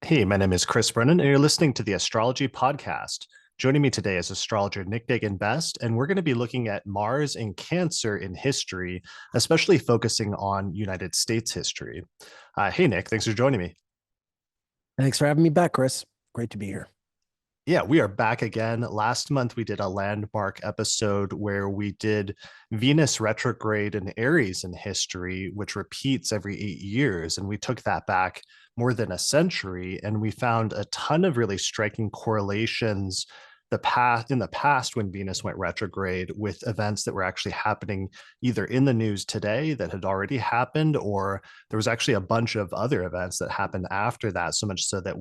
Hey, my name is Chris Brennan, and you're listening to the Astrology Podcast. Joining me today is astrologer Nick Dagan Best, and we're going to be looking at Mars in Cancer in history, especially focusing on United States history. Hey, Nick, thanks for joining me. Thanks for having me back, Chris. Great to be here. Yeah, we are back again. Last month, we did a landmark episode where we did Venus retrograde in Aries in history, which repeats every 8 years. And we took that back more than a century, and we found a ton of really striking correlations in the past when Venus went retrograde with events that were actually happening either in the news today that had already happened, or there was actually a bunch of other events that happened after that, so much so that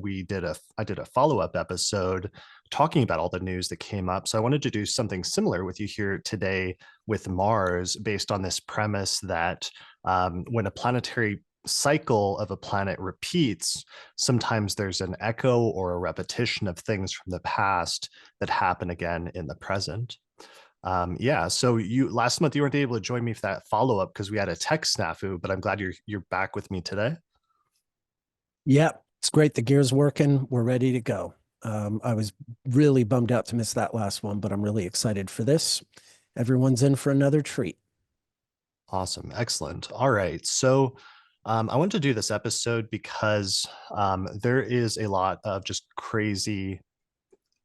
I did a follow-up episode talking about all the news that came up. So I wanted to do something similar with you here today with Mars, based on this premise that when a planetary cycle of a planet repeats, sometimes there's an echo or a repetition of things from the past that happen again in the present. Yeah, so you last month you weren't able to join me for that follow-up because we had a tech snafu, but I'm glad you're back with me today. Yeah, it's great. The gear's working. We're ready to go. I was really bummed out to miss that last one, but I'm really excited for this. Everyone's in for another treat. Awesome. Excellent. All right. So I wanted to do this episode because there is a lot of just crazy,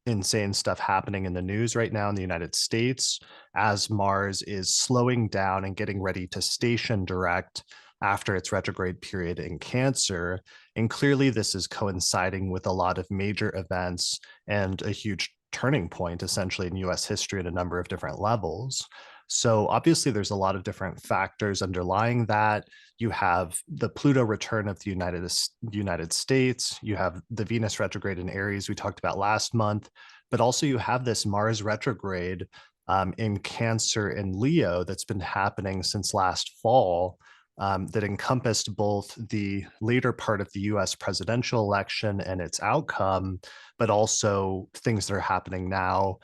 insane stuff happening in the news right now in the United States as Mars is slowing down and getting ready to station direct after its retrograde period in Cancer. And clearly, this is coinciding with a lot of major events and a huge turning point essentially in US history at a number of different levels. So obviously there's a lot of different factors underlying that. You have the Pluto return of the United States, you have the Venus retrograde in Aries we talked about last month, but also you have this Mars retrograde in Cancer and Leo that's been happening since last fall, that encompassed both the later part of the US presidential election and its outcome, but also things that are happening now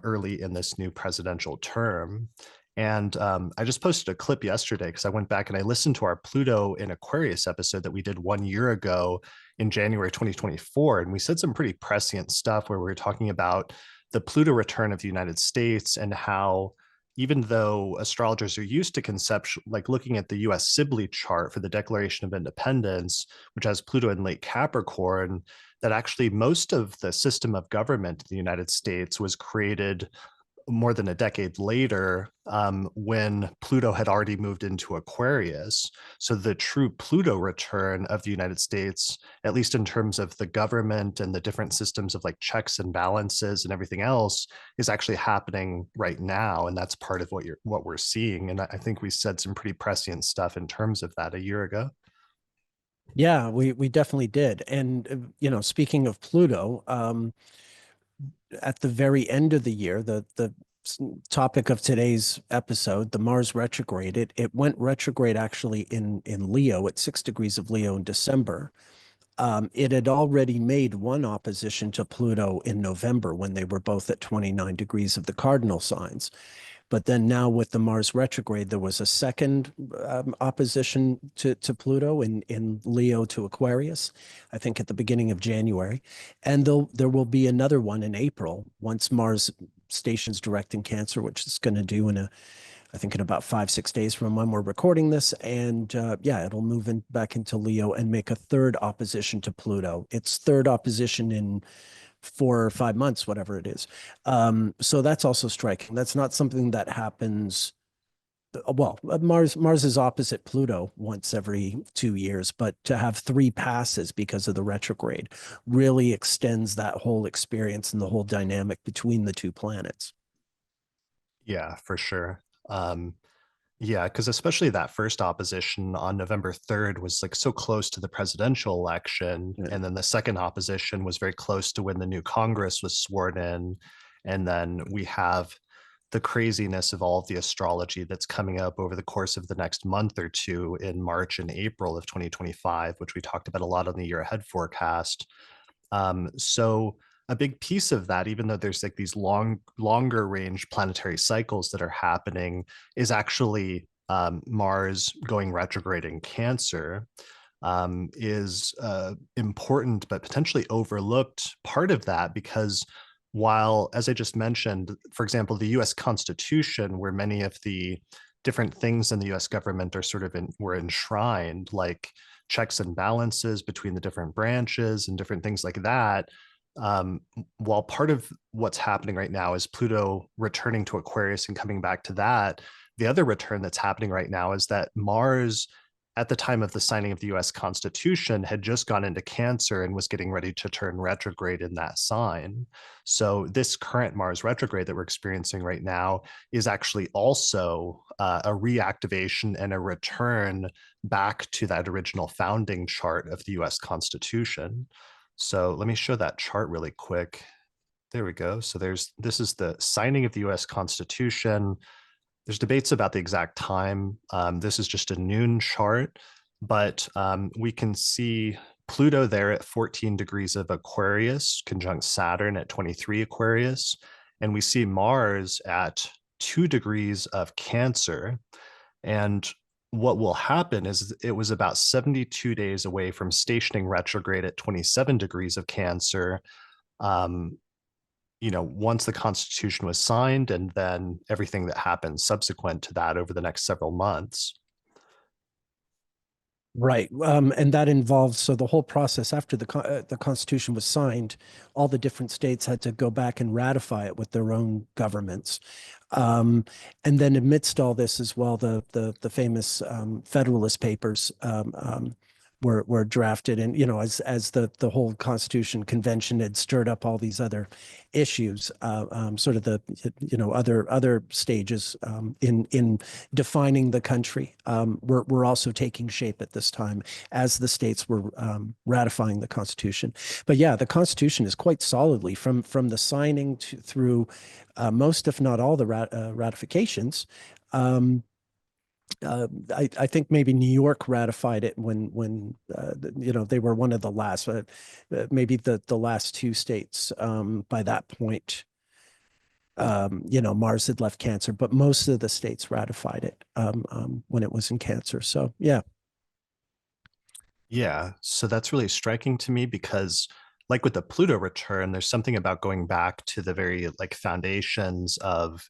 early in this new presidential term. And I just posted a clip yesterday because I went back and I listened to our Pluto in Aquarius episode that we did 1 year ago in January 2024. And we said some pretty prescient stuff where we were talking about the Pluto return of the United States and how, even though astrologers are used to conceptual, like looking at the US Sibley chart for the Declaration of Independence, which has Pluto in late Capricorn, that actually most of the system of government in the United States was created more than a decade later, when Pluto had already moved into Aquarius. So the true Pluto return of the United States, at least in terms of the government and the different systems of like checks and balances and everything else, is actually happening right now. And that's part of what we're seeing. And I think we said some pretty prescient stuff in terms of that a year ago. Yeah, we definitely did. And speaking of Pluto, at the very end of the year, the topic of today's episode, the Mars retrograde, it went retrograde actually in Leo at 6 degrees of Leo in December. It had already made one opposition to Pluto in November when they were both at 29 degrees of the cardinal signs. But then now with the Mars retrograde, there was a second opposition to Pluto in Leo to Aquarius, I think at the beginning of January. And there will be another one in April once Mars stations direct in Cancer, which it's going to do I think in about 5, 6 days from when we're recording this. And yeah, it'll move back into Leo and make a third opposition to Pluto. Its third opposition in 4 or 5 months, whatever it is. So that's also striking. That's not something that happens. Well, Mars is opposite Pluto once every 2 years, but to have three passes because of the retrograde really extends that whole experience and the whole dynamic between the two planets. Yeah, for sure. Yeah, because especially that first opposition on November 3rd was like so close to the presidential election. Yeah. And then the second opposition was very close to when the new Congress was sworn in. And then we have the craziness of all of the astrology that's coming up over the course of the next month or two in March and April of 2025, which we talked about a lot on the year ahead forecast. So a big piece of that, even though there's like these longer range planetary cycles that are happening, is actually Mars going retrograde in Cancer. is important but potentially overlooked part of that, because while, as I just mentioned, for example, the US Constitution, where many of the different things in the US government are sort of were enshrined, like checks and balances between the different branches and different things like that. Um, while part of what's happening right now is Pluto returning to Aquarius and coming back to that, the other return that's happening right now is that Mars, at the time of the signing of the US Constitution, had just gone into Cancer and was getting ready to turn retrograde in that sign. So, this current Mars retrograde that we're experiencing right now is actually also a reactivation and a return back to that original founding chart of the US Constitution. So, let me show that chart really quick. There we go. So, this is the signing of the US Constitution. There's debates about the exact time. This is just a noon chart, but we can see Pluto there at 14 degrees of Aquarius, conjunct Saturn at 23 Aquarius. And we see Mars at 2 degrees of Cancer. And what will happen is it was about 72 days away from stationing retrograde at 27 degrees of Cancer. Um, once the Constitution was signed, and then everything that happened subsequent to that over the next several months. Right. And that involves, so the whole process after the Constitution was signed, all the different states had to go back and ratify it with their own governments. Um, and then amidst all this as well, the famous Federalist Papers were drafted, and as the whole Constitution Convention had stirred up all these other issues, sort of the other stages in defining the country were also taking shape at this time as the states were ratifying the Constitution. But yeah, the Constitution is quite solidly from the signing through most, if not all, the ratifications. I think maybe New York ratified it when they were one of the last, maybe the last two states by that point. Mars had left Cancer, but most of the states ratified it when it was in Cancer. So yeah. Yeah, so that's really striking to me because, like with the Pluto return, there's something about going back to the very like foundations of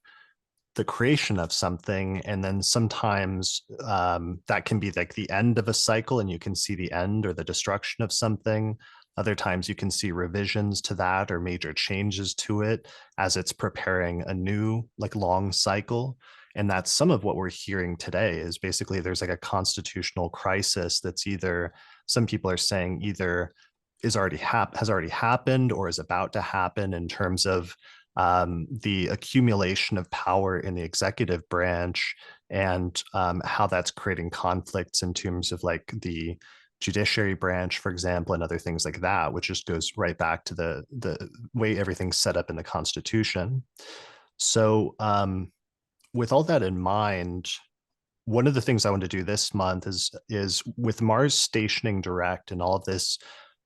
the creation of something, and then sometimes that can be like the end of a cycle and you can see the end or the destruction of something. Other times you can see revisions to that or major changes to it as it's preparing a new like long cycle. And that's some of what we're hearing today is basically there's like a constitutional crisis that's either, some people are saying, either has already happened or is about to happen, in terms of the accumulation of power in the executive branch, and how that's creating conflicts in terms of like the judiciary branch, for example, and other things like that, which just goes right back to the way everything's set up in the Constitution. So, with all that in mind, one of the things I want to do this month is with Mars stationing direct and all of these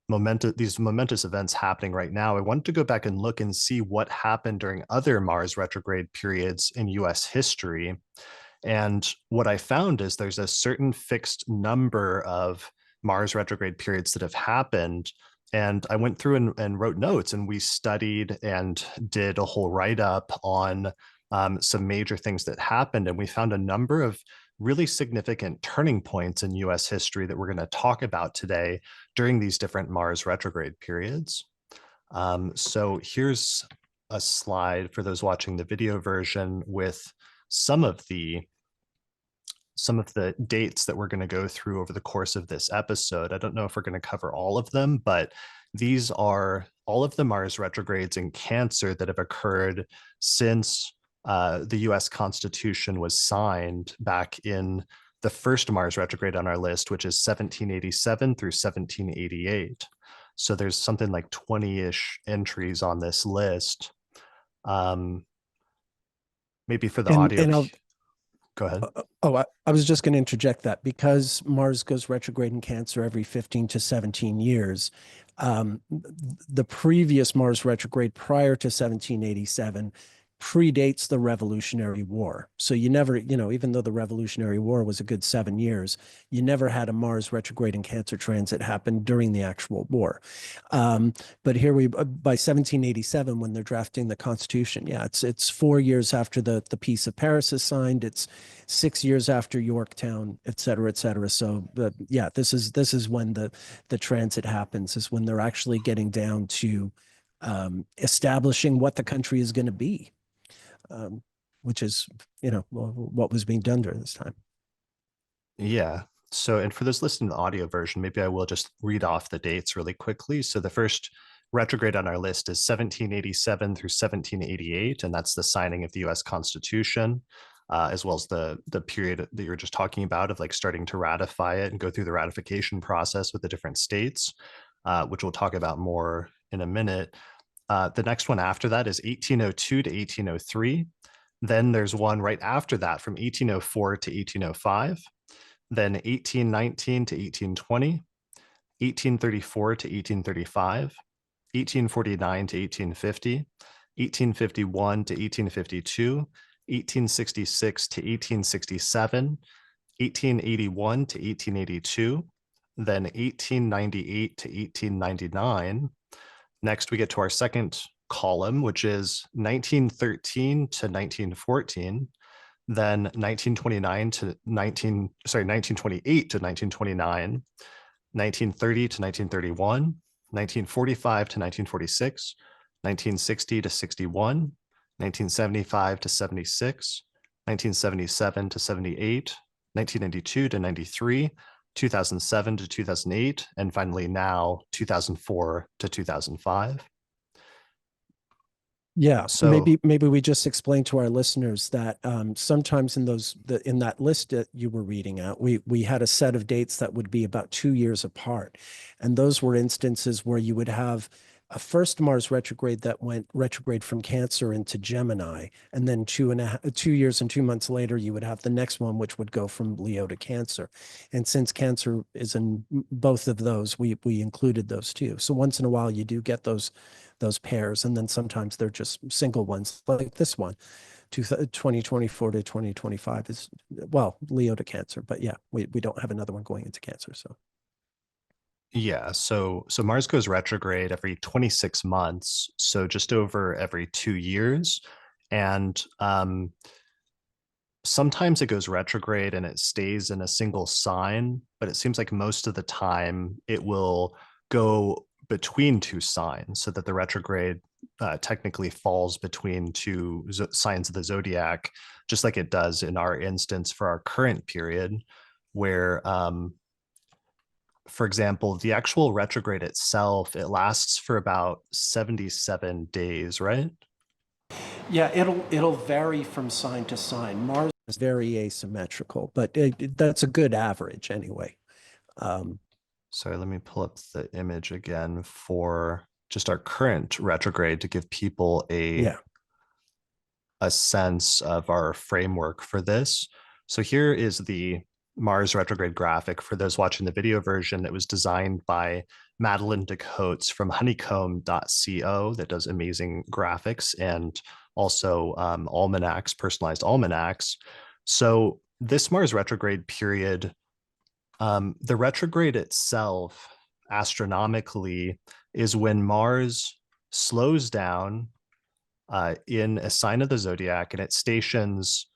momentous events happening right now, I wanted to go back and look and see what happened during other Mars retrograde periods in US history. And what I found is there's a certain fixed number of Mars retrograde periods that have happened. And I went through and wrote notes, and we studied and did a whole write up on some major things that happened. And we found a number of really significant turning points in US history that we're going to talk about today during these different Mars retrograde periods. So here's a slide for those watching the video version with some of the dates that we're going to go through over the course of this episode. I don't know if we're going to cover all of them, but these are all of the Mars retrogrades in Cancer that have occurred since the US Constitution was signed back in the first Mars retrograde on our list, which is 1787 through 1788. So there's something like 20-ish entries on this list. Maybe for the audio. And I'll Go ahead. I was just going to interject that because Mars goes retrograde in Cancer every 15 to 17 years. The previous Mars retrograde prior to 1787 predates the Revolutionary War. So you never, even though the Revolutionary War was a good 7 years, you never had a Mars retrograde in Cancer transit happen during the actual war. But here by 1787, when they're drafting the Constitution, yeah, it's 4 years after the Peace of Paris is signed. It's 6 years after Yorktown, et cetera, et cetera. So, yeah, this is when the transit happens. Is when they're actually getting down to establishing what the country is going to be, which is, what was being done during this time. Yeah. So, and for those listening to the audio version, maybe I will just read off the dates really quickly. So, the first retrograde on our list is 1787 through 1788, and that's the signing of the U.S. Constitution, as well as the period that you were just talking about of like starting to ratify it and go through the ratification process with the different states, which we'll talk about more in a minute. The next one after that is 1802 to 1803. Then there's one right after that from 1804 to 1805. Then 1819 to 1820, 1834 to 1835, 1849 to 1850, 1851 to 1852, 1866 to 1867, 1881 to 1882, then 1898 to 1899. Next, we get to our second column, which is 1913 to 1914, then 1929 to 1928 to 1929, 1930 to 1931, 1945 to 1946, 1960 to 61, 1975 to 76, 1977 to 78, 1992 to 93, 2007 to 2008, and finally now 2004 to 2005. Yeah, So maybe we just explain to our listeners that sometimes in that list that you were reading out, we had a set of dates that would be about 2 years apart, and those were instances where you would have a first Mars retrograde that went retrograde from Cancer into Gemini, and then 2 years and 2 months later, you would have the next one, which would go from Leo to Cancer. And since Cancer is in both of those, we included those too. So once in a while, you do get those pairs, and then sometimes they're just single ones, like this one. 2024 to 2025 is, well, Leo to Cancer, but yeah, we don't have another one going into Cancer. So yeah, so Mars goes retrograde every 26 months, so just over every 2 years. And sometimes it goes retrograde and it stays in a single sign, but it seems like most of the time it will go between two signs, so that the retrograde technically falls between two signs of the zodiac, just like it does in our instance for our current period, where for example, the actual retrograde itself, it lasts for about 77 days, right? yeah, it'll vary from sign to sign. Mars is very asymmetrical, but that's a good average anyway. Um, Sorry, let me pull up the image again for just our current retrograde to give people yeah, a sense of our framework for this. So here is the Mars retrograde graphic for those watching the video version that was designed by Madeline DeCoates from honeycomb.co that does amazing graphics and also almanacs, personalized almanacs. So this Mars retrograde period, the retrograde itself, astronomically, is when Mars slows down in a sign of the zodiac and it stations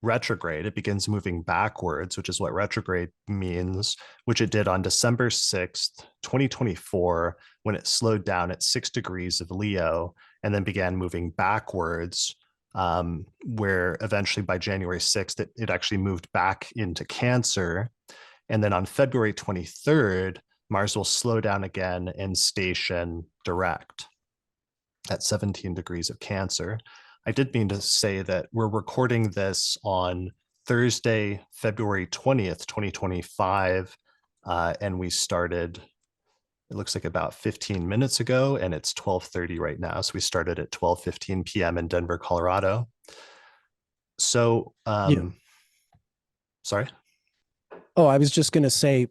retrograde. It begins moving backwards, which is what retrograde means, which it did on December 6th, 2024, when it slowed down at 6 degrees of Leo and then began moving backwards, where eventually by January 6th, it actually moved back into Cancer. And then on February 23rd, Mars will slow down again and station direct at 17 degrees of Cancer. I did mean to say that we're recording this on Thursday, February 20th, 2025, and we started, it looks like about 15 minutes ago, and it's 12:30 right now. So we started at 12:15 p.m. in Denver, Colorado. So, yeah. sorry. Oh, I was just going to say,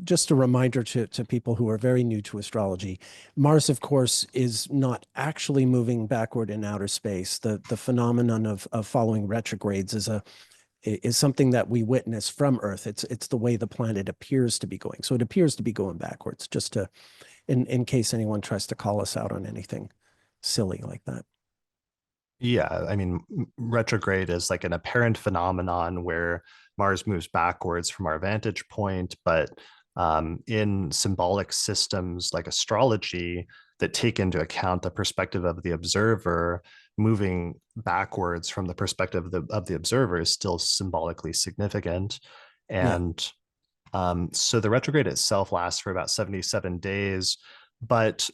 just a reminder to people who are very new to astrology. Mars, of course, is not actually moving backward in outer space. The phenomenon of following retrogrades is something that we witness from Earth. It's the way the planet appears to be going. So it appears to be going backwards. Just to in case anyone tries to call us out on anything silly like that. Yeah, I mean, retrograde is like an apparent phenomenon where Mars moves backwards from our vantage point, but in symbolic systems like astrology that take into account the perspective of the observer, moving backwards from the perspective of the observer is still symbolically significant. Yeah. And so the retrograde itself lasts for about 77 days, but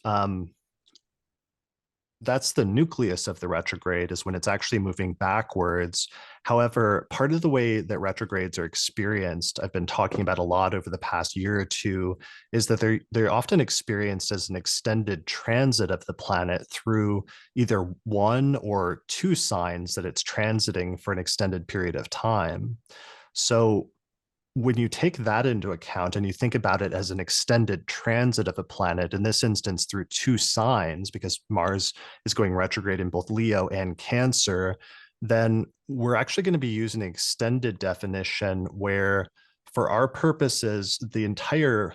that's the nucleus of the retrograde is when it's actually moving backwards. However, part of the way that retrogrades are experienced, I've been talking about a lot over the past year or two, is that they're often experienced as an extended transit of the planet through either one or two signs that it's transiting for an extended period of time. So when you take that into account and you think about it as an extended transit of a planet, in this instance through two signs, because Mars is going retrograde in both Leo and Cancer, then we're actually going to be using an extended definition where, for our purposes, the entire,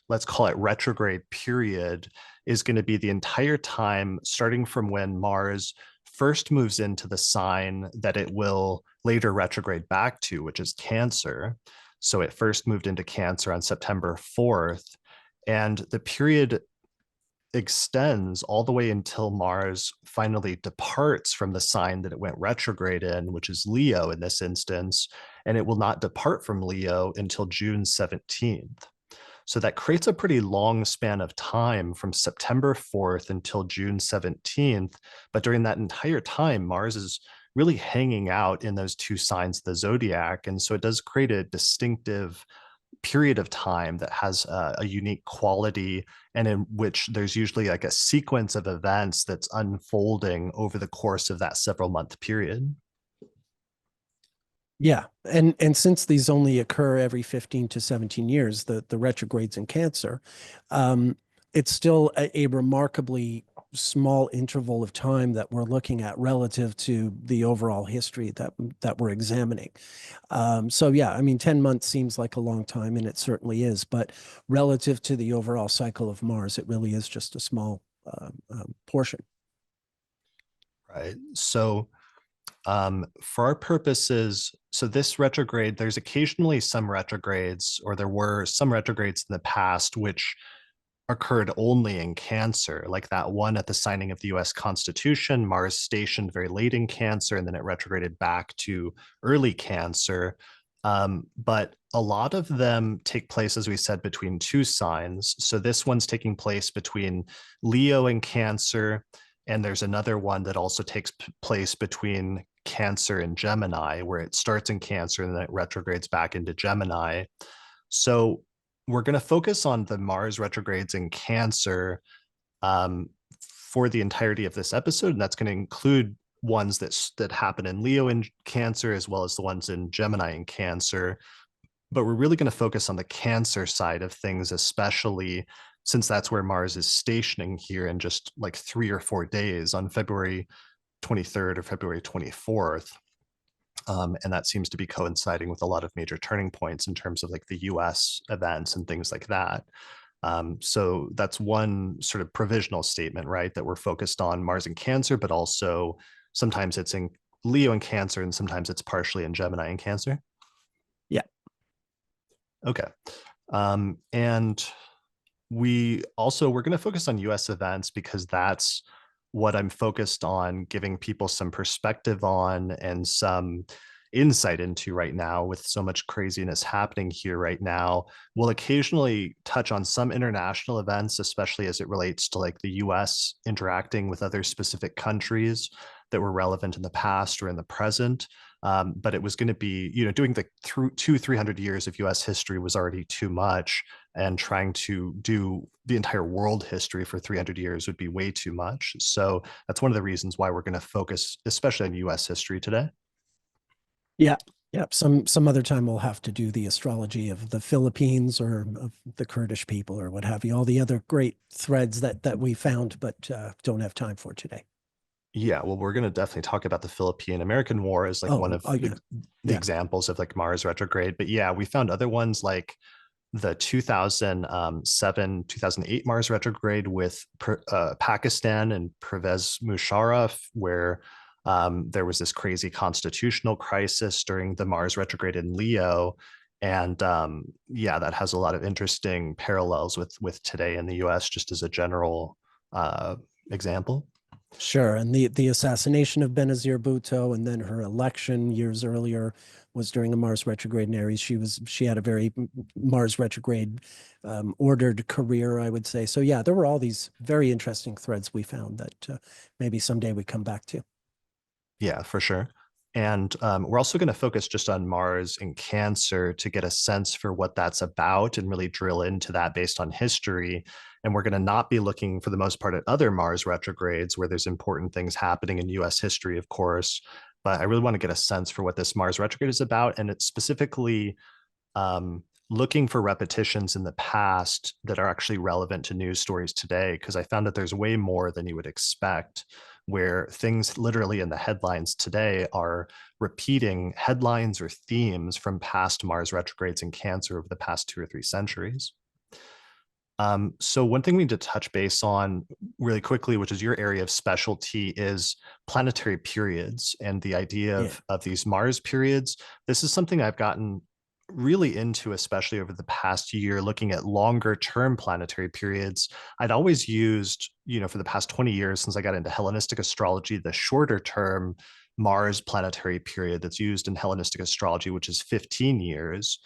let's call it retrograde period, is going to be the entire time starting from when Mars first moves into the sign that it will later retrograde back to, which is Cancer. So it first moved into Cancer on September 4th. And the period extends all the way until Mars finally departs from the sign that it went retrograde in, which is Leo in this instance. And it will not depart from Leo until June 17th. So that creates a pretty long span of time from September 4th until June 17th. But during that entire time, Mars is really hanging out in those two signs of the zodiac. And so it does create a distinctive period of time that has a unique quality and in which there's usually like a sequence of events that's unfolding over the course of that several month period. Yeah, and since these only occur every 15 to 17 years, the retrogrades in Cancer, um, it's still a remarkably small interval of time that we're looking at relative to the overall history that we're examining. So yeah, I mean, 10 months seems like a long time, and it certainly is, but relative to the overall cycle of Mars, it really is just a small portion. Right. So for our purposes, so this retrograde, there's occasionally some retrogrades, or there were some retrogrades in the past, which occurred only in Cancer, like that one at the signing of the US Constitution. Mars stationed very late in Cancer, and then it retrograded back to early Cancer. But a lot of them take place, as we said, between two signs. So this one's taking place between Leo and Cancer, and there's another one that also takes place between Cancer and Gemini, where it starts in Cancer and then it retrogrades back into Gemini. So we're going to focus on the Mars retrogrades in Cancer um, for the entirety of this episode, and that's going to include ones that happen in Leo and Cancer, as well as the ones in Gemini and Cancer. But we're really going to focus on the Cancer side of things, especially since that's where Mars is stationing here in just like 3 or 4 days on February 23rd or February 24th. And that seems to be coinciding with a lot of major turning points in terms of like the US events and things like that. So that's one sort of provisional statement, right? That we're focused on Mars and Cancer, but also sometimes it's in Leo and Cancer, and sometimes it's partially in Gemini and Cancer. Yeah. Okay. And we're going to focus on US events because that's what I'm focused on giving people some perspective on and some insight into right now with so much craziness happening here right now. We'll occasionally touch on some international events, especially as it relates to like the US interacting with other specific countries that were relevant in the past or in the present. But it was going to be, doing the through 300 years of US history was already too much, and trying to do the entire world history for 300 years would be way too much. So that's one of the reasons why we're going to focus especially on US history today. Yeah. Yeah, some other time we'll have to do the astrology of the Philippines or of the Kurdish people or what have you, all the other great threads that we found, but don't have time for today. Yeah, well, we're going to definitely talk about the Philippine American War as like one Oh, of oh yeah, the yeah, examples of like Mars retrograde. But yeah, we found other ones like the 2007 2008 Mars retrograde with Pakistan and Pervez Musharraf, where there was this crazy constitutional crisis during the Mars retrograde in Leo. And yeah, that has a lot of interesting parallels with today in the US, just as a general example. sure. And the assassination of Benazir Bhutto and then her election years earlier was during a Mars retrograde in Aries. She had a very Mars retrograde ordered career, I would say. So yeah, there were all these very interesting threads we found that maybe someday we come back to. Yeah, for sure. And we're also going to focus just on Mars and Cancer to get a sense for what that's about and really drill into that based on history. And we're going to not be looking for the most part at other Mars retrogrades where there's important things happening in US history, of course. But I really want to get a sense for what this Mars retrograde is about. And it's specifically looking for repetitions in the past that are actually relevant to news stories today, because I found that there's way more than you would expect, where things literally in the headlines today are repeating headlines or themes from past Mars retrogrades in Cancer over the past 2 or 3 centuries. So one thing we need to touch base on really quickly, which is your area of specialty, is planetary periods and the idea Yeah. of these Mars periods. This is something I've gotten really into, especially over the past year, looking at longer term planetary periods. I'd always used, for the past 20 years since I got into Hellenistic astrology, the shorter term Mars planetary period that's used in Hellenistic astrology, which is 15 years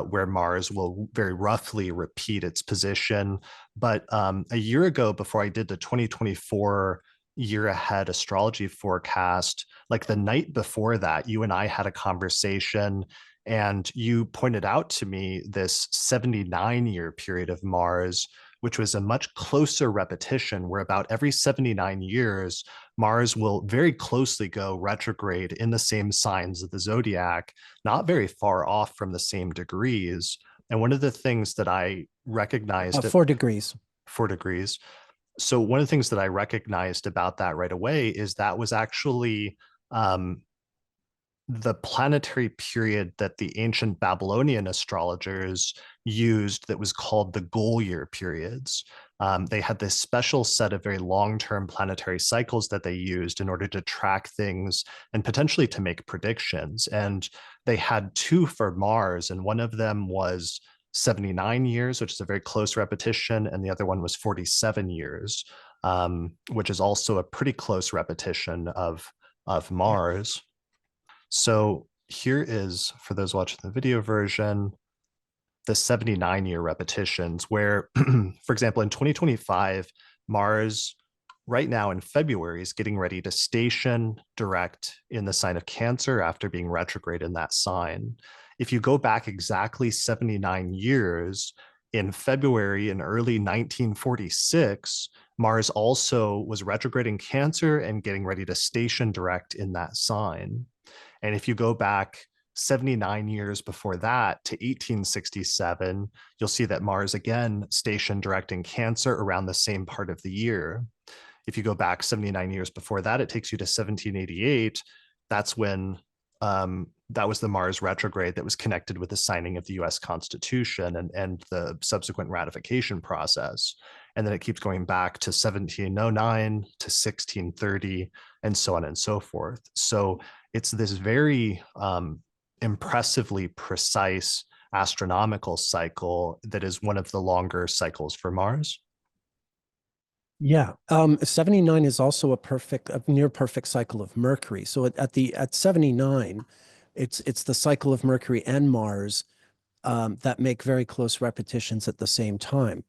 where Mars will very roughly repeat its position. But a year ago, before I did the 2024 year ahead astrology forecast, like the night before that, you and I had a conversation and you pointed out to me this 79-year period of Mars, which was a much closer repetition where about every 79 years, Mars will very closely go retrograde in the same signs of the zodiac, not very far off from the same degrees. And one of the things that I recognized at 4 degrees. 4 degrees. So one of the things that I recognized about that right away is that was actually the planetary period that the ancient Babylonian astrologers used that was called the goal year periods. They had this special set of very long-term planetary cycles that they used in order to track things and potentially to make predictions. And they had two for Mars, and one of them was 79 years, which is a very close repetition, and the other one was 47 years, which is also a pretty close repetition of Yeah. Mars. So here is, for those watching the video version, the 79-year repetitions, where, for example, in 2025, Mars right now in February is getting ready to station direct in the sign of Cancer after being retrograde in that sign. If you go back exactly 79 years, in February in early 1946, Mars also was retrograde in Cancer and getting ready to station direct in that sign. And if you go back 79 years before that to 1867, you'll see that Mars again stationed direct in Cancer around the same part of the year. If you go back 79 years before that, it takes you to 1788. That's when that was the Mars retrograde that was connected with the signing of the US Constitution and the subsequent ratification process. And then it keeps going back to 1709 to 1630 and so on and so forth. So it's this very impressively precise astronomical cycle that is one of the longer cycles for Mars. Yeah. 79 is also a near perfect cycle of Mercury. So at 79, it's the cycle of Mercury and Mars that make very close repetitions at the same time.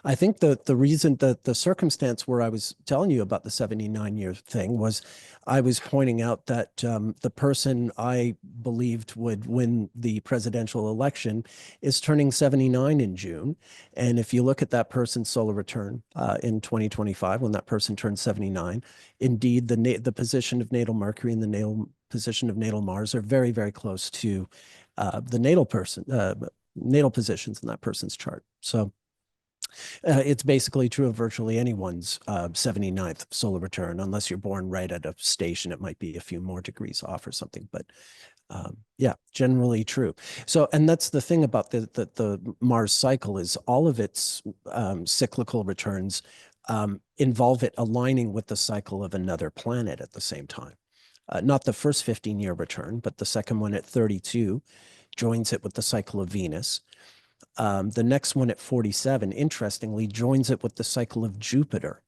I think the reason that the circumstance where I was telling you about the 79-year thing was I was pointing out that the person I believed would win the presidential election is turning 79 in June. And if you look at that person's solar return in 2025, when that person turns 79, indeed the position of natal Mercury and the natal position of natal Mars are very, very close to the natal positions in that person's chart. So it's basically true of virtually anyone's 79th solar return, unless you're born right at a station. It might be a few more degrees off or something, but yeah, generally true. So, and that's the thing about the Mars cycle is all of its cyclical returns involve it aligning with the cycle of another planet at the same time. Not the first 15-year return, but the second one at 32 joins it with the cycle of Venus. The next one at 47, interestingly, joins it with the cycle of Jupiter,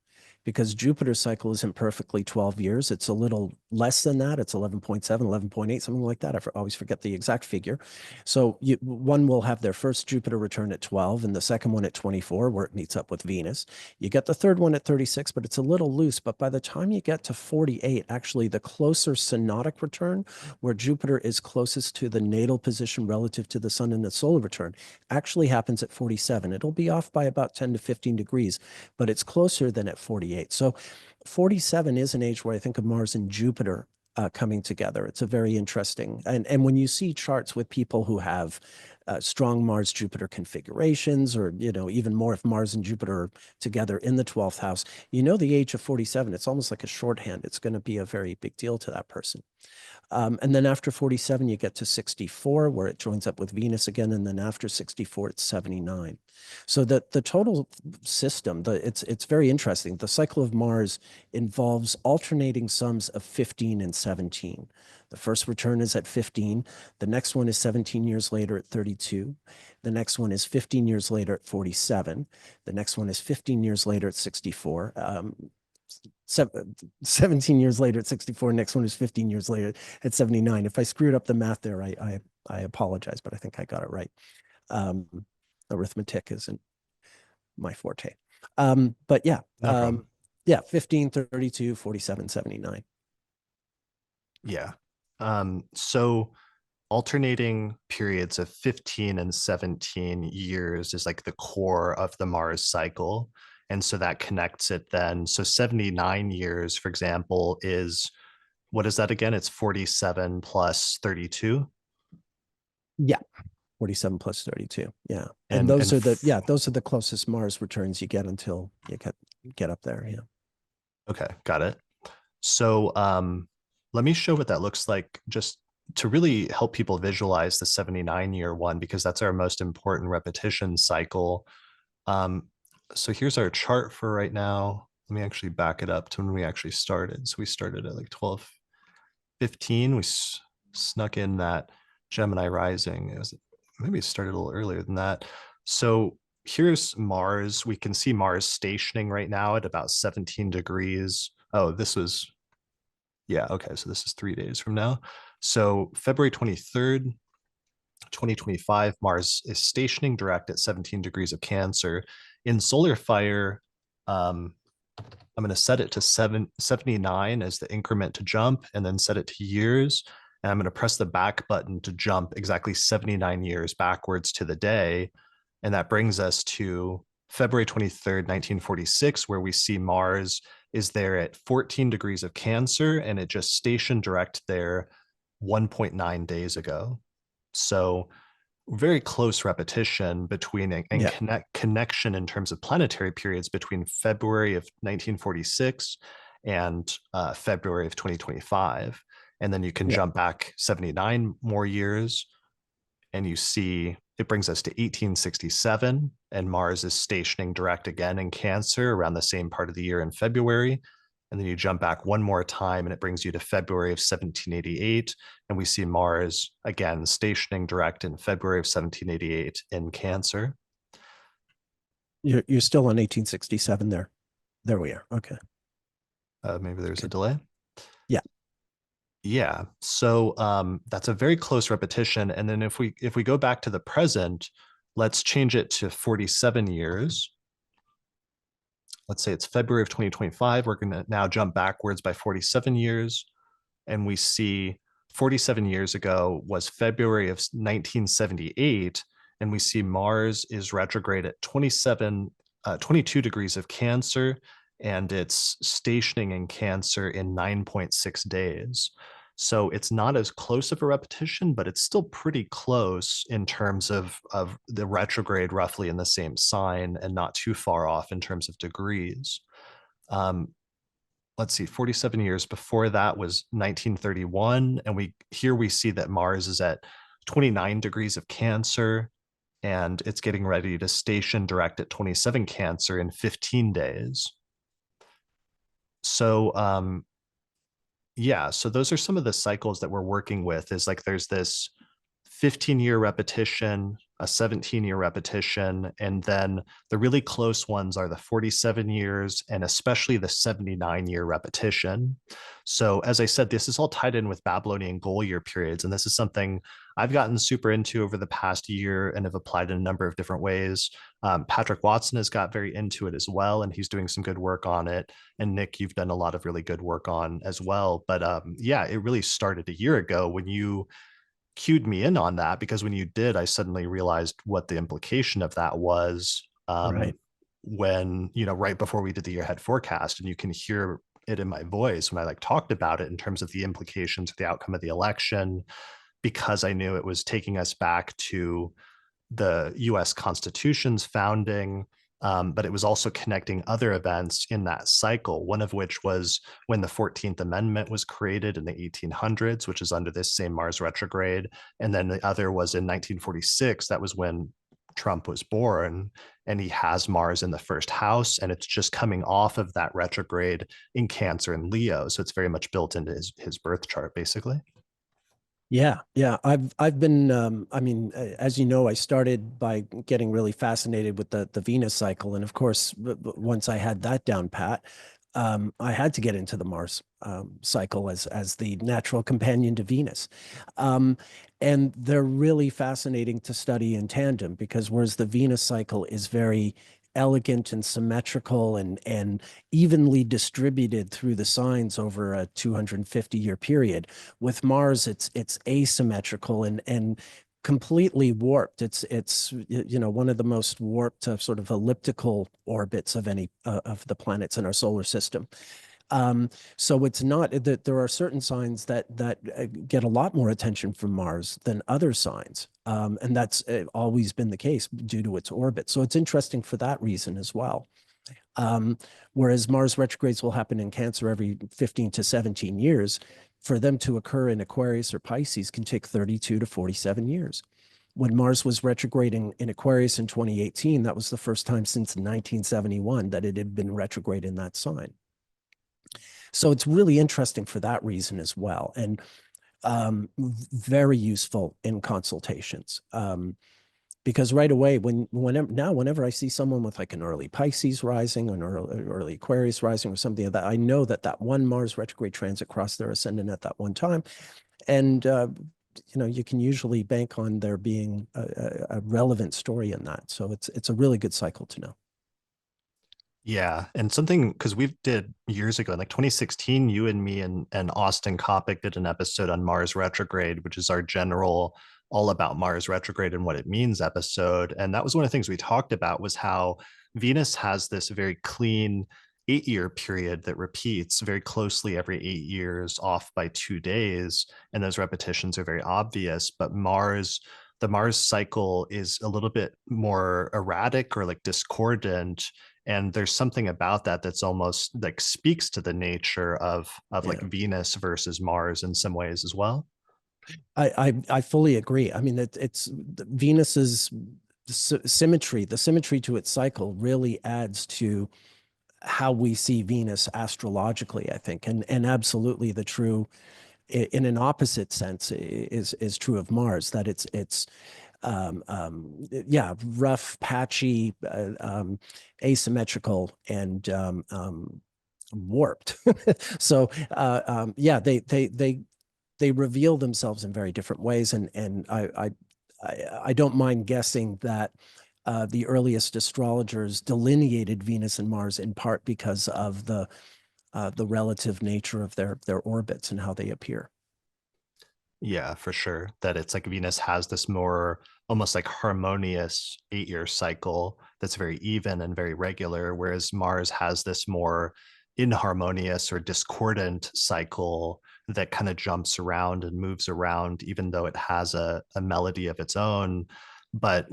because Jupiter's cycle isn't perfectly 12 years. It's a little less than that. It's 11.7, 11.8, something like that. I always forget the exact figure. So one will have their first Jupiter return at 12 and the second one at 24, where it meets up with Venus. You get the third one at 36, but it's a little loose. But by the time you get to 48, actually the closer synodic return, where Jupiter is closest to the natal position relative to the sun in the solar return, actually happens at 47. It'll be off by about 10 to 15 degrees, but it's closer than at 48. So 47 is an age where I think of Mars and Jupiter coming together. It's a very interesting, and when you see charts with people who have strong Mars Jupiter configurations, or even more if Mars and Jupiter are together in the 12th house, the age of 47, it's almost like a shorthand. It's going to be a very big deal to that person. And then after 47, you get to 64, where it joins up with Venus again. And then after 64, it's 79. So the total system, it's very interesting. The cycle of Mars involves alternating sums of 15 and 17. The first return is at 15. The next one is 17 years later at 32. The next one is 15 years later at 47. The next one is 15 years later at 64. 17 years later at 64. Next one is 15 years later at 79. If I screwed up the math there, I apologize, but I think I got it right. Arithmetic isn't my forte. But yeah, No problem. yeah, 15, 32, 47, 79. Yeah. So alternating periods of 15 and 17 years is like the core of the Mars cycle. And so that connects it then. So 79 years, for example, is what is that again? It's 47 plus 32. Yeah, 47 plus 32. Yeah. And those are the closest Mars returns you get until you get up there. Yeah. Okay, got it. So let me show what that looks like, just to really help people visualize the 79-year one, because that's our most important repetition cycle. So here's our chart for right now. Let me actually back it up to when we actually started. So we started at like 12:15. We snuck in that Gemini rising. Maybe it started a little earlier than that. So here's Mars. We can see Mars stationing right now at about 17 degrees. Oh, this was, yeah, okay. So this is 3 days from now. So February 23rd, 2025, Mars is stationing direct at 17 degrees of Cancer. In solar fire, I'm going to set it to 79 as the increment to jump, and then set it to years. And I'm going to press the back button to jump exactly 79 years backwards to the day. And that brings us to February 23rd, 1946, where we see Mars is there at 14 degrees of Cancer, and it just stationed direct there 1.9 days ago. So very close repetition between and connection in terms of planetary periods between February of 1946 and February of 2025. And then you can jump back 79 more years, and you see it brings us to 1867, and Mars is stationing direct again in Cancer around the same part of the year in February. And then you jump back one more time, and it brings you to February of 1788. And we see Mars again stationing direct in February of 1788 in Cancer. You're still on 1867 there. There we are. Okay. Maybe there's a delay. Yeah. Yeah. So that's a very close repetition. And then if we go back to the present, let's change it to 47 years. Let's say it's February of 2025. We're going to now jump backwards by 47 years. And we see 47 years ago was February of 1978. And we see Mars is retrograde at 22 degrees of Cancer, and it's stationing in Cancer in 9.6 days. So it's not as close of a repetition, but it's still pretty close in terms of the retrograde roughly in the same sign and not too far off in terms of degrees. Um, let's see, 47 years before that was 1931. And we see that Mars is at 29 degrees of Cancer, and it's getting ready to station direct at 27 Cancer in 15 days. So yeah, so those are some of the cycles that we're working with, is like there's this 15-year repetition, a 17-year repetition, and then the really close ones are the 47 years and especially the 79-year repetition. So as I said, this is all tied in with Babylonian goal year periods, and this is something I've gotten super into over the past year and have applied in a number of different ways. Patrick Watson has got very into it as well, and he's doing some good work on it. And Nick, you've done a lot of really good work on as well. But yeah, it really started a year ago when you cued me in on that, because when you did, I suddenly realized what the implication of that was, Right. when, right before we did the year ahead forecast, and you can hear it in my voice when I like talked about it in terms of the implications of the outcome of the election, because I knew it was taking us back to the US Constitution's founding, but it was also connecting other events in that cycle, one of which was when the 14th Amendment was created in the 1800s, which is under this same Mars retrograde. And then the other was in 1946. That was when Trump was born, and he has Mars in the first house, and it's just coming off of that retrograde in Cancer and Leo. So it's very much built into his birth chart, basically. Yeah, yeah. I've been I mean, as you know, I started by getting really fascinated with the Venus cycle, and of course, once I had that down pat, I had to get into the Mars cycle as the natural companion to Venus. Um, and they're really fascinating to study in tandem, because whereas the Venus cycle is very elegant and symmetrical and evenly distributed through the signs over a 250-year period, with Mars, it's asymmetrical and completely warped. It's one of the most warped sort of elliptical orbits of any of the planets in our solar system. So it's not that there are certain signs that get a lot more attention from Mars than other signs, and that's always been the case due to its orbit. So it's interesting for that reason as well. Um, Whereas Mars retrogrades will happen in Cancer every 15 to 17 years, for them to occur in Aquarius or Pisces can take 32 to 47 years. When Mars was retrograding in Aquarius in 2018, that was the first time since 1971 that it had been retrograde in that sign. So it's really interesting for that reason as well, and very useful in consultations. Because right away, whenever I see someone with like an early Pisces rising or an early Aquarius rising or something like that, I know that one Mars retrograde transit crossed their ascendant at that one time, and you can usually bank on there being a relevant story in that. So it's a really good cycle to know. Yeah, and something, because we did years ago, in like 2016, you and me and Austin Coppock did an episode on Mars retrograde, which is our general all about Mars retrograde and what it means episode. And that was one of the things we talked about, was how Venus has this very clean 8-year period that repeats very closely every 8 years, off by 2 days, and those repetitions are very obvious. But the Mars cycle is a little bit more erratic or like discordant, and there's something about that that's almost like speaks to the nature of like Yeah. Venus versus Mars in some ways as well. I fully agree. I mean, it's Venus's symmetry, the symmetry to its cycle really adds to how we see Venus astrologically, I think, and absolutely the true, in an opposite sense, is true of Mars, that it's yeah, rough, patchy, asymmetrical, and warped. So yeah, they reveal themselves in very different ways, and I don't mind guessing that the earliest astrologers delineated Venus and Mars in part because of the relative nature of their orbits and how they appear. Yeah, for sure. That it's like Venus has this more almost like harmonious 8-year cycle that's very even and very regular, whereas Mars has this more inharmonious or discordant cycle that kind of jumps around and moves around, even though it has a melody of its own. But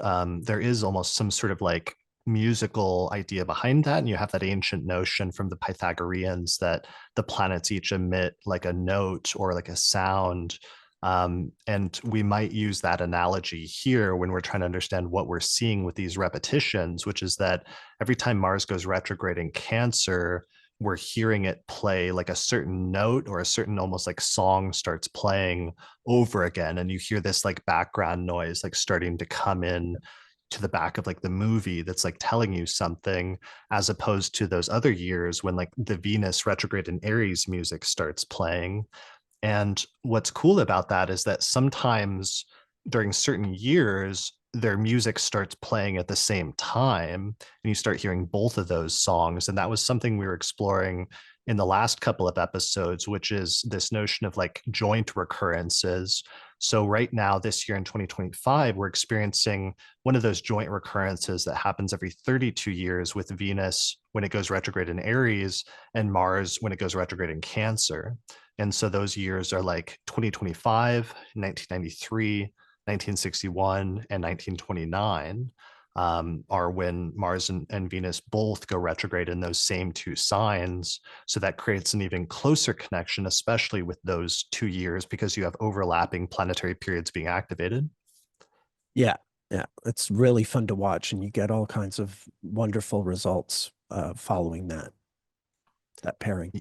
there is almost some sort of like musical idea behind that. And you have that ancient notion from the Pythagoreans that the planets each emit like a note or like a sound. And we might use that analogy here when we're trying to understand what we're seeing with these repetitions, which is that every time Mars goes retrograde in Cancer, we're hearing it play like a certain note or a certain almost like song starts playing over again. And you hear this like background noise like starting to come in to the back of like the movie that's like telling you something, as opposed to those other years when like the Venus retrograde in Aries music starts playing. And what's cool about that is that sometimes during certain years, their music starts playing at the same time, and you start hearing both of those songs. And that was something we were exploring in the last couple of episodes, which is this notion of like joint recurrences. So, right now, this year in 2025, we're experiencing one of those joint recurrences that happens every 32 years with Venus when it goes retrograde in Aries and Mars when it goes retrograde in Cancer. And so those years are like 2025, 1993, 1961, and 1929 are when Mars and Venus both go retrograde in those same two signs. So that creates an even closer connection, especially with those 2 years, because you have overlapping planetary periods being activated. Yeah, yeah, it's really fun to watch, and you get all kinds of wonderful results following that pairing.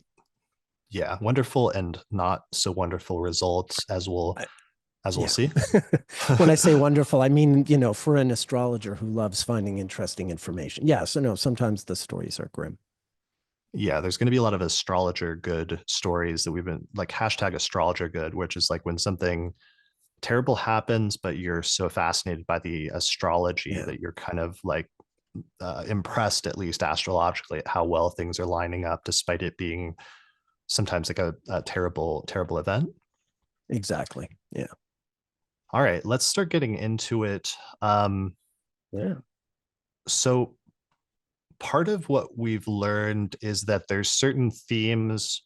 Yeah, wonderful and not so wonderful results, I, as we'll yeah. see. When I say wonderful, I mean, for an astrologer who loves finding interesting information. Yeah, so no, sometimes the stories are grim. Yeah, there's going to be a lot of astrologer good stories that we've been like hashtag astrologer good, which is like when something terrible happens, but you're so fascinated by the astrology Yeah, that you're kind of like impressed, at least astrologically, at how well things are lining up, despite it being sometimes like a terrible, terrible event. exactly. Yeah. All right, let's start getting into it. Yeah. So part of what we've learned is that there's certain themes.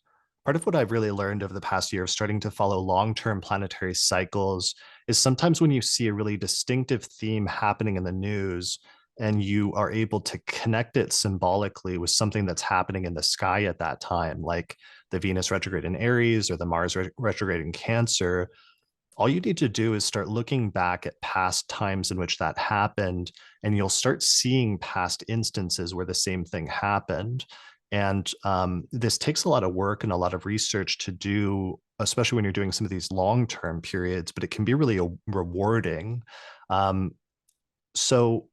Part of what I've really learned over the past year of starting to follow long-term planetary cycles is sometimes when you see a really distinctive theme happening in the news and you are able to connect it symbolically with something that's happening in the sky at that time, like the Venus retrograde in Aries or the Mars retrograde in Cancer, all you need to do is start looking back at past times in which that happened, and you'll start seeing past instances where the same thing happened. And this takes a lot of work and a lot of research to do, especially when you're doing some of these long-term periods, but it can be really rewarding. Um, so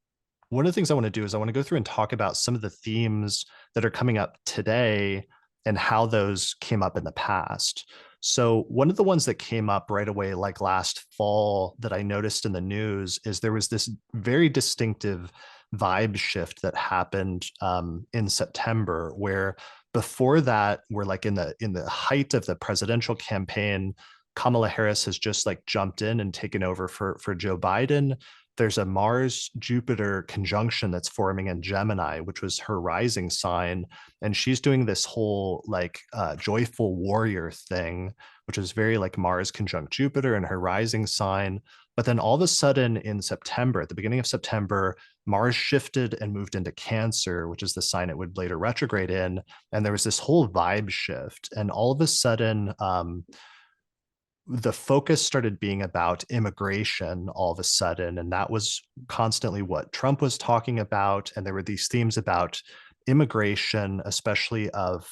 one of the things I want to do is I want to go through and talk about some of the themes that are coming up today and how those came up in the past. So one of the ones that came up right away, like last fall, that I noticed in the news is there was this very distinctive vibe shift that happened in September, where before that, we're like in the height of the presidential campaign. Kamala Harris has just like jumped in and taken over for Joe Biden. There's a Mars Jupiter conjunction that's forming in Gemini, which was her rising sign. And she's doing this whole like joyful warrior thing, which is very like Mars conjunct Jupiter and her rising sign. But then all of a sudden in September, at the beginning of September, Mars shifted and moved into Cancer, which is the sign it would later retrograde in. And there was this whole vibe shift. And all of a sudden, the focus started being about immigration all of a sudden. And that was constantly what Trump was talking about. And there were these themes about immigration, especially of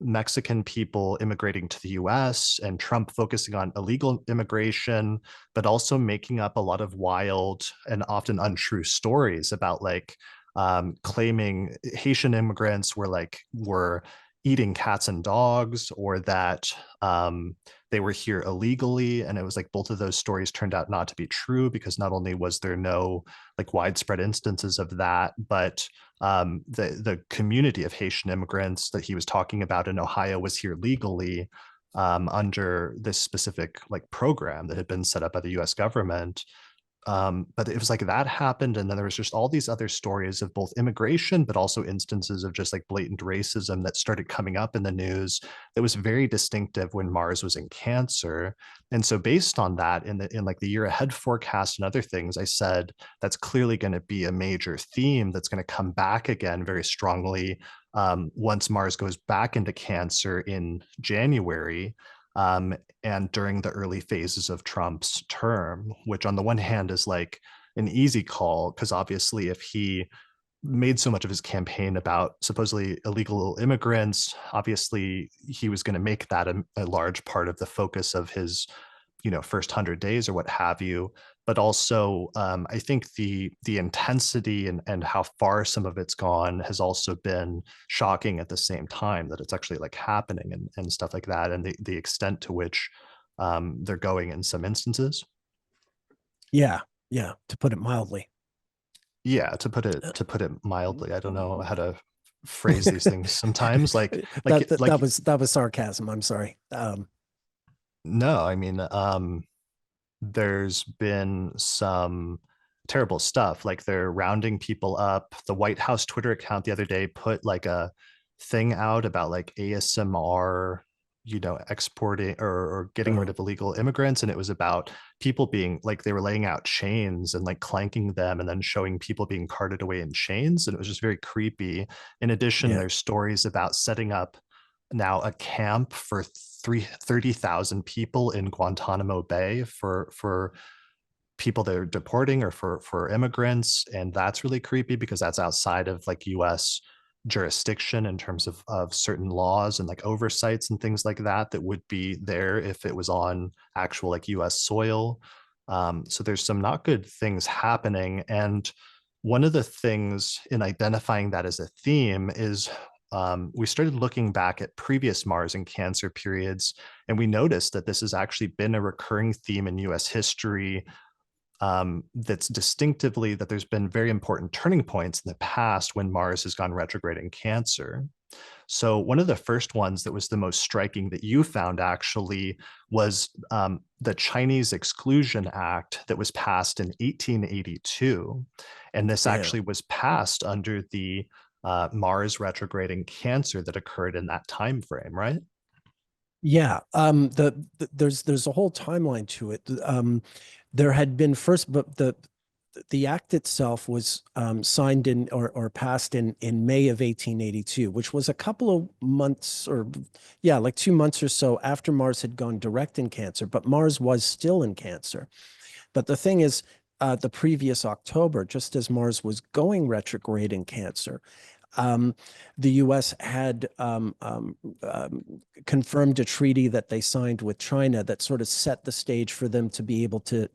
Mexican people immigrating to the US, and Trump focusing on illegal immigration, but also making up a lot of wild and often untrue stories about like claiming Haitian immigrants were eating cats and dogs, or that they were here illegally. And it was like both of those stories turned out not to be true, because not only was there no like widespread instances of that, but the community of Haitian immigrants that he was talking about in Ohio was here legally under this specific like program that had been set up by the US government. But it was like that happened, and then there was just all these other stories of both immigration, but also instances of just like blatant racism that started coming up in the news that was very distinctive when Mars was in Cancer. And so based on that, in like the year ahead forecast and other things, I said that's clearly going to be a major theme that's going to come back again very strongly once Mars goes back into Cancer in January. Um, and during the early phases of Trump's term, which on the one hand is like an easy call, because obviously if he made so much of his campaign about supposedly illegal immigrants, obviously he was going to make that a large part of the focus of his first 100 days or what have you. But also I think the intensity and how far some of it's gone has also been shocking at the same time, that it's actually like happening and stuff like that, and the extent to which they're going in some instances. Yeah, yeah, to put it mildly. Yeah, to put it mildly, I don't know how to phrase these things sometimes, That like was sarcasm. I'm sorry. no, I mean, there's been some terrible stuff. Like they're rounding people up. The White House Twitter account the other day put like a thing out about like ASMR, exporting or getting rid Oh, of illegal immigrants. And it was about people being like, they were laying out chains and like clanking them and then showing people being carted away in chains. And it was just very creepy. In addition, yeah, there's stories about setting up now a camp for 30,000 people in Guantanamo Bay for people they're deporting or for immigrants. And that's really creepy because that's outside of like US jurisdiction in terms of certain laws and like oversights and things like that that would be there if it was on actual like US soil. So there's some not good things happening. And one of the things in identifying that as a theme is we started looking back at previous Mars and Cancer periods, and we noticed that this has actually been a recurring theme in US history, that's distinctively that there's been very important turning points in the past when Mars has gone retrograde in Cancer. So one of the first ones that was the most striking that you found actually was the Chinese Exclusion Act that was passed in 1882. And this yeah. actually was passed under the Mars retrograde in Cancer that occurred in that time frame, right? Yeah, there's a whole timeline to it. There had been first, but the act itself was signed in or passed in May of 1882, which was a couple of months or yeah, like 2 months or so after Mars had gone direct in Cancer, but Mars was still in Cancer. But the thing is, the previous October, just as Mars was going retrograde in Cancer, um, the U.S. had confirmed a treaty that they signed with China that sort of set the stage for them to be able to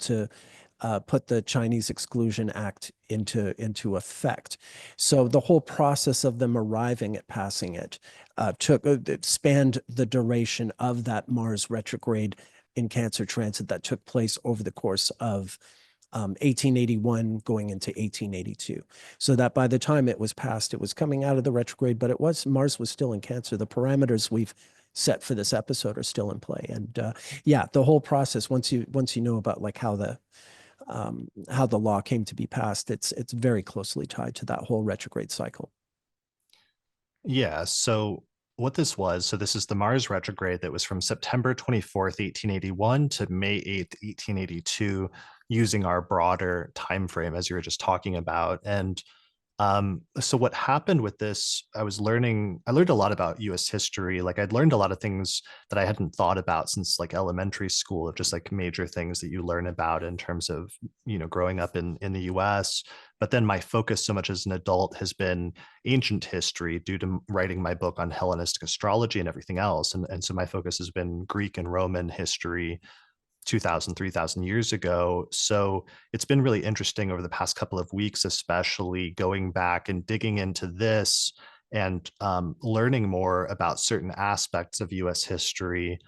put the Chinese Exclusion Act into effect. So the whole process of them arriving at passing it it spanned the duration of that Mars retrograde in Cancer transit that took place over the course of 1881 going into 1882. So that by the time it was passed, it was coming out of the retrograde, but Mars was still in Cancer. The parameters we've set for this episode are still in play. And yeah, the whole process, once you know about like how the law came to be passed, it's very closely tied to that whole retrograde cycle. Yeah. So what this was, so this is the Mars retrograde that was from September 24th, 1881 to May 8th, 1882, using our broader time frame as you were just talking about. And so what happened with this, I learned a lot about US history. Like I'd learned a lot of things that I hadn't thought about since like elementary school, of just like major things that you learn about in terms of, growing up in the US. But then my focus so much as an adult has been ancient history due to writing my book on Hellenistic astrology and everything else. And so my focus has been Greek and Roman history 2000, 3000 years ago. So it's been really interesting over the past couple of weeks, especially going back and digging into this and learning more about certain aspects of US history.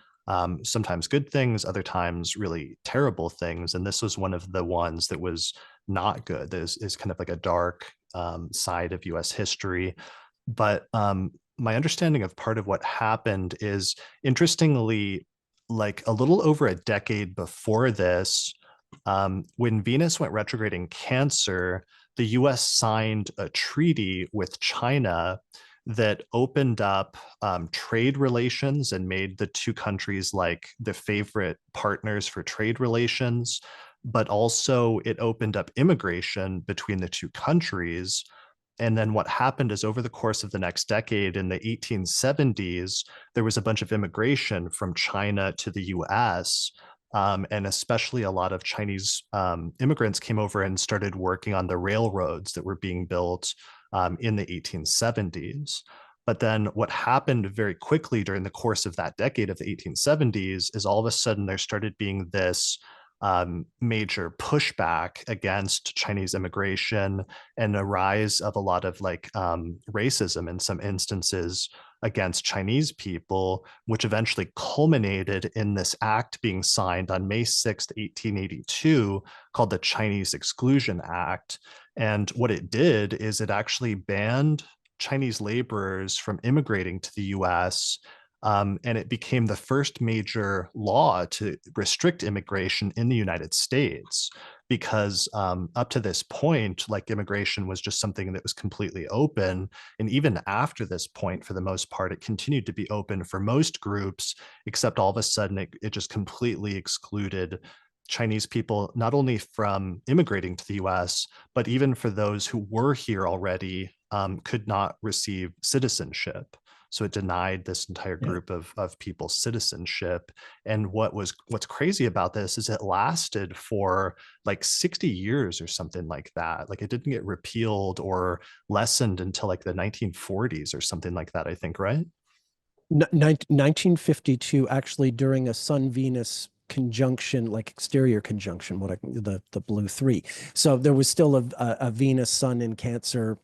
Sometimes good things, other times really terrible things. And this was one of the ones that was not good. That is kind of like a dark side of US history. But my understanding of part of what happened is, interestingly, like a little over a decade before this, When Venus went retrograde in Cancer, the US signed a treaty with China that opened up trade relations and made the two countries like the favorite partners for trade relations. But also, it opened up immigration between the two countries. And then what happened is over the course of the next decade in the 1870s, there was a bunch of immigration from China to the US. And especially a lot of Chinese immigrants came over and started working on the railroads that were being built in the 1870s. But then what happened very quickly during the course of that decade of the 1870s is all of a sudden there started being this major pushback against Chinese immigration and a rise of a lot of like racism in some instances against Chinese people, which eventually culminated in this act being signed on May 6th, 1882, called the Chinese Exclusion Act. And what it did is it actually banned Chinese laborers from immigrating to the US. And it became the first major law to restrict immigration in the United States because up to this point, like immigration was just something that was completely open. And even after this point, for the most part, it continued to be open for most groups, except all of a sudden it just completely excluded Chinese people, not only from immigrating to the US, but even for those who were here already, could not receive citizenship. So it denied this entire Yeah. group of people citizenship. And what's crazy about this is it lasted for like 60 years or something like that. Like it didn't get repealed or lessened until like the 1940s or something like that, I think, right? 1952, actually, during a Sun-Venus conjunction, like exterior conjunction, the blue three. So there was still a Venus Sun in Cancer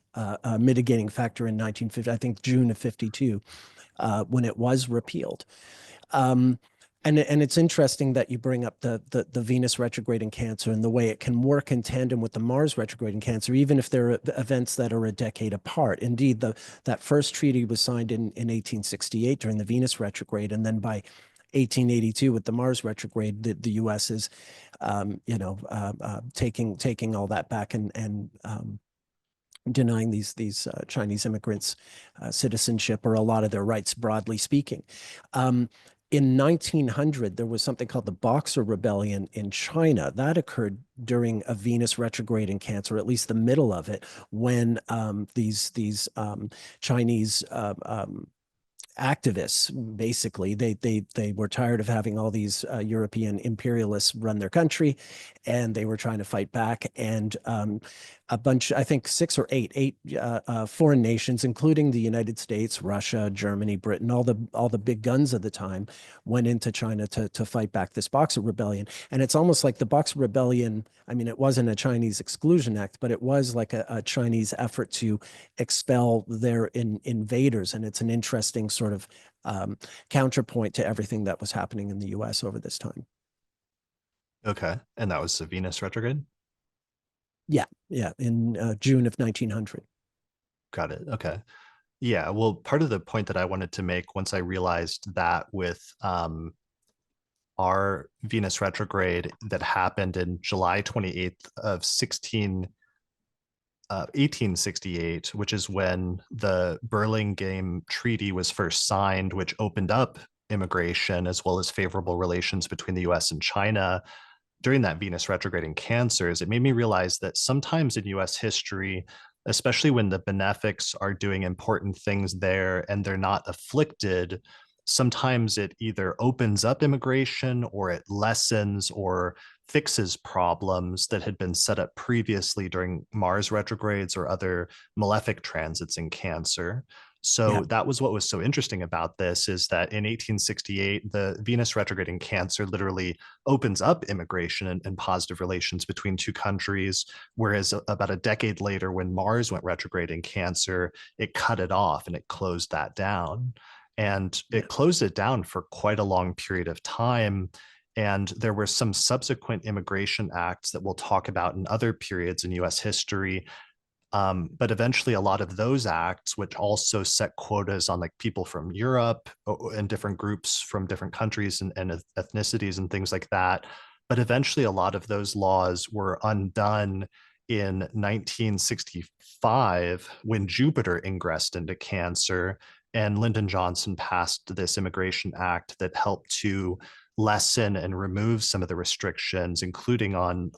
mitigating factor in 1950, I think June of 52, when it was repealed. Um, and it's interesting that you bring up the Venus retrograde in Cancer and the way it can work in tandem with the Mars retrograde in Cancer, even if there are events that are a decade apart. Indeed, that first treaty was signed in 1868 during the Venus retrograde, and then by 1882 with the Mars retrograde, the U.S. is, taking all that back and denying these Chinese immigrants citizenship or a lot of their rights, broadly speaking. In 1900, there was something called the Boxer Rebellion in China. That occurred during a Venus retrograde in Cancer, at least the middle of it, when these Chinese activists, basically, they were tired of having all these European imperialists run their country, and they were trying to fight back. And a bunch, I think six or eight foreign nations, including the United States, Russia, Germany, Britain, all the big guns of the time, went into China to fight back this Boxer Rebellion. And it's almost like the Boxer Rebellion. I mean, it wasn't a Chinese Exclusion Act, but it was like a Chinese effort to expel their invaders. And it's an interesting sort of counterpoint to everything that was happening in the US over this time. Okay. And that was the Venus retrograde? Yeah, yeah, in June of 1900. Got it. Okay. Yeah. Well, part of the point that I wanted to make once I realized that with our Venus retrograde that happened in July 28th of 1868, which is when the Burlingame Treaty was first signed, which opened up immigration as well as favorable relations between the US and China. During that Venus retrograde in Cancers, it made me realize that sometimes in US history, especially when the benefics are doing important things there and they're not afflicted, sometimes it either opens up immigration or it lessens or fixes problems that had been set up previously during Mars retrogrades or other malefic transits in Cancer. Yeah, So that was what was so interesting about this is that in 1868, the Venus retrograde in Cancer literally opens up immigration and positive relations between two countries. Whereas about a decade later, when Mars went retrograde in Cancer, it cut it off and it closed that down. And yeah, it closed it down for quite a long period of time. And there were some subsequent immigration acts that we'll talk about in other periods in US history. But eventually, a lot of those acts, which also set quotas on like people from Europe and different groups from different countries and ethnicities and things like that, But eventually, a lot of those laws were undone in 1965 when Jupiter ingressed into Cancer, and Lyndon Johnson passed this Immigration Act that helped to lessen and remove some of the restrictions, including on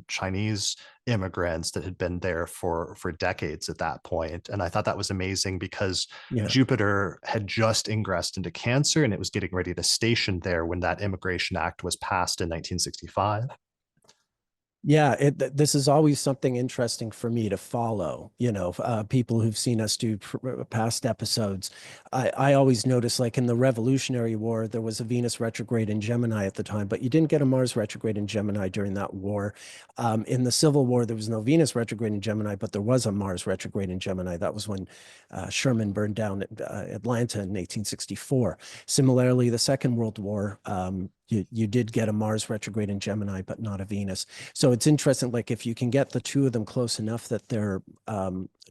Chinese immigrants that had been there for decades at that point. And I thought that was amazing because Yeah. Jupiter had just ingressed into Cancer and it was getting ready to station there when that Immigration Act was passed in 1965. Yeah, this is always something interesting for me to follow. People who've seen us do past episodes. I always notice, like in the Revolutionary War, there was a Venus retrograde in Gemini at the time, but you didn't get a Mars retrograde in Gemini during that war. In the Civil War, there was no Venus retrograde in Gemini, but there was a Mars retrograde in Gemini. That was when Sherman burned down Atlanta in 1864. Similarly, the Second World War, you did get a Mars retrograde in Gemini, but not a Venus. So it's interesting, like if you can get the two of them close enough that they're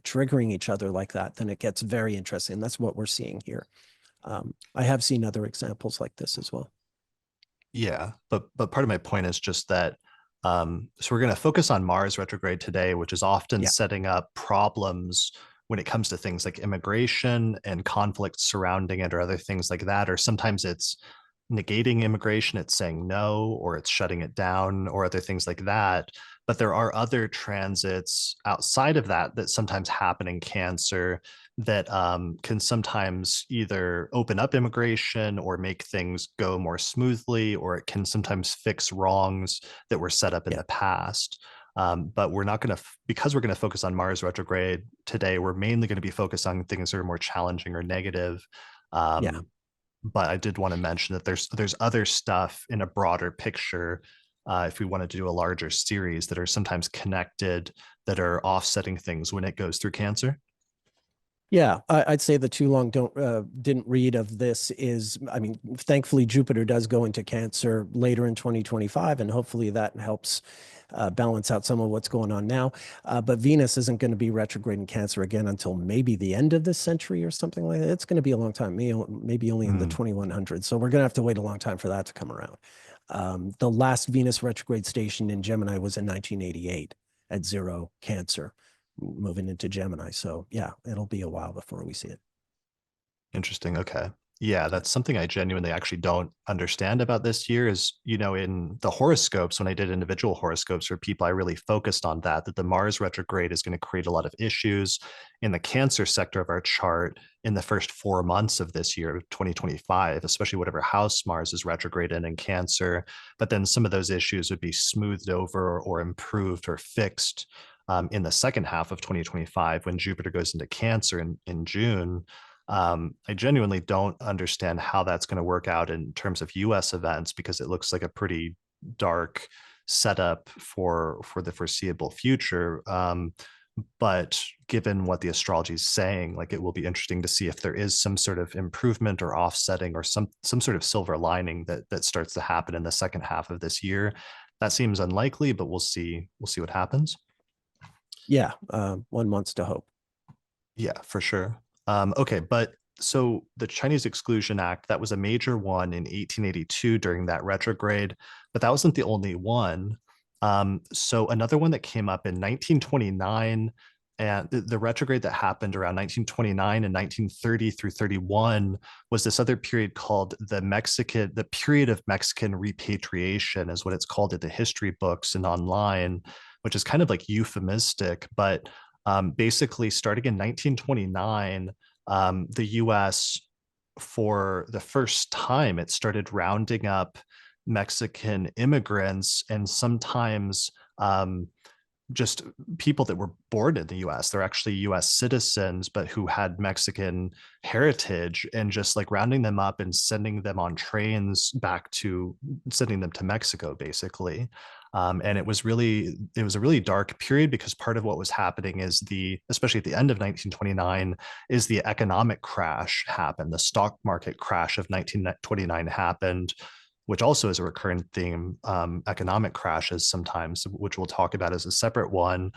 triggering each other like that, then it gets very interesting. That's what we're seeing here. I have seen other examples like this as well. Yeah, but part of my point is just that so we're going to focus on Mars retrograde today, which is often Yeah, setting up problems when it comes to things like immigration and conflicts surrounding it or other things like that. Or sometimes it's negating immigration, it's saying no, or it's shutting it down, or other things like that. But there are other transits outside of that that sometimes happen in Cancer that can sometimes either open up immigration or make things go more smoothly, or it can sometimes fix wrongs that were set up in yeah, the past. But we're not going to, because we're going to focus on Mars retrograde today, we're mainly going to be focused on things that are more challenging or negative. yeah. But I did want to mention that there's other stuff in a broader picture. If we wanted to do a larger series that are sometimes connected, that are offsetting things when it goes through Cancer. Yeah, I'd say the too long don't didn't read of this is, I mean, thankfully Jupiter does go into Cancer later in 2025, and hopefully that helps balance out some of what's going on now. But Venus isn't going to be retrograde in Cancer again until maybe the end of this century or something like that. It's going to be a long time, maybe only in the Mm, 2100s. So we're going to have to wait a long time for that to come around. The last Venus retrograde station in Gemini was in 1988 at 0 Cancer, moving into Gemini. So yeah, it'll be a while before we see it. interesting. Okay. Yeah, that's something I genuinely actually don't understand about this year is, in the horoscopes, when I did individual horoscopes for people, I really focused on that the Mars retrograde is going to create a lot of issues in the Cancer sector of our chart in the first 4 months of this year, 2025, especially whatever house Mars is retrograde in Cancer. But then some of those issues would be smoothed over or improved or fixed in the second half of 2025 when Jupiter goes into Cancer in June. I genuinely don't understand how that's going to work out in terms of US events because it looks like a pretty dark setup for the foreseeable future. But given what the astrology is saying, like it will be interesting to see if there is some sort of improvement or offsetting or some sort of silver lining that starts to happen in the second half of this year. That seems unlikely, but we'll see. We'll see what happens. Yeah, one wants to hope. Yeah, for sure. Okay, but so the Chinese Exclusion Act, that was a major one in 1882 during that retrograde, but that wasn't the only one. So another one that came up in 1929, and the retrograde that happened around 1929 and 1930 through 31 was this other period called the period of Mexican repatriation, is what it's called in the history books and online, which is kind of like euphemistic, but basically starting in 1929, the US, for the first time, it started rounding up Mexican immigrants and sometimes just people that were born in the US. They're actually US citizens, but who had Mexican heritage, and just like rounding them up and sending them on trains sending them to Mexico, basically. And it was a really dark period because part of what was happening is especially at the end of 1929, is the economic crash happened. The stock market crash of 1929 happened, which also is a recurrent theme, economic crashes sometimes, which we'll talk about as a separate one.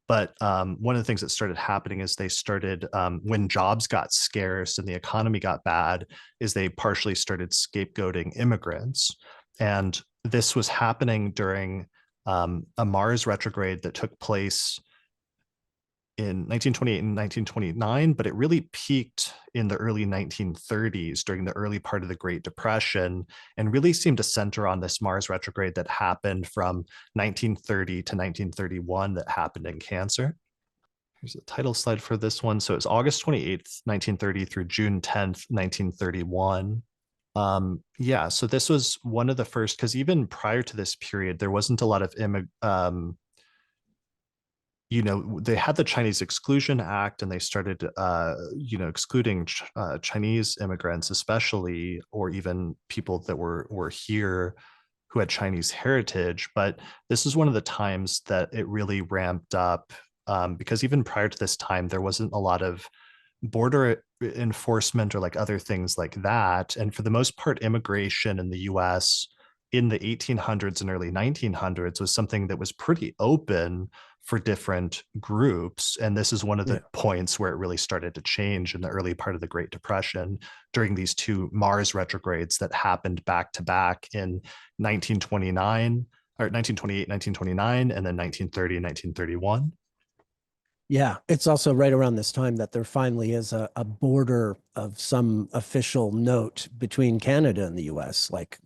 But one of the things that started happening is they started, when jobs got scarce and the economy got bad, is they partially started scapegoating immigrants. And this was happening during a Mars retrograde that took place in 1928 and 1929, but it really peaked in the early 1930s during the early part of the Great Depression and really seemed to center on this Mars retrograde that happened from 1930 to 1931 that happened in Cancer. Here's the title slide for this one. So it's August 28th, 1930 through June 10th, 1931. Yeah, so this was one of the first, because even prior to this period, there wasn't a lot of they had the Chinese Exclusion Act and they started, excluding Chinese immigrants, especially, or even people that were here who had Chinese heritage. But this is one of the times that it really ramped up, because even prior to this time, there wasn't a lot of border enforcement or like other things like that. And for the most part, immigration in the US in the 1800s and early 1900s was something that was pretty open for different groups. And this is one of the Yeah. points where it really started to change in the early part of the Great Depression during these two Mars retrogrades that happened back to back in 1929 or 1928, 1929, and then 1930 and 1931. Yeah, it's also right around this time that there finally is a border of some official note between Canada and the US. Like,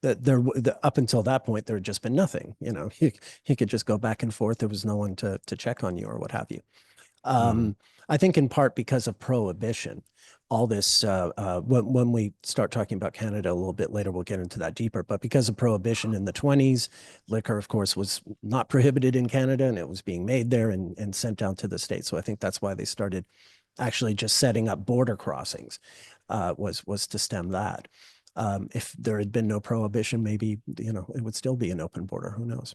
that up until that point, there had just been nothing. You could just go back and forth. There was no one to check on you or what have you. Mm, I think in part because of prohibition, all this, when we start talking about Canada a little bit later, we'll get into that deeper. But because of prohibition in the 20s, liquor, of course, was not prohibited in Canada and it was being made there and sent down to the States. So I think that's why they started actually just setting up border crossings, was to stem that. If there had been no prohibition, maybe, it would still be an open border. Who knows?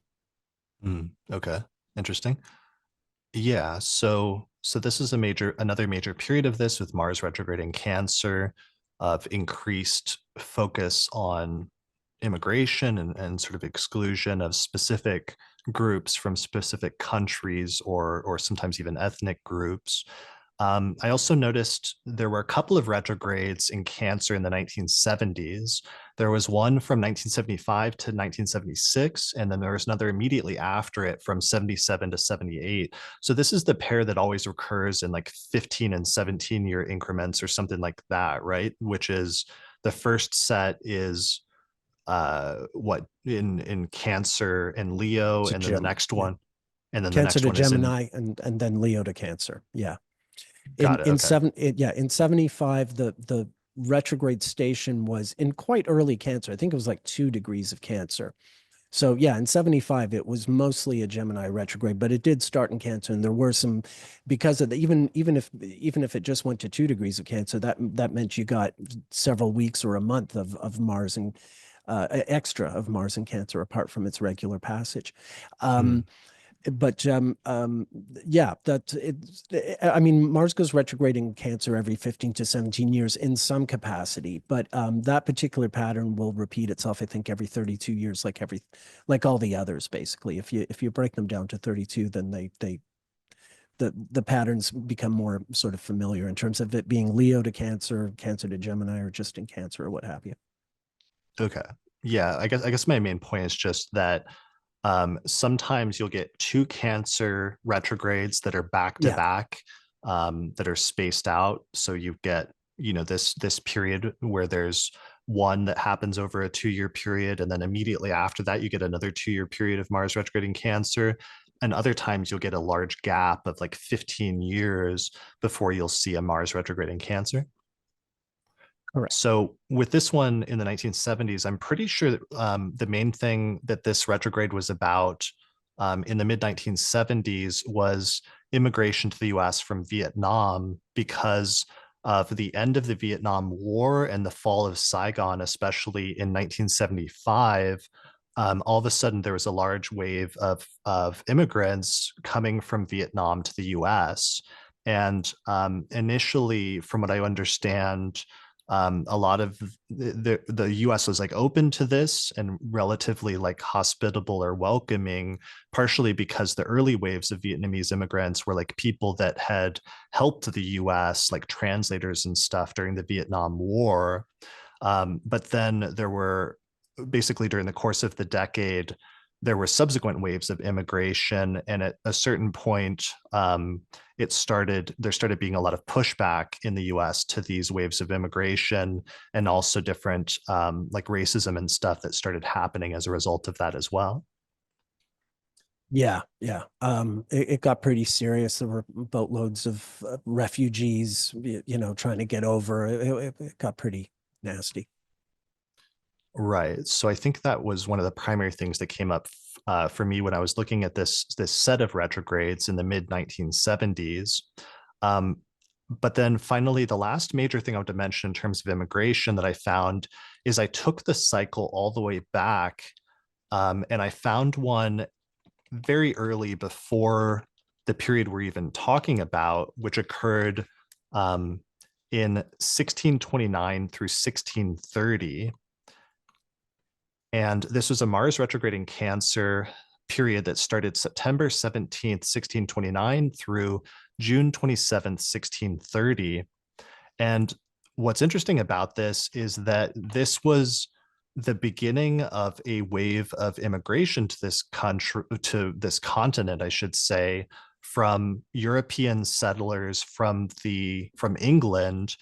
okay, interesting. Yeah, so this is another major period of this with Mars retrograde in Cancer, of increased focus on immigration and sort of exclusion of specific groups from specific countries or sometimes even ethnic groups. I also noticed there were a couple of retrogrades in Cancer in the 1970s. There was one from 1975 to 1976, and then there was another immediately after it from 77 to 78. So this is the pair that always recurs in like 15 and 17-year increments or something like that, right? Which is the first set is what in Cancer and Leo, To and then the Gem, next yeah. one, and then the Cancer next to one is in. Gemini and then Leo to Cancer. Yeah. Got it. Okay. In 75, the retrograde station was in quite early Cancer. I think it was like 2 degrees of Cancer. So yeah, in 75, it was mostly a Gemini retrograde, but it did start in Cancer, and there were some, because of the, even if it just went to 2 degrees of Cancer, that meant you got several weeks or a month of Mars and extra of Mars and Cancer apart from its regular passage. Mm, But yeah, I mean, Mars goes retrograde in Cancer every 15 to 17 years in some capacity, but that particular pattern will repeat itself, I think, every 32 years, like all the others, basically. If you break them down to 32, then the patterns become more sort of familiar in terms of it being Leo to Cancer, Cancer to Gemini, or just in Cancer or what have you. okay. Yeah, I guess my main point is just that sometimes you'll get two Cancer retrogrades that are back to Yeah, back, that are spaced out. So you get, this period where there's one that happens over a 2-year period, and then immediately after that, you get another 2-year period of Mars retrograde in Cancer. And other times you'll get a large gap of like 15 years before you'll see a Mars retrograde in Cancer. correct. So with this one in the 1970s, I'm pretty sure that the main thing that this retrograde was about, in the mid 1970s, was immigration to the US from Vietnam because of the end of the Vietnam War and the fall of Saigon, especially in 1975. All of a sudden, there was a large wave of immigrants coming from Vietnam to the US. And initially, from what I understand, a lot of the US was like open to this and relatively like hospitable or welcoming, partially because the early waves of Vietnamese immigrants were like people that had helped the US, like translators and stuff during the Vietnam War. But then there were basically during the course of the decade, there were subsequent waves of immigration, and at a certain point, there started being a lot of pushback in the U.S. to these waves of immigration, and also different like racism and stuff that started happening as a result of that as well. Yeah, yeah. It got pretty serious. There were boatloads of refugees, trying to get over. It got pretty nasty. Right. So I think that was one of the primary things that came up for me when I was looking at this set of retrogrades in the mid 1970s. Um, but then finally, the last major thing I want to mention in terms of immigration that I found is I took the cycle all the way back, and I found one very early before the period we're even talking about, which occurred um, in 1629 through 1630. And this was a Mars retrograde in Cancer period that started September 17th, 1629 through June 27th, 1630. And what's interesting about this is that this was the beginning of a wave of immigration to this country, to this continent, I should say, from European settlers from England,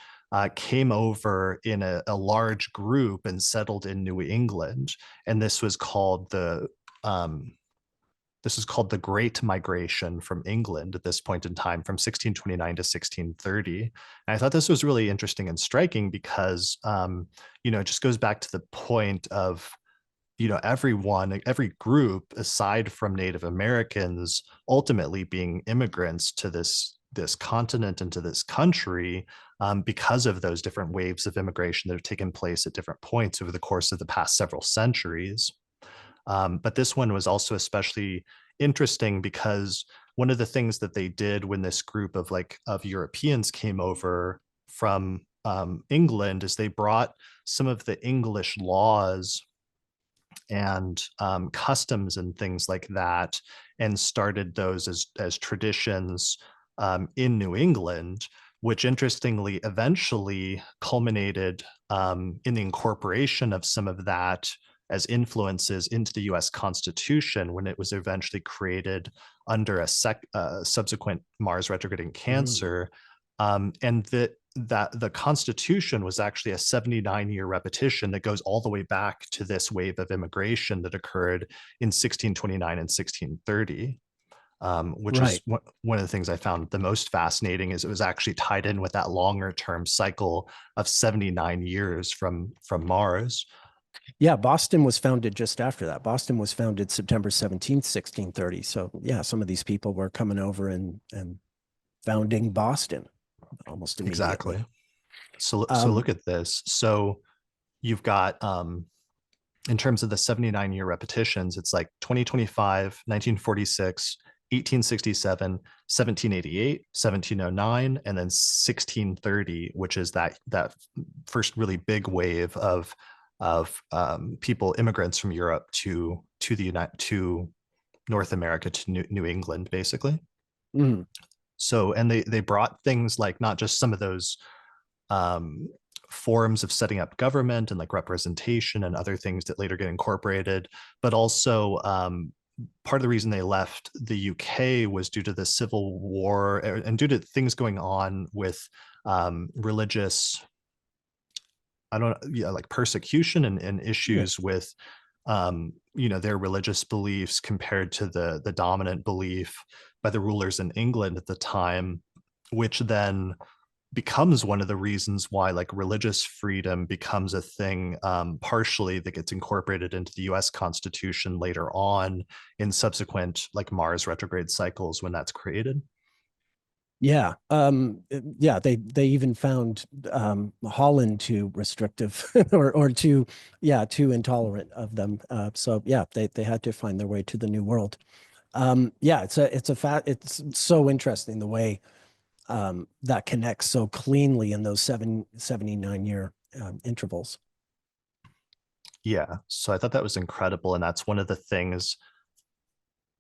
came over in a large group and settled in New England, and um, this is called the Great Migration from England at this point in time, from 1629 to 1630. And I thought this was really interesting and striking because, it just goes back to the point of, every group aside from Native Americans ultimately being immigrants to this continent and to this country, because of those different waves of immigration that have taken place at different points over the course of the past several centuries. But this one was also especially interesting because one of the things that they did when this group of Europeans came over from England is they brought some of the English laws and customs and things like that, and started those as traditions in New England, which interestingly eventually culminated in the incorporation of some of that as influences into the U.S. Constitution when it was eventually created under a subsequent Mars retrograde in Mm. Cancer, and that the Constitution was actually a 79-year repetition that goes all the way back to this wave of immigration that occurred in 1629 and 1630. Which is Right. one of the things I found the most fascinating, is it was actually tied in with that longer term cycle of 79 years from Mars. Yeah, Boston was founded just after that. Boston was founded September 17th, 1630. So yeah, some of these people were coming over and founding Boston almost immediately. Exactly. So Um, look at this. So you've got in terms of the 79-year repetitions, it's like 2025, 1946, 1867, 1788, 1709, and then 1630, which is that first really big wave of people, immigrants from Europe to North America, to New England, basically. mm, So, and they brought things like not just some of those um, forms of setting up government and like representation and other things that later get incorporated, but also part of the reason they left the UK was due to the Civil War and due to things going on with religious, I don't know, yeah, like persecution and yeah. issues with their religious beliefs compared to the dominant belief by the rulers in England at the time, which then becomes one of the reasons why like religious freedom becomes a thing, partially that gets incorporated into the US Constitution later on in subsequent like Mars retrograde cycles when that's created. Yeah. Yeah, they even found Holland too restrictive or too, yeah, too intolerant of them. So yeah, they had to find their way to the new world. Yeah, it's so interesting the way that connects so cleanly in those 79 year intervals. Yeah, so I thought that was incredible, and that's one of the things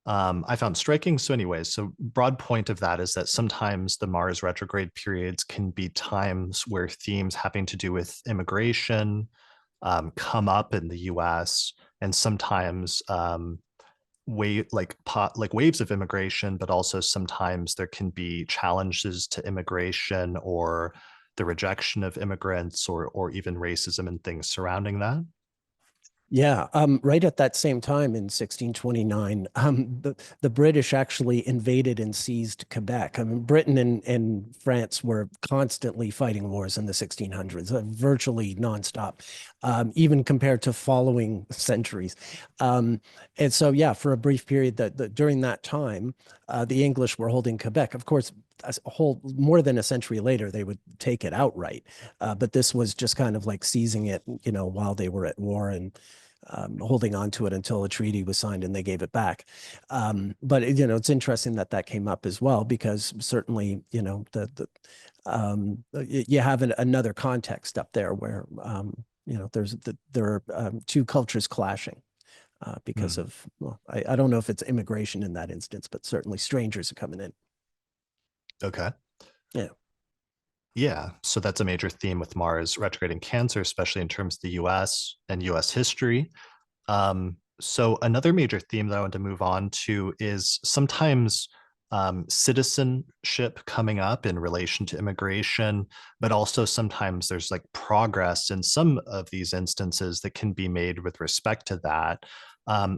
I found striking. So, anyways, so broad point of that is that sometimes the Mars retrograde periods can be times where themes having to do with immigration, come up in the US, and sometimes like waves of immigration, but also sometimes there can be challenges to immigration or the rejection of immigrants or even racism and things surrounding that. Yeah, right at that same time in 1629, the British actually invaded and seized Quebec. I mean, Britain and France were constantly fighting wars in the 1600s, virtually nonstop, even compared to following centuries. Um, and so, yeah, for a brief period during that time, the English were holding Quebec. Of course, a whole more than a century later, they would take it outright. But this was just kind of like seizing it, while they were at war and holding on to it until a treaty was signed and they gave it back. But it's interesting that that came up as well, because certainly, you have another context up there where, there are two cultures clashing. Because Hmm. of, well, I don't know if it's immigration in that instance, but certainly strangers are coming in. Okay. Yeah. Yeah, so that's a major theme with Mars retrograding Cancer, especially in terms of the US and US history. So another major theme that I want to move on to is sometimes citizenship coming up in relation to immigration, but also sometimes there's like progress in some of these instances that can be made with respect to that.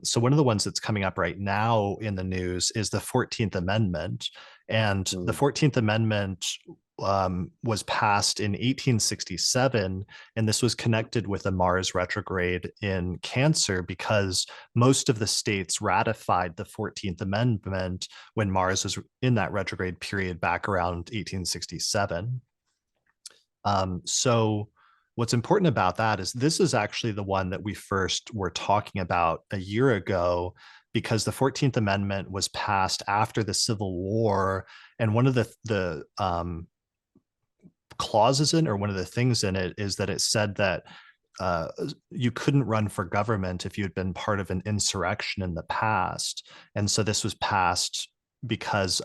So one of the ones that's coming up right now in the news is the 14th Amendment. And the Mm. 14th Amendment was passed in 1867, and this was connected with a Mars retrograde in Cancer because most of the states ratified the 14th Amendment when Mars was in that retrograde period back around 1867. So what's important about that is this is actually the one that we first were talking about a year ago, because the 14th Amendment was passed after the Civil War. And one of the clauses in, or one of the things in it, is that it said that uh, you couldn't run for government if you had been part of an insurrection in the past. And so this was passed because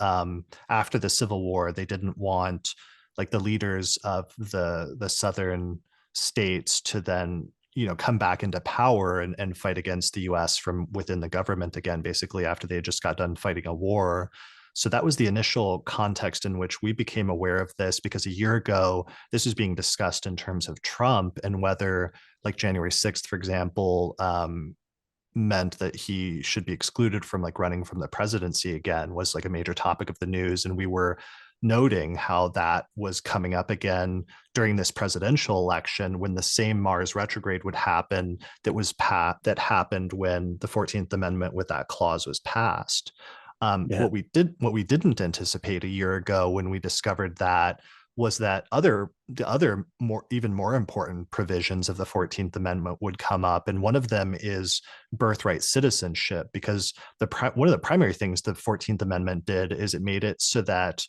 after the Civil War, they didn't want like the leaders of the southern states to then come back into power and fight against the US from within the government again, basically after they had just got done fighting a war. So that was the initial context in which we became aware of this, because a year ago this was being discussed in terms of Trump and whether, like January 6th, for example, meant that he should be excluded from like running from the presidency again, was like a major topic of the news. And we were noting how that was coming up again during this presidential election when the same Mars retrograde would happen that happened when the 14th Amendment with that clause was passed. Yeah. What we didn't anticipate a year ago when we discovered that was that the other more even more important provisions of the 14th Amendment would come up, and one of them is birthright citizenship, because one of the primary things the 14th Amendment did is it made it so that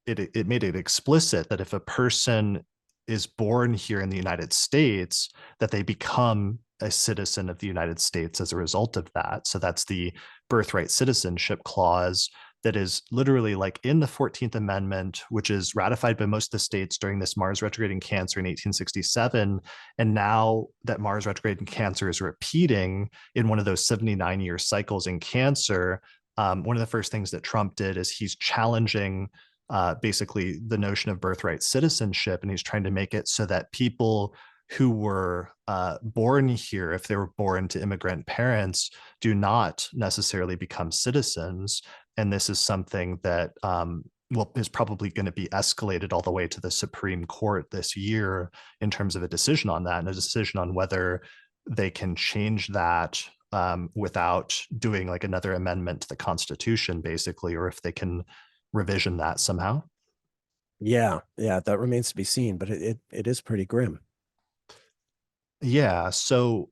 it made it explicit that if a person is born here in the United States, that they become a citizen of the United States as a result of that. So that's the birthright citizenship clause that is literally like in the 14th Amendment, which is ratified by most of the states during this Mars retrograde in Cancer in 1867. And now that Mars retrograde in Cancer is repeating in one of those 79-year cycles in Cancer, one of the first things that Trump did is he's challenging basically the notion of birthright citizenship, and he's trying to make it so that people who were born here, if they were born to immigrant parents, do not necessarily become citizens. And this is something that is probably going to be escalated all the way to the Supreme Court this year in terms of a decision on that, and a decision on whether they can change that without doing like another amendment to the Constitution, basically, or if they can revision that somehow. Yeah. Yeah. That remains to be seen, but it is pretty grim. Yeah. So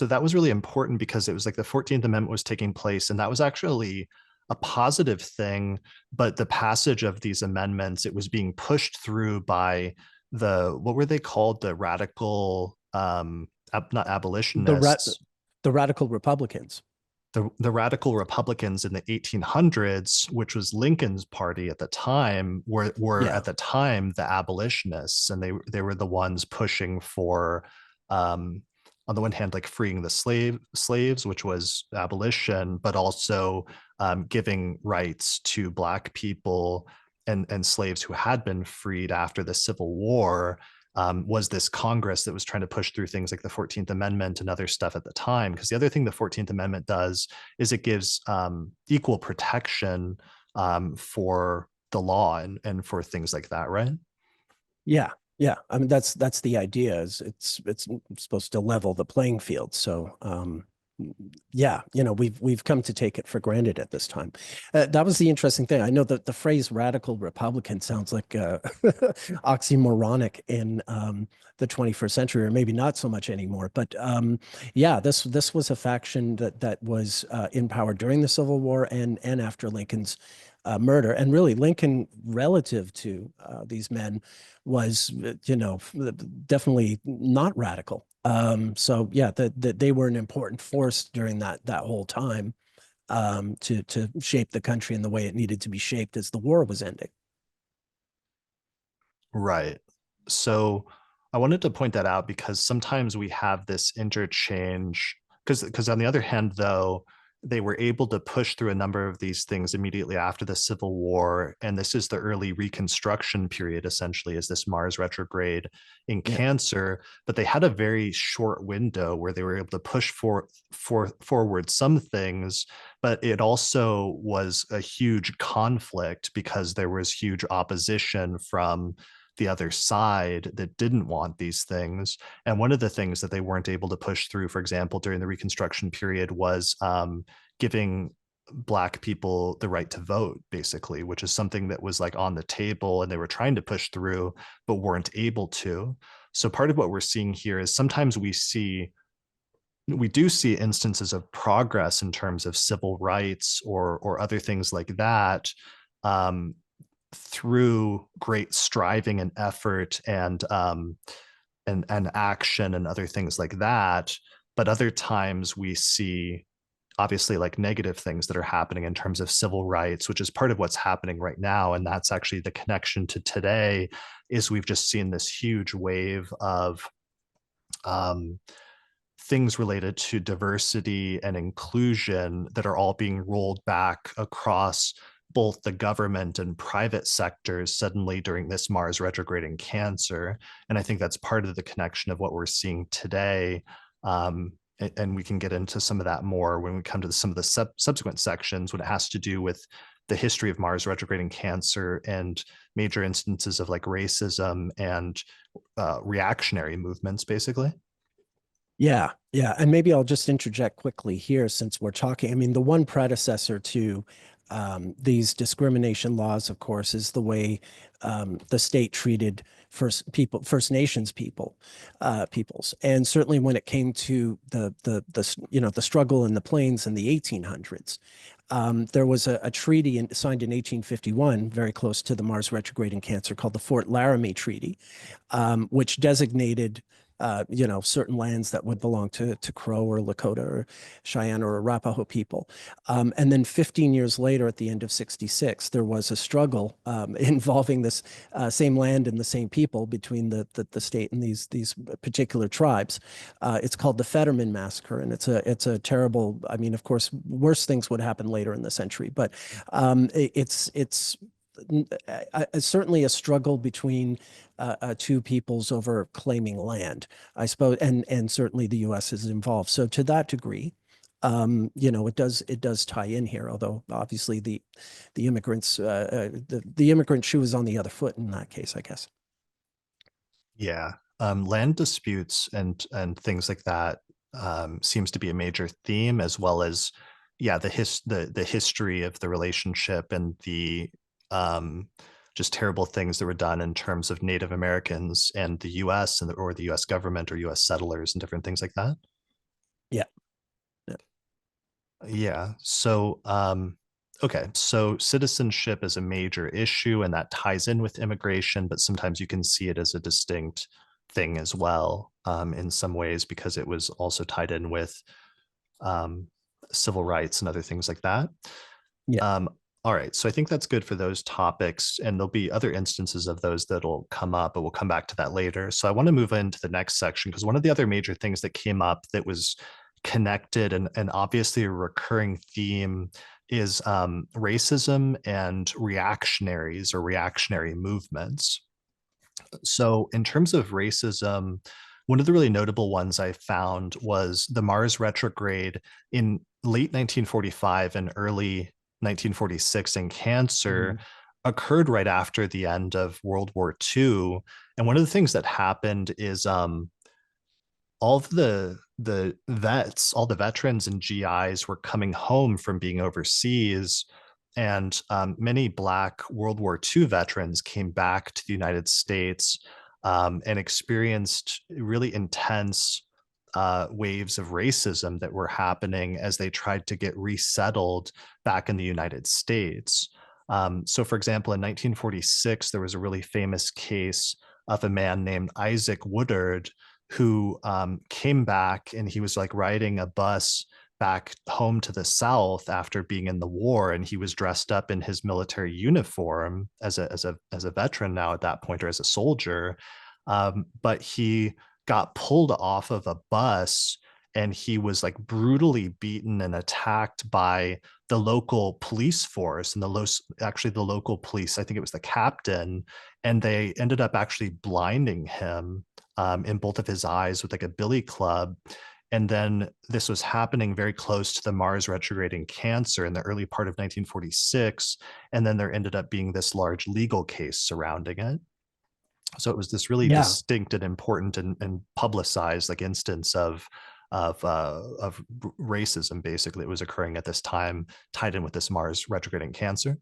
that was really important because it was like the 14th Amendment was taking place, and that was actually a positive thing. But the passage of these amendments, it was being pushed through by what were they called? The radical, not The ra abolitionists. the radical Republicans. the radical Republicans in the 1800s, which was Lincoln's party at the time, were Yeah. at the time the abolitionists, and they were the ones pushing for, on the one hand, like freeing the slaves, which was abolition, but also giving rights to Black people and slaves who had been freed after the Civil War. Was this Congress that was trying to push through things like the 14th Amendment and other stuff at the time. Because the other thing the 14th Amendment does is it gives equal protection for the law and for things like that, right? Yeah, yeah. I mean, that's the idea. Is it's supposed to level the playing field. So, yeah, we've come to take it for granted at this time. That was the interesting thing. I know that the phrase "radical Republican" sounds like oxymoronic in the 21st century, or maybe not so much anymore. But yeah, this was a faction that was in power during the Civil War and after Lincoln's murder. And really, Lincoln, relative to these men, was, definitely not radical. So yeah, they were an important force during that whole time, to shape the country in the way it needed to be shaped as the war was ending. Right. So I wanted to point that out because sometimes we have this interchange. Because on the other hand, though, they were able to push through a number of these things immediately after the Civil War. And this is the early Reconstruction period, essentially, is this Mars retrograde in Yeah. Cancer. But they had a very short window where they were able to push forward some things, but it also was a huge conflict because there was huge opposition from the other side that didn't want these things. And one of the things that they weren't able to push through, for example, during the Reconstruction period, was giving Black people the right to vote, basically, which is something that was like on the table and they were trying to push through, but weren't able to. So part of what we're seeing here is sometimes we do see instances of progress in terms of civil rights or other things like that, um, through great striving and effort and action and other things like that. But other times we see obviously like negative things that are happening in terms of civil rights, which is part of what's happening right now. And that's actually the connection to today. Is we've just seen this huge wave of um, things related to diversity and inclusion that are all being rolled back across both the government and private sectors suddenly during this Mars retrograde in Cancer. And I think that's part of the connection of what we're seeing today. And we can get into some of that more when we come to some of the subsequent sections when it has to do with the history of Mars retrograde in Cancer and major instances of like racism and reactionary movements, basically. Yeah, yeah. And maybe I'll just interject quickly here since we're talking. I mean, the one predecessor to these discrimination laws, of course, is the way the state treated First Nations peoples. And certainly when it came to the struggle in the plains in the 1800s, there was a treaty signed in 1851, very close to the Mars retrograde in Cancer, called the Fort Laramie Treaty, which designated certain lands that would belong to Crow or Lakota or Cheyenne or Arapaho people. And then 15 years later, at the end of 66, there was a struggle involving this same land and the same people between the state and these particular tribes. It's called the Fetterman Massacre, and it's a terrible. I mean, of course, worse things would happen later in the century, but it's certainly a struggle between two peoples over claiming land, I suppose, and certainly the U.S. is involved. So to that degree, it does tie in here. Although obviously the immigrants, the immigrant shoe is on the other foot in that case, I guess. Yeah. Land disputes and things like that seems to be a major theme, as well as yeah, the history of the relationship and the um, just terrible things that were done in terms of Native Americans and the U.S. or the U.S. government or U.S. settlers and different things like that. Yeah. Yeah. Yeah. So, okay. So citizenship is a major issue, and that ties in with immigration, but sometimes you can see it as a distinct thing as well, in some ways, because it was also tied in with um, civil rights and other things like that. Yeah. Um, all right, so I think that's good for those topics, and there'll be other instances of those that'll come up, but we'll come back to that later. So I want to move into the next section because one of the other major things that came up that was connected and obviously a recurring theme is racism and reactionaries or reactionary movements. So, in terms of racism, one of the really notable ones I found was the Mars retrograde in late 1945 and early 1946 in Cancer Mhm. occurred right after the end of World War II. And one of the things that happened is all of the vets, all the veterans and GIs were coming home from being overseas, and many Black World War II veterans came back to the United States and experienced really intense waves of racism that were happening as they tried to get resettled back in the United States. So, for example, in 1946, there was a really famous case of a man named Isaac Woodard who came back, and he was like riding a bus back home to the South after being in the war, and he was dressed up in his military uniform as a veteran now at that point, or as a soldier. But he got pulled off of a bus, and he was like brutally beaten and attacked by the local police force and actually the local police. I think it was the captain, and they ended up actually blinding him in both of his eyes with like a billy club. And then this was happening very close to the Mars retrograde in Cancer in the early part of 1946. And then there ended up being this large legal case surrounding it. So it was this really Yeah. distinct and important and publicized like instance of racism basically that was occurring at this time, tied in with this Mars retrograde in Cancer.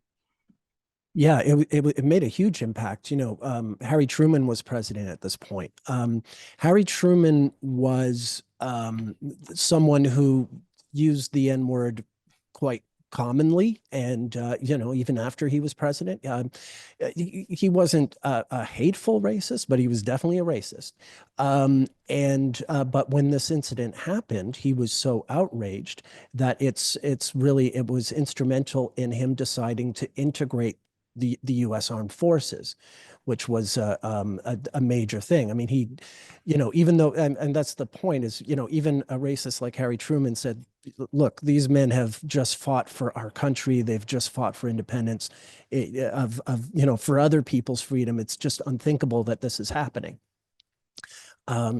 Yeah, it made a huge impact. Harry Truman was president at this point. Harry Truman was someone who used the N word quite commonly, and even after he was president, he wasn't a hateful racist, but he was definitely a racist. And but when this incident happened, he was so outraged that it was instrumental in him deciding to integrate the U.S. Armed Forces, which was a major thing. I mean, even though, and that's the point is, even a racist like Harry Truman said, look, these men have just fought for our country. They've just fought for independence for other people's freedom. It's just unthinkable that this is happening.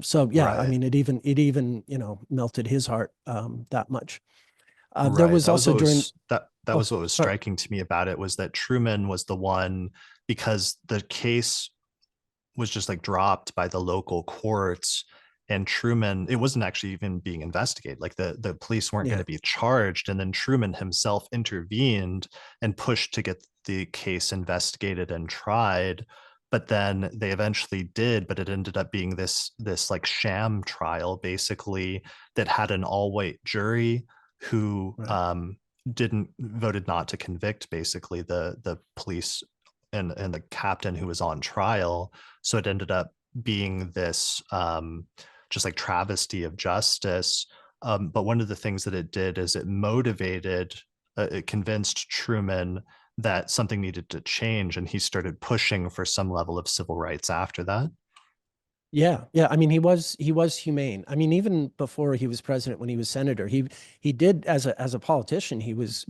So yeah, I Right. mean, it even melted his heart that much. There Right. was That was also what during. was that Oh, was what was sorry. striking to me about it was that Truman was the one, because the case was just like dropped by the local courts, and Truman, it wasn't actually even being investigated. Like the police weren't going Yeah. to be charged, and then Truman himself intervened and pushed to get the case investigated and tried. But then they eventually did, but it ended up being this like sham trial basically, that had an all white jury who Right. didn't voted not to convict basically the police and the captain who was on trial. So it ended up being this just like travesty of justice. But one of the things that it did is it convinced Truman that something needed to change, and he started pushing for some level of civil rights after that. Yeah, yeah. I mean, he was humane. I mean, even before he was president, when he was senator, he did as a politician, he was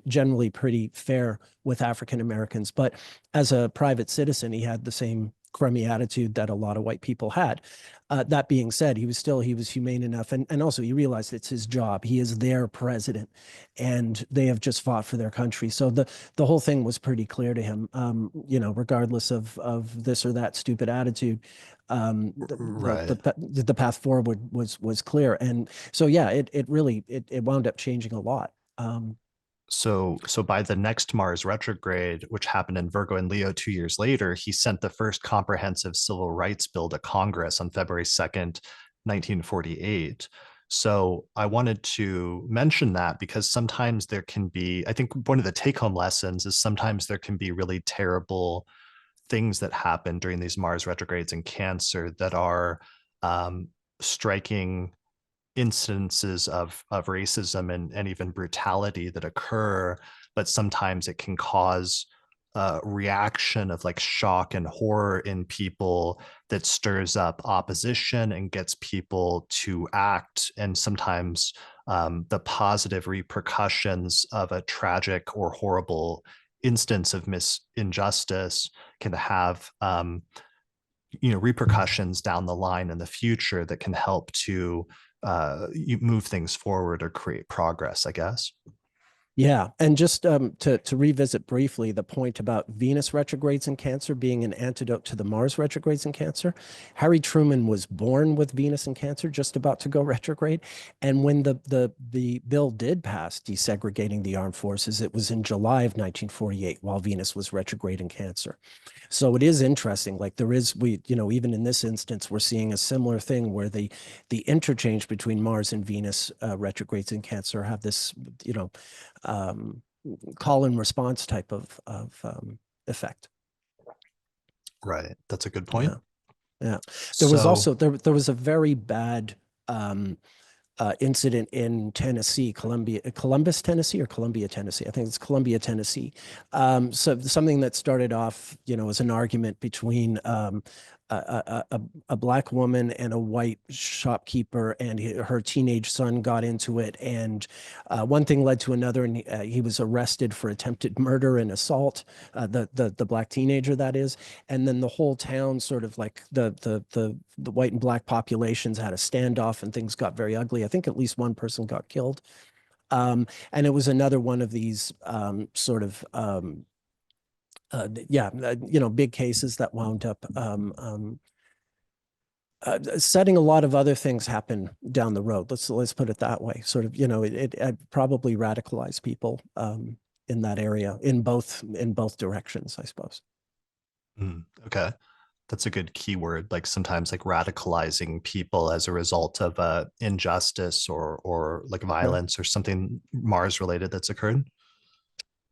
generally pretty fair with African Americans. But as a private citizen, he had the same crummy attitude that a lot of white people had. That being said, he was humane enough, and also he realized it's his job. He is their president, and they have just fought for their country. So the whole thing was pretty clear to him. Regardless of this or that stupid attitude, Right. the path forward was clear. And so yeah, it really it wound up changing a lot. So by the next Mars retrograde, which happened in Virgo and Leo 2 years later, he sent the first comprehensive civil rights bill to Congress on February 2nd, 1948. So I wanted to mention that because sometimes there can be, I think one of the take-home lessons is sometimes there can be really terrible things that happen during these Mars retrogrades in Cancer that are striking incidences of racism and even brutality that occur, but sometimes it can cause a reaction of like shock and horror in people that stirs up opposition and gets people to act. And sometimes the positive repercussions of a tragic or horrible instance of injustice can have repercussions down the line in the future that can help to you move things forward or create progress, I guess. Yeah, and just to revisit briefly the point about Venus retrogrades in Cancer being an antidote to the Mars retrogrades in Cancer. Harry Truman was born with Venus in Cancer, just about to go retrograde, and when the bill did pass desegregating the armed forces, it was in July of 1948, while Venus was retrograde in Cancer. So it is interesting. Like there is, even in this instance, we're seeing a similar thing where the interchange between Mars and Venus retrogrades in Cancer have this, um, call and response type of effect. Right. That's a good point. Yeah, yeah. There was So, also there was a very bad um, incident in Tennessee, Columbus, Tennessee, or Columbia, Tennessee. I think it's Columbia, Tennessee. So something that started off, as an argument between a black woman and a white shopkeeper, and her teenage son got into it, and one thing led to another, and he was arrested for attempted murder and assault. The black teenager, that is, and then the whole town, sort of like the white and black populations, had a standoff, and things got very ugly. I think at least one person got killed. And it was another one of these big cases that wound up setting a lot of other things happen down the road. Let's put it that way. Sort of, it probably radicalized people in that area in both directions, I suppose. okay. That's a good keyword. Like sometimes like radicalizing people as a result of injustice or like Sure. violence or something Mars related that's occurred.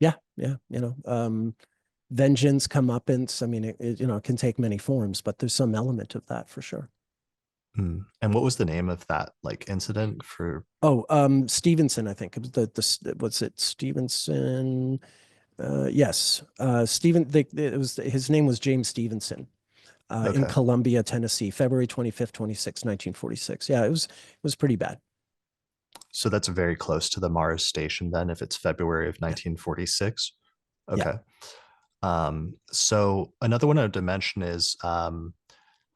Yeah, yeah. Vengeance, comeuppance. I mean, it can take many forms, but there's some element of that for sure. And what was the name of that like incident for? Oh, Stevenson, I think it was what's it, Stevenson? Yes, it was, his name was James Stevenson, in Okay. Columbia, Tennessee, February 25th, 1946. Yeah, it was pretty bad. So that's very close to the Mars station then, if it's February of Yeah, 1946. yeah. Okay. So another one I would mention is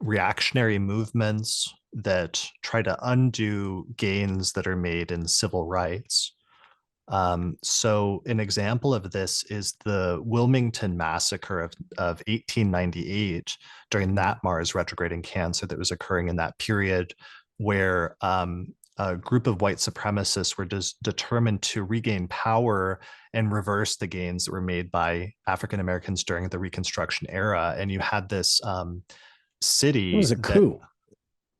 reactionary movements that try to undo gains that are made in civil rights. So an example of this is the Wilmington massacre of 1898 during Mhm. that Mars retrograde in Cancer that was occurring in that period, where a group of white supremacists were determined to regain power and reverse the gains that were made by African Americans during the Reconstruction era. And you had this It was city a that, coup.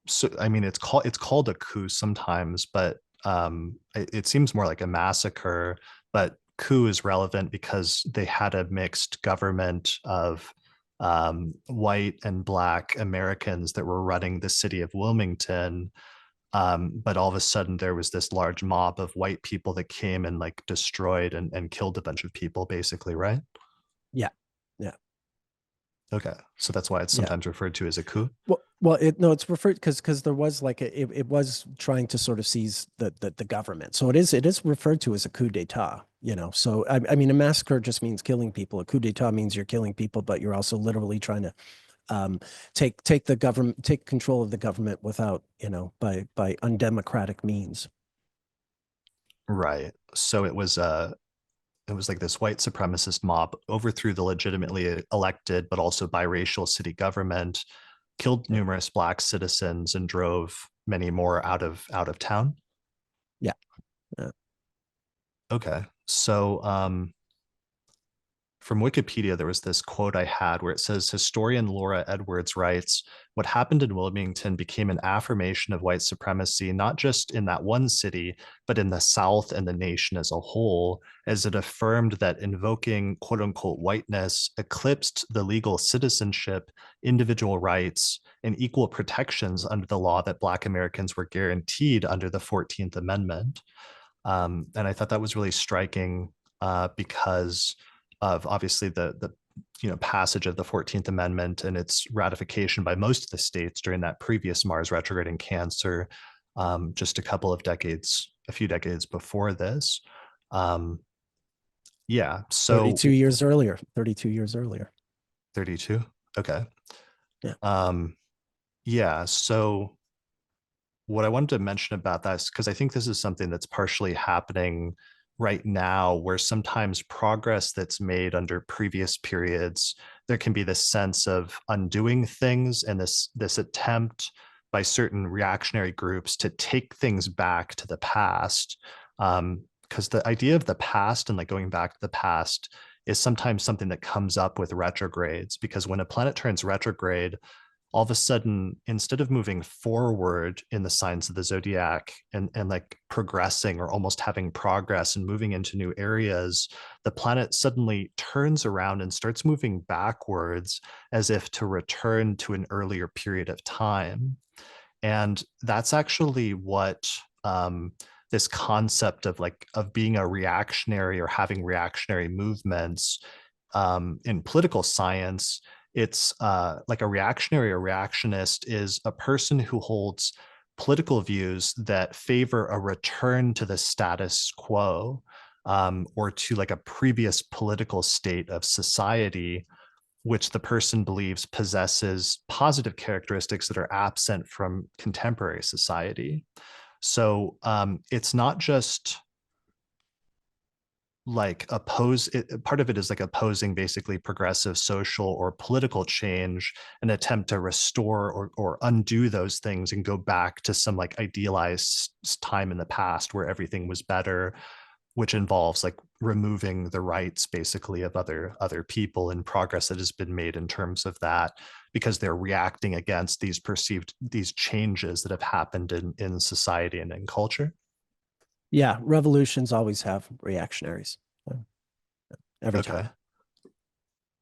so I mean it's called a coup sometimes, but it seems more like a massacre. But coup is relevant because they had a mixed government of white and black Americans that were running the city of Wilmington. But all of a sudden there was this large mob of white people that came and like destroyed and killed a bunch of people, basically, right? Yeah, yeah, Okay, so that's why it's yeah. sometimes referred to as a coup. Well, it's referred because there was like it was trying to sort of seize the government. So it is referred to as a coup d'état, So I mean, a massacre just means killing people. A coup d'état means you're killing people, but you're also literally trying to um, take control of the government without, by undemocratic means. Right. So it was like this white supremacist mob overthrew the legitimately elected but also biracial city government, killed Yeah, numerous black citizens, and drove many more out of town. yeah, yeah. Okay. So from Wikipedia, there was this quote I had where it says historian Laura Edwards writes, "What happened in Wilmington became an affirmation of white supremacy, not just in that one city, but in the South and the nation as a whole, as it affirmed that invoking quote unquote whiteness eclipsed the legal citizenship, individual rights, and equal protections under the law that Black Americans were guaranteed under the 14th Amendment." And I thought that was really striking because of obviously the passage of the 14th Amendment and its ratification by most of the states during that previous Mars retrograde in Cancer, just a few decades before this. Um, yeah, 32 so years earlier, 32 years earlier. 32. Okay. Yeah. Um, yeah, so what I wanted to mention about that is because I think this is something that's partially happening right now, where sometimes progress that's made under previous periods, there can be this sense of undoing things and this attempt by certain reactionary groups to take things back to the past. Because the idea of the past and like going back to the past is sometimes something that comes up with retrogrades, because when a planet turns retrograde, all of a sudden, instead of moving forward in the signs of the zodiac and like progressing or almost having progress and moving into new areas, the planet suddenly turns around and starts moving backwards as if to return to an earlier period of time. And that's actually what this concept of like of being a reactionary or having reactionary movements in political science, it's like a reactionary or reactionist is a person who holds political views that favor a return to the status quo, or to like a previous political state of society, which the person believes possesses positive characteristics that are absent from contemporary society. So it's not just like part of it is like opposing basically progressive social or political change, an attempt to restore or undo those things and go back to some like idealized time in the past where everything was better, which involves like removing the rights basically of other people and progress that has been made in terms of that, because they're reacting against these changes that have happened in society and in culture. Yeah. Revolutions always have reactionaries. Every time. Okay.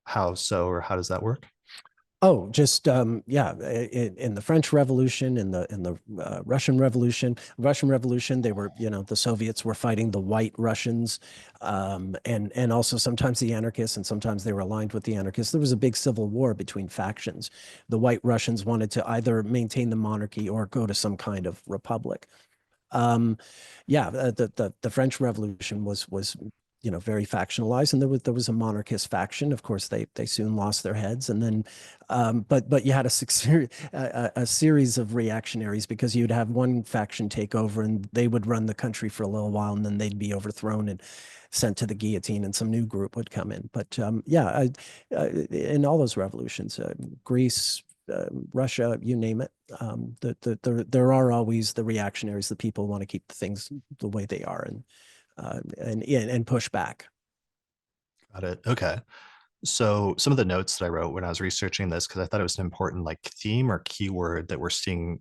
How so, or how does that work? Oh, just yeah, in the French Revolution, in the Russian Revolution, they were, the Soviets were fighting the White Russians, and also sometimes the anarchists, and sometimes they were aligned with the anarchists. There was a big civil war between factions. The White Russians wanted to either maintain the monarchy or go to some kind of republic. Um, yeah, the French Revolution was very factionalized, and there was a monarchist faction. Of course, they soon lost their heads, and then but you had a series of reactionaries, because you'd have one faction take over and they would run the country for a little while, and then they'd be overthrown and sent to the guillotine, and some new group would come in. But yeah, in all those revolutions, Greece, Russia, you name it. There are always the reactionaries, the people who want to keep things the way they are, and push back. Got it. Okay. So some of the notes that I wrote when I was researching this, because I thought it was an important like theme or keyword that we're seeing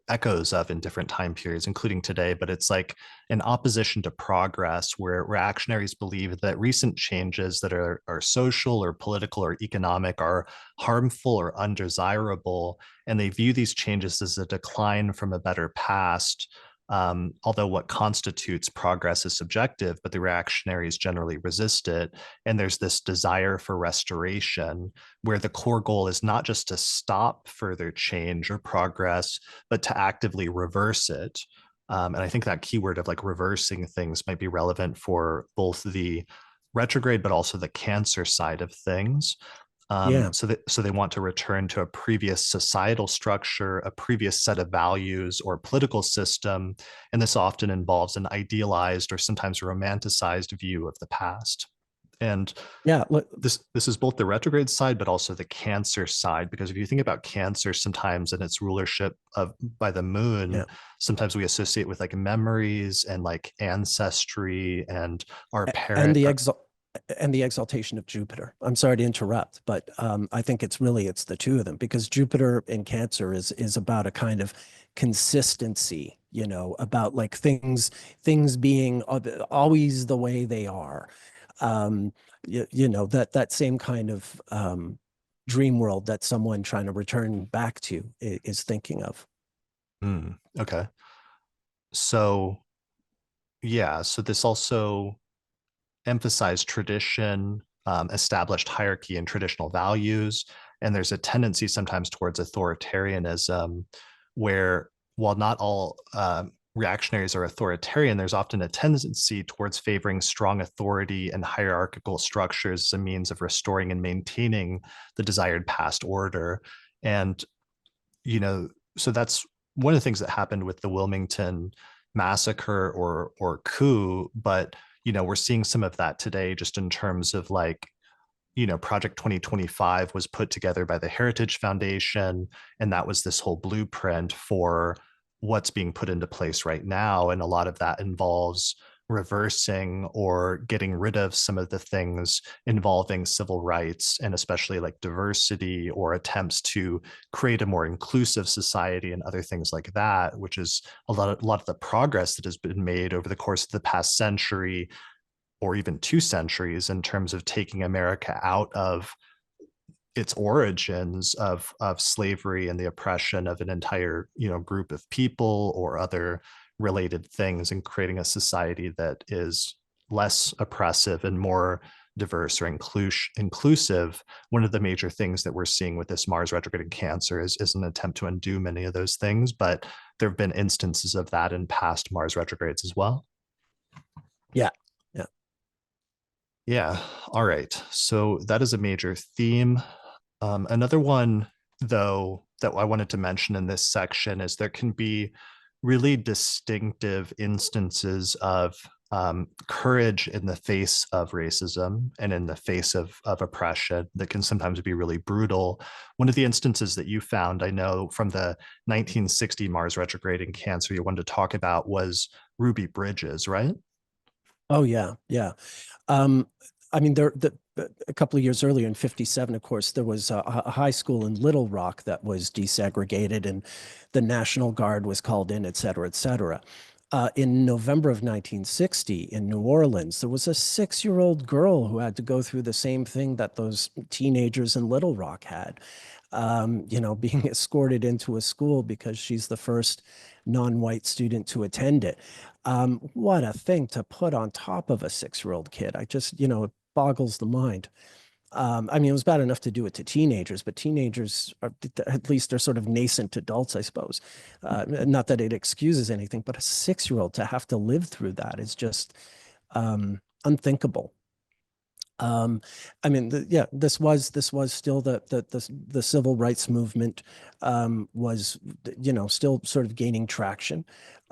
echoes of in different time periods, including today, but it's like an opposition to progress, where reactionaries believe that recent changes that are social or political or economic are harmful or undesirable, and they view these changes as a decline from a better past. Although what constitutes progress is subjective, but the reactionaries generally resist it. And there's this desire for restoration, where the core goal is not just to stop further change or progress, but to actively reverse it. And I think that keyword of like reversing things might be relevant for both the retrograde, but also the Cancer side of things. Yeah. So they want to return to a previous societal structure, a previous set of values or political system, and this often involves an idealized or sometimes romanticized view of the past. And Yeah. Look, this is both the retrograde side, but also the Cancer side, because if you think about Cancer, sometimes in its rulership of by the moon, yeah. sometimes we associate with like memories and like ancestry and our And parent. the Our, exalt. and the exaltation of Jupiter. I'm sorry to interrupt, but I think it's the two of them, because Jupiter in Cancer is about a kind of consistency, about like things being always the way they are. That same kind of dream world that someone trying to return back to is thinking of. Okay. So yeah, so this also emphasized tradition, established hierarchy and traditional values, and there's a tendency sometimes towards authoritarianism, where while not all reactionaries are authoritarian, there's often a tendency towards favoring strong authority and hierarchical structures as a means of restoring and maintaining the desired past order. And so that's one of the things that happened with the Wilmington massacre or coup, but we're seeing some of that today just in terms of like, Project 2025 was put together by the Heritage Foundation, and that was this whole blueprint for what's being put into place right now. And a lot of that involves reversing or getting rid of some of the things involving civil rights and especially like diversity or attempts to create a more inclusive society and other things like that, which is a lot of the progress that has been made over the course of the past century or even 2 centuries in terms of taking America out of its origins of slavery and the oppression of an entire group of people or other related things, and creating a society that is less oppressive and more diverse or inclusive. One of the major things that we're seeing with this Mars retrograde in Cancer is an attempt to undo many of those things, but there have been instances of that in past Mars retrogrades as well. Yeah. Yeah. Yeah. All right. So that is a major theme. Another one, though, that I wanted to mention in this section is there can be really distinctive instances of courage in the face of racism and in the face of oppression that can sometimes be really brutal. One of the instances that you found, I know from the 1960 Mars retrograde in Cancer, you wanted to talk about was Ruby Bridges, right? Oh yeah, yeah. Um, I mean, a couple of years earlier in '57, of course, there was a high school in Little Rock that was desegregated, and the National Guard was called in, et cetera, et cetera. In November of 1960, in New Orleans, there was a 6-year-old girl who had to go through the same thing that those teenagers in Little Rock had. Being escorted into a school because she's the first non-white student to attend it. What a thing to put on top of a 6-year-old kid. It boggles the mind. I mean, it was bad enough to do it to teenagers, but teenagers are, at least they're sort of nascent adults, I suppose. Not that it excuses anything, but a 6-year-old to have to live through that is just unthinkable. Um, I mean, yeah, this was still the civil rights movement was, still sort of gaining traction.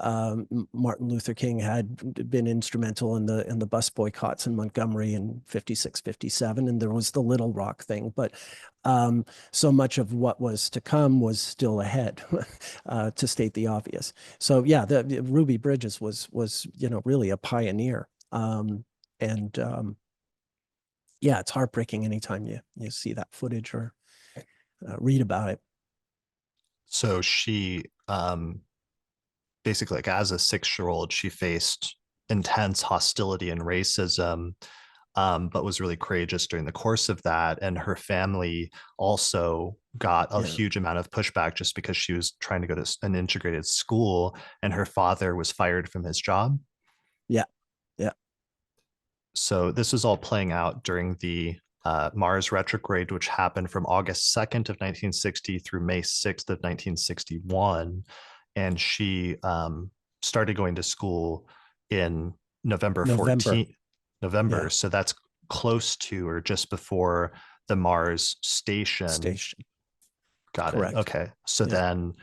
Martin Luther King had been instrumental in the bus boycotts in Montgomery in 56, 57, and there was the Little Rock thing, but so much of what was to come was still ahead, to state the obvious. So yeah, the Ruby Bridges was really a pioneer. And Yeah, it's heartbreaking anytime you see that footage or read about it. So she basically, like as a 6-year old, she faced intense hostility and racism, but was really courageous during the course of that. And her family also got a Yeah, huge amount of pushback just because she was trying to go to an integrated school, and her father was fired from his job. yeah, yeah. So this is all playing out during the Mars retrograde, which happened from August 2nd of 1960 through May 6th of 1961. And she started going to school in November November. 14th, November. Yeah, So that's close to or just before the Mars station. station. Got it. Correct. Okay. So Yeah, then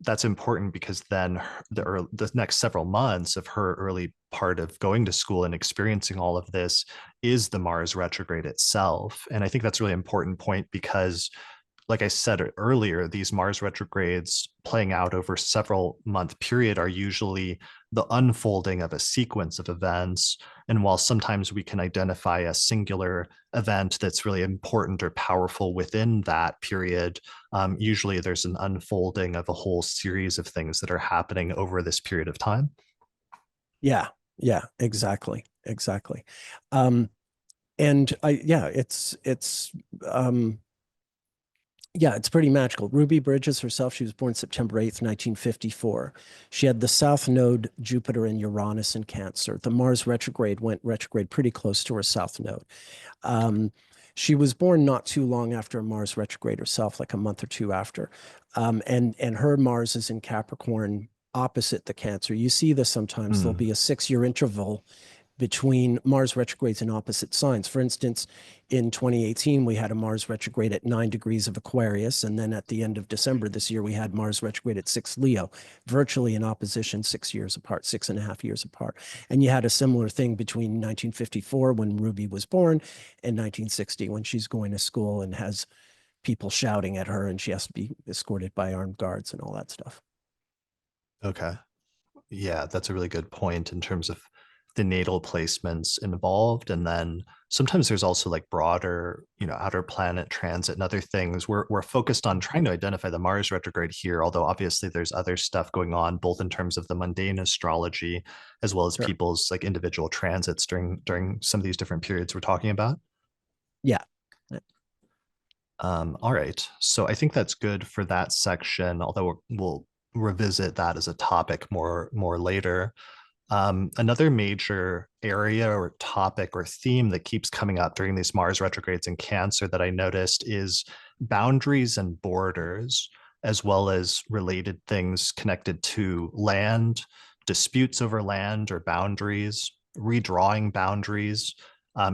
that's important because then the next several months of her early part of going to school and experiencing all of this is the Mars retrograde itself. And I think that's a really important point because like I said earlier, these Mars retrogrades playing out over several month period are usually the unfolding of a sequence of events. And while sometimes we can identify a singular event that's really important or powerful within that period, usually there's an unfolding of a whole series of things that are happening over this period of time. Yeah, yeah, exactly, exactly. Um, and yeah, um, yeah, it's pretty magical. Ruby Bridges herself, she was born September 8th, 1954. She had the south node, Jupiter and Uranus in Cancer. The Mars retrograde went retrograde pretty close to her south node. Um, she was born not too long after Mars retrograde herself, like a month or two after. And her Mars is in Capricorn opposite the Cancer. You see this sometimes. There'll Mm. be a 6-year interval between Mars retrogrades in opposite signs. For instance, in 2018, we had a Mars retrograde at 9 degrees of Aquarius. And then at the end of December this year, we had Mars retrograde at 6 Leo, virtually in opposition 6 years apart, 6.5 years apart. And you had a similar thing between 1954 when Ruby was born and 1960 when she's going to school and has people shouting at her and she has to be escorted by armed guards and all that stuff. Okay. Yeah, that's a really good point in terms of the natal placements involved. And then sometimes there's also like broader, outer planet transit and other things. We're focused on trying to identify the Mars retrograde here, although obviously there's other stuff going on, both in terms of the mundane astrology as well as Sure. people's like individual transits during some of these different periods we're talking about. Yeah. All right. So I think that's good for that section, although we'll revisit that as a topic more later. Another major area or topic or theme that keeps coming up during these Mars retrogrades in Cancer that I noticed is boundaries and borders, as well as related things connected to land, disputes over land or boundaries, redrawing boundaries,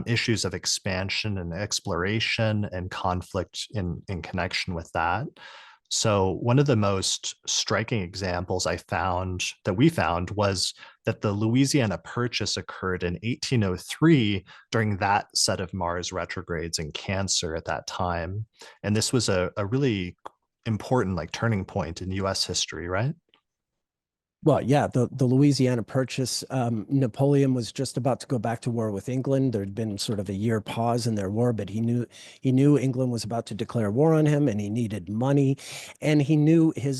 issues of expansion and exploration and conflict in connection with that. So one of the most striking examples we found was that the Louisiana Purchase occurred in 1803 during that set of Mars retrogrades in Cancer at that time. And this was a really important like turning point in US history, right? Well, yeah, the Louisiana Purchase. Napoleon was just about to go back to war with England. There'd been sort of a year pause in their war, but he knew England was about to declare war on him, and he needed money, and he knew he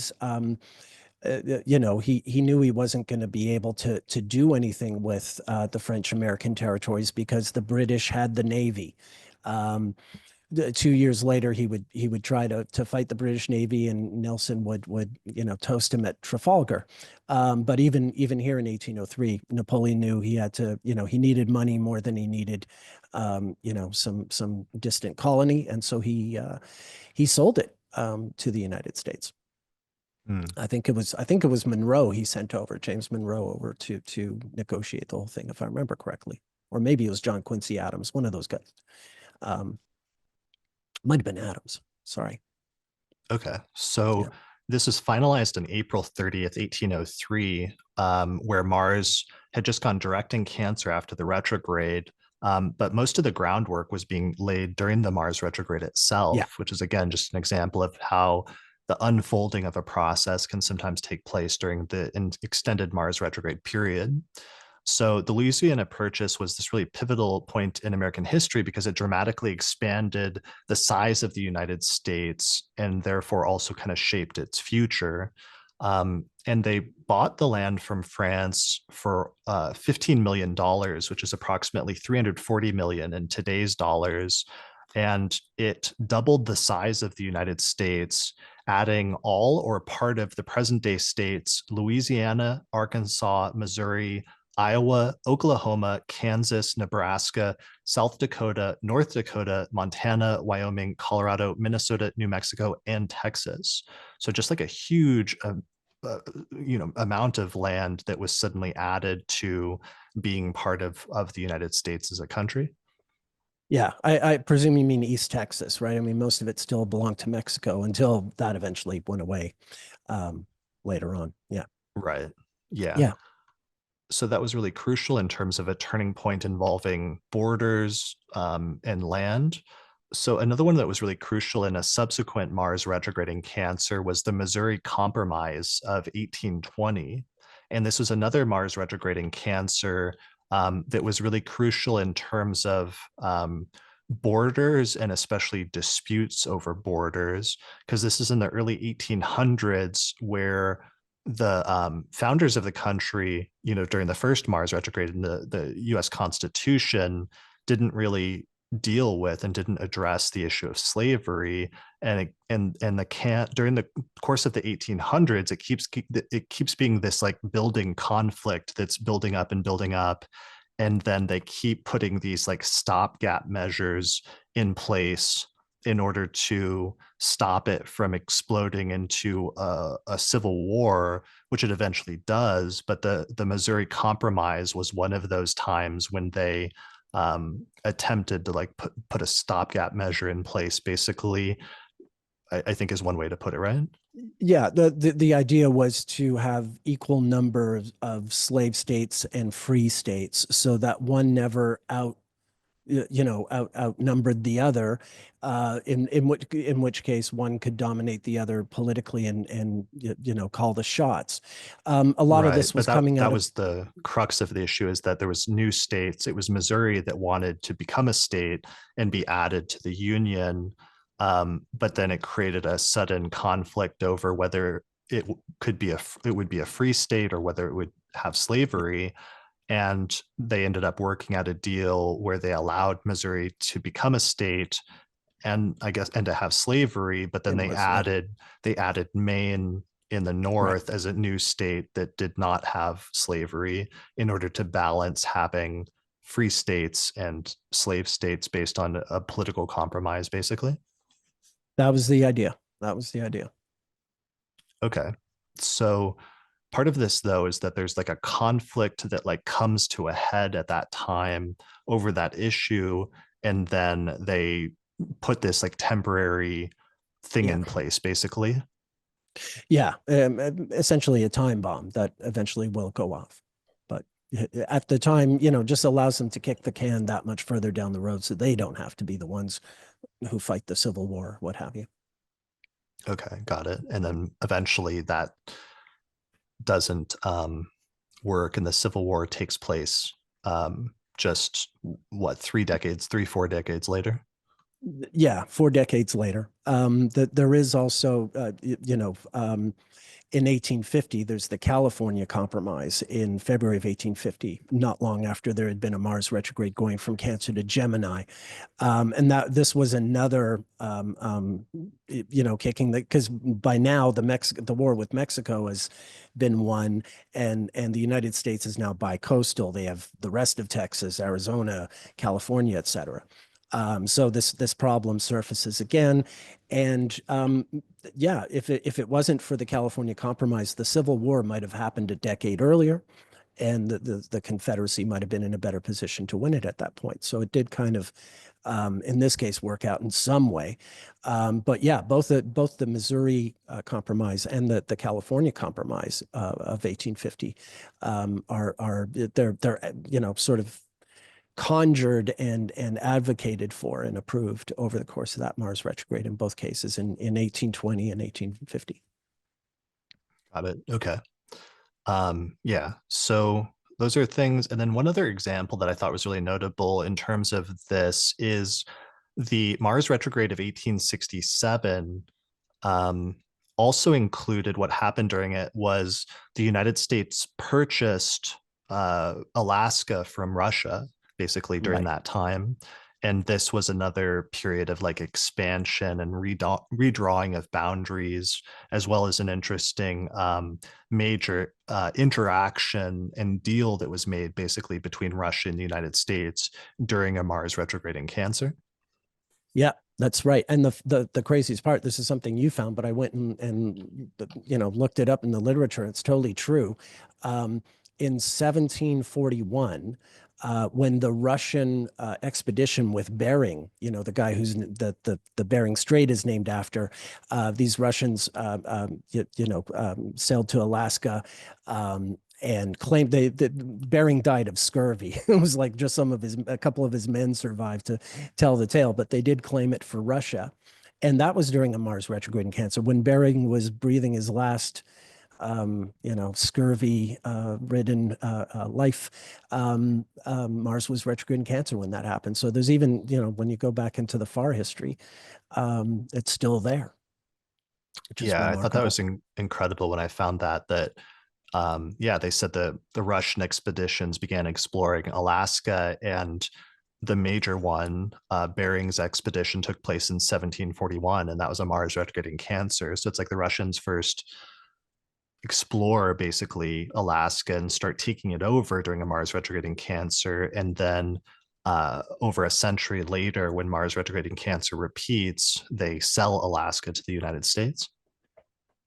knew he wasn't going to be able to do anything with the French American territories because the British had the Navy. Um, 2 years later, he would try to fight the British Navy, and Nelson would toast him at Trafalgar. But even here in 1803, Napoleon knew he had to he needed money more than he needed some distant colony, and so he sold it to the United States. Mm. I think it was Monroe he sent over, James Monroe over to negotiate the whole thing, if I remember correctly, or maybe it was John Quincy Adams, one of those guys. Um, Might have been Adams. Sorry. Okay. So Yeah. this was finalized on April 30th, 1803, where Mars had just gone direct in Cancer after the retrograde. But most of the groundwork was being laid during the Mars retrograde Yeah. itself, which is again just an example of how the unfolding of a process can sometimes take place during the extended Mars retrograde period. So the Louisiana Purchase was this really pivotal point in American history because it dramatically expanded the size of the United States and therefore also kind of shaped its future. And they bought the land from France for $15 million, which is approximately 340 million in today's dollars. And it doubled the size of the United States, adding all or part of the present day states Louisiana, Arkansas, Missouri, Iowa, Oklahoma, Kansas, Nebraska, South Dakota, North Dakota, Montana, Wyoming, Colorado, Minnesota, New Mexico, and Texas. So just like a huge, amount of land that was suddenly added to being part of the United States as a country. Yeah. I presume you mean East Texas, right? I mean, most of it still belonged to Mexico until that eventually went away um, later on. Yeah. Right. Yeah. Yeah. So that was really crucial in terms of a turning point involving borders and land. So another one that was really crucial in a subsequent Mars retrograde in Cancer was the Missouri Compromise of 1820. And this was another Mars retrograde in Cancer that was really crucial in terms of borders and especially disputes over borders, because this is in the early 1800s where the founders of the country, during the first Mars retrograde in the US Constitution, didn't really deal with and didn't address the issue of slavery. And the can't during the course of the 1800s, it keeps being this like building conflict that's building up, and then they keep putting these like stopgap measures in place in order to stop it from exploding into a civil war, which it eventually does. But the Missouri Compromise was one of those times when they attempted to like put a stopgap measure in place, basically. I think is one way to put it, right? Yeah, the idea was to have equal number of slave states and free states so that one never outnumbered the other, in which case one could dominate the other politically and call the shots. A lot of Right. this But was that coming out that of. was the crux of the issue, is that there was new states. It was Missouri that wanted to become a state and be added to the Union. But then it created a sudden conflict over whether it would be a free state or whether it would have slavery. And they ended up working out a deal where they allowed Missouri to become a state, and I guess and to have slavery, but then It was, yeah, they added Maine in the right. north as a new state that did not have slavery, in order to balance having free states and slave states based on a political compromise, basically. That was the idea. That was the idea. Okay. So part of this though is that there's like a conflict that like comes to a head at that time over that issue, and then they put this like temporary thing Yeah. in place, basically. Yeah, essentially a time bomb that eventually will go off. But at the time, just allows them to kick the can that much further down the road so they don't have to be the ones who fight the Civil War, what have you. Okay, got it. And then eventually that doesn't work, and the Civil War takes place just what, 3 decades, 4 decades later. Yeah, 4 decades later. That there is also, in 1850, there's the California Compromise in February of 1850, not long after there had been a Mars retrograde going from Cancer to Gemini. And that this was another, kicking the, because by now the war with Mexico has been won, and the United States is now bi-coastal. They have the rest of Texas, Arizona, California, et cetera. So this problem surfaces again, and yeah, if it wasn't for the California Compromise, the Civil War might have happened a decade earlier, and the Confederacy might have been in a better position to win it at that point. So it did kind of, in this case, work out in some way. But yeah, both the Missouri Compromise and the California Compromise of 1850 they're sort of conjured and advocated for and approved over the course of that Mars retrograde in both cases in 1820 and 1850. Got it. Okay. Yeah. So those are things. And then one other example that I thought was really notable in terms of this is the Mars retrograde of 1867. Um, Also included, what happened during it was the United States purchased Alaska from Russia, basically during Right. that time. And this was another period of like expansion and redrawing of boundaries, as well as an interesting major interaction and deal that was made basically between Russia and the United States during a Mars retrograde in Cancer. Yeah, that's right. And the craziest part, this is something you found, but I went and looked it up in the literature. It's totally true. In 1741, when the Russian expedition with Bering, the guy who's the Bering Strait is named after, these Russians, sailed to Alaska, and claimed that Bering died of scurvy. It was like just a couple of his men survived to tell the tale, but they did claim it for Russia. And that was during a Mars retrograde in Cancer when Bering was breathing his last scurvy ridden life. Mars was retrograde in Cancer when that happened. So there's even, when you go back into the far history, it's still there, which is Yeah, I thought that remarkable. was incredible when I found that yeah, they said the Russian expeditions began exploring Alaska, and the major one, Bering's expedition, took place in 1741, and that was a Mars retrograde in Cancer. So it's like the Russians first explore basically Alaska and start taking it over during a Mars retrograde in Cancer, and then over a century later, when Mars retrograde in Cancer repeats, they sell Alaska to the United States.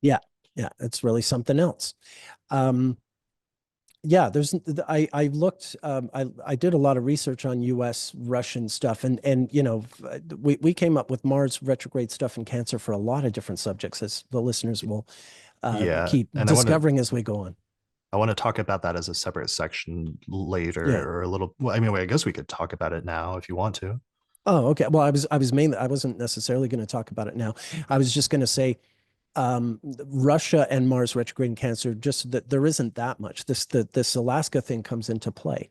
Yeah, yeah, it's really something else. Um, yeah, I looked I did a lot of research on US Russian stuff, and we came up with Mars retrograde stuff in Cancer for a lot of different subjects, as the listeners will Yeah, keep and discovering as we go on. I want to talk about that as a separate section later, Yeah. or a little. Well, I mean, I guess we could talk about it now if you want to. Oh, okay. Well, I wasn't necessarily going to talk about it now. I was just going to say Russia and Mars retrograde in Cancer, just that there isn't that much. This Alaska thing comes into play.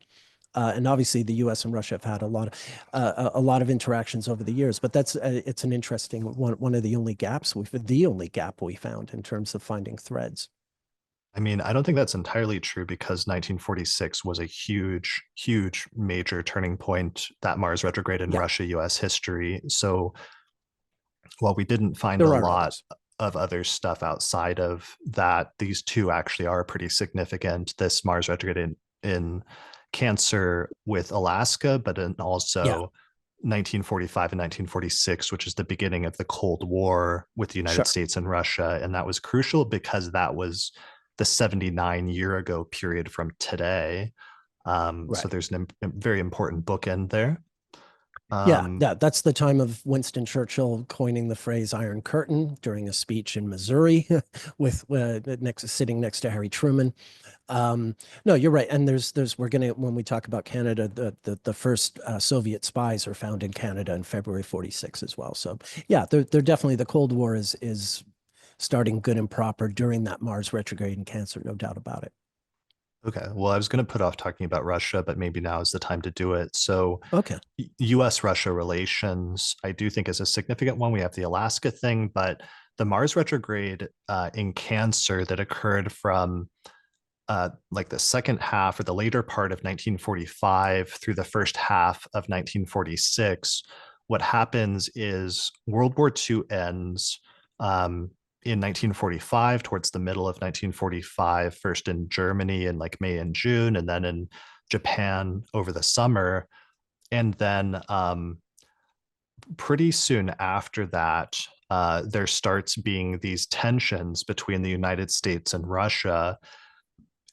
And obviously, the U.S. and Russia have had a lot of interactions over the years. But it's an interesting one of the only gap we found in terms of finding threads. I mean, I don't think that's entirely true because 1946 was a huge, huge major turning point, that Mars retrograde in Yeah, Russia US history. So while we didn't find a there are lot others. of other stuff outside of that, these two actually are pretty significant. This Mars retrograde in Cancer with Alaska, but then Yeah, also 1945 and 1946, which is the beginning of the Cold War with the United sure. States and Russia. And that was crucial because that was the 79-year ago period from today. So Right. there's a very important bookend there. Yeah, Um, that's the time of Winston Churchill coining the phrase Iron Curtain during a speech in Missouri with sitting next to Harry Truman. No, you're right. And we're gonna when we talk about Canada, the first Soviet spies are found in Canada in February 46 as well. So yeah, they're definitely the Cold War is starting good and proper during that Mars retrograde in Cancer, no doubt about it. Okay. Well, I was going to put off talking about Russia, but maybe now is the time to do it. So, Okay. US Russia relations, I do think is a significant one. We have the Alaska thing, but the Mars retrograde in Cancer that occurred from like the second half or the later part of 1945 through the first half of 1946, what happens is World War II ends in 1945, towards the middle of 1945, first in Germany in like May and June, and then in Japan over the summer. And then pretty soon after that, there starts being these tensions between the United States and Russia,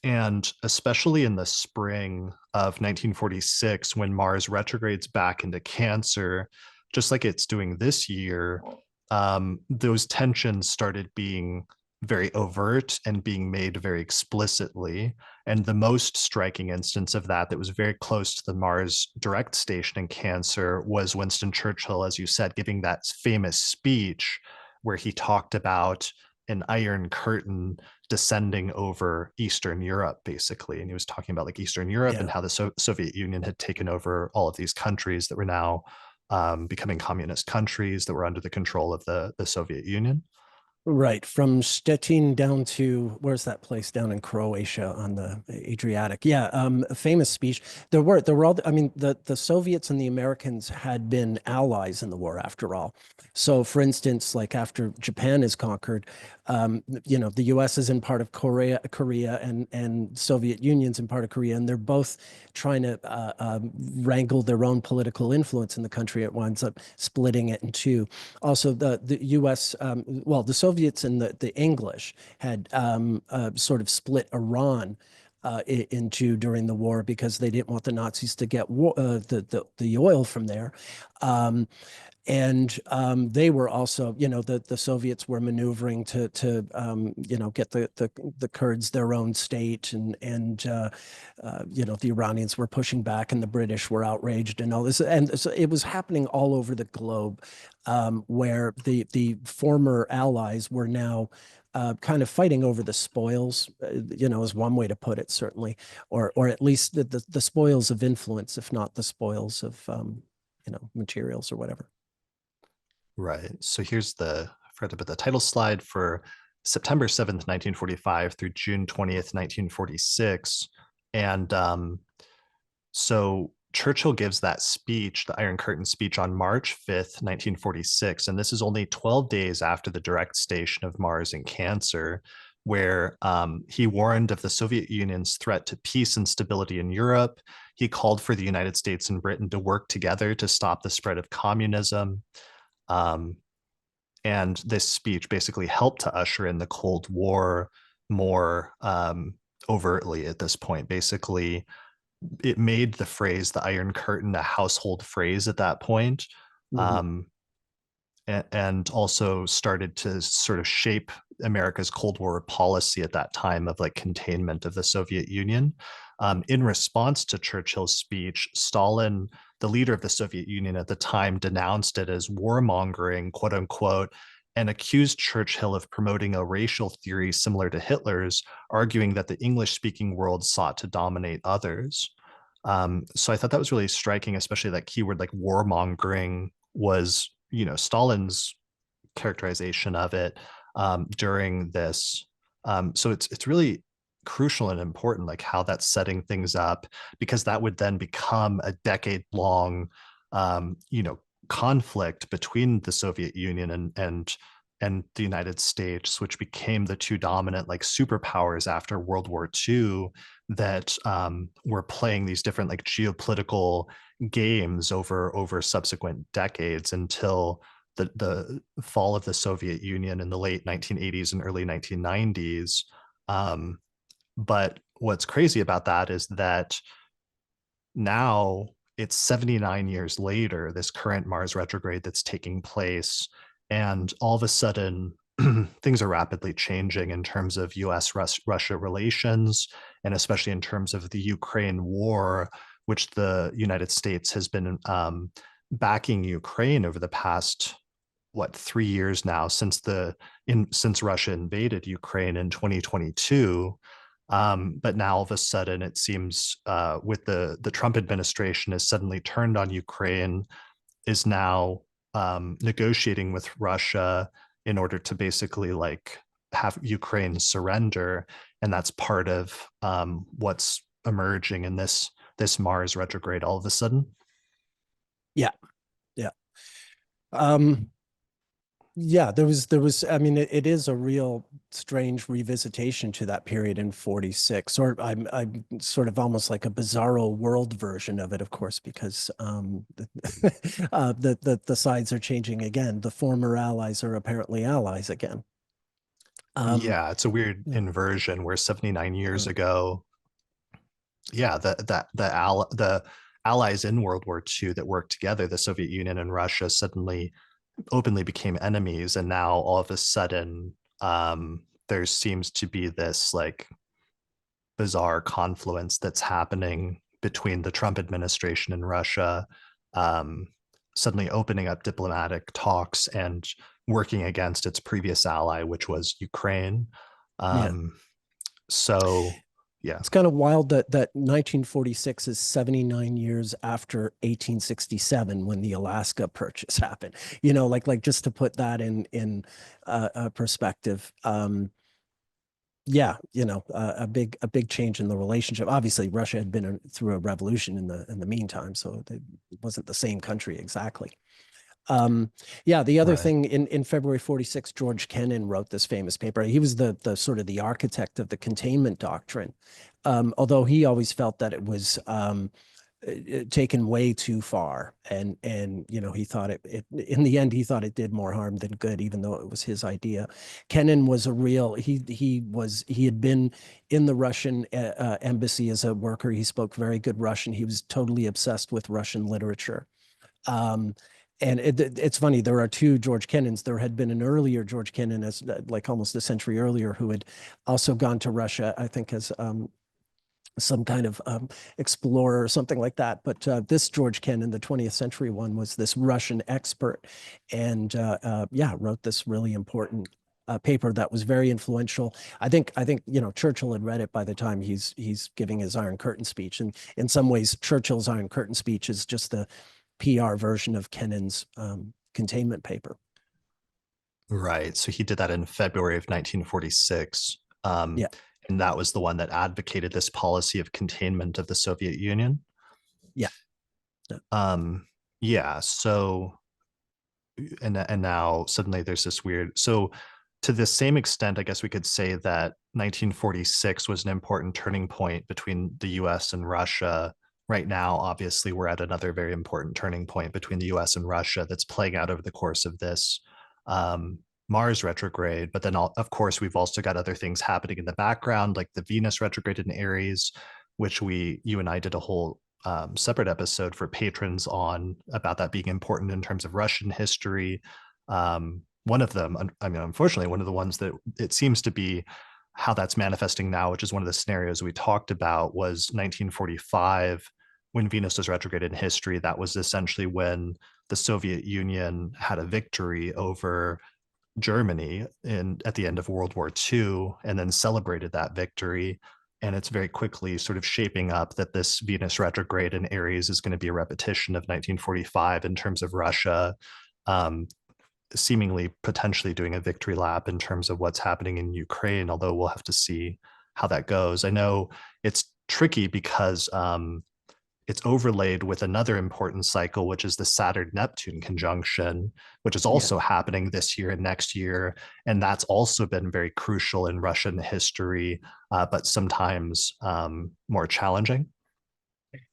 and especially in the spring of 1946, when Mars retrogrades back into Cancer, just like it's doing this year, those tensions started being very overt and being made very explicitly. And the most striking instance of that was very close to the Mars direct station in Cancer was Winston Churchill, as you said, giving that famous speech where he talked about an iron curtain descending over Eastern Europe, basically. And he was talking about like Eastern Europe and Yeah. how the Soviet Union had taken over all of these countries that were now becoming communist countries that were under the control of the Soviet Union. Right, from Stettin down to where's that place down in Croatia on the Adriatic? Yeah, a famous speech. There were all. I mean, the Soviets and the Americans had been allies in the war after all. So, for instance, like after Japan is conquered, the U.S. is in part of Korea, and Soviet Union's in part of Korea, and they're both trying to wrangle their own political influence in the country. It winds up splitting it in two. Also, the U.S. Well, the Soviets and the English had sort of split Iran into during the war because they didn't want the Nazis to get the oil from there. Um, And they were also, the Soviets were maneuvering to get the Kurds their own state, and the Iranians were pushing back, and the British were outraged, and all this, and so it was happening all over the globe, where the former allies were now kind of fighting over the spoils, is one way to put it, certainly, or at least the spoils of influence, if not the spoils of materials or whatever. Right. So here's I forgot to put the title slide for September 7th, 1945 through June 20th, 1946. And so Churchill gives that speech, the Iron Curtain speech, on March 5th, 1946. And this is only 12 days after the direct station of Mars in Cancer, where he warned of the Soviet Union's threat to peace and stability in Europe. He called for the United States and Britain to work together to stop the spread of communism. Um, and this speech basically helped to usher in the Cold War more overtly at this point. Basically, it made the phrase "the Iron Curtain" a household phrase at that point. Mhm. Um, and also started to sort of shape America's Cold War policy at that time of like containment of the Soviet Union. In response to Churchill's speech, Stalin, the leader of the Soviet Union at the time, denounced it as warmongering, quote unquote, and accused Churchill of promoting a racial theory similar to Hitler's, arguing that the English speaking world sought to dominate others. So I thought that was really striking, especially that keyword like warmongering was, Stalin's characterization of it during this. So it's really crucial and important, like how that's setting things up, because that would then become a decade long, conflict between the Soviet Union and the United States, which became the two dominant like superpowers after World War II that were playing these different like geopolitical games over subsequent decades until the fall of the Soviet Union in the late 1980s and early 1990s. But what's crazy about that is that now it's 79 years later, this current Mars retrograde that's taking place, and all of a sudden, things are rapidly changing in terms of US Russia relations, and especially in terms of the Ukraine war, which the United States has been backing Ukraine over the past 3 years now since Russia invaded Ukraine in 2022. But now all of a sudden, it seems with the Trump administration has suddenly turned on Ukraine, is now negotiating with Russia in order to basically like have Ukraine surrender, and that's part of what's emerging in this Mars retrograde all of a sudden. Yeah, yeah. Um, yeah, there was, I mean, it is a real strange revisitation to that period in 46, or I'm sort of almost like a bizarro world version of it, of course, because the sides are changing again. The former allies are apparently allies again. Um, Yeah, it's a weird yeah. inversion where 79 years Mm. ago, yeah, the allies in World War II that worked together, the Soviet Union and Russia, suddenly openly became enemies, and now all of a sudden, there seems to be this like bizarre confluence that's happening between the Trump administration and Russia, um, suddenly opening up diplomatic talks and working against its previous ally, which was Ukraine. Yeah. Um, so, yeah. It's kind of wild that 1946 is 79 years after 1867 when the Alaska Purchase happened. Like just to put that in perspective. Yeah, a big change in the relationship. Obviously, Russia had been through a revolution in the meantime, so it wasn't the same country exactly. Um, yeah, the other Right. thing in February 46, George Kennan wrote this famous paper. He was the sort of the architect of the containment doctrine. Although he always felt that it was taken way too far. And he thought it in the end, he thought it did more harm than good, even though it was his idea. Kennan was a real, he had been in the Russian embassy as a worker. He spoke very good Russian. He was totally obsessed with Russian literature. Um, And it's funny, there are two George Kennans. There had been an earlier George Kennan, as like almost a century earlier, who had also gone to Russia, I think, as some kind of explorer or something like that. But this George Kennan, the 20th century one, was this Russian expert, and yeah, wrote this really important paper that was very influential. I think Churchill had read it by the time he's giving his Iron Curtain speech, and in some ways, Churchill's Iron Curtain speech is just the PR version of Kennan's containment paper. Right. So he did that in February of 1946. Yeah, And that was the one that advocated this policy of containment of the Soviet Union. yeah, yeah, Um, yeah. So, and now suddenly there's this weird. So, to the same extent, I guess we could say that 1946 was an important turning point between the US and Russia. Right now, obviously, we're at another very important turning point between the US and Russia that's playing out over the course of this um, Mars retrograde. But then, of course, we've also got other things happening in the background, like the Venus retrograde in Aries, which you and I did a whole separate episode for patrons on about that being important in terms of Russian history. One of them, I mean, unfortunately, one of the ones that it seems to be how that's manifesting now, which is one of the scenarios we talked about, was 1945 when Venus was retrograde in history. That was essentially when the Soviet Union had a victory over Germany at the end of World War II, and then celebrated that victory. And it's very quickly sort of shaping up that this Venus retrograde in Aries is going to be a repetition of 1945 in terms of Russia, um, seemingly potentially doing a victory lap in terms of what's happening in Ukraine, although we'll have to see how that goes. I know it's tricky because it's overlaid with another important cycle, which is the Saturn-Neptune conjunction, which is yeah. also happening this year and next year. And that's also been very crucial in Russian history, but sometimes more challenging.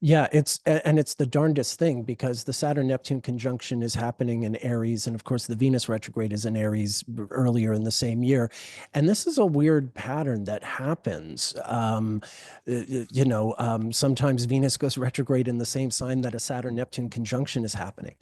Yeah, it's the darndest thing because the Saturn Neptune conjunction is happening in Aries, and of course the Venus retrograde is in Aries earlier in the same year, and this is a weird pattern that happens. Sometimes Venus goes retrograde in the same sign that a Saturn Neptune conjunction is happening.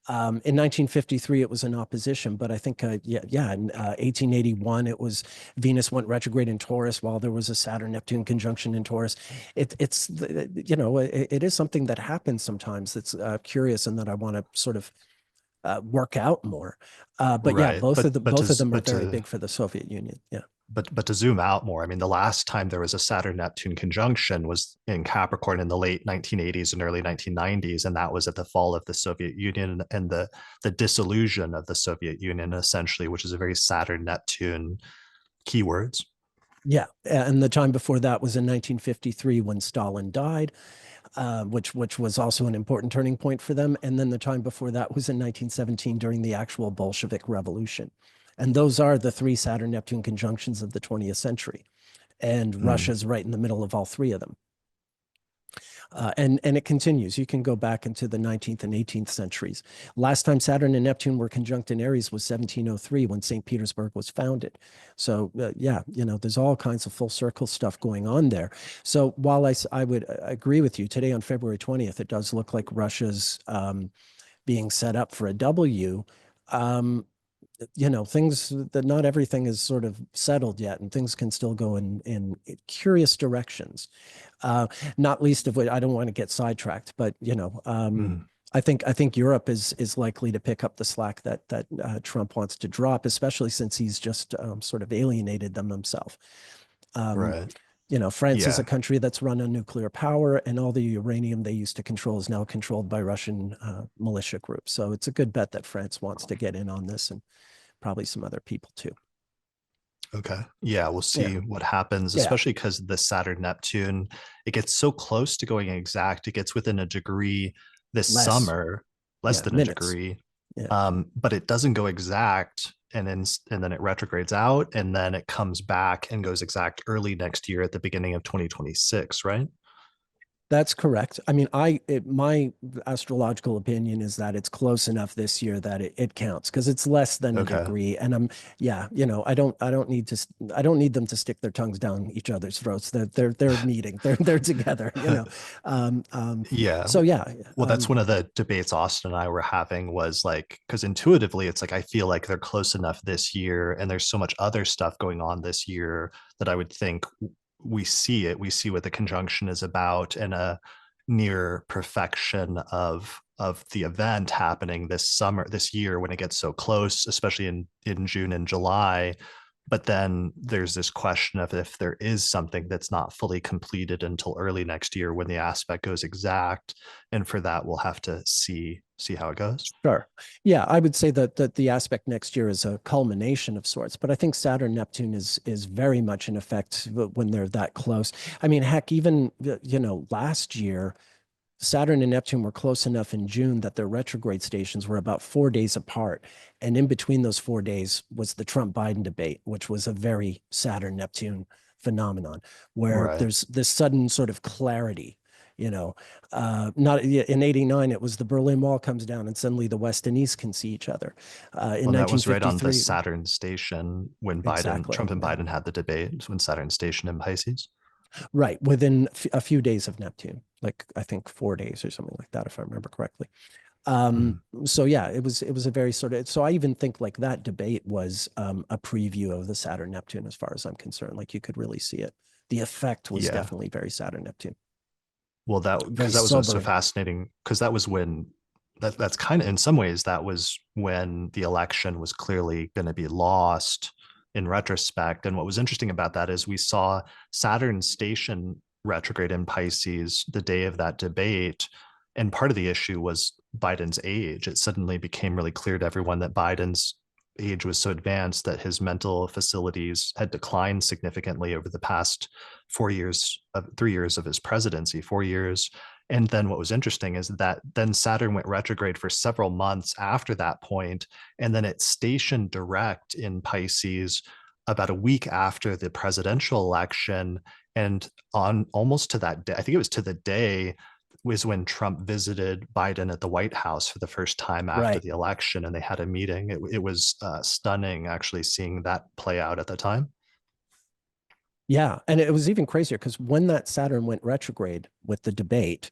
In 1953, it was in opposition, but I think in 1881, it was Venus went retrograde in Taurus while there was a Saturn Neptune conjunction in Taurus. It is something that happens sometimes that's curious and that I want to sort of work out more. But yeah, Right. both of them are very big for the Soviet Union. Yeah. But to zoom out more, I mean, the last time there was a Saturn Neptune conjunction was in Capricorn in the late 1980s and early 1990s, and that was at the fall of the Soviet Union and the dissolution of the Soviet Union, essentially, which is a very Saturn Neptune keywords. Yeah, and the time before that was in 1953 when Stalin died, which was also an important turning point for them. And then the time before that was in 1917 during the actual Bolshevik Revolution. And those are the three Saturn-Neptune conjunctions of the 20th century. And Mm, Russia's right in the middle of all three of them. And it continues. You can go back into the 19th and 18th centuries. Last time Saturn and Neptune were conjunct in Aries was 1703 when St. Petersburg was founded. So yeah, there's all kinds of full circle stuff going on there. So while I would agree with you, today on February 20th, it does look like Russia's being set up for a W. Things that not everything is sort of settled yet, and things can still go in curious directions. Not least of which I don't want to get sidetracked, but mm, I think Europe is likely to pick up the slack that Trump wants to drop, especially since he's just sort of alienated them himself. Um, right. France is a Yeah. country that's run on nuclear power, and all the uranium they used to control is now controlled by Russian militia groups. So it's a good bet that France wants to get in on this, and probably some other people too. Okay. Yeah, we'll Yeah, see what happens, yeah, especially because the Saturn Neptune, it gets so close to going exact. It gets within a degree this less, summer, less yeah, than a minutes. degree. Yeah, But it doesn't go exact, and then it retrogrades out, and then it comes back and goes exact early next year at the beginning of 2026, right? That's correct. I mean, my astrological opinion is that it's close enough this year that it counts because it's less than a Okay. degree. And yeah, I don't need them to stick their tongues down each other's throats. They're meeting, they're together, you know. Um, um, Yeah. so yeah, Well, that's one of the debates Austin and I were having was like, because intuitively, it's like I feel like they're close enough this year, and there's so much other stuff going on this year that I would think we see it. We see what the conjunction is about, and a near perfection of the event happening this summer, this year when it gets so close, especially in June and July. But then there's this question of if there is something that's not fully completed until early next year when the aspect goes exact, and for that we'll have to see how it goes. sure. Yeah, I would say that the aspect next year is a culmination of sorts, but I think Saturn Neptune is very much in effect when they're that close. I mean, heck, even last year Saturn and Neptune were close enough in June that their retrograde stations were about 4 days apart. And in between those 4 days was the Trump Biden debate, which was a very Saturn Neptune phenomenon where Right. there's this sudden sort of clarity. Not in '89, it was the Berlin Wall comes down and suddenly the West and East can see each other. In Well, that was right on the 1953, Saturn station when exactly. Trump and Yeah. Biden had the debate when Saturn station in Pisces. Right. Within a few days of Neptune, like I think 4 days or something like that, if I remember correctly. Um, Mhm. so yeah, it was a very sort of so I even think like that debate was a preview of the Saturn Neptune as far as I'm concerned. Like you could really see it. The effect was Yeah. definitely very Saturn Neptune. Well, that Very because that was what's so sobering. fascinating because that was when that's kind of in some ways that was when the election was clearly going to be lost in retrospect. And what was interesting about that is we saw Saturn station retrograde in Pisces the day of that debate. And part of the issue was Biden's age. It suddenly became really clear to everyone that Biden's age was so advanced that his mental facilities had declined significantly over the past 4 years of 3 years of his presidency, 4 years. And then what was interesting is that then Saturn went retrograde for several months after that point, and then it stationed direct in Pisces about a week after the presidential election. And on almost to that day, I think it was to the day, was when Trump visited Biden at the White House for the first time after Right. the election, and they had a meeting. It was stunning actually seeing that play out at the time. Yeah, and it was even crazier because when that Saturn went retrograde with the debate,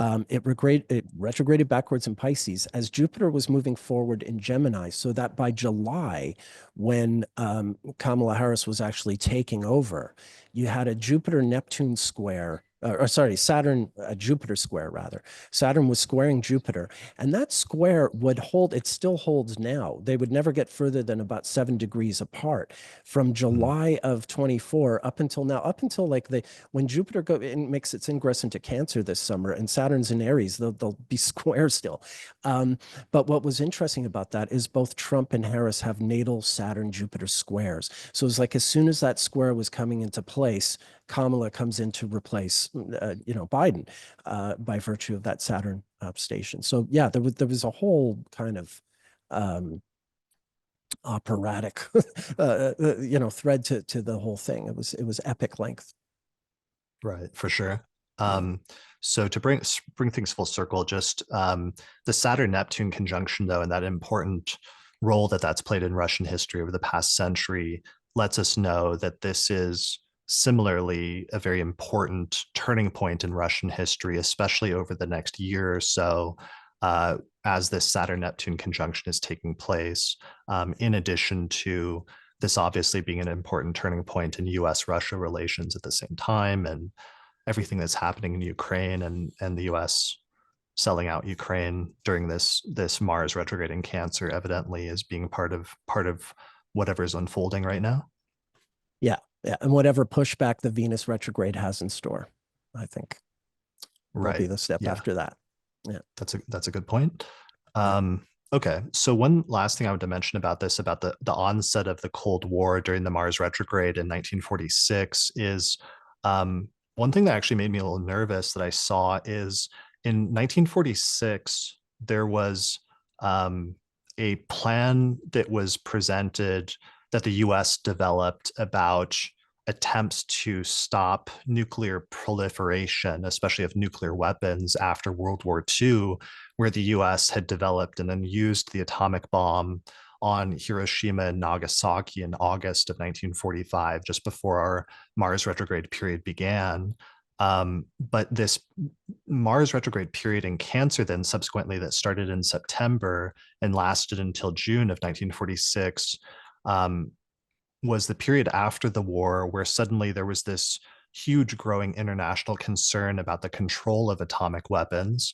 it retrograded backwards in Pisces as Jupiter was moving forward in Gemini, so that by July, when Kamala Harris was actually taking over, you had a Jupiter Neptune square. Or sorry, Saturn, Jupiter square rather. Saturn was squaring Jupiter, and that square would hold, it still holds now. They would never get further than about 7 degrees apart from Mm. July of 24 up until now, up until like when Jupiter makes its ingress into Cancer this summer and Saturn's in Aries, they'll be square still. Um, but what was interesting about that is both Trump and Harris have natal Saturn Jupiter squares. So it's like as soon as that square was coming into place, Kamala comes in to replace, Biden by virtue of that Saturn station. So yeah, there was a whole kind of um, operatic thread to the whole thing. It was epic length. Right, for sure. Yeah. Um, so to bring things full circle, just the Saturn Neptune conjunction, though, and that important role that that's played in Russian history over the past century, lets us know that this is similarly a very important turning point in Russian history, especially over the next year or so, uh, as this Saturn Neptune conjunction is taking place. In addition to this obviously being an important turning point in US Russia relations at the same time, and everything that's happening in Ukraine, and the US selling out Ukraine during this Mars retrograde in Cancer evidently is being part of whatever is unfolding right now. Yeah. Yeah. And whatever pushback the Venus retrograde has in store, I think will be Right. the step Yeah. after that. Yeah. That's a good point. Yeah. Okay, so one last thing I want to mention about this, about the onset of the Cold War during the Mars retrograde in 1946, is one thing that actually made me a little nervous that I saw is in 1946 there was um, a plan that was presented that the U.S. developed about attempts to stop nuclear proliferation, especially of nuclear weapons after World War II, where the US had developed and then used the atomic bomb on Hiroshima and Nagasaki in August of 1945, just before our Mars retrograde period began. But this Mars retrograde period in Cancer, then subsequently, that started in September and lasted until June of 1946, was the period after the war where suddenly there was this huge growing international concern about the control of atomic weapons.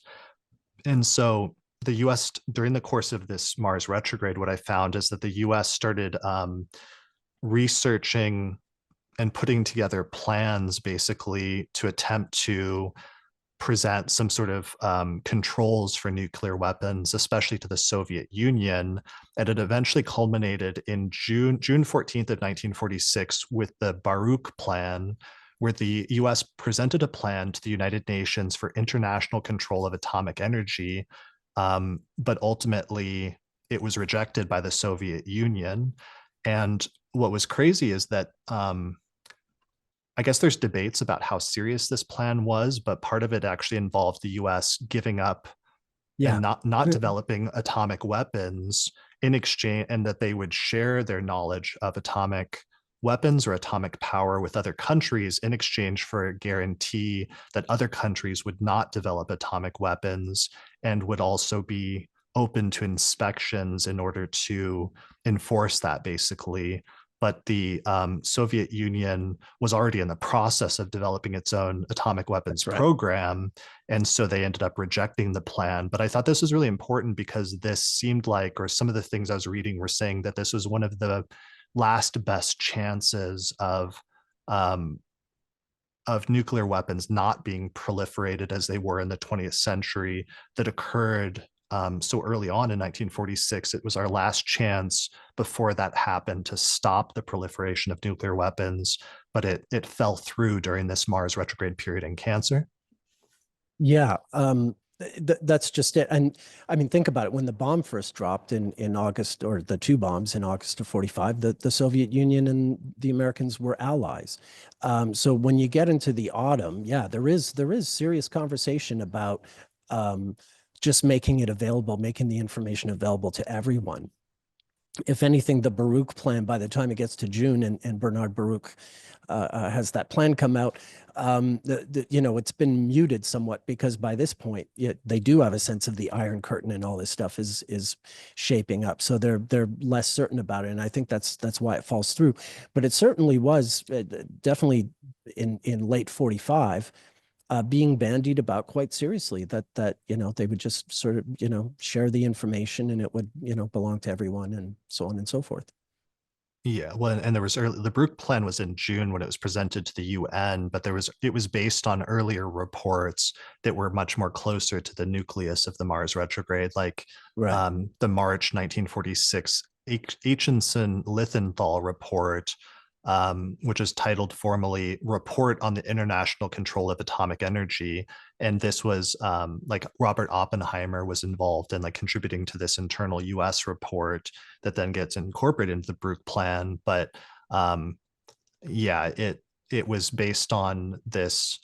And so the US, during the course of this Mars retrograde, what I found is that the US started researching and putting together plans basically to attempt to present some sort of controls for nuclear weapons, especially to the Soviet Union. And it eventually culminated in June 14th of 1946 with the Baruch Plan, where the US presented a plan to the United Nations for international control of atomic energy. But ultimately, it was rejected by the Soviet Union. And what was crazy is that I guess there's debates about how serious this plan was, but part of it actually involved the US giving up Yeah. and not developing atomic weapons in exchange, and that they would share their knowledge of atomic weapons or atomic power with other countries in exchange for a guarantee that other countries would not develop atomic weapons and would also be open to inspections in order to enforce that, basically. But the Soviet Union was already in the process of developing its own atomic weapons That's right. program. And so they ended up rejecting the plan. But I thought this was really important because this seemed like, or some of the things I was reading were saying that this was one of the last best chances of nuclear weapons not being proliferated as they were in the 20th century that occurred so early on in 1946. It was our last chance before that happened to stop the proliferation of nuclear weapons, but it fell through during this Mars retrograde period in Cancer. Yeah, that's just it. And I mean, think about it. When the bomb first dropped in August, or the two bombs in August of 45, the Soviet Union and the Americans were allies. So when you get into the autumn, yeah, there is serious conversation about just making it available, making the information available to everyone. If anything, the Baruch plan, by the time it gets to June and Bernard Baruch has that plan come out, it's been muted somewhat, because by this point, they do have a sense of the Iron Curtain and all this stuff is shaping up. So they're less certain about it, and I think that's why it falls through. But it certainly was definitely in late 45. Being bandied about quite seriously, that they would just sort of share the information, and it would belong to everyone, and so on and so forth. Yeah, well, and there was the Baruch plan was in June when it was presented to the UN, but it was based on earlier reports that were much more closer to the nucleus of the Mars retrograde, like Right. the March 1946 Aitchison-Lithenthal report, which is titled formally "Report on the International Control of Atomic Energy." And this was like Robert Oppenheimer was involved in like contributing to this internal US report that then gets incorporated into the Baruch plan. But yeah, it was based on this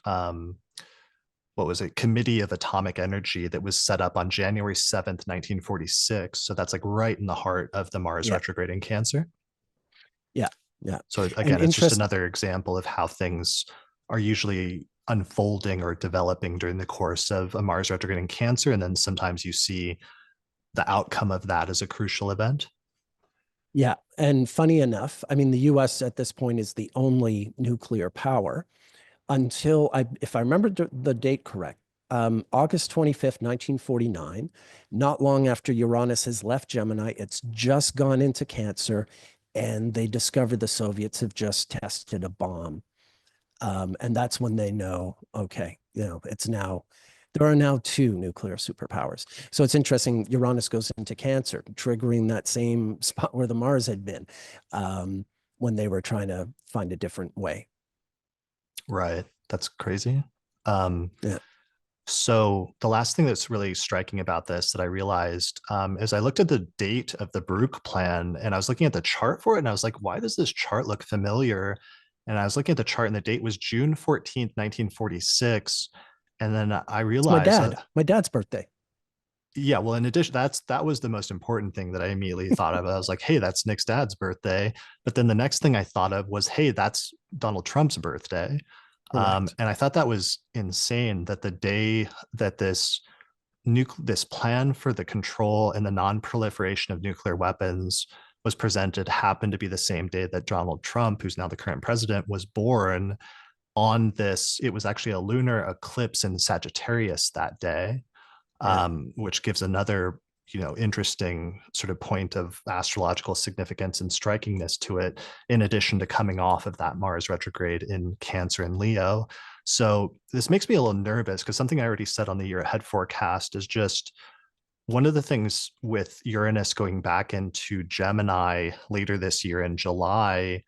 what was it, Committee of Atomic Energy that was set up on January 7th, 1946. So that's like right in the heart of the Mars Yeah. retrograde in Cancer. Yeah. Yeah. So And again, it's just interest. another example of how things are usually unfolding or developing during the course of a Mars retrograde in Cancer. And then sometimes you see the outcome of that as a crucial event. Yeah. And funny enough, I mean, the US at this point is the only nuclear power until if I remember the date correct, August 25th, 1949, not long after Uranus has left Gemini. It's just gone into Cancer, and they discovered the Soviets have just tested a bomb. And that's when they know, okay, there are now two nuclear superpowers. So it's interesting. Uranus goes into Cancer, triggering that same spot where the Mars had been, when they were trying to find a different way. Right. That's crazy. Um, Yeah. so the last thing that's really striking about this that I realized is I looked at the date of the Baruch plan and I was looking at the chart for it and I was like, why does this chart look familiar? And I was looking at the chart, and the date was June 14th, 1946. And then I It's my realized, dad, my dad's birthday. yeah, well, in addition, that was the most important thing that I immediately thought of. I was like, hey, that's Nick's dad's birthday. But then the next thing I thought of was, hey, that's Donald Trump's birthday. Correct. And I thought that was insane that the day that this plan for the control and the non-proliferation of nuclear weapons was presented happened to be the same day that Donald Trump, who's now the current president, was born. On this, it was actually a lunar eclipse in Sagittarius that day, Yeah. which gives another interesting sort of point of astrological significance and strikingness to it, in addition to coming off of that Mars retrograde in Cancer and Leo. So this makes me a little nervous because something I already said on the year ahead forecast is just one of the things with Uranus going back into Gemini later this year in July.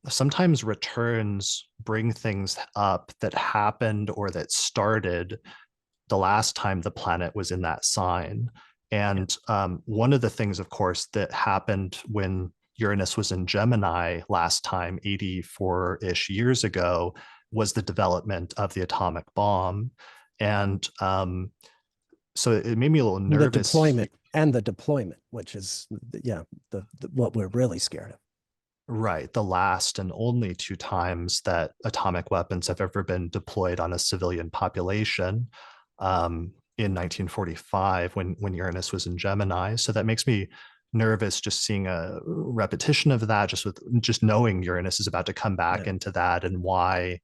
Sometimes returns bring things up that happened or that started the last time the planet was in that sign. Yeah. And one of the things, of course, that happened when Uranus was in Gemini last time, 84-ish years ago, was the development of the atomic bomb. And so it made me a little The nervous. deployment and the deployment, which is, yeah, the what we're really scared of. Right. The last and only two times that atomic weapons have ever been deployed on a civilian population, in 1945 when Uranus was in Gemini. So that makes me nervous just seeing a repetition of that, just knowing Uranus is about to come back Yeah. into that, and why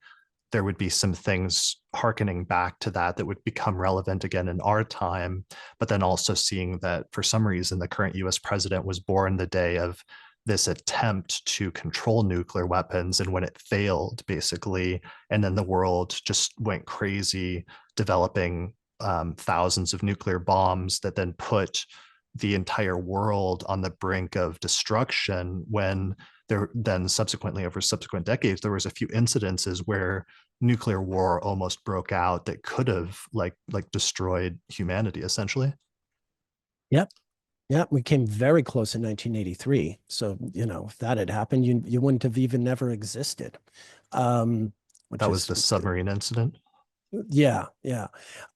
there would be some things hearkening back to that that would become relevant again in our time. But then also seeing that for some reason the current US president was born the day of this attempt to control nuclear weapons, and when it failed, basically, and then the world just went crazy developing thousands of nuclear bombs that then put the entire world on the brink of destruction. When there then subsequently, over subsequent decades, there was a few incidences where nuclear war almost broke out that could have destroyed humanity essentially. Yep. Yeah, we came very close in 1983. So, if that had happened, you wouldn't have even never existed. Which That was is, the submarine incident. yeah, yeah.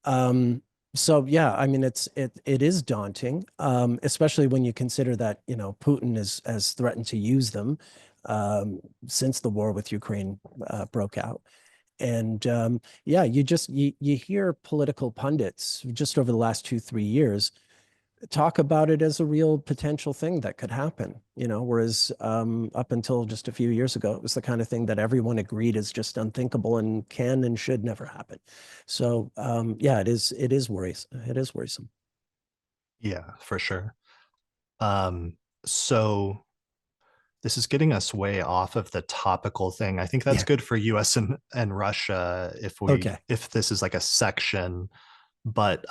Um, so yeah, I mean, it is daunting, especially when you consider that, Putin has threatened to use them since the war with Ukraine broke out. And yeah, you hear political pundits just over the last 2, 3 years talk about it as a real potential thing that could happen, whereas up until just a few years ago, it was the kind of thing that everyone agreed is just unthinkable and can and should never happen. So yeah, it is worrisome. It is worrisome. Yeah, for sure. So this is getting us way off of the topical thing. I think that's Yeah. good for US and Russia Okay. if this is like a section. But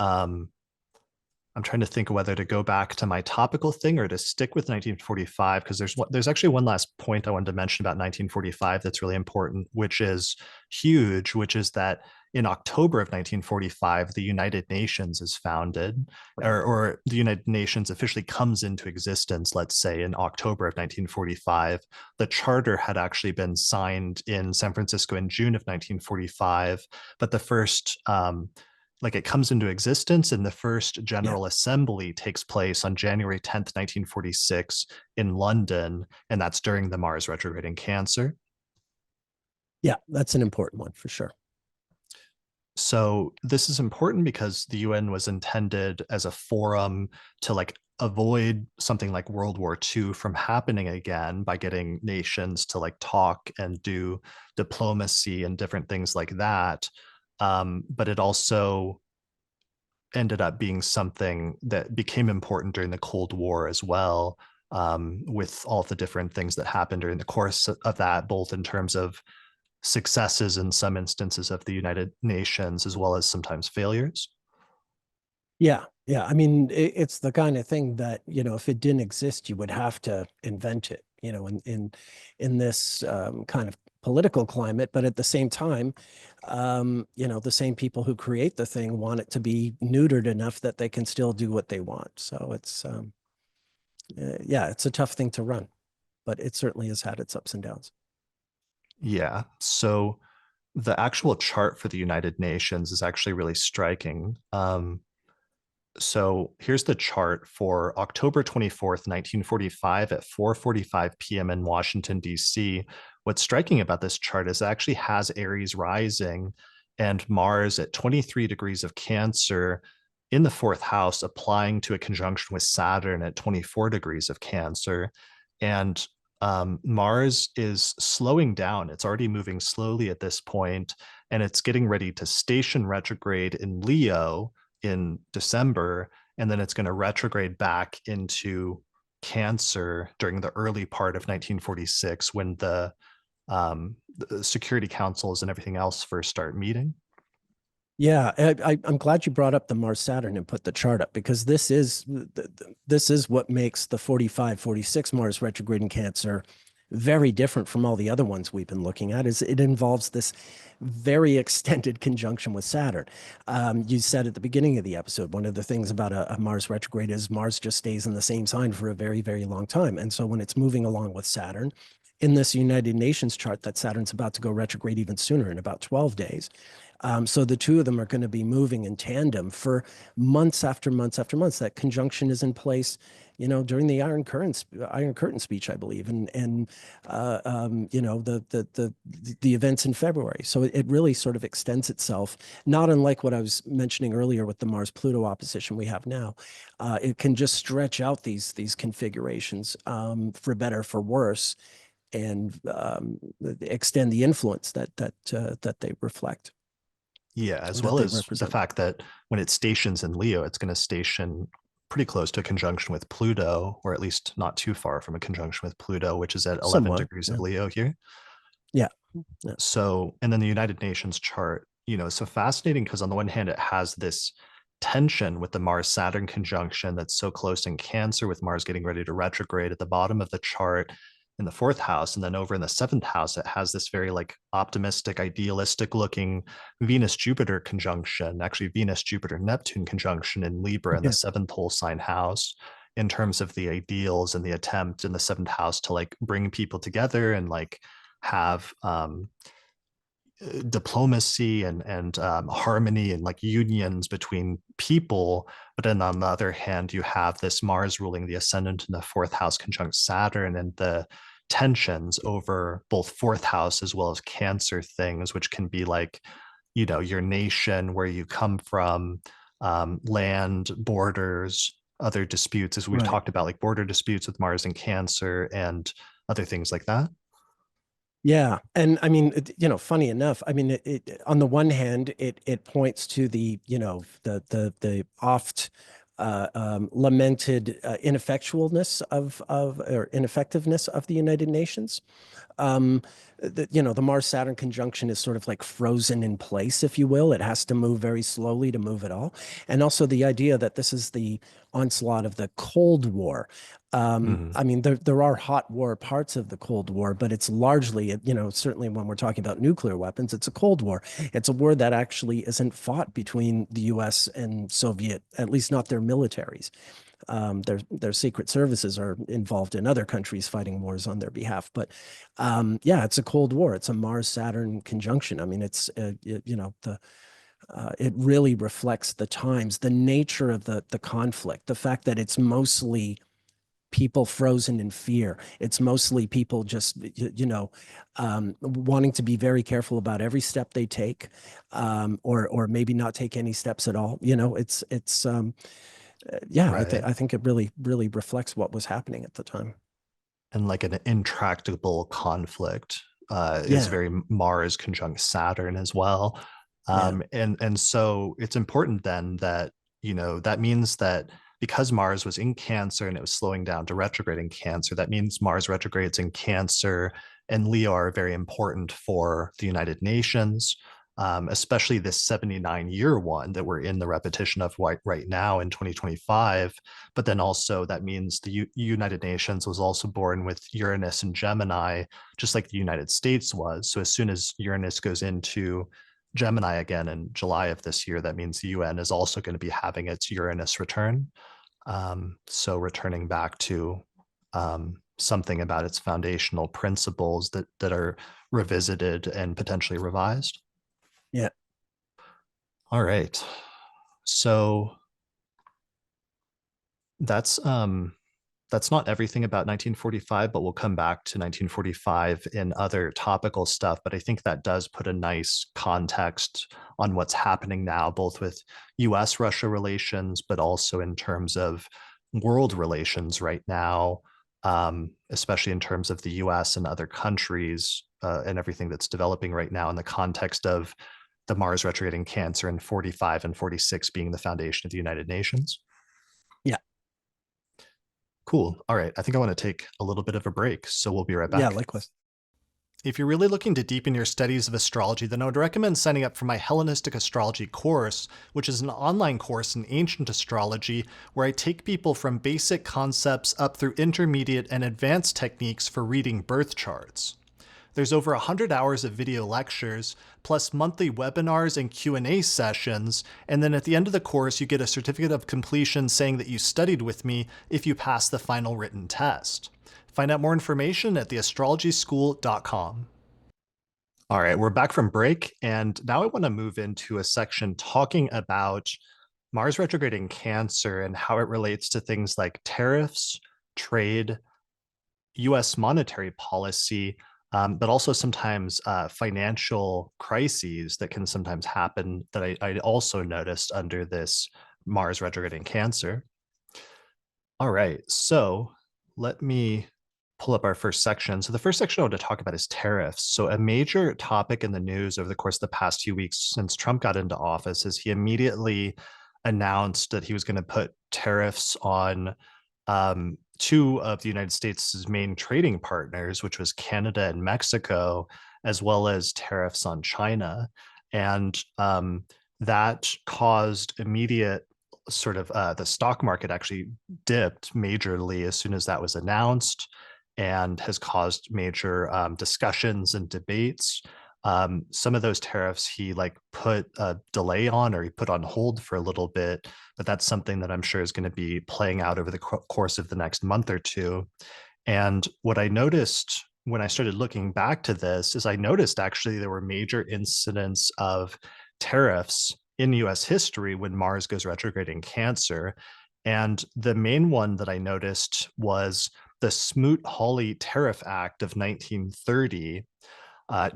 I'm trying to think whether to go back to my topical thing or to stick with 1945, because there's actually one last point I wanted to mention about 1945 that's really important, which is huge, which is that in October of 1945, the United Nations is founded, Right. or the United Nations officially comes into existence, let's say in October of 1945. The charter had actually been signed in San Francisco in June of 1945, but the first it comes into existence, and the first Yeah. General Assembly takes place on January 10th, 1946 in London, and that's during the Mars retrograde in Cancer. Yeah. That's an important one for sure. So this is important because the UN was intended as a forum to avoid something like World War II from happening again by getting nations to talk and do diplomacy and different things like that. But it also ended up being something that became important during the Cold War as well, with all the different things that happened during the course of that, both in terms of successes in some instances of the United Nations, as well as sometimes failures. Yeah. Yeah. I mean, it's the kind of thing that, if it didn't exist, you would have to invent it, in this kind of political climate. But at the same time, the same people who create the thing want it to be neutered enough that they can still do what they want. So yeah, it's a tough thing to run, but it certainly has had its ups and downs. Yeah. So the actual chart for the United Nations is actually really striking. So here's the chart for October 24th, 1945 at 4:45 p.m. in Washington, D.C. What's striking about this chart is it actually has Aries rising and Mars at 23 degrees of Cancer in the fourth house, applying to a conjunction with Saturn at 24 degrees of Cancer. And Mars is slowing down. It's already moving slowly at this point, and it's getting ready to station retrograde in Leo in December, and then it's going to retrograde back into Cancer during the early part of 1946 when the Security Councils and everything else first start meeting. Yeah, I'm glad you brought up the Mars Saturn and put the chart up, because this is what makes the 45-46 Mars retrograde in Cancer very different from all the other ones we've been looking at. Is it involves this very extended conjunction with Saturn. You said at the beginning of the episode, one of the things about a Mars retrograde is Mars just stays in the same sign for a very, very long time. And so when it's moving along with Saturn, in this United Nations chart, that Saturn's about to go retrograde even sooner, in about 12 days. So the two of them are going to be moving in tandem for months after months after months. That conjunction is in place, during the Iron Curtain speech, I believe, and the events in February. So it really sort of extends itself, not unlike what I was mentioning earlier with the Mars-Pluto opposition we have now. It can just stretch out these configurations, for better, for worse, and extend the influence that they reflect, Yeah, as that well they as the represent. fact that when it stations in Leo, it's going to station pretty close to a conjunction with Pluto, or at least not too far from a conjunction with Pluto, which is at 11 Somewhat. degrees of Yeah. Leo here. Yeah. Yeah. So, and then the United Nations chart, so fascinating because on the one hand, it has this tension with the Mars Saturn conjunction that's so close in Cancer, with Mars getting ready to retrograde at the bottom of the chart in the fourth house. And then over in the seventh house, it has this very like optimistic, idealistic looking Venus Jupiter conjunction, actually Venus Jupiter Neptune conjunction in Libra in the Yeah. seventh whole sign house, in terms of the ideals and the attempt in the seventh house to like bring people together and like have diplomacy and harmony and like unions between people. But then on the other hand, you have this Mars ruling the ascendant in the fourth house conjunct Saturn, and the tensions over both fourth house as well as Cancer things, which can be like, your nation, where you come from, land, borders, other disputes, as we've Right. talked about, like border disputes with Mars and Cancer and other things like that. Yeah. And I mean, funny enough, I mean, on the one hand, it points to the, the oft lamented ineffectiveness of the United Nations. um the Mars Saturn conjunction is sort of like frozen in place, if you will. It has to move very slowly to move at all. And also the idea that this is the onslaught of the Cold War. Mhm. I mean, there are hot war parts of the Cold War, but it's largely, certainly when we're talking about nuclear weapons, it's a Cold War. It's a war that actually isn't fought between the US and Soviet, at least not their militaries. Their secret services are involved in other countries fighting wars on their behalf. But yeah, it's a Cold War. It's a Mars Saturn conjunction. I mean, it's it really reflects the times, the nature of the conflict, the fact that it's mostly people frozen in fear. It's mostly people just, wanting to be very careful about every step they take, or maybe not take any steps at all. Yeah, Right. I think it really, really reflects what was happening at the time. And like an intractable conflict is Yeah, very Mars conjunct Saturn as well. yeah, And so it's important then that, that means that because Mars was in Cancer and it was slowing down to retrograde in Cancer, that means Mars retrogrades in Cancer and Leo are very important for the United Nations, especially this 79-year one that we're in the repetition of right now in 2025. But then also that means the United Nations was also born with Uranus and Gemini, just like the United States was. So as soon as Uranus goes into Gemini again in July of this year, that means the UN is also going to be having its Uranus return. So returning back to something about its foundational principles that are revisited and potentially revised. Yeah. All right. So that's that's not everything about 1945, but we'll come back to 1945 in other topical stuff. But I think that does put a nice context on what's happening now, both with US-Russia relations, but also in terms of world relations right now, especially in terms of the US and other countries and everything that's developing right now in the context of the Mars retrograde in Cancer and 45 and 46 being the foundation of the United Nations. Yeah. Cool. All right. I think I want to take a little bit of a break, so we'll be right Yeah. back. Likewise. If you're really looking to deepen your studies of astrology, then I would recommend signing up for my Hellenistic Astrology course, which is an online course in ancient astrology where I take people from basic concepts up through intermediate and advanced techniques for reading birth charts. There's over 100 hours of video lectures, plus monthly webinars and Q&A sessions, and then at the end of the course, you get a certificate of completion saying that you studied with me if you pass the final written test. Find out more information at theastrologyschool.com. All right, we're back from break, and now I want to move into a section talking about Mars retrograde in Cancer and how it relates to things like tariffs, trade, US monetary policy, but also sometimes financial crises that can sometimes happen that I also noticed under this Mars retrograde in Cancer. All right, so let me pull up our first section. So the first section I want to talk about is tariffs. So a major topic in the news over the course of the past few weeks since Trump got into office is he immediately announced that he was going to put tariffs on two of the United States' main trading partners, which was Canada and Mexico, as well as tariffs on China. And that caused immediate sort of the stock market actually dipped majorly as soon as that was announced and has caused major discussions and debates. Some of those tariffs he like put a delay on or he put on hold for a little bit, but that's something that I'm sure is going to be playing out over the course of the next month or two. And what I noticed when I started looking back to this is I noticed actually there were major incidents of tariffs in US history when Mars goes retrograde in Cancer. And the main one that I noticed was the Smoot-Hawley Tariff Act of 1930,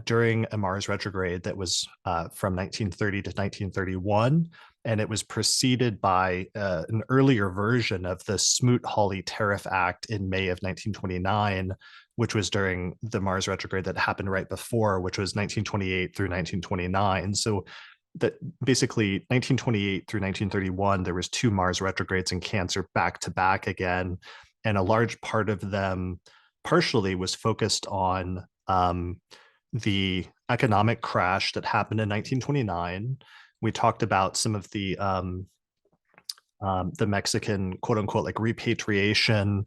during a Mars retrograde that was from 1930 to 1931. And it was preceded by an earlier version of the Smoot-Hawley Tariff Act in May of 1929, which was during the Mars retrograde that happened right before, which was 1928 through 1929. So that basically 1928 through 1931, there was two Mars retrogrades in Cancer back to back again. And a large part of them partially was focused on the economic crash that happened in 1929. We talked about some of the Mexican quote unquote like repatriation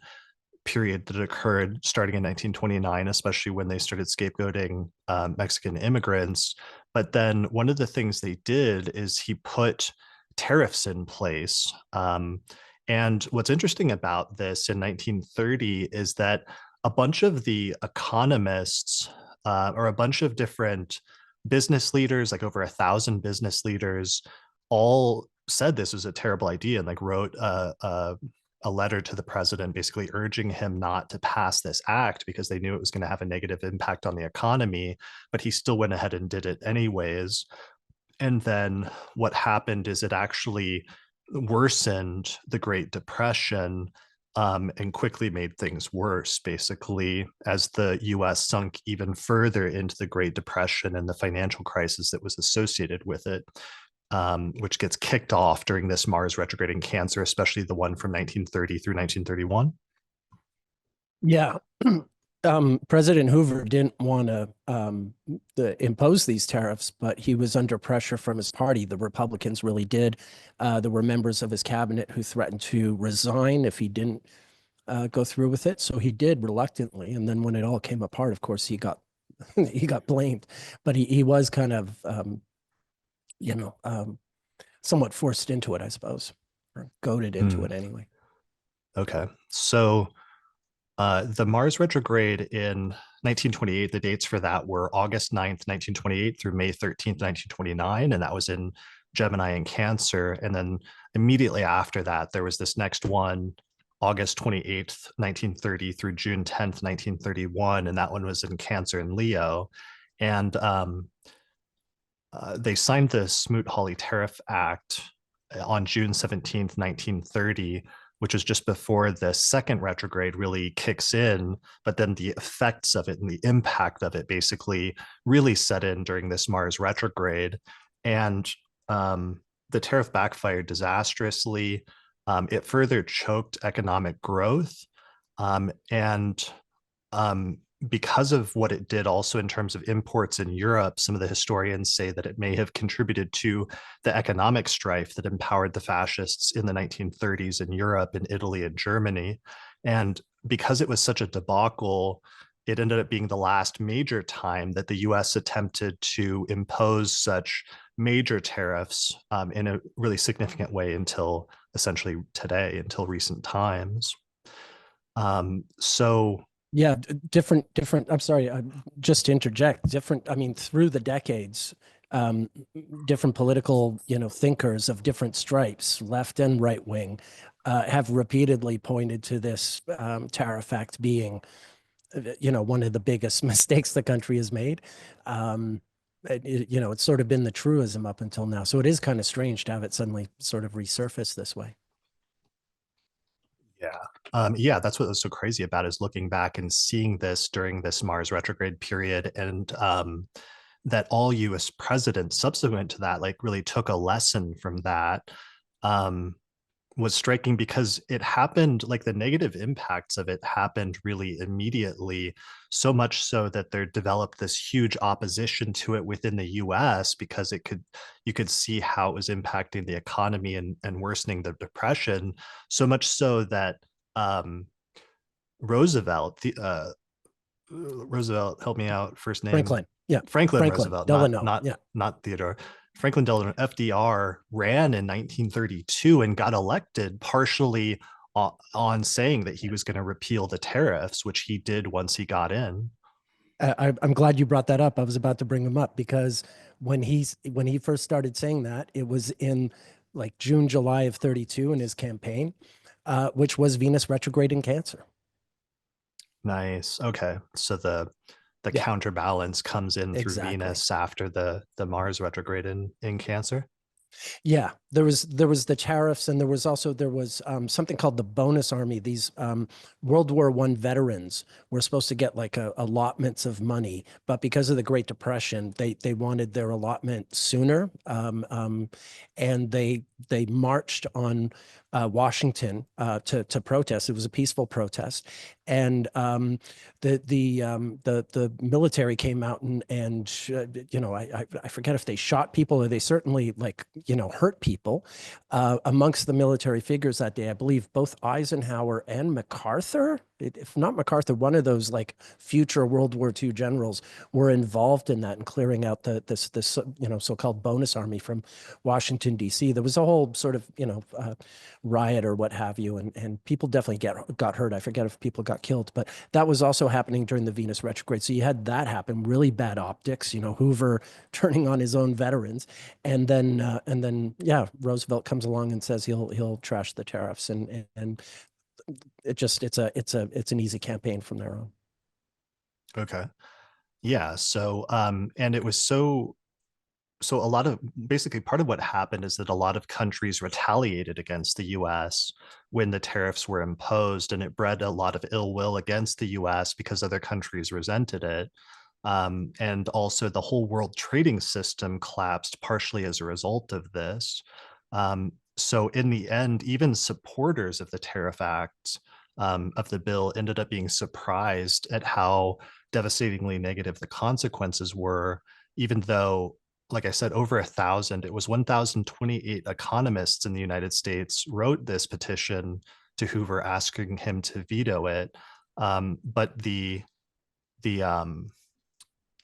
period that occurred starting in 1929, especially when they started scapegoating Mexican immigrants. But then one of the things they did is he put tariffs in place. And what's interesting about this in 1930 is that a bunch of the economists or a bunch of different business leaders, like over 1,000 business leaders, all said this was a terrible idea and like wrote a letter to the president basically urging him not to pass this act because they knew it was going to have a negative impact on the economy, but he still went ahead and did it anyways. And then what happened is it actually worsened the Great Depression, and quickly made things worse, basically, as the US sunk even further into the Great Depression and the financial crisis that was associated with it, which gets kicked off during this Mars retrograde in Cancer, especially the one from 1930 through 1931. Yeah. President Hoover didn't want to impose these tariffs, but he was under pressure from his party. The Republicans really did. There were members of his cabinet who threatened to resign if he didn't go through with it. So he did reluctantly. And then when it all came apart, of course, he got he got blamed. But he was kind of somewhat forced into it, I suppose, or goaded into it anyway. Okay. So the Mars retrograde in 1928, the dates for that were August 9th, 1928 through May 13th, 1929. And that was in Gemini and Cancer. And then immediately after that, there was this next one, August 28th, 1930 through June 10th, 1931. And that one was in Cancer and Leo. And they signed the Smoot-Hawley Tariff Act on June 17th, 1930, which was just before the second retrograde really kicks in. But then the effects of it and the impact of it basically really set in during this Mars retrograde. And the tariff backfired disastrously. It further choked economic growth. And because of what it did also in terms of imports in Europe, some of the historians say that it may have contributed to the economic strife that empowered the fascists in the 1930s in Europe, in Italy and Germany. And because it was such a debacle, it ended up being the last major time that the US attempted to impose such major tariffs in a really significant way until essentially today, until recent times. So Yeah, different. I'm sorry, just to interject. Different. I mean, through the decades, um, different political, thinkers of different stripes, left and right wing, have repeatedly pointed to this tariff act being, one of the biggest mistakes the country has made. It's sort of been the truism up until now. So it is kind of strange to have it suddenly sort of resurface this way. yeah. Yeah, that's what was so crazy about is looking back and seeing this during this Mars retrograde period, and that all US presidents subsequent to that like really took a lesson from that. Um, was striking because it happened, like the negative impacts of it happened really immediately, so much so that there developed this huge opposition to it within the US because you could see how it was impacting the economy and worsening the depression, so much so that um, Roosevelt, Roosevelt, help me out, first name, Franklin, yeah, Franklin Franklin Roosevelt, Delano, yeah. not Theodore. Franklin Delano, FDR, ran in 1932 and got elected partially on saying that he was going to repeal the tariffs, which he did once he got in. I'm glad you brought that up. I was about to bring him up because when he first started saying that, it was in like June, July of 32 in his campaign, which was Venus retrograde in Cancer. Nice. Okay. So the Yeah, counterbalance comes in through exactly. Venus after the Mars retrograde in Cancer. Yeah, there was the tariffs, and there was something called the bonus army. These World War I veterans were supposed to get like allotments of money, but because of the Great Depression, they wanted their allotment sooner, and they marched on Washington to protest. It was a peaceful protest, and the military came out and I forget if they shot people or they certainly like hurt people. Amongst the military figures that day, I believe both Eisenhower and MacArthur, if not MacArthur, one of those like future World War II generals were involved in that and clearing out this so-called bonus army from Washington D.C. There was a whole sort of riot or what have you, and people definitely got hurt. I forget if people got killed, but that was also happening during the Venus retrograde. So you had that happen, really bad optics, Hoover turning on his own veterans. And then yeah, Roosevelt comes along and says he'll trash the tariffs, and it's an easy campaign from there on. Okay. Yeah. So and it was so a lot of basically part of what happened is that a lot of countries retaliated against the US when the tariffs were imposed, and it bred a lot of ill will against the US because other countries resented it. And also the whole world trading system collapsed partially as a result of this. So in the end, even supporters of the Tariff Act, of the bill, ended up being surprised at how devastatingly negative the consequences were, even though, like I said, over 1,000, it was 1,028 economists in the United States wrote this petition to Hoover asking him to veto it. But the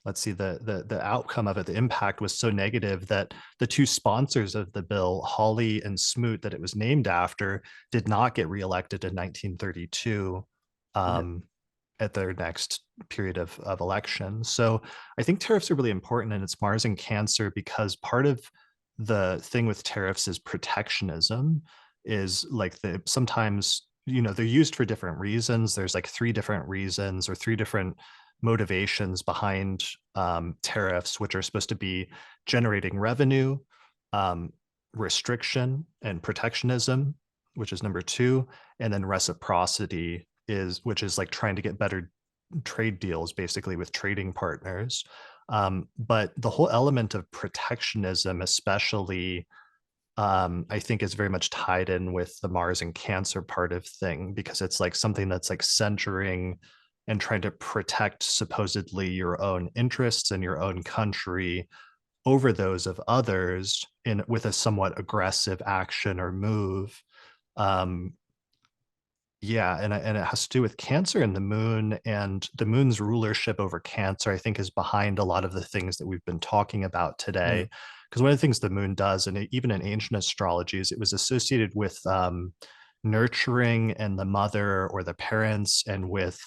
let's see, the outcome of it, the impact was so negative that the two sponsors of the bill, Hawley and Smoot, that it was named after, did not get reelected in 1932. Yeah. Um, at their next period of election. So I think tariffs are really important, and it's Mars and Cancer because part of the thing with tariffs is protectionism. Is like the sometimes they're used for different reasons. There's like three different reasons or three different motivations behind tariffs, which are supposed to be generating revenue, um, restriction, and protectionism, which is number two, and then reciprocity which is like trying to get better trade deals basically with trading partners. But the whole element of protectionism, especially, I think is very much tied in with the Mars and Cancer part of thing because it's like something that's like centering and trying to protect supposedly your own interests and your own country over those of others in with a somewhat aggressive action or move. Um, yeah, and it has to do with Cancer and the moon's rulership over Cancer, I think, is behind a lot of the things that we've been talking about Mm. today. Because one of the things the moon does, and even in ancient astrology, is it was associated with nurturing and the mother or the parents, and with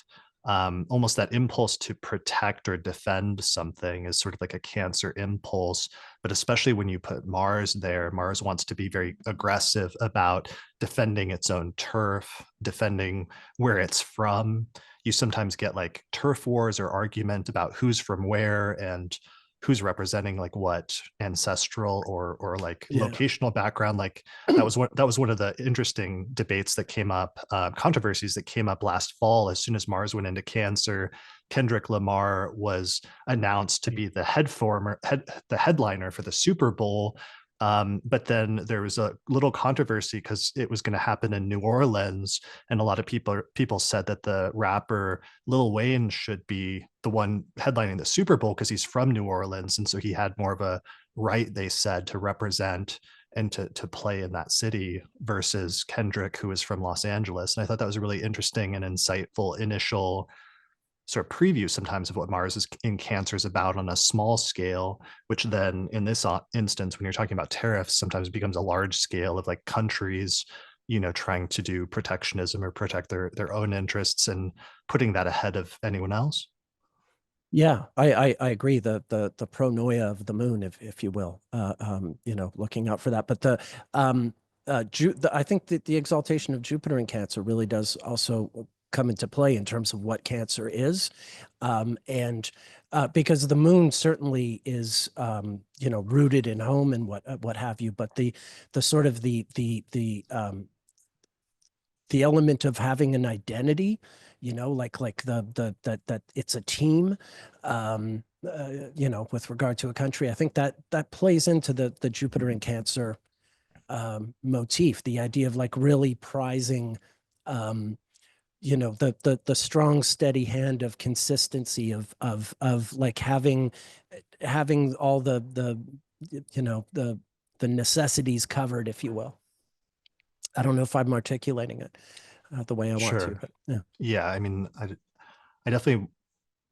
almost that impulse to protect or defend something is sort of like a Cancer impulse. But especially when you put Mars there, Mars wants to be very aggressive about defending its own turf, defending where it's from. You sometimes get like turf wars or argument about who's from where and who's representing like what ancestral or like Yeah. locational background. Like that was one of the interesting debates that came up, controversies that came up last fall. As soon as Mars went into Cancer, Kendrick Lamar was announced to be the headliner for the Super Bowl. But then there was a little controversy because it was going to happen in New Orleans, and a lot of people said that the rapper Lil Wayne should be the one headlining the Super Bowl because he's from New Orleans, and so he had more of a right, they said, to represent and to play in that city versus Kendrick, who is from Los Angeles. And I thought that was a really interesting and insightful initial sort of preview sometimes of what Mars is in Cancer is about on a small scale, which then in this instance, when you're talking about tariffs, sometimes becomes a large scale of like countries, trying to do protectionism or protect their own interests and putting that ahead of anyone else. Yeah, I agree. The pronoia of the moon, if you will, looking out for that. But I think that the exaltation of Jupiter in Cancer really does also come into play in terms of what Cancer is, and because the moon certainly is, rooted in home and what have you. But the sort of the element of having an identity, like that it's a team, with regard to a country. I think that plays into the Jupiter in Cancer motif, the idea of like really prizing, um, the strong, steady hand of consistency of like having all the necessities covered, if you will. I don't know if I'm articulating it the way I want to, Sure. but yeah. Yeah. I mean, I definitely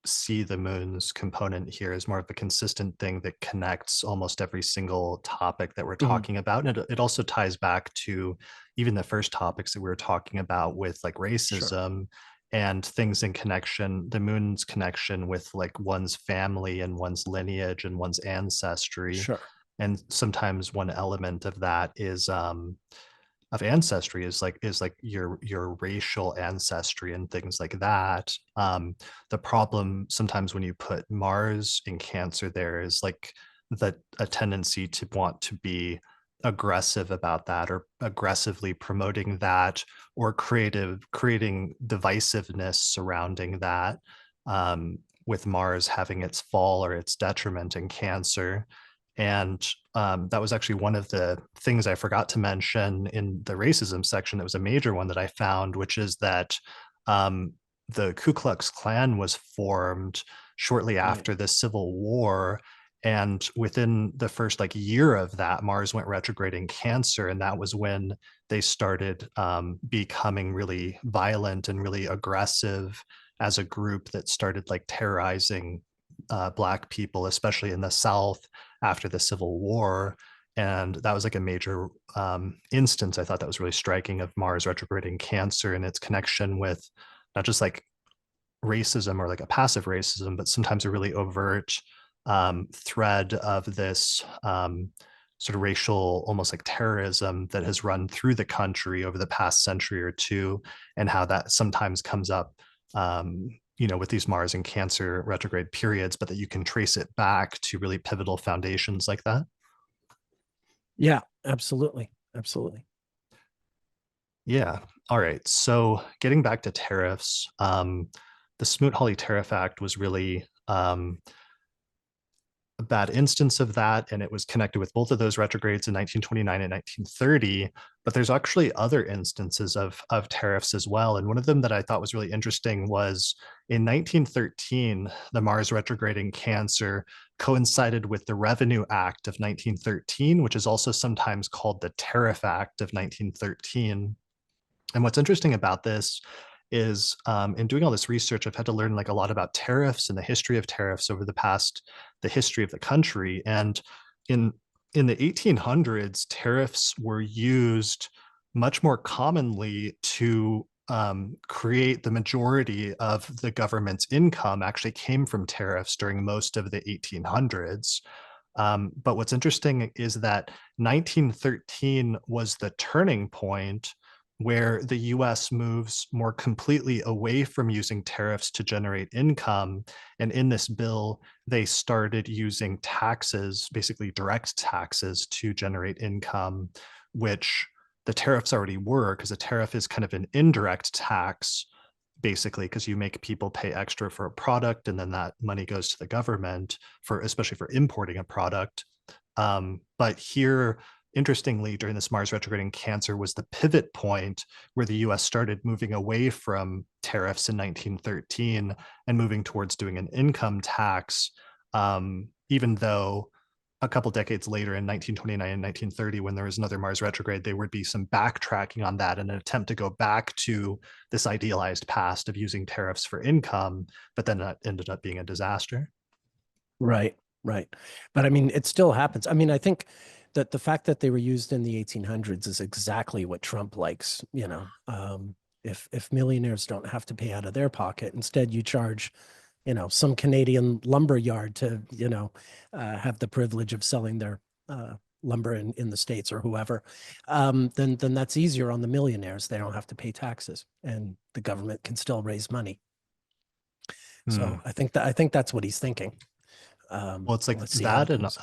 see the moon's component here as more of a consistent thing that connects almost every single topic that we're Mhm. talking about. And it also ties back to even the first topics that we were talking about with like Sure, racism and things in connection, the moon's connection with like one's family and one's lineage and one's ancestry. sure. And sometimes one element of that of ancestry is like your racial ancestry and things like that. The problem sometimes when you put Mars in Cancer there is like a tendency to want to be aggressive about that or aggressively promoting that or creating divisiveness surrounding that, with Mars having its fall or its detriment in Cancer. And that was actually one of the things I forgot to mention in the racism section. That was a major one that I found, which is that um, the Ku Klux Klan was formed shortly Right. after the Civil War. And within the first like year of that, Mars went retrograde in Cancer. And that was when they started becoming really violent and really aggressive as a group that started like terrorizing Black people, especially in the South after the Civil War. And that was like a major instance I thought that was really striking of Mars retrograding Cancer and its connection with not just like racism or like a passive racism, but sometimes a really overt thread of this sort of racial, almost like terrorism that has run through the country over the past century or two, and how that sometimes comes up, with these Mars and Cancer retrograde periods, but that you can trace it back to really pivotal foundations like that. Yeah, absolutely. Absolutely. Yeah. All right. So getting back to tariffs, the Smoot-Hawley Tariff Act was really a bad instance of that, and it was connected with both of those retrogrades in 1929 and 1930. But there's actually other instances of tariffs as well. And one of them that I thought was really interesting was in 1913, the Mars retrograde in Cancer coincided with the Revenue Act of 1913, which is also sometimes called the Tariff Act of 1913. And what's interesting about this is in doing all this research, I've had to learn like a lot about tariffs and the history of tariffs over the history of the country. And in in the 1800s, tariffs were used much more commonly to create the majority of the government's income actually came from tariffs during most of the 1800s. But what's interesting is that 1913 was the turning point where the US moves more completely away from using tariffs to generate income. And in this bill, they started using taxes, basically direct taxes, to generate income, which the tariffs already were, because a tariff is kind of an indirect tax, basically, because you make people pay extra for a product and then that money goes to the government for, especially for importing a product. But here, interestingly, during this Mars retrograde in Cancer was the pivot point where the US started moving away from tariffs in 1913 and moving towards doing an income tax, even though a couple decades later in 1929 and 1930, when there was another Mars retrograde, there would be some backtracking on that in an attempt to go back to this idealized past of using tariffs for income, but then that ended up being a disaster. Right, right. But I mean, it still happens. I mean, I think that the fact that they were used in the 1800s is exactly what Trump likes, you know. If millionaires don't have to pay out of their pocket, instead you charge, you know, some Canadian lumber yard to, you know, have the privilege of selling their lumber in the States or whoever, then that's easier on the millionaires. They don't have to pay taxes and the government can still raise money. Hmm. So I think that's what he's thinking. Well, it's like Let's see how it that, goes.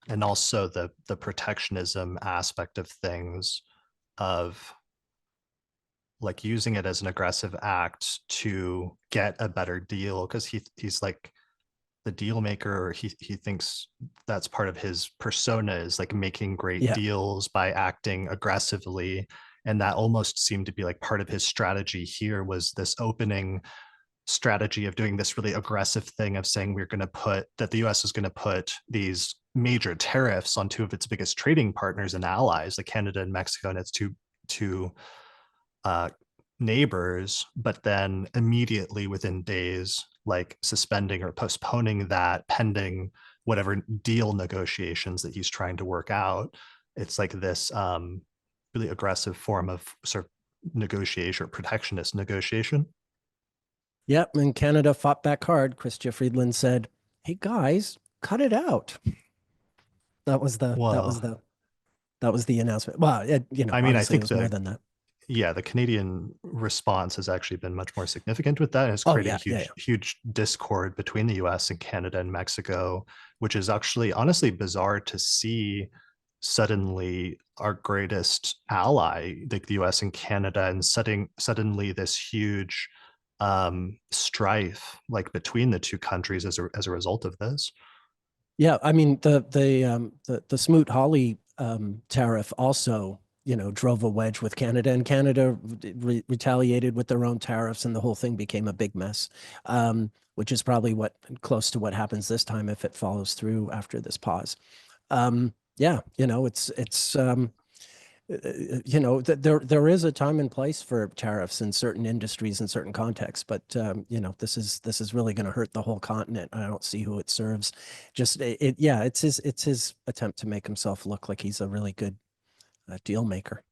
and also the protectionism aspect of things, of like using it as an aggressive act to get a better deal, because he's like the deal maker, or he thinks that's part of his persona, is like making great Yeah. deals by acting aggressively. And that almost seemed to be like part of his strategy here, was this opening strategy of doing this really aggressive thing of saying we're going to put that the US is going to put these major tariffs on two of its biggest trading partners and allies, like Canada and Mexico, and its two uh, neighbors, but then immediately within days, like suspending or postponing that pending whatever deal negotiations that he's trying to work out. It's like this really aggressive form of sort of negotiation or protectionist negotiation. Yep. And Canada fought back hard. Chrystia Freeland said, "Hey guys, cut it out." That was the that was Well, the that was the announcement. Well, you know, I mean, I obviously it think was more the than that. yeah, the Canadian response has actually been much more significant with that. It's Oh creating yeah, yeah, yeah. huge discord between the US and Canada and Mexico, which is actually honestly bizarre to see suddenly our greatest ally, like the US and Canada, and setting suddenly this huge strife like between the two countries as a result of this. Yeah, I mean the Smoot-Hawley tariff also, you know, drove a wedge with Canada, and Canada retaliated with their own tariffs, and the whole thing became a big mess. Which is probably what close to what happens this time if it follows through after this pause. Yeah, you know, you know, there is a time and place for tariffs in certain industries and certain contexts, but you know, this is really going to hurt the whole continent. I don't see who it serves. Just yeah, it's his attempt to make himself look like he's a really good deal maker.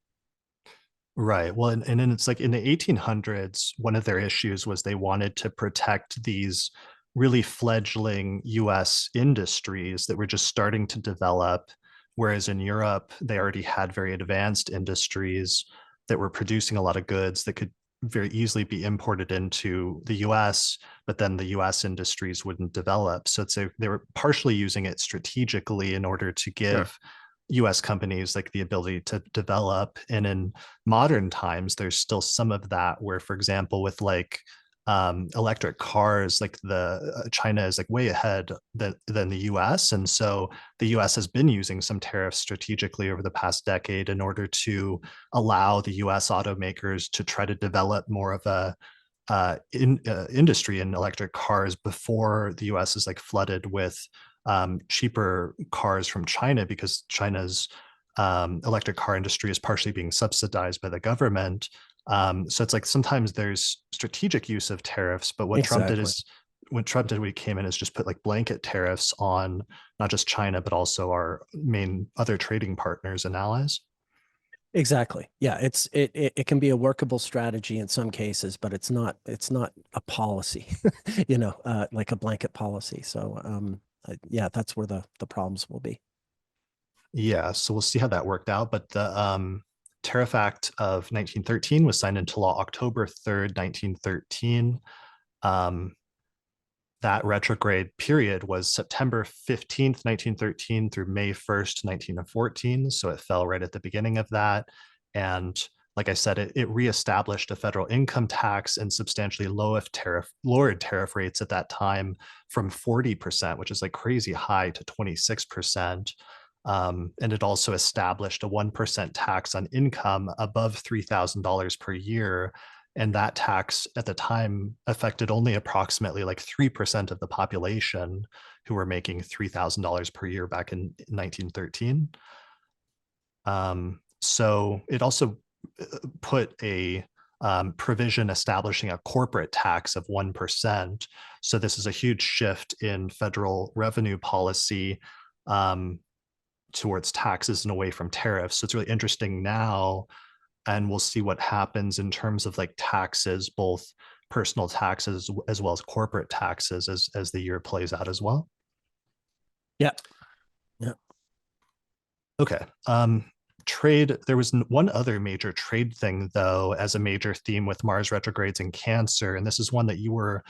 Right. Well, and then it's like in the 1800s, one of their issues was they wanted to protect these really fledgling US industries that were just starting to develop. Whereas in Europe, they already had very advanced industries that were producing a lot of goods that could very easily be imported into the US, but then the US industries wouldn't develop. So they were partially using it strategically in order to Sure. give US companies like the ability to develop. And in modern times, there's still some of that where, for example, with like electric cars, like the China is like way ahead than the US. And so the US has been using some tariffs strategically over the past decade in order to allow the US automakers to try to develop more of a industry in electric cars before the US is like flooded with cheaper cars from China, because China's electric car industry is partially being subsidized by the government. So it's like sometimes there's strategic use of tariffs, but Exactly. what Trump did when he came in is just put like blanket tariffs on not just China, but also our main other trading partners and allies. Exactly. Yeah, it can be a workable strategy in some cases, but it's not a policy, like a blanket policy. So yeah, that's where the problems will be. Yeah, so we'll see how that worked out. But the Tariff Act of 1913 was signed into law October 3rd, 1913. Um, that retrograde period was September 15th, 1913 through May 1st, 1914. So it fell right at the beginning of that. And like I said, it reestablished a federal income tax and substantially lowered tariff rates at that time from 40%, which is like crazy high, to 26%. And it also established a 1% tax on income above $3,000 per year, and that tax at the time affected only approximately like 3% of the population who were making $3,000 per year back in 1913. So it also put a provision establishing a corporate tax of 1%. So this is a huge shift in federal revenue policy um, towards taxes and away from tariffs. So it's really interesting now, and we'll see what happens in terms of like taxes, both personal taxes as well as corporate taxes, as the year plays out as well. Yeah. Yeah. Okay. Trade. There was one other major trade thing, though, as a major theme with Mars retrogrades and Cancer, and this is one that you were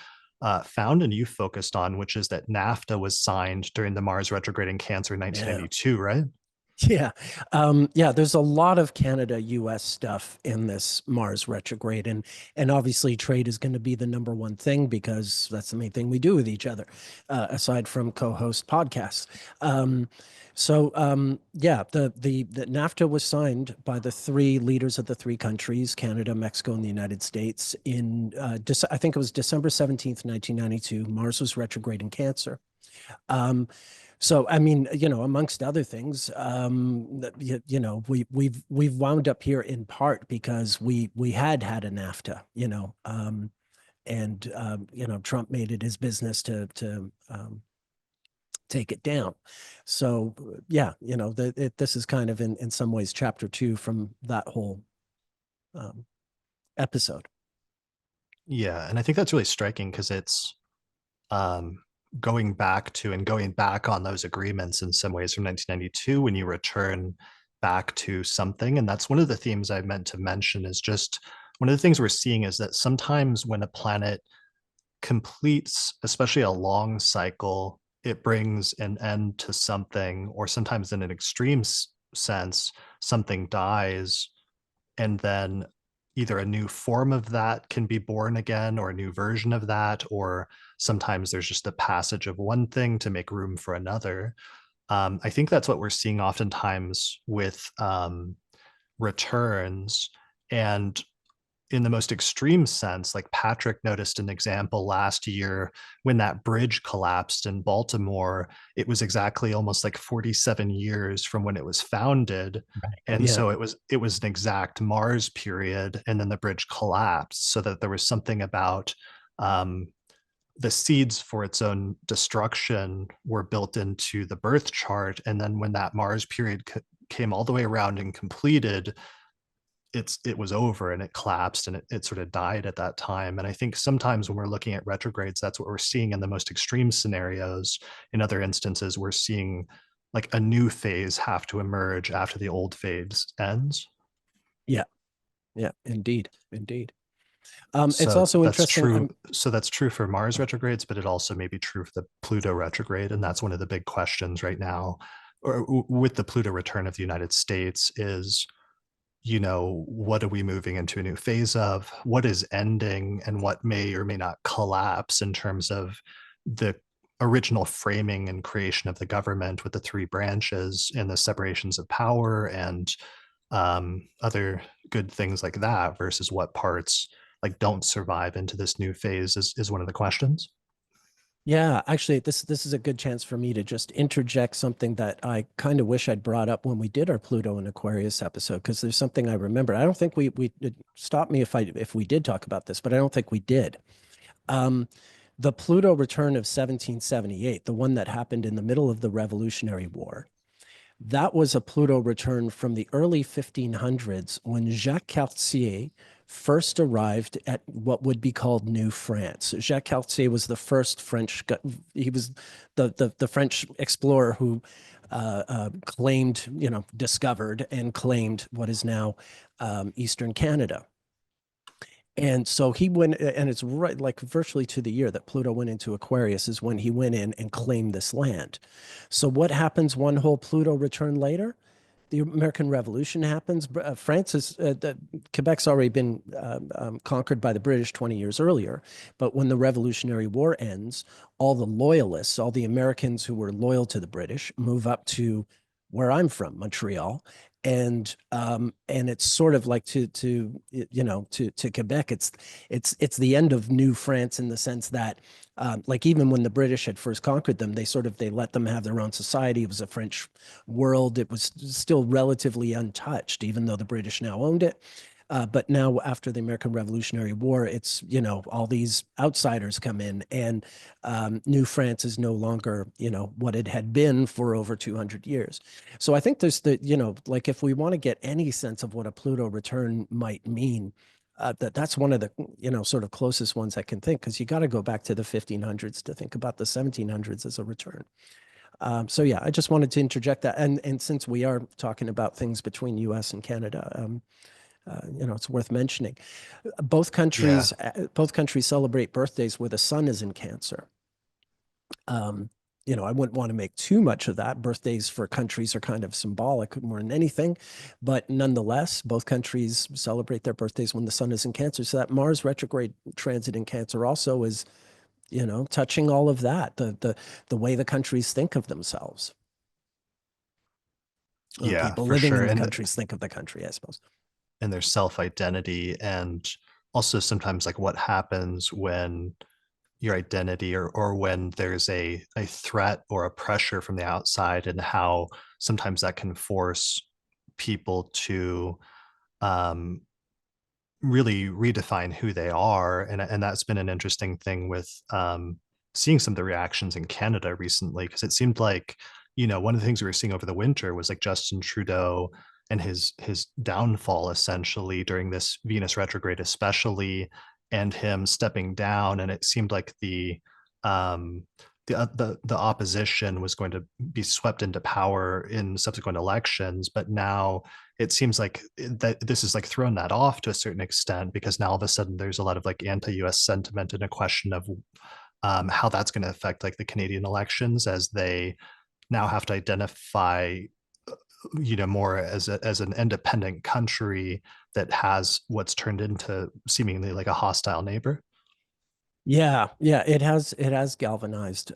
found and you focused on, which is that NAFTA was signed during the Mars retrograde in Cancer in Yeah. 1992, right? Yeah. Yeah, there's a lot of Canada US stuff in this Mars retrograde, and obviously trade is going to be the number one thing because that's the main thing we do with each other, aside from co-host podcasts. Yeah, the NAFTA was signed by the three leaders of the three countries, Canada, Mexico, and the United States, in I think it was December 17th, 1992. Mars was retrograde in Cancer. Um, so I mean, amongst other things, we've wound up here in part because we had a NAFTA, and Trump made it his business to take it down. So yeah, this is kind of in some ways chapter two from that whole um, episode. Yeah, and I think that's really striking because it's um, going back on those agreements in some ways from 1992 when you return back to something. And that's one of the themes I meant to mention, is just one of the things we're seeing is that sometimes when a planet completes, especially a long cycle, it brings an end to something, or sometimes in an extreme sense, something dies, and then either a new form of that can be born again, or a new version of that, or sometimes there's just a passage of one thing to make room for another. I think that's what we're seeing oftentimes with returns. And in the most extreme sense, like Patrick noticed an example last year when that bridge collapsed in Baltimore, it was exactly almost like 47 years from when it was founded. And Yeah. so it was an exact Mars period, and then the bridge collapsed, so that there was something about um, the seeds for its own destruction were built into the birth chart. And then when that Mars period came all the way around and completed, it was over and it collapsed and it sort of died at that time. And I think sometimes when we're looking at retrogrades, that's what we're seeing in the most extreme scenarios. In other instances, we're seeing like a new phase have to emerge after the old phase ends. Yeah, yeah, indeed, indeed. It's So also that's interesting. true. So that's true for Mars retrogrades, but it also may be true for the Pluto retrograde. And that's one of the big questions right now, or with the Pluto return of the United States is, what are we moving into a new phase of? What is ending and what may or may not collapse in terms of the original framing and creation of the government with the three branches and the separations of power and other good things like that versus what parts like don't survive into this new phase is one of the questions. Yeah, actually, this is a good chance for me to just interject something that I kind of wish I'd brought up when we did our Pluto and Aquarius episode, because there's something I remember. I don't think we stop me if we did talk about this, but I don't think we did. Um, the Pluto return of 1778, the one that happened in the middle of the Revolutionary War, that was a Pluto return from the early 1500s when Jacques Cartier first arrived at what would be called New France. Jacques Cartier was the first French, he was the French explorer who claimed, discovered and claimed what is now Eastern Canada. And so he went, and it's right like virtually to the year that Pluto went into Aquarius is when he went in and claimed this land. So what happens one whole Pluto return later? The American Revolution happens. France is Quebec's already been conquered by the British 20 years earlier. But when the Revolutionary War ends, all the loyalists, all the Americans who were loyal to the British, move up to where I'm from, Montreal, and it's sort of like to Quebec. It's the end of New France in the sense that like even when the British had first conquered them, they let them have their own society. It was a French world. It was still relatively untouched, even though the British now owned it. But now, after the American Revolutionary War, it's, all these outsiders come in, and New France is no longer, what it had been for over 200 years. So I think there's like if we want to get any sense of what a Pluto return might mean, that's one of the, sort of closest ones I can think, because you got to go back to the 1500s to think about the 1700s as a return. So yeah, I just wanted to interject that. And since we are talking about things between US and Canada, it's worth mentioning. Yeah. Both countries celebrate birthdays where the sun is in Cancer. Um, I wouldn't want to make too much of that. Birthdays for countries are kind of symbolic more than anything, but nonetheless, both countries celebrate their birthdays when the sun is in Cancer. So that Mars retrograde transit in Cancer also is, touching all of that, the way the countries think of themselves, or Yeah, people for living sure. in the countries think of the country, I suppose. And their self-identity, and also sometimes like what happens when your identity or when there's a threat or a pressure from the outside, and how sometimes that can force people to um, really redefine who they are. And that's been an interesting thing with seeing some of the reactions in Canada recently, because it seemed like, one of the things we were seeing over the winter was like Justin Trudeau and his downfall essentially during this Venus retrograde, especially, and him stepping down. And it seemed like um, the opposition was going to be swept into power in subsequent elections, but now it seems like that this is like thrown that off to a certain extent, because now all of a sudden there's a lot of like anti-US sentiment and a question of how that's going to affect like the Canadian elections, as they now have to identify more as an independent country that has what's turned into seemingly like a hostile neighbor. Yeah, yeah, it has galvanized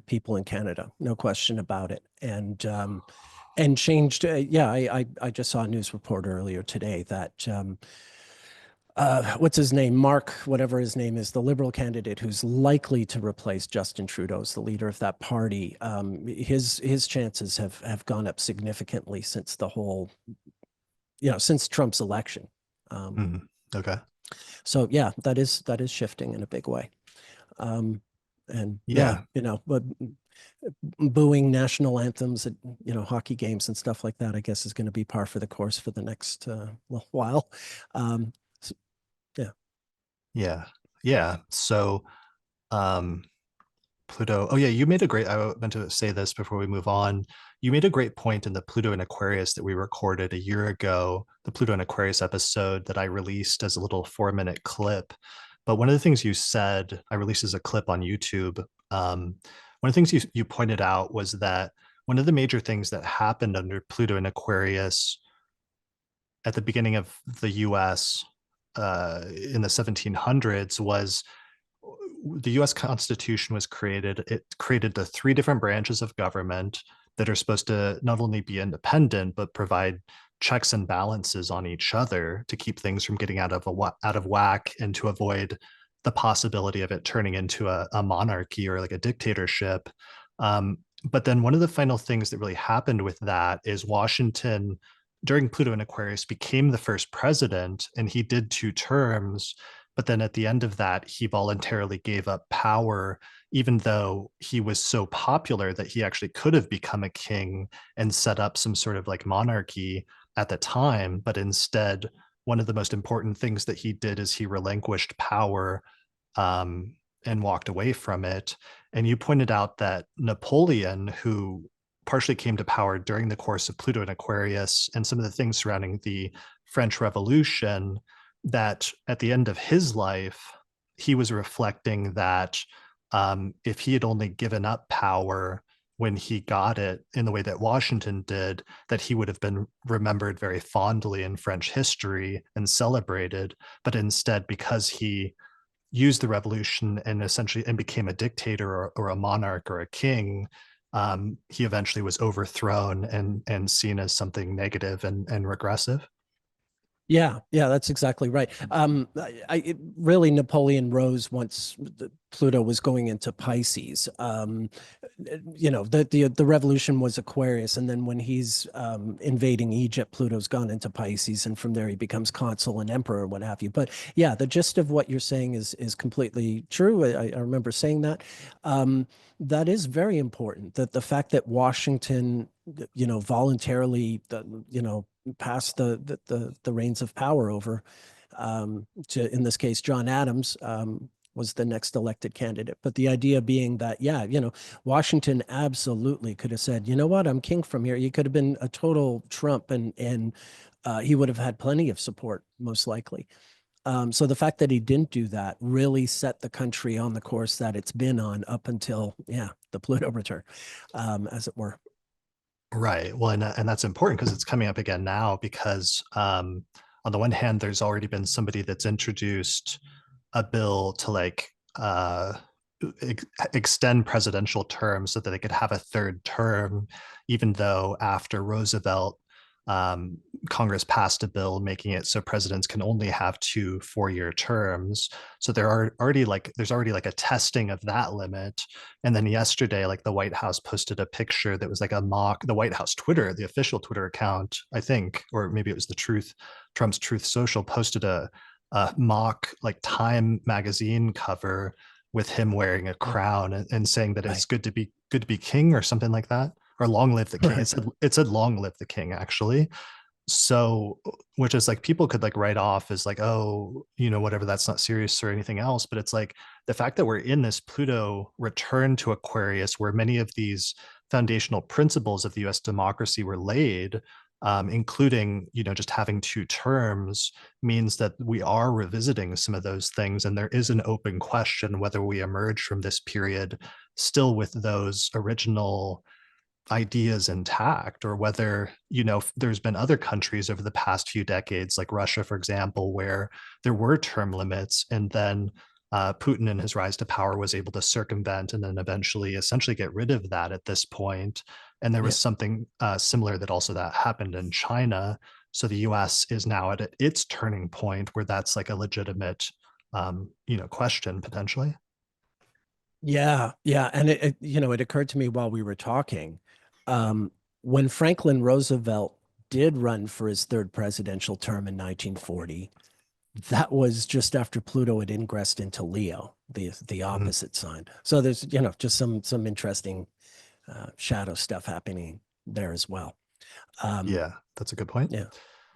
people in Canada, no question about it, and changed. Yeah, I just saw a news report earlier today that what's his name, Mark, whatever his name is, the Liberal candidate who's likely to replace Justin Trudeau as the leader of that party. His chances have gone up significantly since the whole, since Trump's election. Um, Mhm. Okay. so yeah, that is shifting in a big way. Um, and yeah, Yeah. but booing national anthems at, hockey games and stuff like that, I guess is going to be par for the course for the next little while. Um, so, yeah. Yeah. Yeah. So um Pluto. Oh yeah, you made a great I meant to say this before we move on. You made a great point in the Pluto and Aquarius that we recorded a year ago, the Pluto and Aquarius episode that I released as a little 4-minute clip. But one of the things you said, I released as a clip on YouTube. One of the things you pointed out was that one of the major things that happened under Pluto and Aquarius at the beginning of the US in the 1700s was the US Constitution was created. It created the three different branches of government that are supposed to not only be independent, but provide checks and balances on each other to keep things from getting out of whack and to avoid the possibility of it turning into a monarchy or like a dictatorship. But then one of the final things that really happened with that is Washington, during Pluto and Aquarius, became the first president, and he did 2 terms. But then at the end of that, he voluntarily gave up power, even though he was so popular that he actually could have become a king and set up some sort of like monarchy at the time. But instead, one of the most important things that he did is he relinquished power and walked away from it. And you pointed out that Napoleon, who partially came to power during the course of Pluto and Aquarius and some of the things surrounding the French Revolution, that at the end of his life, he was reflecting that if he had only given up power when he got it in the way that Washington did, that he would have been remembered very fondly in French history and celebrated. But instead, because he used the revolution and essentially and became a dictator or a monarch or a king, he eventually was overthrown and seen as something negative and regressive. Yeah, yeah, that's exactly right. Really Napoleon rose once Pluto was going into Pisces. The revolution was Aquarius, and then when he's invading Egypt, Pluto's gone into Pisces, and from there he becomes consul and emperor, what have you. But yeah, the gist of what you're saying is completely true. I remember saying that. That is very important. That the fact that Washington, voluntarily, passed the reins of power over to, in this case, John Adams, was the next elected candidate. But the idea being that, yeah, Washington absolutely could have said, you know what, I'm king from here. He could have been a total Trump, and he would have had plenty of support, most likely. So the fact that he didn't do that really set the country on the course that it's been on up until, yeah, the Pluto return, as it were. Right. Well, and that's important because it's coming up again now because on the one hand, there's already been somebody that's introduced a bill to like extend presidential terms so that they could have a third term, even though after Roosevelt, um, Congress passed a bill making it so presidents can only have 2 4-year terms. So there are already like there's already like a testing of that limit. And then yesterday, like the White House posted a picture that was like a mock, the White House Twitter, the official Twitter account, I think, or maybe it was Trump's Truth Social posted a mock like Time magazine cover with him wearing a Oh, crown and saying that it's right, good to be king or something like that, or long live the king. right. It said long live the king actually. So which is like people could like write off as like, oh, whatever, that's not serious or anything else. But it's like the fact that we're in this Pluto return to Aquarius where many of these foundational principles of the US democracy were laid, including just having 2 terms, means that we are revisiting some of those things, and there is an open question whether we emerge from this period still with those original ideas intact, or whether there's been other countries over the past few decades like Russia, for example, where there were term limits, and then Putin in his rise to power was able to circumvent and then eventually essentially get rid of that at this point. And there was Yeah. something similar that happened in China. So the US is now at its turning point where that's like a legitimate question potentially. Yeah, yeah, and it occurred to me while we were talking, um, when Franklin Roosevelt did run for his third presidential term in 1940, that was just after Pluto had ingressed into Leo, the Mhm. opposite sign. So there's, just some interesting shadow stuff happening there as well. Um, Yeah, that's a good point. yeah,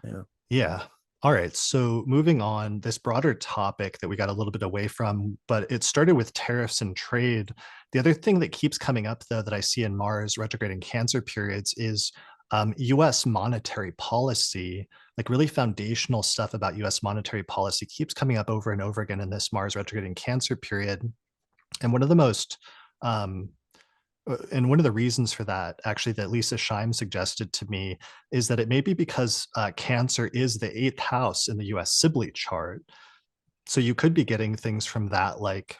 yeah, Yeah. All right. So moving on, this broader topic that we got a little bit away from, but it started with tariffs and trade. The other thing that keeps coming up, though, that I see in Mars retrograde and Cancer periods is US monetary policy, like really foundational stuff about US monetary policy keeps coming up over and over again in this Mars retrograde and Cancer period. And one of the most and one of the reasons for that, actually, that Lisa Scheim suggested to me is that it may be because Cancer is the eighth house in the US Sibley chart. So you could be getting things from that, like,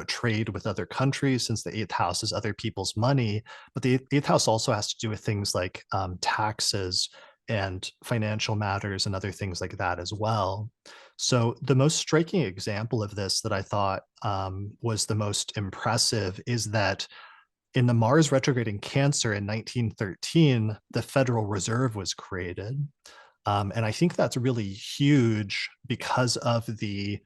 trade with other countries, since the eighth house is other people's money. But the eighth house also has to do with things like taxes and financial matters and other things like that as well. So the most striking example of this that I thought was the most impressive is that in the Mars retrograde in Cancer in 1913, the Federal Reserve was created. And I think that's really huge because of the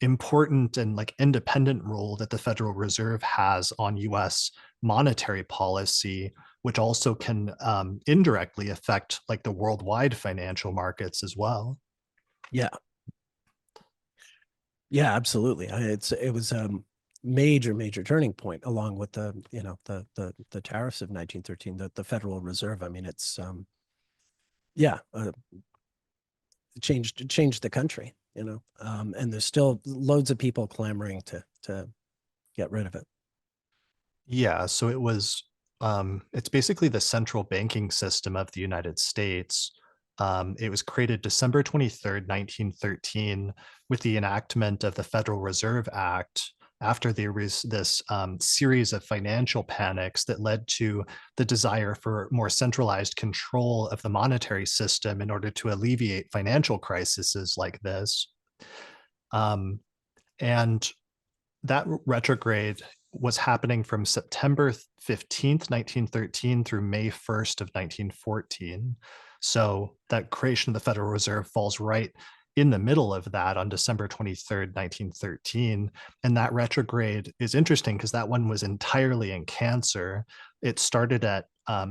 important and like independent role that the Federal Reserve has on US monetary policy, which also can indirectly affect like the worldwide financial markets as well. yeah, yeah, absolutely. It was a major turning point, along with the tariffs of 1913, the Federal Reserve. I mean, it's yeah, changed the country, and there's still loads of people clamoring to get rid of it. Yeah, so it's basically the central banking system of the United States. It was created December 23rd, 1913, with the enactment of the Federal Reserve Act after there was this series of financial panics that led to the desire for more centralized control of the monetary system in order to alleviate financial crises like this. Um, and that retrograde was happening from September 15th, 1913 through May 1st of 1914. So that creation of the Federal Reserve falls right in the middle of that on December 23rd, 1913. And that retrograde is interesting because that one was entirely in Cancer. It started at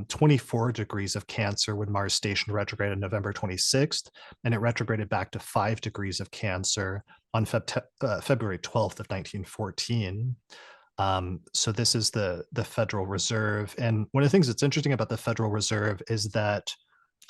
24 degrees of Cancer when Mars stationed retrograde on November 26th, and it retrograded back to 5 degrees of Cancer on February 12th of 1914. So this is the Federal Reserve. And one of the things that's interesting about the Federal Reserve is that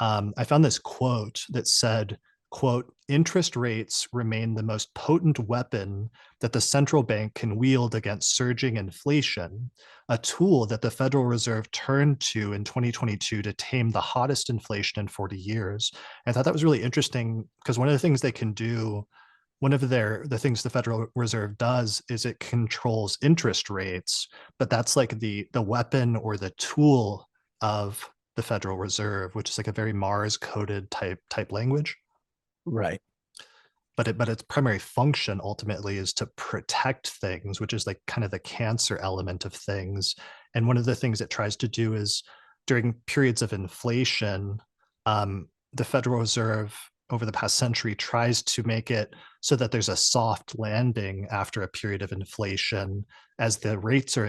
I found this quote that said, quote, interest rates remain the most potent weapon that the central bank can wield against surging inflation, a tool that the Federal Reserve turned to in 2022 to tame the hottest inflation in 40 years. And I thought that was really interesting because one of the things they can do, one of the things the Federal Reserve does is it controls interest rates, but that's like the weapon or the tool of the Federal Reserve, which is like a very Mars coded type language. Right. But its primary function ultimately is to protect things, which is like kind of the Cancer element of things. And one of the things it tries to do is during periods of inflation, the Federal Reserve over the past century tries to make it so that there's a soft landing after a period of inflation as the rates are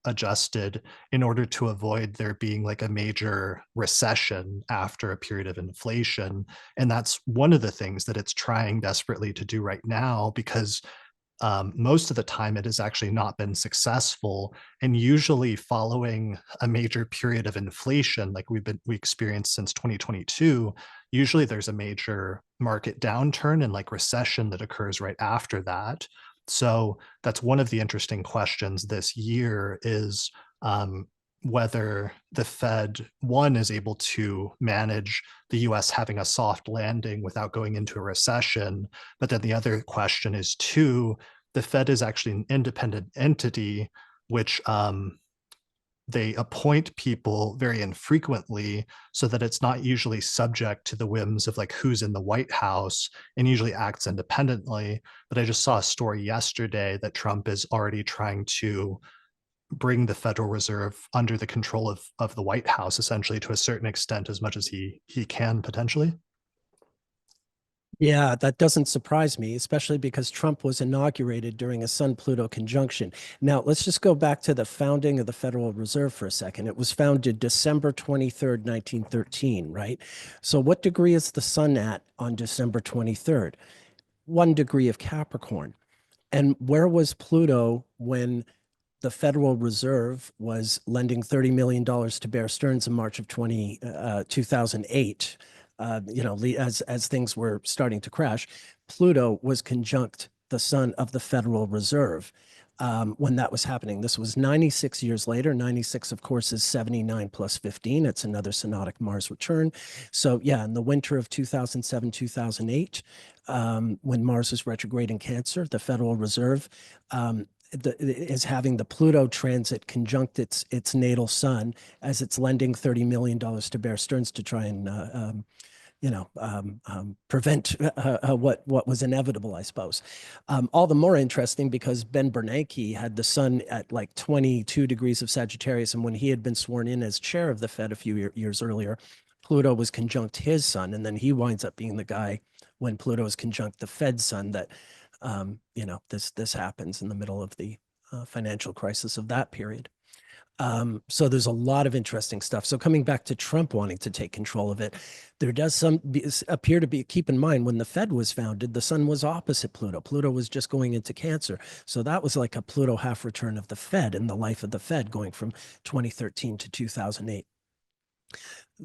adjusted in order to avoid there being like a major recession after a period of inflation. And that's one of the things that it's trying desperately to do right now, because most of the time it has actually not been successful. And usually following a major period of inflation like we experienced since 2022, usually there's a major market downturn and like recession that occurs right after that. So that's one of the interesting questions this year is whether the Fed, one, is able to manage the US having a soft landing without going into a recession. But then the other question is, two, the Fed is actually an independent entity, which they appoint people very infrequently so that it's not usually subject to the whims of like who's in the White House, and usually acts independently. But I just saw a story yesterday that Trump is already trying to bring the Federal Reserve under the control of the White House, essentially, to a certain extent, as much as he can potentially. Yeah, that doesn't surprise me, especially because Trump was inaugurated during a Sun-Pluto conjunction. Now, let's just go back to the founding of the Federal Reserve for a second. It was founded December 23rd, 1913, right? So what degree is the sun at on December 23rd? 1 degree of Capricorn. And where was Pluto when the Federal Reserve was lending $30 million to Bear Stearns in March of 2008, as things were starting to crash? Pluto was conjunct the sun of the Federal Reserve when that was happening. This was 96 years later. 96, of course, is 79 plus 15. It's another synodic Mars return. So, yeah, in the winter of 2007, 2008, when Mars was retrograde in Cancer, the Federal Reserve is having the Pluto transit conjunct its natal sun as it's lending $30 million to Bear Stearns to try and prevent what was inevitable, I suppose. All the more interesting because Ben Bernanke had the sun at like 22 degrees of Sagittarius, and when he had been sworn in as chair of the Fed a few years earlier, Pluto was conjunct his sun, and then he winds up being the guy when Pluto is conjunct the Fed's sun that this happens in the middle of the financial crisis of that period. So there's a lot of interesting stuff. So coming back to Trump wanting to take control of it, there does appear to be, keep in mind, when the Fed was founded, the sun was opposite Pluto. Pluto was just going into Cancer. So that was like a Pluto half return of the Fed and the life of the Fed going from 2013 to 2008.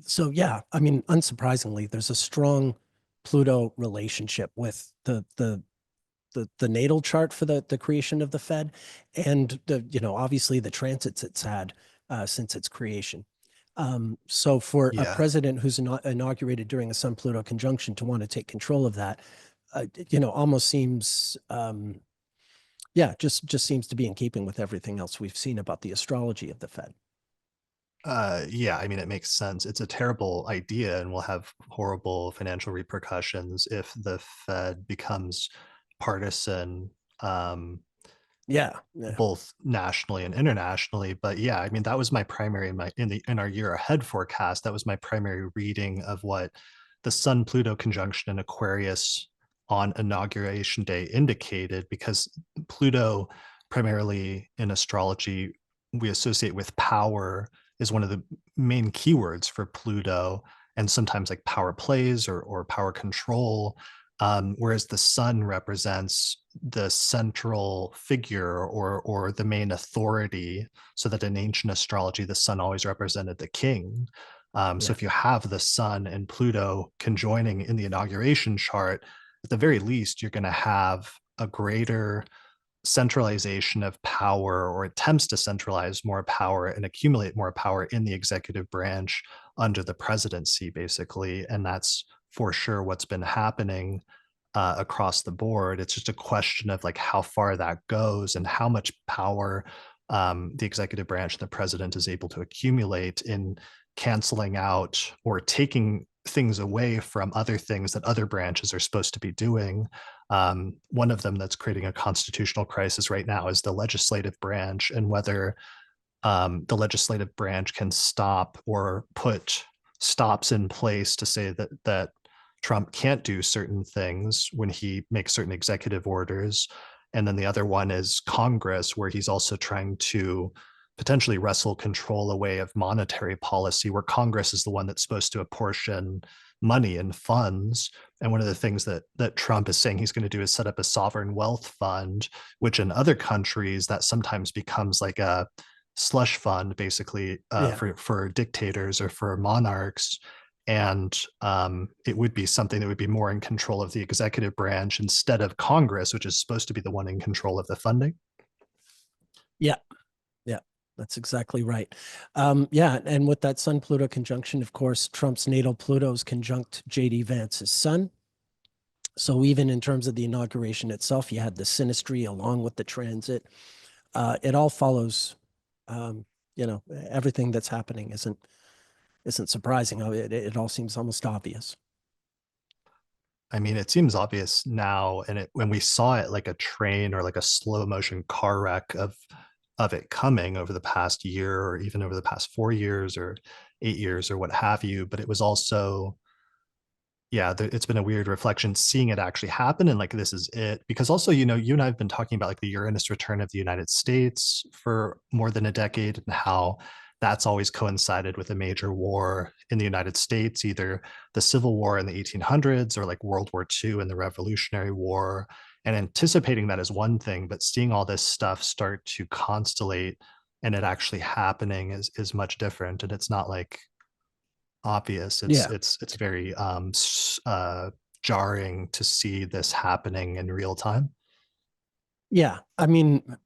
So yeah, I mean, unsurprisingly, there's a strong Pluto relationship with the natal chart for the creation of the Fed, and obviously the transits it's had since its creation. So for a Yeah. president who's inaugurated during a Sun Pluto conjunction to want to take control of that, almost seems yeah, just seems to be in keeping with everything else we've seen about the astrology of the Fed. Yeah, I mean, it makes sense. It's a terrible idea and will have horrible financial repercussions if the Fed becomes partisan, Yeah, yeah, both nationally and internationally. But yeah, I mean, that was my primary in our year ahead forecast. That was my primary reading of what the Sun Pluto conjunction in Aquarius on inauguration day indicated, because Pluto, primarily in astrology, we associate with power, is one of the main keywords for Pluto, and sometimes like power plays or power control. Whereas the sun represents the central figure or the main authority, so that in ancient astrology, the sun always represented the king. So yeah, if you have the sun and Pluto conjoining in the inauguration chart, at the very least, you're going to have a greater centralization of power, or attempts to centralize more power and accumulate more power in the executive branch under the presidency, basically. And that's for sure what's been happening across the board. It's just a question of like how far that goes and how much power the executive branch, the president, is able to accumulate in canceling out or taking things away from other things that other branches are supposed to be doing. One of them that's creating a constitutional crisis right now is the legislative branch, and whether the legislative branch can stop or put stops in place to say that Trump can't do certain things when he makes certain executive orders. And then the other one is Congress, where he's also trying to potentially wrestle control away of monetary policy, where Congress is the one that's supposed to apportion money and funds. And one of the things that Trump is saying he's going to do is set up a sovereign wealth fund, which in other countries that sometimes becomes like a slush fund, basically, yeah. for dictators or for monarchs. And it would be something that would be more in control of the executive branch instead of Congress, which is supposed to be the one in control of the funding. Yeah, yeah, that's exactly right. Yeah, and with that Sun Pluto conjunction, of course, Trump's natal Pluto's conjunct JD Vance's sun. So even in terms of the inauguration itself, you had the synastry along with the transit. It all follows, um, everything that's happening isn't surprising. It all seems almost obvious. I mean, it seems obvious now, and when we saw it like a train or like a slow motion car wreck of it coming over the past year, or even over the past 4 years or 8 years or what have you. But it was also yeah, it's been a weird reflection seeing it actually happen, and like this is it. Because also, you know, you and I have been talking about like the Uranus return of the United States for more than a decade, and how that's always coincided with a major war in the United States, either the Civil War in the 1800s or like World War II and the Revolutionary War. And anticipating that is one thing, but seeing all this stuff start to constellate and it actually happening is much different. And it's not like obvious. It's Yeah. it's very jarring to see this happening in real time. Yeah. I mean,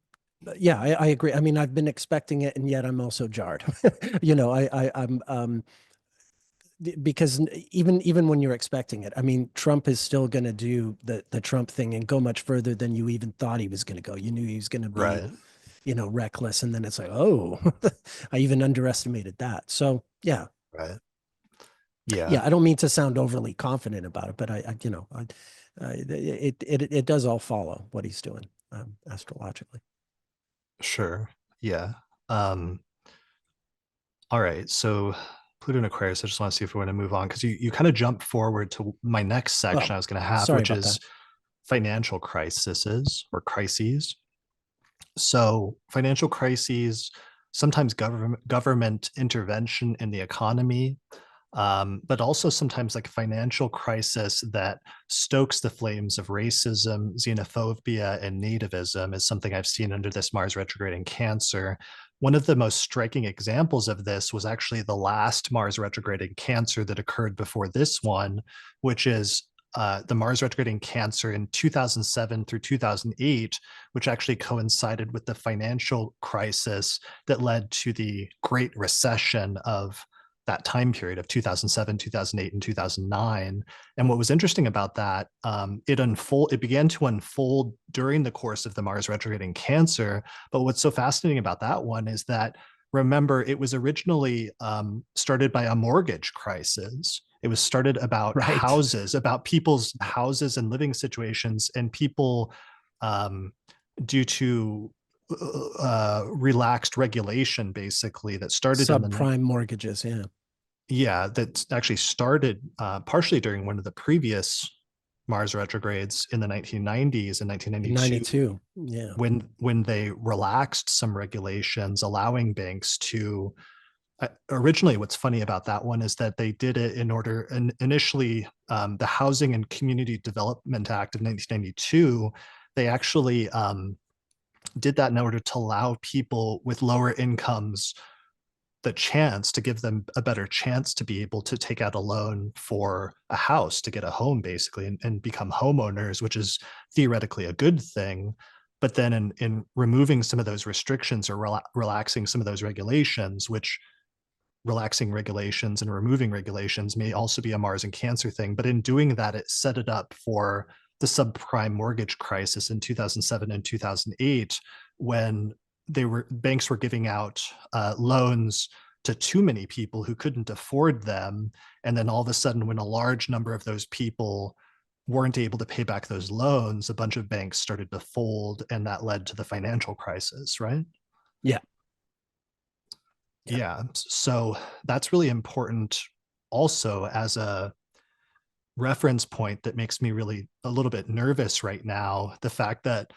yeah, I agree. I mean, I've been expecting it, and yet I'm also jarred. I'm because even when you're expecting it, I mean, Trump is still going to do the Trump thing and go much further than you even thought he was going to go. You knew he was going to be, Right. reckless, and then it's like, oh, I even underestimated that. So yeah, Right. yeah. Yeah, I don't mean to sound overly confident about it, but it does all follow what he's doing astrologically. sure. Yeah. Um, all right. So Pluto and Aquarius, I just want to see if we want to move on because you kind of jump forward to my next section Oh, I was going to have, sorry which about is that. financial crises or crises. So financial crises, sometimes government intervention in the economy, but also sometimes like financial crisis that stokes the flames of racism, xenophobia, and nativism is something I've seen under this Mars retrograde in Cancer. One of the most striking examples of this was actually the last Mars retrograde in Cancer that occurred before this one, which is the Mars retrograde in Cancer in 2007 through 2008, which actually coincided with the financial crisis that led to the Great Recession of that time period of 2007, 2008, and 2009. And what was interesting about that, it began to unfold during the course of the Mars retrograde in Cancer. But what's so fascinating about that one is that, remember, it was originally started by a mortgage crisis. It was started about Right. houses, about people's houses and living situations, and people, um, due to relaxed regulation, basically that started in the Subprime mortgages. Yeah. yeah, that actually started partially during one of the previous Mars retrogrades in the 1990s and In 1992, 92. Yeah. when they relaxed some regulations, allowing banks to. Originally, what's funny about that one is that they did it in order, and initially, the Housing and Community Development Act of 1992, they actually did that in order to allow people with lower incomes the chance, to give them a better chance to be able to take out a loan for a house, to get a home basically, and become homeowners, which is theoretically a good thing. But then in removing some of those restrictions or relaxing some of those regulations, which relaxing regulations and removing regulations may also be a Mars and Cancer thing. But in doing that, it set it up for the subprime mortgage crisis in 2007 and 2008, when banks were giving out loans to too many people who couldn't afford them. And then all of a sudden, when a large number of those people weren't able to pay back those loans, a bunch of banks started to fold, and that led to the financial crisis, right? Yeah. Yeah. Yeah. So that's really important also as a reference point that makes me really a little bit nervous right now. The fact that,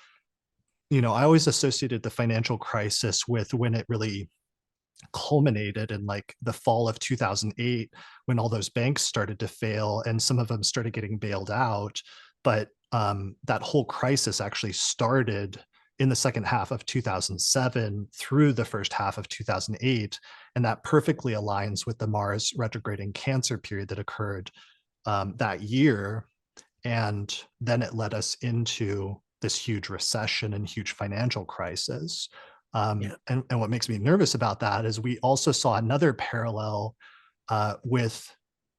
I always associated the financial crisis with when it really culminated in like the fall of 2008, when all those banks started to fail and some of them started getting bailed out. But that whole crisis actually started in the second half of 2007 through the first half of 2008. And that perfectly aligns with the Mars retrograde in Cancer period that occurred that year. And then it led us into this huge recession and huge financial crisis. Yeah. And what makes me nervous about that is we also saw another parallel with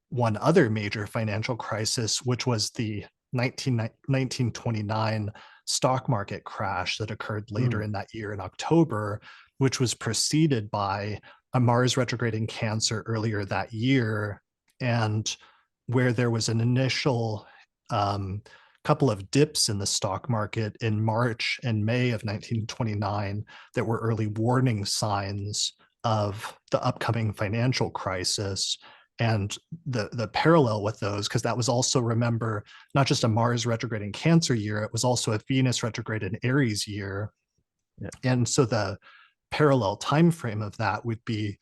one other major financial crisis, which was the 1929 stock market crash that occurred later Mm. in that year in October, which was preceded by a Mars retrograde in Cancer earlier that year, and where there was an initial um, couple of dips in the stock market in March and May of 1929 that were early warning signs of the upcoming financial crisis. And the parallel with those, because that was also, remember, not just a Mars retrograde in Cancer year, it was also a Venus retrograde in Aries year. Yeah. And so the parallel time frame of that would be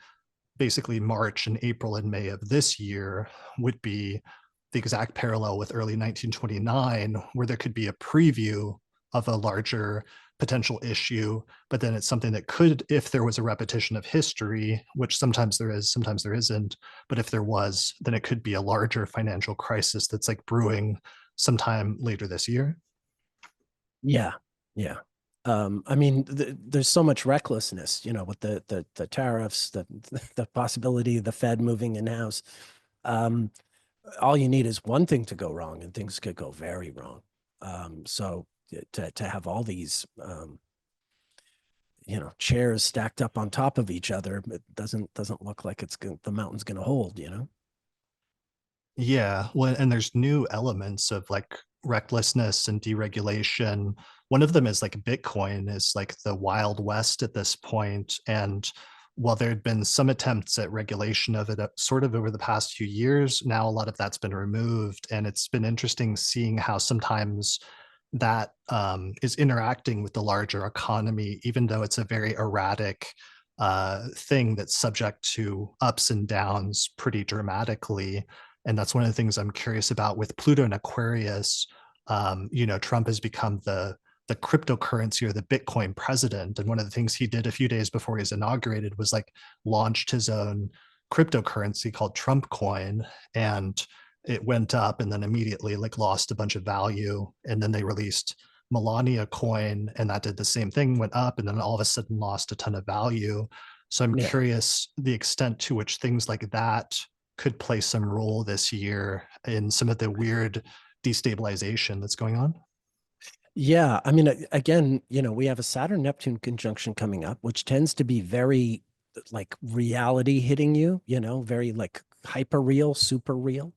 basically March and April and May of this year would be the exact parallel with early 1929, where there could be a preview of a larger potential issue, but then it's something that could, if there was a repetition of history, which sometimes there is, sometimes there isn't, but if there was, then it could be a larger financial crisis that's like brewing sometime later this year. Yeah. Yeah. I mean, there's so much recklessness, with the tariffs, the possibility of the Fed moving in house. Um, all you need is one thing to go wrong, and things could go very wrong. So to have all these chairs stacked up on top of each other, it doesn't look like the mountain's going to hold. Yeah, well, and there's new elements of like recklessness and deregulation. One of them is like Bitcoin is like the Wild West at this point. And while there had been some attempts at regulation of it sort of over the past few years, now a lot of that's been removed. And it's been interesting seeing how sometimes that is interacting with the larger economy, even though it's a very erratic thing that's subject to ups and downs pretty dramatically. And that's one of the things I'm curious about with Pluto and Aquarius. Trump has become the cryptocurrency or the Bitcoin president. And one of the things he did a few days before he was inaugurated was like launched his own cryptocurrency called Trump coin. And it went up and then immediately like lost a bunch of value. And then they released Melania coin and that did the same thing, went up and then all of a sudden lost a ton of value. So I'm Yeah. curious the extent to which things like that could play some role this year in some of the weird destabilization that's going on. Yeah, I mean, again, we have a Saturn Neptune conjunction coming up, which tends to be very like reality hitting you, very like hyper real, super real.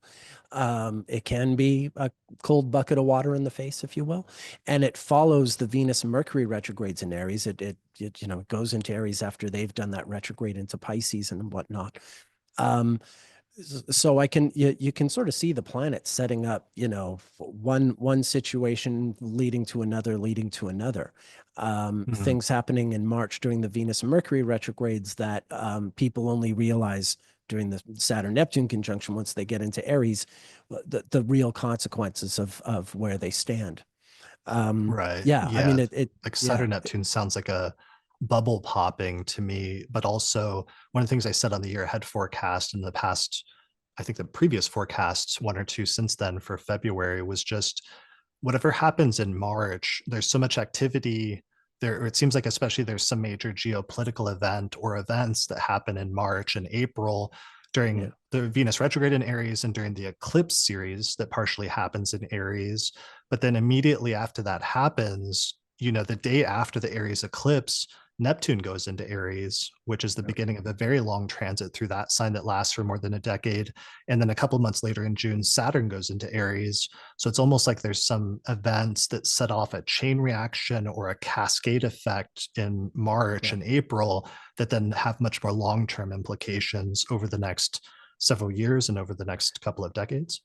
It can be a cold bucket of water in the face, if you will, and it follows the Venus and Mercury retrogrades in Aries. It goes into Aries after they've done that retrograde into Pisces and whatnot. Um, so you can sort of see the planet setting up, one situation leading to another, Mm, things happening in March during the Venus and Mercury retrogrades that people only realize during the Saturn Neptune conjunction once they get into Aries, the real consequences of where they stand. right. Yeah, I mean Yeah. Like yeah, Saturn Neptune sounds like a bubble popping to me, but also one of the things I said on the year ahead forecast in the past, I think the previous forecasts, one or two since then for February, was just whatever happens in March, there's so much activity there. It seems like, especially, there's some major geopolitical event or events that happen in March and April yeah, during the Venus retrograde in Aries and during the eclipse series that partially happens in Aries. But then immediately after that happens, the day after the Aries eclipse, Neptune goes into Aries, which is the beginning of a very long transit through that sign that lasts for more than a decade. And then a couple months later in June, Saturn goes into Aries. So it's almost like there's some events that set off a chain reaction or a cascade effect in March yeah. and April that then have much more long-term implications over the next several years and over the next couple of decades.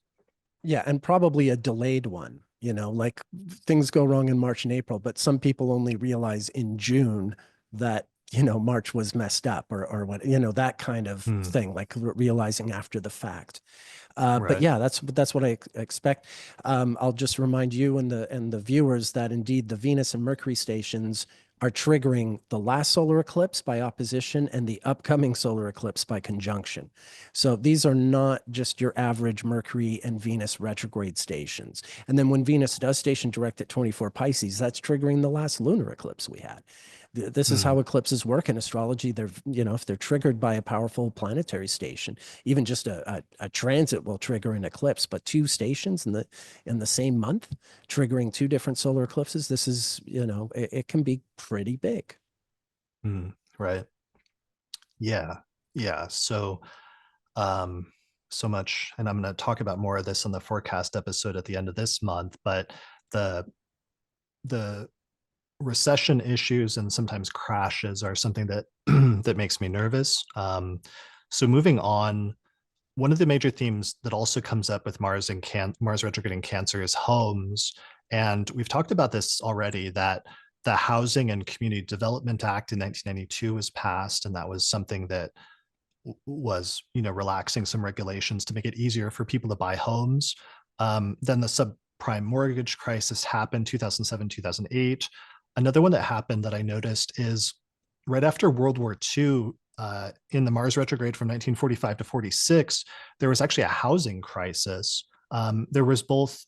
Yeah, and probably a delayed one, like things go wrong in March and April, but some people only realize in June that, March was messed up or what, that kind of Hmm, thing, like realizing after the fact. But right. yeah, that's what I expect. I'll just remind you and the viewers that indeed the Venus and Mercury stations are triggering the last solar eclipse by opposition and the upcoming solar eclipse by conjunction. So these are not just your average Mercury and Venus retrograde stations. And then when Venus does station direct at 24 Pisces, that's triggering the last lunar eclipse we had. This is Hmm, how eclipses work in astrology. They're, if they're triggered by a powerful planetary station, even just a transit will trigger an eclipse, but two stations in the same month triggering two different solar eclipses, this is, it can be pretty big. hmm, right. Yeah. Yeah. Um, so much, and I'm going to talk about more of this on the forecast episode at the end of this month, but the the recession issues and sometimes crashes are something that that makes me nervous. So moving on, one of the major themes that also comes up with Mars retrograde in Cancer is homes. And we've talked about this already, that the Housing and Community Development Act in 1992 was passed, and that was something that was, relaxing some regulations to make it easier for people to buy homes. Then the subprime mortgage crisis happened 2007, 2008. Another one that happened that I noticed is right after World War II, in the Mars retrograde from 1945 to 46, there was actually a housing crisis. There was both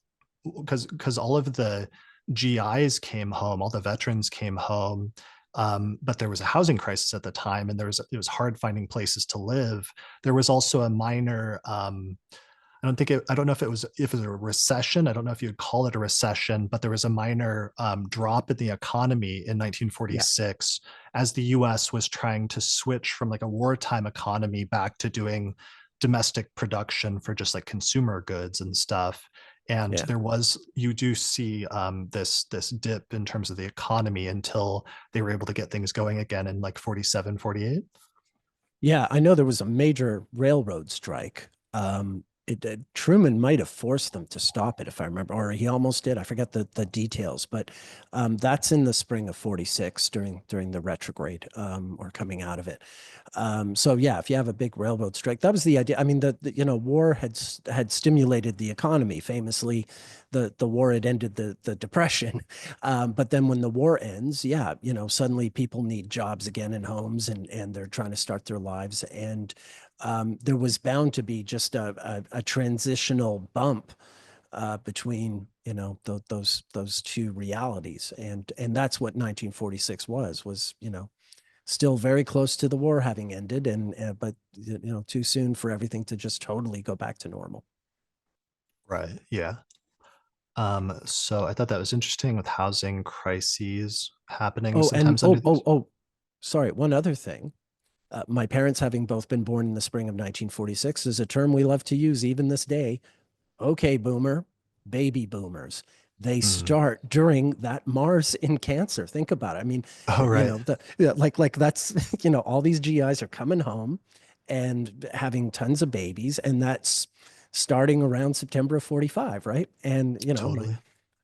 because all of the GIs came home, all the veterans came home, but there was a housing crisis at the time, and it was hard finding places to live. There was also a minor, I don't know if it was a recession. I don't know if you'd call it a recession, but there was a minor drop in the economy in Yeah. 1946 as the U.S. was trying to switch from like a wartime economy back to doing domestic production for just like consumer goods and stuff. And Yeah. you do see this dip in terms of the economy until they were able to get things going again in like 47, 48. Yeah, I know there was a major railroad strike. Truman might have forced them to stop it, if I remember, or he almost did. I forget the details, but that's in the spring of '46 during the retrograde, or coming out of it. So yeah, if you have a big railroad strike, that was the idea. I mean, war had stimulated the economy. Famously, the war had ended the depression. But then when the war ends, yeah, suddenly people need jobs again in homes, and they're trying to start their lives. And there was bound to be just a transitional bump between those two realities, and that's what 1946 was still very close to the war having ended, and but too soon for everything to just totally go back to normal. Right. Yeah. So I thought that was interesting with housing crises happening Oh, and sometimes under these. sorry, one other thing. My parents having both been born in the spring of 1946 is a term we love to use even this day. Okay, boomer, baby boomers. They Mm. start during that Mars in Cancer. Think about it. I mean, Oh, right. like that's all these GIs are coming home and having tons of babies, and that's starting around September of 45, right? And Totally.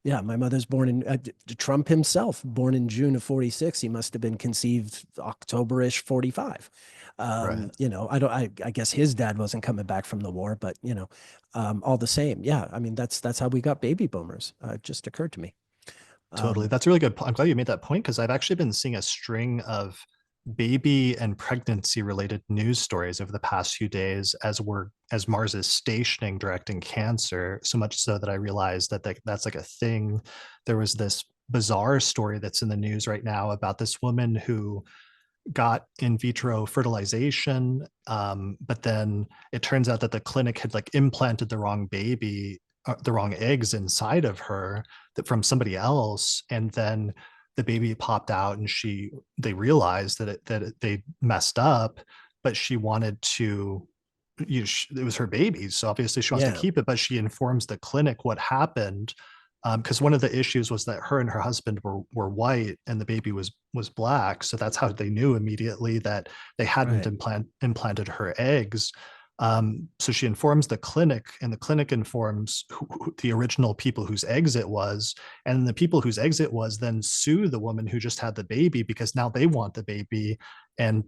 my mother's born in Trump himself, born in June of 46. He must have been conceived October-ish 45. Right. I guess his dad wasn't coming back from the war, but all the same, yeah. I mean, that's how we got baby boomers. It just occurred to me. Totally. Um, That's a really good. I'm glad you made that point because I've actually been seeing a string of baby and pregnancy related news stories over the past few days as Mars is stationing directing Cancer, so much so that I realized that's like a thing. There was this bizarre story that's in the news right now about this woman who got in vitro fertilization, but then it turns out that the clinic had like implanted the wrong baby, the wrong eggs inside of her that from somebody else, and then the baby popped out, and they realized they messed up, but she wanted to. It was her baby, so obviously she wants to yeah, keep it, but she informs the clinic what happened, because one of the issues was that her and her husband were white and the baby was black, so that's how they knew immediately that they hadn't right, implanted her eggs. So she informs the clinic, and the clinic informs the original people whose eggs it was, and the people whose eggs it was then sue the woman who just had the baby because now they want the baby, and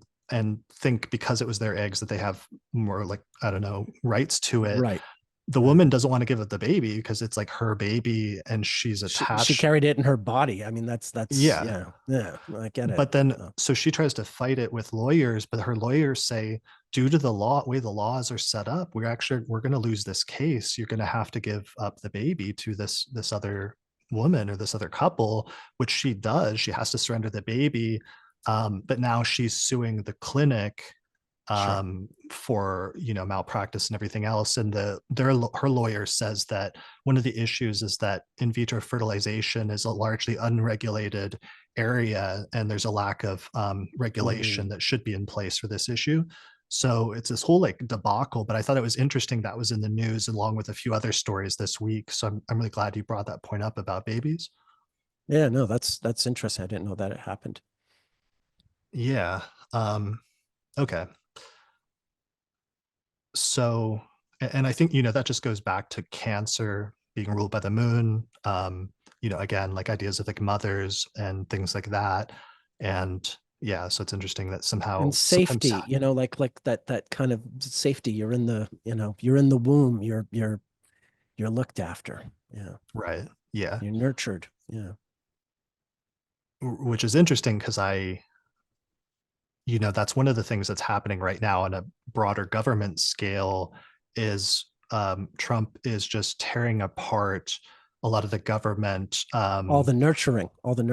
think because it was their eggs that they have more, like, I don't know, rights to it. right. The Uh, woman doesn't want to give up the baby because it's like her baby and she's she attached. carried it in her body. I mean, that's Yeah. yeah, yeah. I get it. But then so she tries to fight it with lawyers, but her lawyers say, due to the way the laws are set up, we're going to lose this case. You're going to have to give up the baby to this other woman or this other couple, which she does. She has to surrender the baby. But now she's suing the clinic, Sure. for malpractice and everything else. And her lawyer says that one of the issues is that in vitro fertilization is a largely unregulated area, and there's a lack of Mm. regulation that should be in place for this issue. So it's this whole like debacle. But I thought it was interesting that was in the news along with a few other stories this week. So I'm really glad you brought that point up about babies. Yeah, no, that's interesting. I didn't know that it happened. Yeah. Okay. So, and I think, that just goes back to Cancer being ruled by the moon. Again, like ideas of like mothers and things like that. And yeah, so it's interesting that And somehow sometimes, safety, like that kind of safety. You're in the, you're in the womb. You're looked after. Yeah. right. Yeah. You're nurtured. Yeah. Which is interesting because that's one of the things that's happening right now on a broader government scale is Trump is just tearing apart a lot of the government, All the the, nurturing. all Yeah.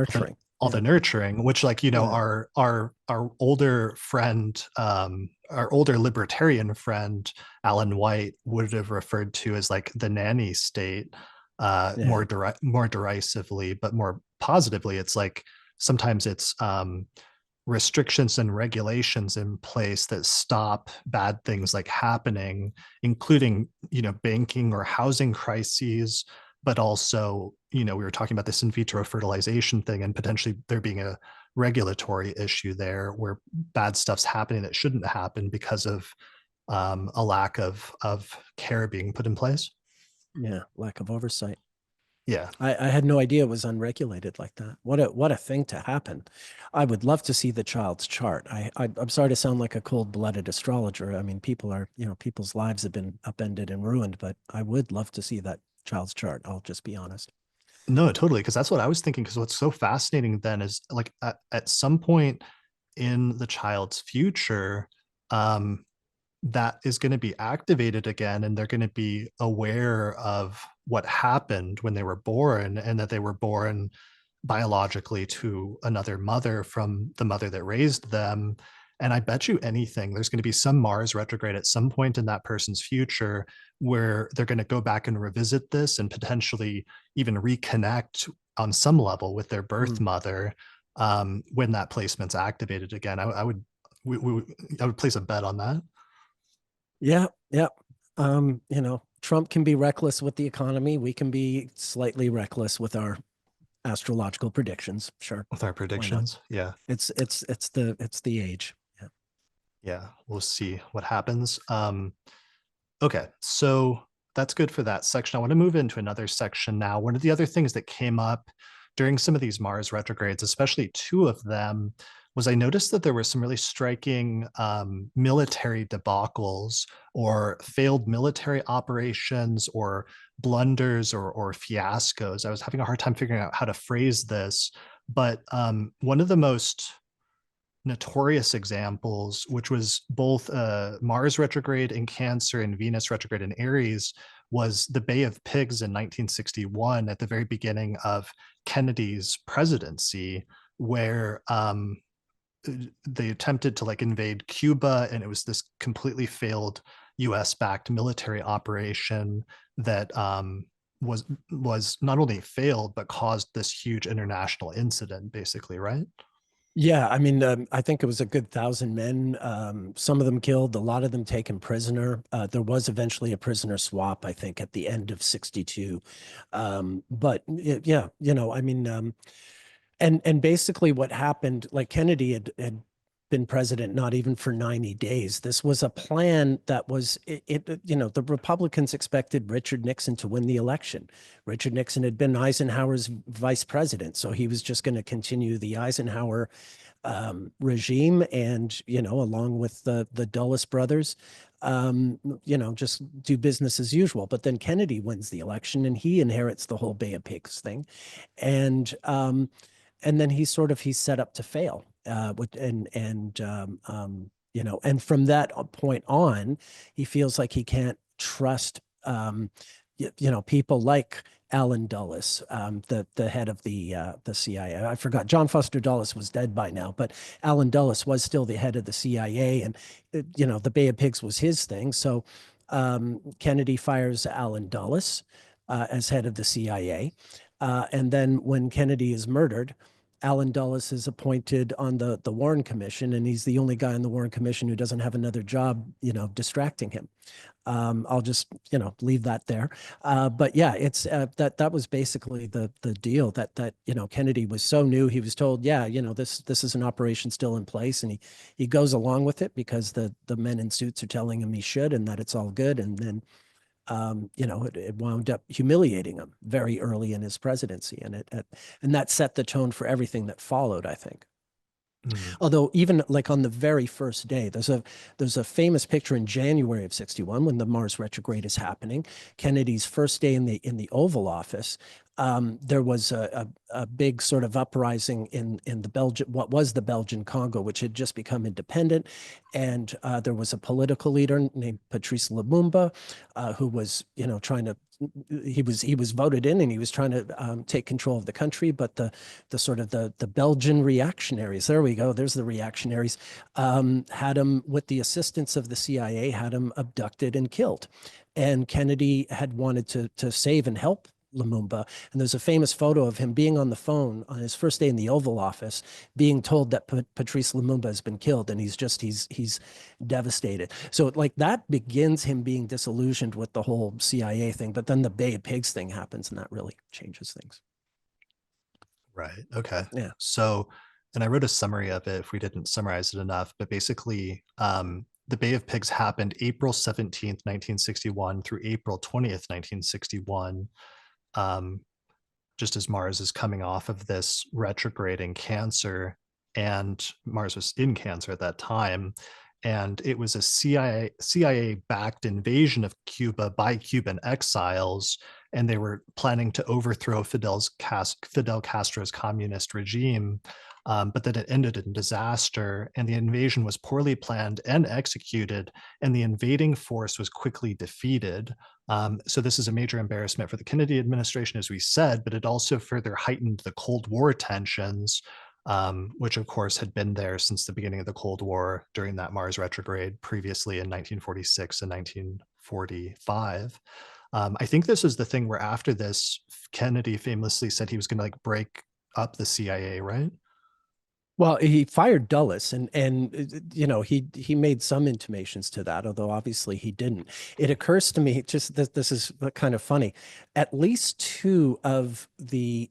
the nurturing, which like Yeah. our older friend, our older libertarian friend Alan White would have referred to as like the nanny state, Yeah. more derisively, but more positively. It's like sometimes it's restrictions and regulations in place that stop bad things like happening, including, banking or housing crises, but also, we were talking about this in vitro fertilization thing and potentially there being a regulatory issue there where bad stuff's happening that shouldn't happen because of a lack of care being put in place. Yeah. Lack of oversight. Yeah. I had no idea it was unregulated like that. What a thing to happen. I would love to see the child's chart. I'm sorry to sound like a cold-blooded astrologer. I mean, people's lives have been upended and ruined, but I would love to see that child's chart. I'll just be honest. No, totally. Because that's what I was thinking. Because what's so fascinating then is like at some point in the child's future, um, that is going to be activated again, and they're going to be aware of what happened when they were born and that they were born biologically to another mother from the mother that raised them. And I bet you anything, there's going to be some Mars retrograde at some point in that person's future where they're going to go back and revisit this and potentially even reconnect on some level with their birth Mm. mother, when that placement's activated again. I would, I would place a bet on that. Yeah, yeah. Trump can be reckless with the economy. We can be slightly reckless with our astrological predictions. Sure. With our Why not? predictions. Yeah. It's the age. Yeah. Yeah. We'll see what happens. Okay. So that's good for that section. I want to move into another section now. One of the other things that came up during some of these Mars retrogrades, especially two of them, was I noticed that there were some really striking military debacles or failed military operations or blunders or fiascos. I was having a hard time figuring out how to phrase this, but one of the most notorious examples, which was both Mars retrograde in Cancer and Venus retrograde in Aries, was the Bay of Pigs in 1961 at the very beginning of Kennedy's presidency, where they attempted to like invade Cuba, and it was this completely failed U.S. backed military operation that was not only failed but caused this huge international incident, basically, right? Yeah, I mean, I think it was a good 1,000 men. Some of them killed, a lot of them taken prisoner. There was eventually a prisoner swap, I think, at the end of '62. But yeah, I mean, and basically what happened, like Kennedy had been president not even for 90 days. This was a plan that was the Republicans expected Richard Nixon to win the election. Richard Nixon had been Eisenhower's vice president, so he was just going to continue the Eisenhower regime, and along with the Dulles brothers, just do business as usual. But then Kennedy wins the election, and he inherits the whole Bay of Pigs thing, and then he's set up to fail. And from that point on, he feels like he can't trust people like Alan Dulles, the head of the CIA. I forgot John Foster Dulles was dead by now, but Alan Dulles was still the head of the CIA, and the Bay of Pigs was his thing. So Kennedy fires Alan Dulles as head of the CIA, and then when Kennedy is murdered, Alan Dulles is appointed on the Warren Commission, and he's the only guy on the Warren Commission who doesn't have another job, distracting him. I'll just leave that there. But yeah, it's that was basically the deal that Kennedy was so new. He was told, yeah, this is an operation still in place, and he goes along with it because the men in suits are telling him he should and that it's all good. And then it wound up humiliating him very early in his presidency, and that set the tone for everything that followed, I think. Mhm. Although even like on the very first day, there's a famous picture in January of 61 when the Mars retrograde is happening. Kennedy's first day in the Oval Office. There was a big sort of uprising in the Belgian, what was the Belgian Congo, which had just become independent, and there was a political leader named Patrice Lumumba, who was trying to he was voted in and he was trying to take control of the country, but the sort of the Belgian reactionaries, there we go, there's the reactionaries, had him, with the assistance of the CIA, had him abducted and killed. And Kennedy had wanted to save and help Lumumba. And there's a famous photo of him being on the phone on his first day in the Oval Office, being told that Patrice Lumumba has been killed, and he's devastated. So like that begins him being disillusioned with the whole CIA thing. But then the Bay of Pigs thing happens, and that really changes things. Right. Okay. Yeah. So, and I wrote a summary of it if we didn't summarize it enough, but basically, the Bay of Pigs happened April 17th, 1961 through April 20th, 1961. Um, just as Mars is coming off of this retrograde in Cancer, and Mars was in Cancer at that time. And it was a CIA backed invasion of Cuba by Cuban exiles, and they were planning to overthrow Fidel Castro's communist regime. But then it ended in disaster, and the invasion was poorly planned and executed, and the invading force was quickly defeated. So this is a major embarrassment for the Kennedy administration, as we said, but it also further heightened the Cold War tensions, which of course had been there since the beginning of the Cold War during that Mars retrograde previously in 1946 and 1945. I think this is the thing where after this, Kennedy famously said he was going to like break up the CIA, right? Well, he fired Dulles, and he made some intimations to that, although obviously he didn't. It occurs to me, just that this is kind of funny. At least two of the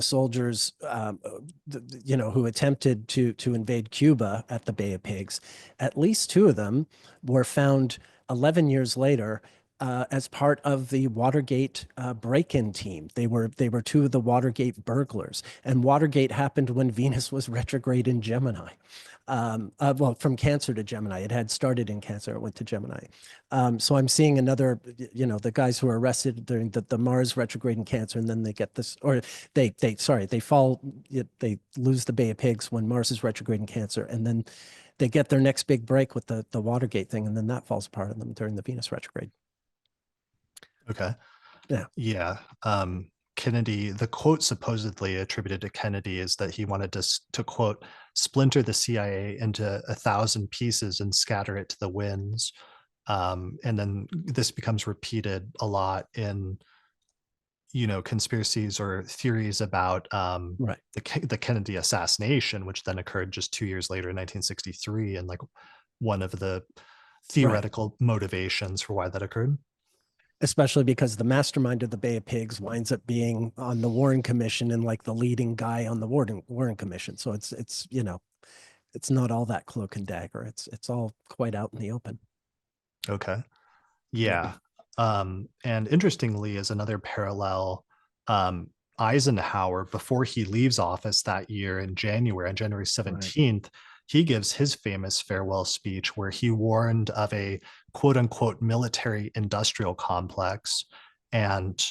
soldiers, who attempted to invade Cuba at the Bay of Pigs, at least two of them were found 11 years later as part of the Watergate break-in team. They were two of the Watergate burglars, and Watergate happened when Venus was retrograde in Gemini. Well, from Cancer to Gemini. It had started in Cancer, it went to Gemini. So I'm seeing another, the guys who are arrested during the Mars retrograde in Cancer, and then they get this, or they fall, they lose the Bay of Pigs when Mars is retrograde in Cancer, and then they get their next big break with the Watergate thing, and then that falls apart on them during the Venus retrograde. Okay. Yeah. Yeah. Kennedy, the quote supposedly attributed to Kennedy is that he wanted to quote, splinter the CIA into 1,000 pieces and scatter it to the winds. And then this becomes repeated a lot in, conspiracies or theories about Right. the Kennedy assassination, which then occurred just 2 years later in 1963. And like one of the Right. theoretical motivations for why that occurred. Especially because the mastermind of the Bay of Pigs winds up being on the Warren Commission and like the leading guy on the Warren Commission. So it's not all that cloak and dagger. It's all quite out in the open. Okay. Yeah. Yeah. And interestingly, as another parallel, um, Eisenhower, before he leaves office that year in January, on January Right. 17th, he gives his famous farewell speech where he warned of a quote unquote military industrial complex and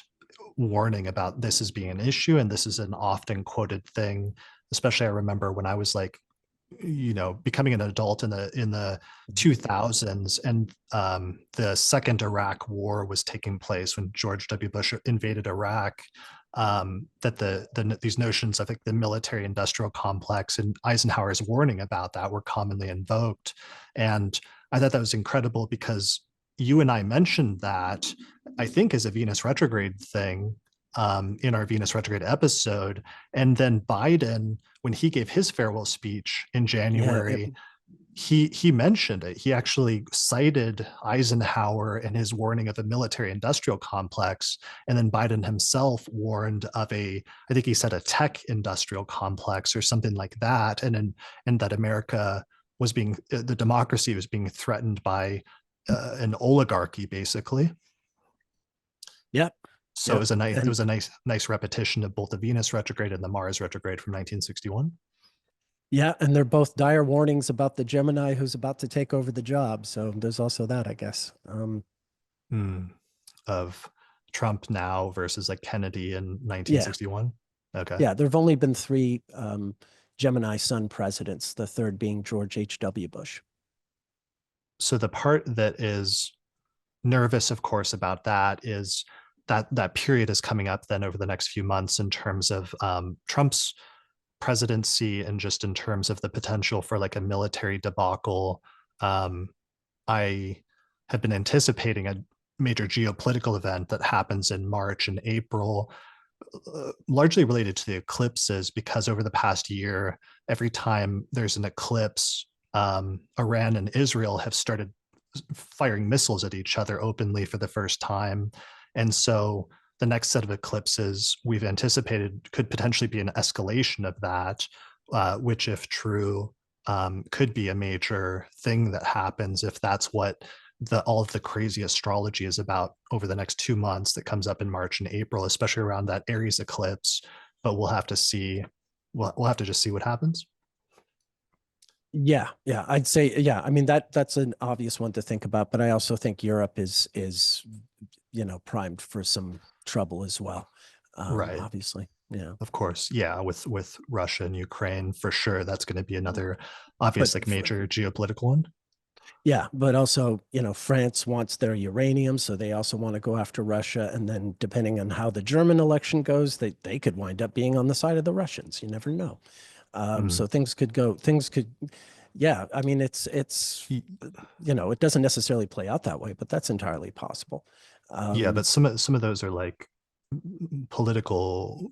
warning about this as being an issue. And this is an often quoted thing, especially I remember when I was like, becoming an adult in the 2000s, and the second Iraq war was taking place when George W. Bush invaded Iraq. That these notions of like the military industrial complex and Eisenhower's warning about that were commonly invoked, and I thought that was incredible because you and I mentioned that, I think, as a Venus retrograde thing, in our Venus retrograde episode. And then Biden, when he gave his farewell speech in Yeah, January, he mentioned it. He actually cited Eisenhower and his warning of a military industrial complex. And then Biden himself warned of I think he said a tech industrial complex or something like that. And that America was the democracy was being threatened by an oligarchy, basically. yeah, So yeah. it And was a nice repetition of both the Venus retrograde and the Mars retrograde from 1961. yeah, and they're both dire warnings about the Gemini who's about to take over the job. So there's also that, I guess. Hmm. Of Trump now versus like Kennedy in Yeah, 1961. Okay. yeah. There have only been three Gemini Sun presidents, the third being George H.W. Bush. So the part that is nervous, of course, about that is that period is coming up then over the next few months in terms of Trump's presidency and just in terms of the potential for like a military debacle. Um, I have been anticipating a major geopolitical event that happens in March and April, largely related to the eclipses, because over the past year, every time there's an eclipse, Iran and Israel have started firing missiles at each other openly for the first time. And so the next set of eclipses we've anticipated could potentially be an escalation of that, which, if true, could be a major thing that happens if that's what all of the crazy astrology is about over the next 2 months that comes up in March and April, especially around that Aries eclipse. But we'll have to see. We'll have to just see what happens. Yeah, yeah, I'd say yeah. I mean that's an obvious one to think about, but I also think Europe is primed for some trouble as well. Right. Obviously, yeah. Of course. Yeah. With Russia and Ukraine, for sure. That's going to be another obvious, But like, major geopolitical one. yeah, but also, France wants their uranium, so they also want to go after Russia. And then depending on how the German election goes, they could wind up being on the side of the Russians. You never know. Mm. So things could, yeah. I mean, it doesn't necessarily play out that way, but that's entirely possible. Yeah, Um, but some of those are like political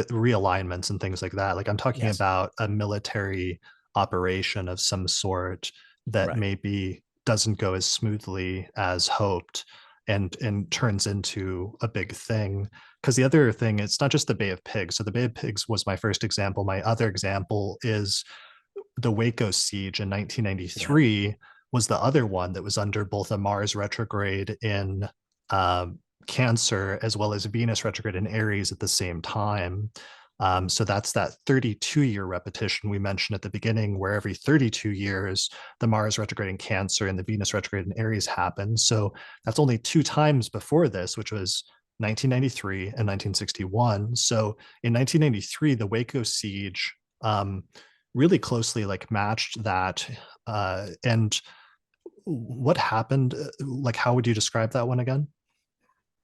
realignments and things like that. Like, I'm talking yes, about a military operation of some sort that right. maybe doesn't go as smoothly as hoped and turns into a big thing. Because the other thing, it's not just the Bay of Pigs. So the Bay of Pigs was my first example. My other example is the Waco siege in Yeah. 1993 was the other one that was under both a Mars retrograde in um, Cancer as well as Venus retrograde in Aries at the same time. So that's that 32-year repetition we mentioned at the beginning, where every 32 years, the Mars retrograde in Cancer and the Venus retrograde in Aries happen. So that's only two times before this, which was 1993 and 1961. So in 1993, the Waco siege really closely like matched that. And what happened? Like, how would you describe that one again?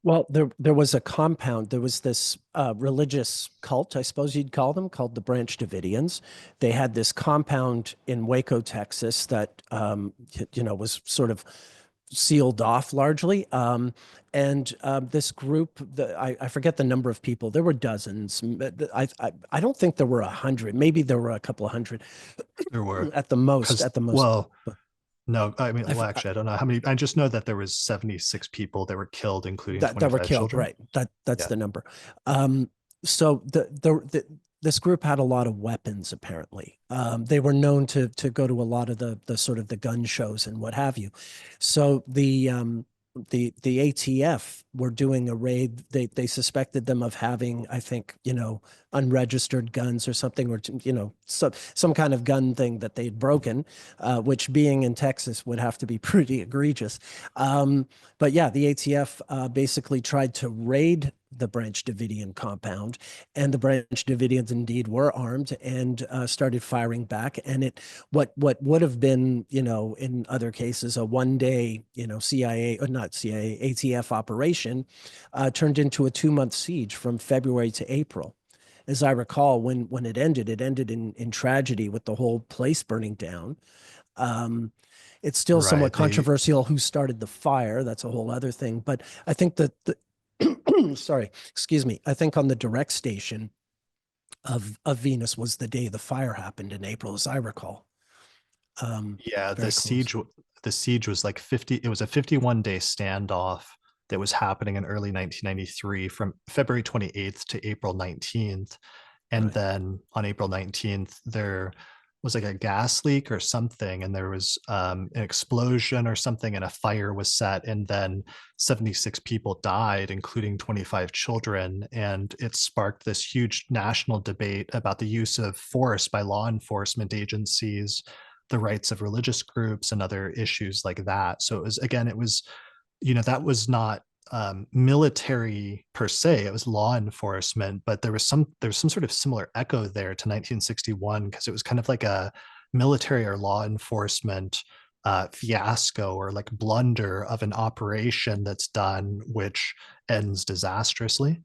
Well, there was a compound. There was this religious cult, I suppose you'd call them, called the Branch Davidians. They had this compound in Waco, Texas, that was sort of sealed off largely. And this group, I forget the number of people. There were dozens. I don't think there were 100. Maybe there were a couple of hundred There were, at the most. because, At the most. well, But no, I mean, I, well, actually, I don't know how many. I just know that there was 76 people that were killed, including that were 25 killed, children. right? That's Yeah. the number. So this group had a lot of weapons. Apparently, they were known to go to a lot of the sort of the gun shows and what have you. So the ATF were doing a raid. They suspected them of having, I think, unregistered guns or something, or some kind of gun thing that they'd broken, which being in Texas would have to be pretty egregious. But yeah, the ATF basically tried to raid the Branch Davidian compound, and the Branch Davidians indeed were armed and started firing back. And what would have been, in other cases, a 1 day, CIA or not CIA, ATF operation, turned into a 2 month siege from February to April. As I recall, when it ended in tragedy with the whole place burning down. Um, it's still somewhat Right. controversial who started the fire. That's a whole other thing. But I think that sorry, excuse me. I think on the direct station of Venus was the day the fire happened in April, as I recall. Yeah, Very close. the siege was like 50, it was a 51-day standoff that was happening in early 1993 from February 28th to April 19th. And Right. then on April 19th, there was like a gas leak or something, and there was an explosion or something, and a fire was set, and then 76 people died, including 25 children. And it sparked this huge national debate about the use of force by law enforcement agencies, the rights of religious groups, and other issues like that. So it was, again, it was, that was not military per se, it was law enforcement, but there was some sort of similar echo there to 1961, because it was kind of like a military or law enforcement fiasco or like blunder of an operation that's done, which ends disastrously.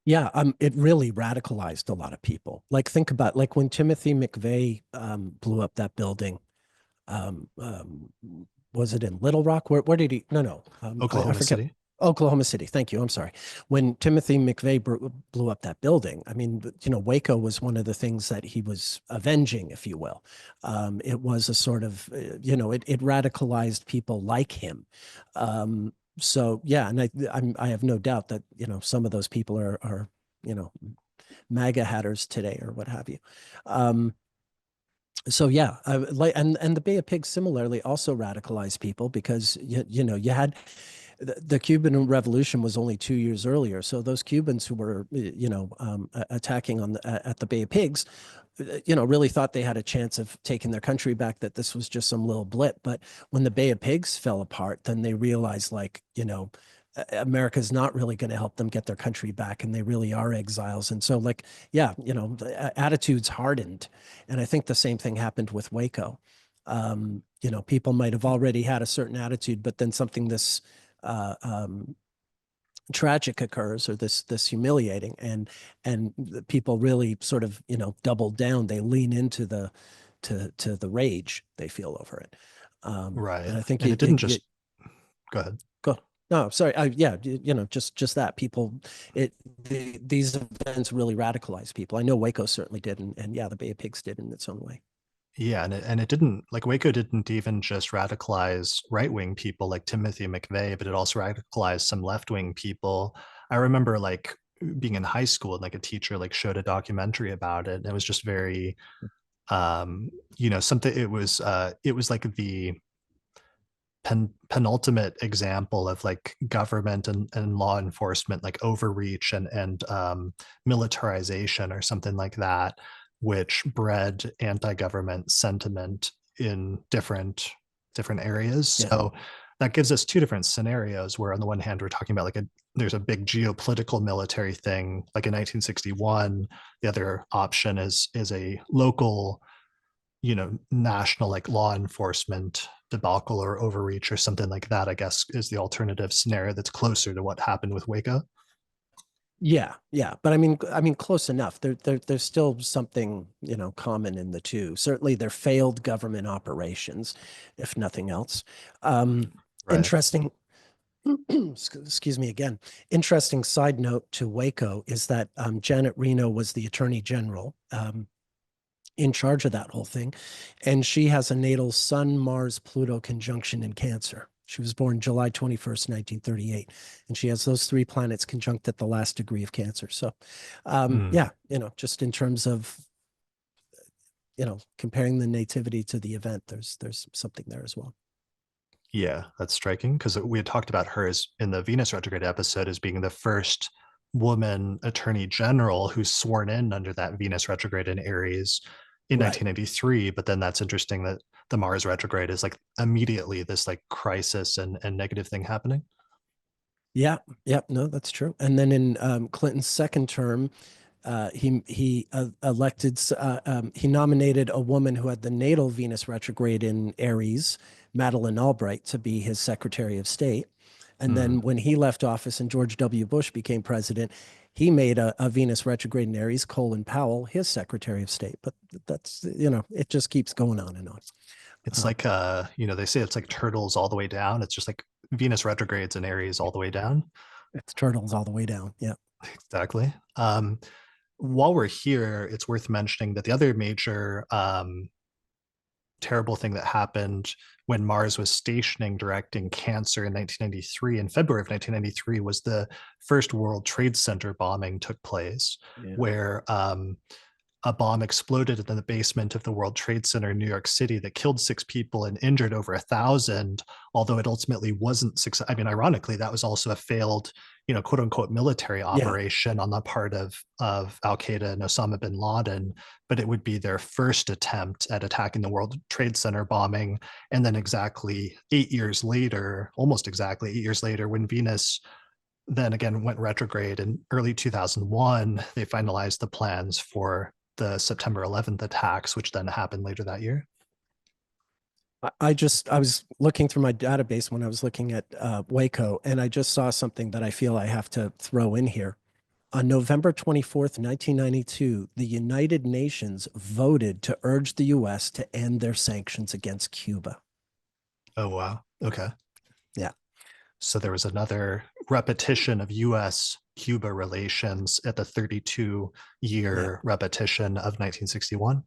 Yeah, it really radicalized a lot of people. Like, think about like when Timothy McVeigh blew up that building. Um, um, was it in Little Rock? Where did he? No, no. I Oklahoma forget. City. Oklahoma City. Thank you. I'm sorry. When Timothy McVeigh blew up that building, I mean, Waco was one of the things that he was avenging, if you will. It was a sort of, it radicalized people like him. So yeah, and I have no doubt that some of those people are you know MAGA hatters today or what have you. Um, so yeah, like and the Bay of Pigs similarly also radicalized people because you had the Cuban Revolution was only 2 years earlier, so those Cubans who were attacking on at the Bay of Pigs, really thought they had a chance of taking their country back, that this was just some little blip. But when the Bay of Pigs fell apart, then they realized, like, America's not really going to help them get their country back, and they really are exiles. And so, like, yeah, attitudes hardened. And I think the same thing happened with Waco. People might have already had a certain attitude, but then something this uh, um, tragic occurs, or this humiliating, and the people really sort of double down. They lean into the rage they feel over it. Right. And I think And it didn't just go ahead. go. No, sorry. Yeah, just that people, these events really radicalize people. I know Waco certainly did, and yeah, the Bay of Pigs did in its own way. Yeah, and it didn't, like, Waco didn't even just radicalize right-wing people like Timothy McVeigh, but it also radicalized some left-wing people. I remember like being in high school and like a teacher like showed a documentary about it, and it was just very something, it was like the penultimate example of like government and law enforcement like overreach and militarization or something like that, which bred anti-government sentiment in different areas. Yeah. So that gives us two different scenarios, where on the one hand we're talking about like there's a big geopolitical military thing like in 1961. The other option is a local, national like law enforcement debacle or overreach or something like that, I guess, is the alternative scenario that's closer to what happened with Waco. Yeah, yeah, but I mean, close enough. There's still something common in the two. Certainly, they're failed government operations, if nothing else. Um, Right. Interesting. Excuse me again. Interesting side note to Waco is that Janet Reno was the attorney general in charge of that whole thing, and she has a natal Sun, Mars, Pluto conjunction in Cancer. She was born July 21st, 1938, and she has those three planets conjunct at the last degree of Cancer. So, Mm. yeah, just in terms of comparing the nativity to the event, there's something there as well. Yeah, that's striking, because we had talked about her as in the Venus retrograde episode as being the first woman attorney general who's sworn in under that Venus retrograde in Aries in Right. 1983. But then that's interesting that the Mars retrograde is like immediately this like crisis and negative thing happening. Yeah, yeah, no, that's true. And then in Clinton's second term, he nominated a woman who had the natal Venus retrograde in Aries, Madeleine Albright, to be his Secretary of State. And Mm. then when he left office and George W. Bush became president, he made a Venus retrograde in Aries, Colin Powell, his Secretary of State. But that's, it just keeps going on and on. It's Uh, like they say it's like turtles all the way down. It's just like Venus retrogrades in Aries all the way down. It's turtles all the way down. Yeah. Exactly. While we're here, it's worth mentioning that the other major terrible thing that happened when Mars was stationing directing Cancer in 1993, in February of 1993, was the first World Trade Center bombing took place, Yeah. where a bomb exploded in the basement of the World Trade Center in New York City that killed 6 people and injured over 1,000. Although it ultimately wasn't success. I mean, ironically, that was also a failed, quote unquote, military Yeah. operation on the part of Al Qaeda and Osama bin Laden. But it would be their first attempt at attacking the World Trade Center bombing. And then exactly 8 years later, almost exactly 8 years later, when Venus then again went retrograde in early 2001, they finalized the plans for the September 11th attacks, which then happened later that year. I was looking through my database when I was looking at Waco, and I just saw something that I feel I have to throw in here. On November 24th, 1992, the United Nations voted to urge the US to end their sanctions against Cuba. Oh, wow. Okay. Yeah. So there was another repetition of US Cuba relations at the 32 Yeah. year repetition of 1961.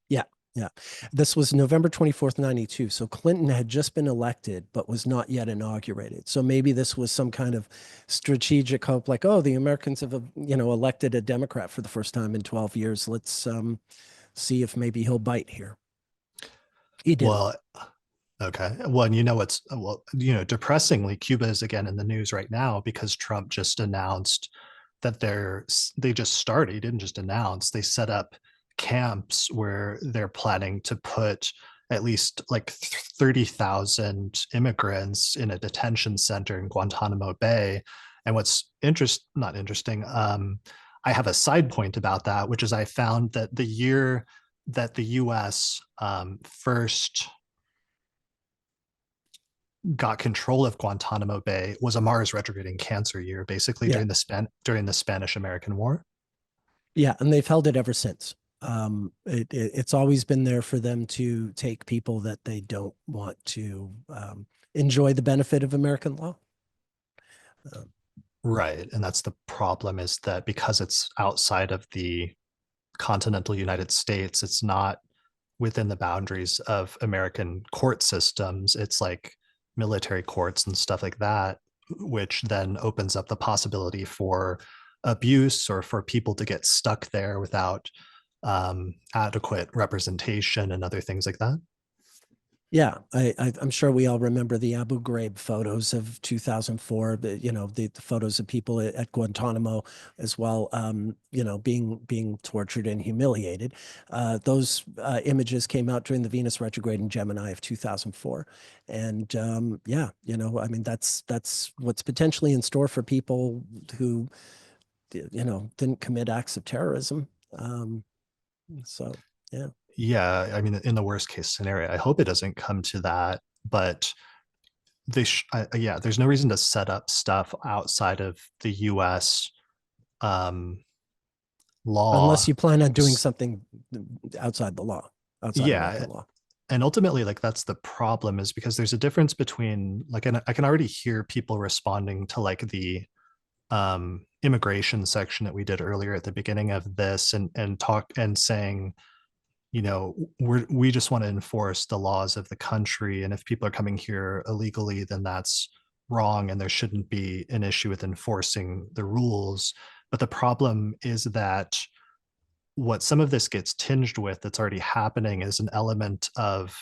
Yeah. Yeah. This was November 24th, 92. So Clinton had just been elected, but was not yet inaugurated. So maybe this was some kind of strategic hope, like, oh, the Americans have, elected a Democrat for the first time in 12 years. Let's see if maybe he'll bite here. He didn't. Well, okay. Well, and what's well, depressingly, Cuba is again in the news right now because Trump just announced that they just started, he didn't just announce, they set up camps where they're planning to put at least like 30,000 immigrants in a detention center in Guantanamo Bay. And what's not interesting, I have a side point about that, which is I found that the year that the US first got control of Guantanamo Bay was a Mars retrograding Cancer year, basically Yeah. during the Spanish American War. Yeah. And they've held it ever since. It's always been there for them to take people that they don't want to enjoy the benefit of American law. Right. And that's the problem, is that because it's outside of the continental United States, it's not within the boundaries of American court systems. It's like military courts and stuff like that, which then opens up the possibility for abuse or for people to get stuck there without adequate representation and other things like that. Yeah, I'm sure we all remember the Abu Ghraib photos of 2004. The photos of people at Guantanamo as well. Being tortured and humiliated. Those images came out during the Venus retrograde in Gemini of 2004, and yeah, I mean that's what's potentially in store for people who didn't commit acts of terrorism. So yeah. Yeah, I mean, in the worst case scenario, I hope it doesn't come to that, but yeah, there's no reason to set up stuff outside of the US um Unless law. you plan on doing something outside the law, outside Yeah, American law. and ultimately, like, that's the problem, is because there's a difference between, like, and I can already hear people responding to like the immigration section that we did earlier at the beginning of this, and talk and saying, we just want to enforce the laws of the country, and if people are coming here illegally, then that's wrong and there shouldn't be an issue with enforcing the rules. But the problem is that what some of this gets tinged with, that's already happening, is an element of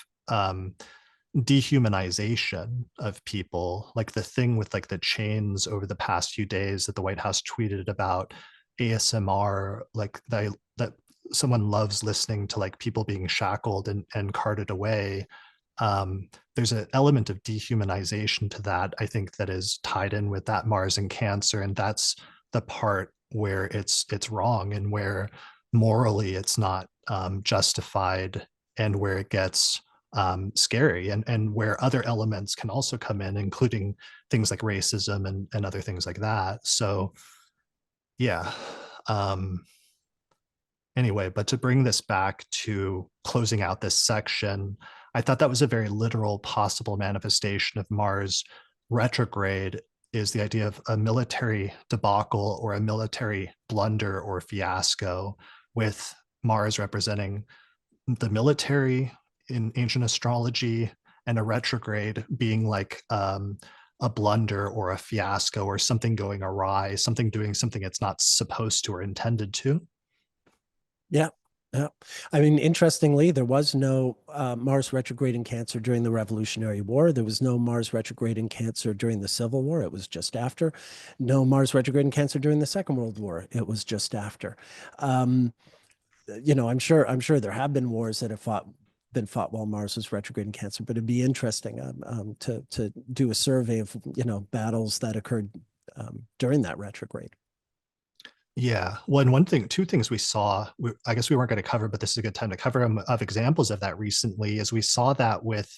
dehumanization of people, like the thing with like the chains over the past few days that the White House tweeted about ASMR, like that someone loves listening to like people being shackled and carted away. There's an element of dehumanization to that, I think, that is tied in with that Mars and Cancer, and that's the part where it's wrong, and where morally it's not justified, and where it gets scary, and where other elements can also come in, including things like racism and other things like that. So yeah. Anyway, but to bring this back to closing out this section, I thought that was a very literal possible manifestation of Mars retrograde, is the idea of a military debacle or a military blunder or fiasco, with Mars representing the military in ancient astrology, and a retrograde being like a blunder or a fiasco or something going awry, something doing something it's not supposed to or intended to. Yeah. Yeah. I mean, interestingly, there was no Mars retrograde in Cancer during the Revolutionary War. There was no Mars retrograde in Cancer during the Civil War. It was just after. No Mars retrograde in Cancer during the Second World War. It was just after. Um, I'm sure there have been wars that have been fought while Mars was retrograde in Cancer, but it'd be interesting to do a survey of battles that occurred during that retrograde. Yeah. Well, and one thing, two things we saw, I guess we weren't going to cover, but this is a good time to cover them, of examples of that recently, is we saw that with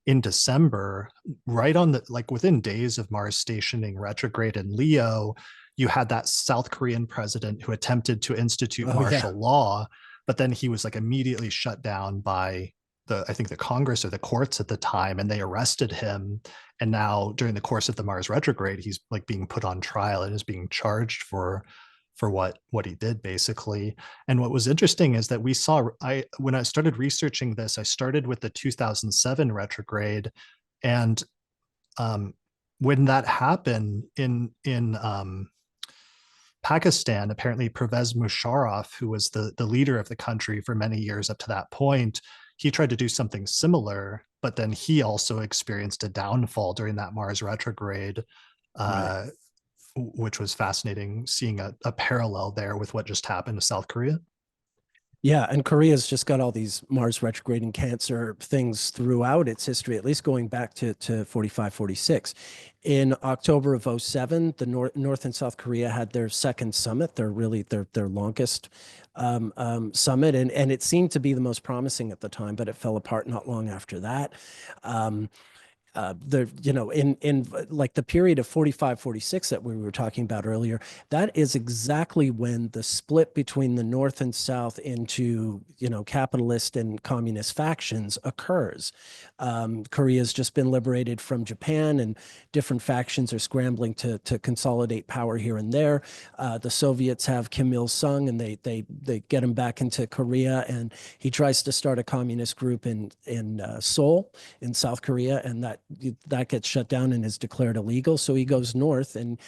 in December, right on the, like within days of Mars stationing retrograde in Leo, you had that South Korean president who attempted to institute Oh yeah, martial law, but then he was like immediately shut down by I think the Congress or the courts at the time, and they arrested him. And now during the course of the Mars retrograde, he's like being put on trial and is being charged for what he did basically. And what was interesting is that we saw, I when I started researching this, I started with the 2007 retrograde. And um, when that happened in Pakistan, apparently Pervez Musharraf, who was the leader of the country for many years up to that point, he tried to do something similar, but then he also experienced a downfall during that Mars retrograde, right. uh, which was fascinating, seeing a parallel there with what just happened to South Korea. Yeah, and Korea's just got all these Mars retrograde and Cancer things throughout its history, at least going back to 45, 46. In October of '07, the North and South Korea had their second summit, their longest summit, and it seemed to be the most promising at the time, but it fell apart not long after that. Um, in like the period of 45, 46 that we were talking about earlier, that is exactly when the split between the North and South into, capitalist and communist factions occurs. Korea's just been liberated from Japan, and different factions are scrambling to consolidate power here and there. The Soviets have Kim Il Sung, and they get him back into Korea, and he tries to start a communist group in Seoul in South Korea, and that gets shut down and is declared illegal. So he goes north, and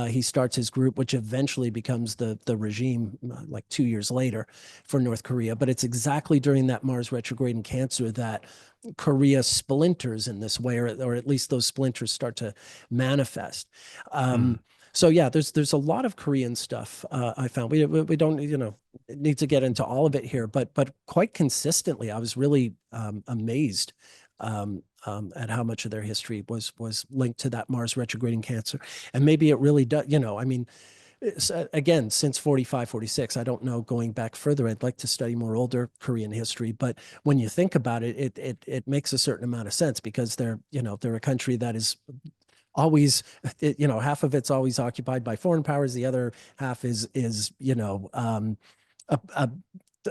he starts his group, which eventually becomes the regime like 2 years later for North Korea. But it's exactly during that Mars retrograde in Cancer that Korea splinters in this way, or at least those splinters start to manifest. Hmm. So yeah, there's a lot of Korean stuff I found. We don't need to get into all of it here, but quite consistently, I was really amazed at how much of their history was linked to that Mars retrograding Cancer. And maybe it really does, I mean, again, since 45, 46, I don't know, going back further, I'd like to study more older Korean history. But when you think about it, it makes a certain amount of sense, because they're a country that is always, half of it's always occupied by foreign powers. The other half is a, a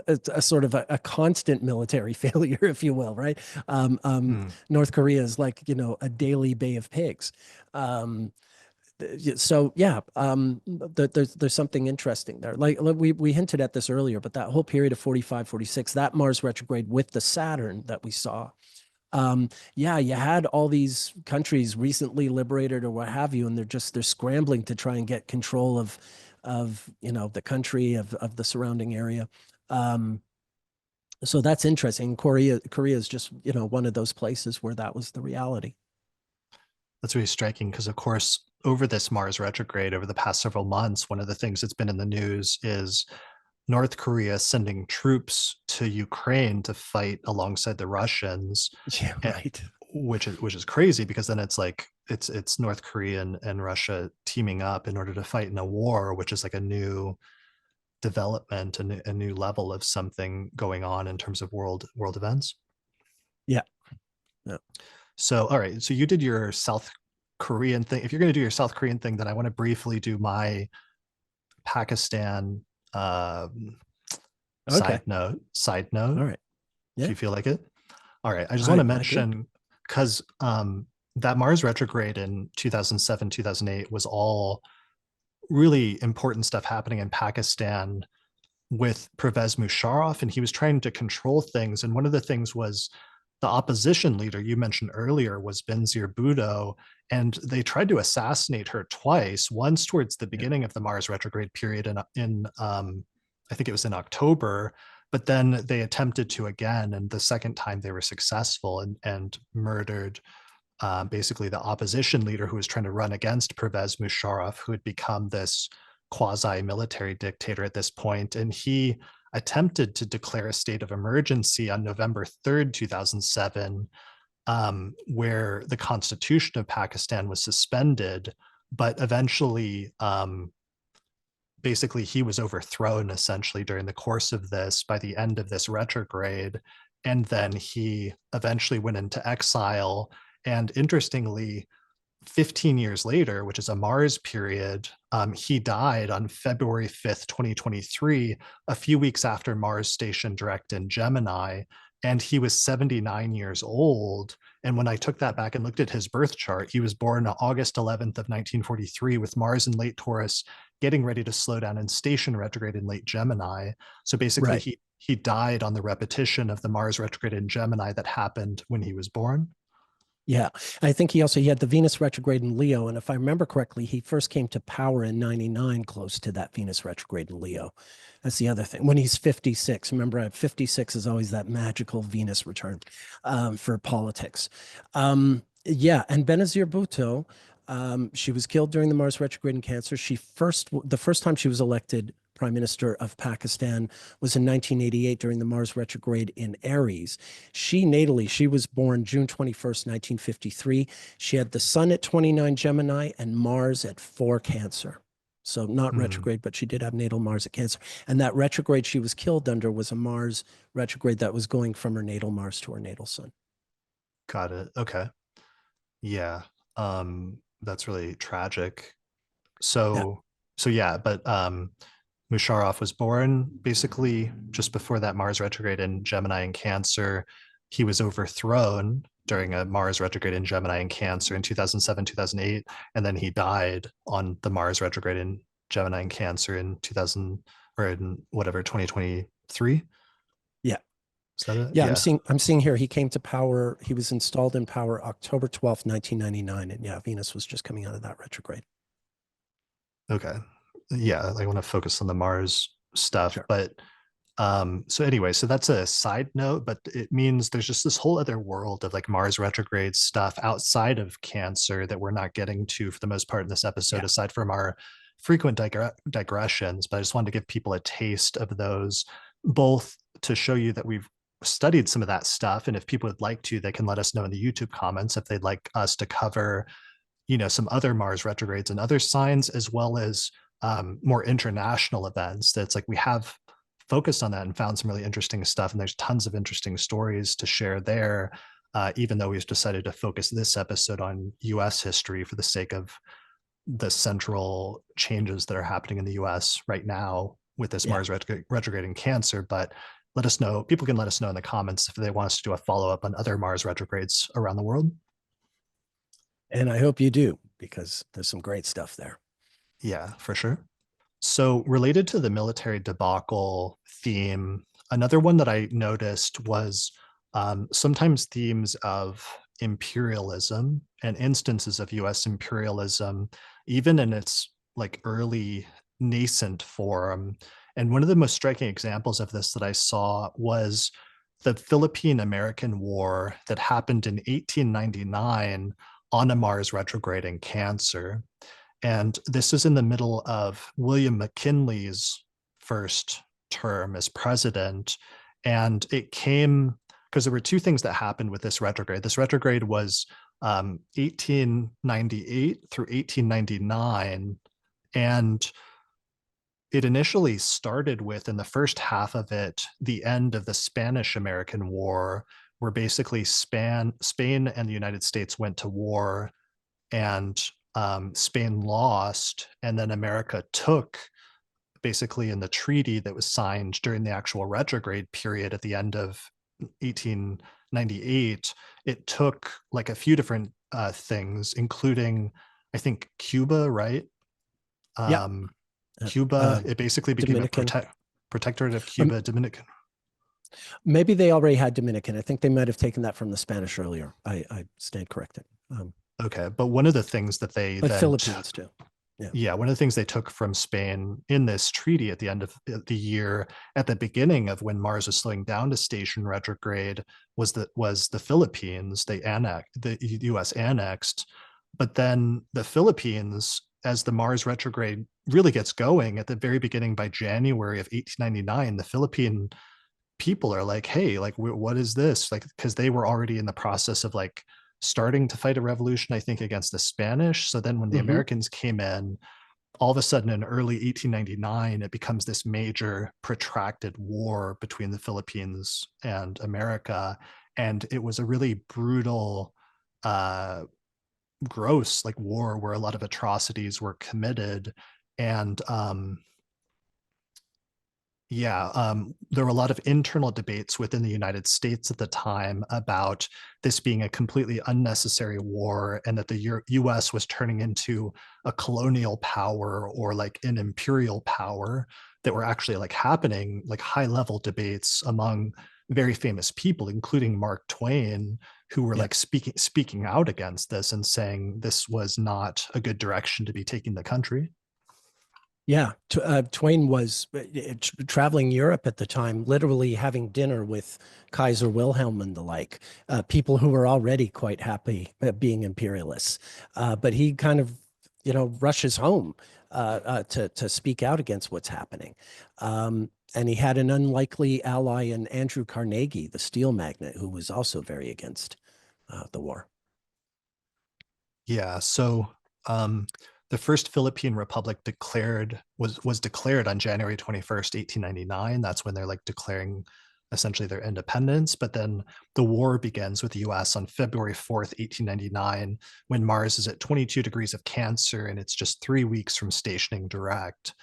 a sort of a constant military failure, if you will, right? Hmm. North Korea is like, a daily Bay of Pigs. Um, so yeah, there's something interesting there. Like we hinted at this earlier, but that whole period of 45, 46, that Mars retrograde with the Saturn that we saw, yeah, you had all these countries recently liberated or what have you, and they're scrambling to try and get control of the country, of the surrounding area. Um, so that's interesting. Korea is just one of those places where that was the reality. That's really striking because, of course, over this Mars retrograde over the past several months, one of the things that's been in the news is North Korea sending troops to Ukraine to fight alongside the Russians, Yeah, eh, right. which is crazy, because then it's like it's North Korea and Russia teaming up in order to fight in a war, which is like a new development, a new level of something going on in terms of world events. Yeah. Yeah. So, all right. So you did your South Korean thing. If you're going to do your South Korean thing, then I want to briefly do my Pakistan Okay. Side All note, right. if Yeah. you feel like it. All right. I just want to I do. mention, because that Mars retrograde in 2007, 2008 was all really important stuff happening in Pakistan with Pervez Musharraf, and he was trying to control things. And one of the things was the opposition leader you mentioned earlier was Benazir Bhutto, and they tried to assassinate her twice. Once towards the Yeah. beginning of the Mars retrograde period in I think it was in October, but then they attempted to again, and the second time they were successful and murdered basically the opposition leader who was trying to run against Pervez Musharraf, who had become this quasi-military dictator at this point. And he attempted to declare a state of emergency on November 3rd, 2007, where the constitution of Pakistan was suspended, but eventually basically he was overthrown essentially during the course of this by the end of this retrograde. And then he eventually went into exile. And interestingly, 15 years later, which is a Mars period, he died on February 5th, 2023, a few weeks after Mars stationed direct in Gemini. And he was 79 years old. And when I took that back and looked at his birth chart, he was born August 11th, 1943, with Mars in late Taurus, getting ready to slow down and station retrograde in late Gemini. So basically, Right. he died on the repetition of the Mars retrograde in Gemini that happened when he was born. Yeah. I think he had the Venus retrograde in Leo. And if I remember correctly, he first came to power in 99, close to that Venus retrograde in Leo. That's the other thing. When he's 56, remember, 56 is always that magical Venus return for politics. Yeah. And Benazir Bhutto, she was killed during the Mars retrograde in Cancer. The first time she was elected Prime Minister of Pakistan was in 1988 during the Mars retrograde in Aries. She was born June 21st, 1953. She had the Sun at 29 Gemini and Mars at 4 Cancer. So not Hmm. retrograde, but she did have natal Mars at Cancer. And that retrograde she was killed under was a Mars retrograde that was going from her natal Mars to her natal Sun. Got it. Okay. Yeah. That's really tragic. Yeah. So yeah, but Musharraf was born basically just before that Mars retrograde in Gemini and Cancer. He was overthrown during a Mars retrograde in Gemini and Cancer in 2007, 2008, and then he died on the Mars retrograde in Gemini and Cancer in 2000 or in whatever 2023. Yeah. Is that it? Yeah, Yeah. I'm seeing here he came to power. He was installed in power October 12th, 1999. And yeah, Venus was just coming out of that retrograde. Okay. Yeah, I want to focus on the Mars stuff, Sure. but so anyway, so that's a side note, but it means there's just this whole other world of like Mars retrograde stuff outside of Cancer that we're not getting to for the most part in this episode, Yeah. aside from our frequent digressions. But I just wanted to give people a taste of those, both to show you that we've studied some of that stuff. And if people would like to, they can let us know in the YouTube comments if they'd like us to cover, some other Mars retrogrades and other signs, as well as more international events. That's like we have focused on that and found some really interesting stuff. And there's tons of interesting stories to share there, even though we've decided to focus this episode on US history for the sake of the central changes that are happening in the US right now with this Yeah. Mars retrograde in Cancer. But let us know, people can let us know in the comments if they want us to do a follow up on other Mars retrogrades around the world. And I hope you do, because there's some great stuff there. Yeah, for sure. So, related to the military debacle theme, another one that I noticed was sometimes themes of imperialism and instances of US imperialism, even in its like early nascent form. And one of the most striking examples of this that I saw was the Philippine American War that happened in 1899 on a Mars retrograde in Cancer. And this is in the middle of William McKinley's first term as president. And it came because there were two things that happened with this retrograde. This retrograde was 1898 through 1899. And it initially started with, in the first half of it, the end of the Spanish American War, where basically Spain and the United States went to war, and Spain lost, and then America took, basically in the treaty that was signed during the actual retrograde period at the end of 1898, it took like a few different things, including I think Cuba, right? Yeah. Um, Uh, Cuba, uh, it basically became a Dominican. protectorate of Um, Cuba, Dominican. maybe they already had Dominican. I think they might have taken that from the Spanish earlier. I stand corrected. Okay, but one of the things that they But then Philippines too. Yeah. yeah, one of the things they took from Spain in this treaty at the end of the year, at the beginning of when Mars was slowing down to station retrograde, was the Philippines. The U.S. annexed, but then the Philippines, as the Mars retrograde really gets going at the very beginning by January of 1899, the Philippine people are like, hey, like what is this, like, because they were already in the process of like starting to fight a revolution, I think, against the Spanish. So then when the Hmm. Americans came in, all of a sudden in early 1899 it becomes this major protracted war between the Philippines and America, and it was a really brutal, uh gross like war where a lot of atrocities were committed. And yeah, there were a lot of internal debates within the United States at the time about this being a completely unnecessary war, and that the US was turning into a colonial power or like an imperial power, that were actually like happening, like high level debates among very famous people, including Mark Twain, who were Yeah. like speaking out against this and saying this was not a good direction to be taking the country. Yeah, Twain was traveling Europe at the time, literally having dinner with Kaiser Wilhelm and the like, people who were already quite happy at being imperialists. But he kind of, rushes home to speak out against what's happening. And he had an unlikely ally in Andrew Carnegie, the steel magnate, who was also very against the war. Yeah, so um, the first Philippine Republic was declared on January 21st, 1899. That's when they're like declaring essentially their independence. But then the war begins with the US on February 4th, 1899, when Mars is at 22 degrees of Cancer, and it's just 3 weeks from stationing direct.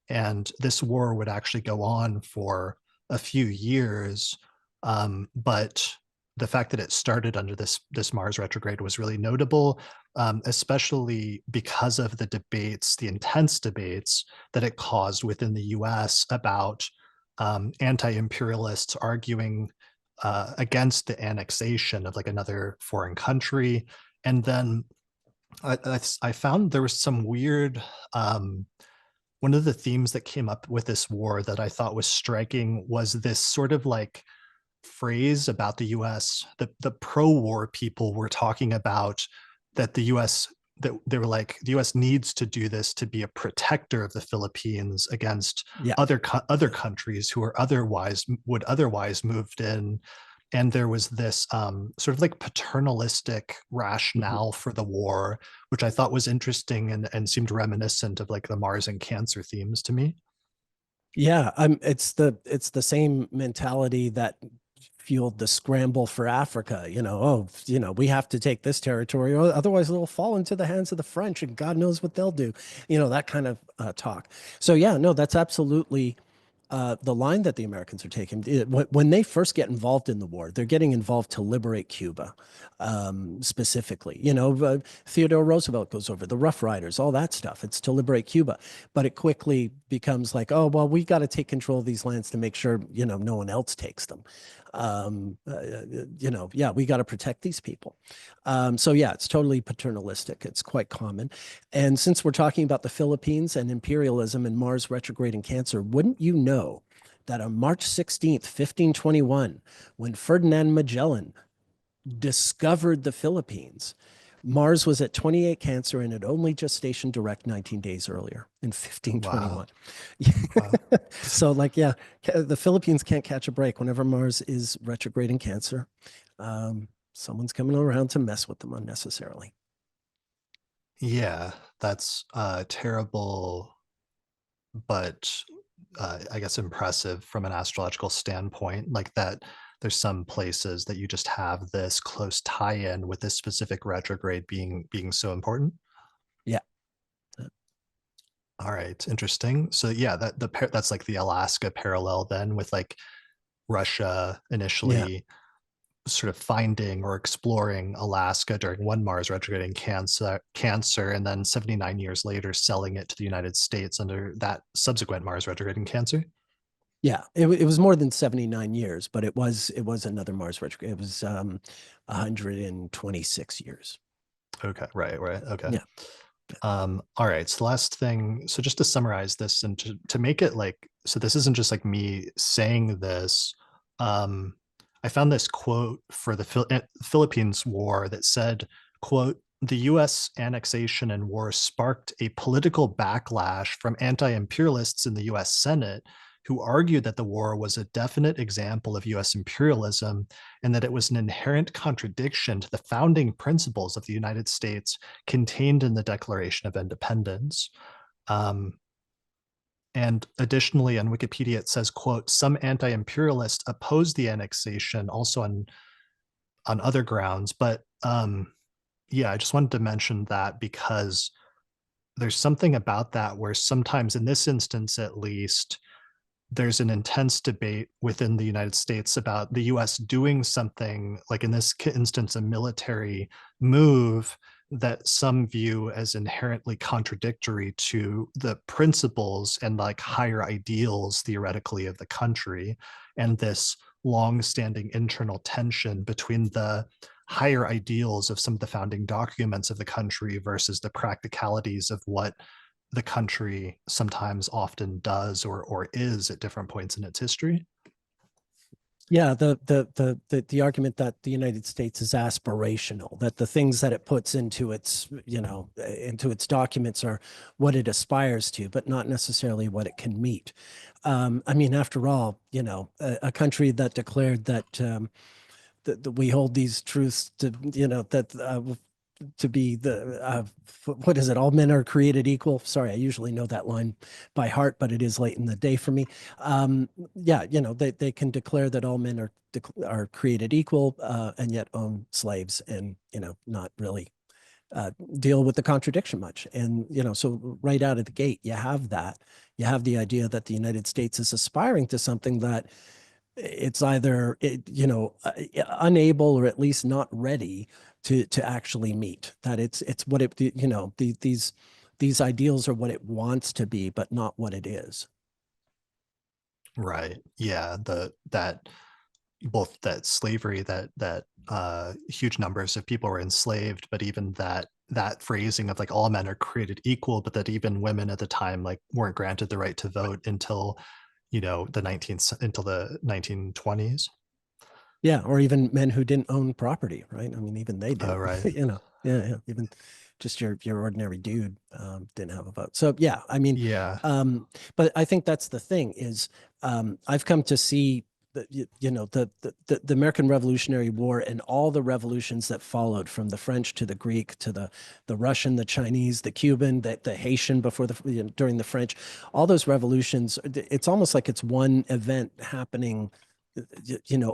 And this war would actually go on for a few years. But the fact that it started under this Mars retrograde was really notable, especially because of the debates, the intense debates that it caused within the US about anti-imperialists arguing against the annexation of like another foreign country. And then I found there was some weird, one of the themes that came up with this war that I thought was striking was this sort of like phrase about the US. The pro-war people were talking about that the US, that they were like, the US needs to do this to be a protector of the Philippines against Yeah. other countries who are would otherwise moved in. And there was this sort of like paternalistic Mhm. rationale for the war, which I thought was interesting and seemed reminiscent of like the Mars and Cancer themes to me. Yeah, it's the same mentality that fueled the scramble for Africa. We have to take this territory, or otherwise it'll fall into the hands of the French, and God knows what they'll do. That kind of talk. So yeah, no, that's absolutely the line that the Americans are taking. When they first get involved in the war, they're getting involved to liberate Cuba, specifically. Theodore Roosevelt goes over the Rough Riders, all that stuff. It's to liberate Cuba, but it quickly becomes like, oh well, we got to take control of these lands to make sure no one else takes them. Yeah, we got to protect these people. So yeah, it's totally paternalistic. It's quite common. And since we're talking about the Philippines and imperialism and Mars retrograde in Cancer, wouldn't you know that on March 16th, 1521, when Ferdinand Magellan discovered the Philippines, Mars was at 28 Cancer and had only just stationed direct 19 days earlier in Wow. 1521. Wow. So, like, yeah, the Philippines can't catch a break whenever Mars is retrograde in Cancer. Someone's coming around to mess with them unnecessarily. Yeah, that's terrible, but I guess impressive from an astrological standpoint. Like that, there's some places that you just have this close tie-in with this specific retrograde being so important. Yeah. All right, interesting. So yeah, that's like the Alaska parallel then with like Russia Yeah. initially. sort of finding or exploring Alaska during one Mars retrograde in Cancer, and then 79 years later selling it to the United States under that subsequent Mars retrograde in Cancer. Yeah, it was more than 79 years, but it was another Mars retrograde. It was 126 years. Okay, right. Okay. Yeah. All right. So last thing, so just to summarize this and to make it like, so this isn't just like me saying this. Um, I found this quote for the Philippines War that said, quote, "The US annexation and war sparked a political backlash from anti-imperialists in the US Senate who argued that the war was a definite example of US imperialism and that it was an inherent contradiction to the founding principles of the United States contained in the Declaration of Independence." Um, and additionally, on Wikipedia, it says, quote, "Some anti-imperialists oppose the annexation also on other grounds." But yeah, I just wanted to mention that because there's something about that where sometimes, in this instance at least, there's an intense debate within the United States about the US doing something, like in this instance, a military move that some view as inherently contradictory to the principles and like higher ideals theoretically of the country. And this long-standing internal tension between the higher ideals of some of the founding documents of the country versus the practicalities of what the country sometimes often does or is at different points in its history. Yeah, the argument that the United States is aspirational, that the things that it puts into its, into its documents are what it aspires to, but not necessarily what it can meet. I mean, after all, a country that declared that we hold these truths to, that to be what is it? All men are created equal. Sorry, I usually know that line by heart, but it is late in the day for me. Yeah, they can declare that all men are created equal, and yet own slaves, and not really deal with the contradiction much. And so right out of the gate, you have that. You have the idea that the United States is aspiring to something that it's either unable or at least not ready to actually meet. That it's what it these ideals are what it wants to be, but not what it is. Right. Yeah. That both that slavery, that huge numbers of people were enslaved, but even that phrasing of like all men are created equal, but that even women at the time like weren't granted the right to vote until the 1920s. Yeah, or even men who didn't own property, right? I mean, even they Oh, didn't, right. yeah, even just your ordinary dude didn't have a vote. So yeah, I mean, Yeah. but I think that's the thing is I've come to see the American Revolutionary War and all the revolutions that followed, from the French to the Greek to the Russian, the Chinese, the Cuban, the Haitian before during the French, all those revolutions. It's almost like it's one event happening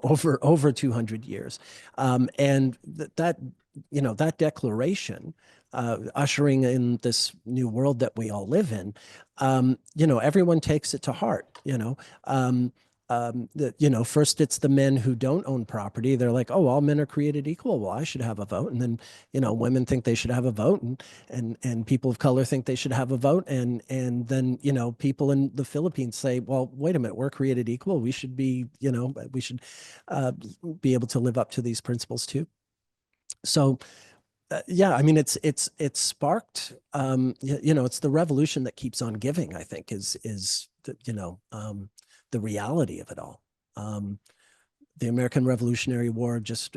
over 200 years, and that declaration, ushering in this new world that we all live in, everyone takes it to heart. First it's the men who don't own property. They're like, oh, all men are created equal. Well, I should have a vote. And then, women think they should have a vote, and people of color think they should have a vote. And then, people in the Philippines say, well, wait a minute, we're created equal. We should uh, be able to live up to these principles too. So yeah, I mean, it's sparked, it's the revolution that keeps on giving, I think, is the reality of it all. Um, the American Revolutionary War just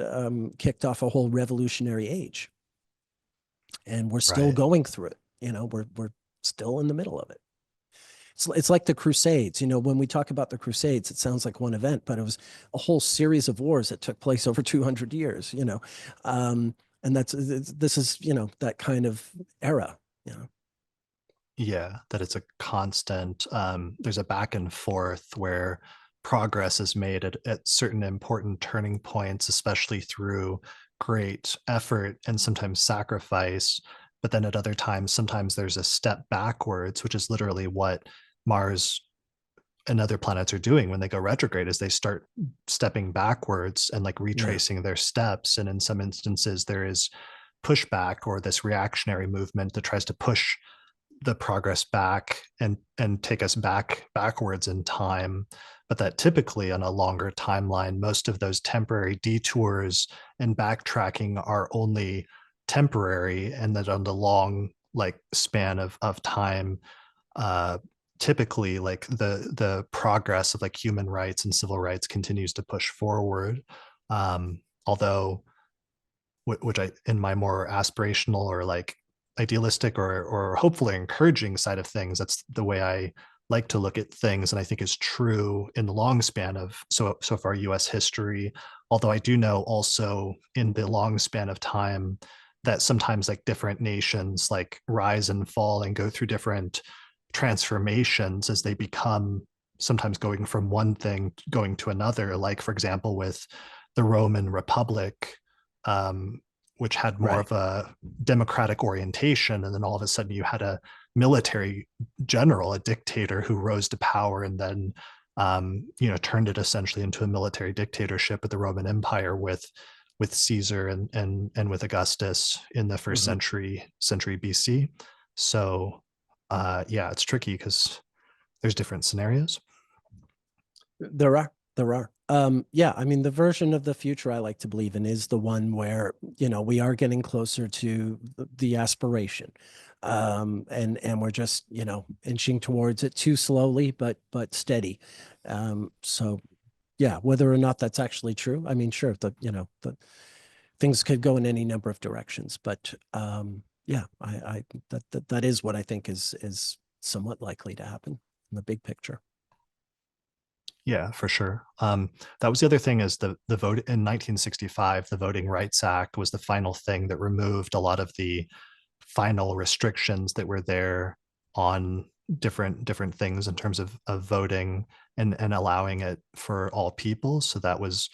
kicked off a whole revolutionary age, and we're still Right. going through it. We're still in the middle of it. It's like the Crusades. When we talk about the Crusades, it sounds like one event, but it was a whole series of wars that took place over 200 years. And this is that kind of era. Yeah, that it's a constant, there's a back and forth where progress is made at certain important turning points, especially through great effort and sometimes sacrifice. But then at other times, sometimes there's a step backwards, which is literally what Mars and other planets are doing when they go retrograde is they start stepping backwards and like Yeah. retracing their steps. And in some instances, there is pushback or this reactionary movement that tries to push the progress back and take us backwards in time. But that typically on a longer timeline, most of those temporary detours and backtracking are only temporary, and that on the long like span of time, uh typically like the progress of like human rights and civil rights continues to push forward. Although which I, in my more aspirational or like idealistic or hopefully encouraging side of things, that's the way I like to look at things, and I think is true in the long span of so far US history. Although I do know also in the long span of time that sometimes like different nations like rise and fall and go through different transformations as they become, sometimes going from one thing going to another, like for example with the Roman Republic, um, which had more Right. of a democratic orientation, and then all of a sudden you had a military general, a dictator who rose to power, and then turned it essentially into a military dictatorship with the Roman Empire with Caesar and with Augustus in the first Mhm. century BC. So yeah, it's tricky because there's different scenarios. There are. Yeah, I mean, the version of the future I like to believe in is the one where, we are getting closer to the aspiration. And we're just, inching towards it too slowly, but steady. So yeah, whether or not that's actually true, I mean, sure, the things could go in any number of directions, but yeah, that is what I think is somewhat likely to happen in the big picture. Yeah, for sure. That was the other thing is the vote in 1965, the Voting Rights Act was the final thing that removed a lot of the final restrictions that were there on different things in terms of voting and allowing it for all people. So that was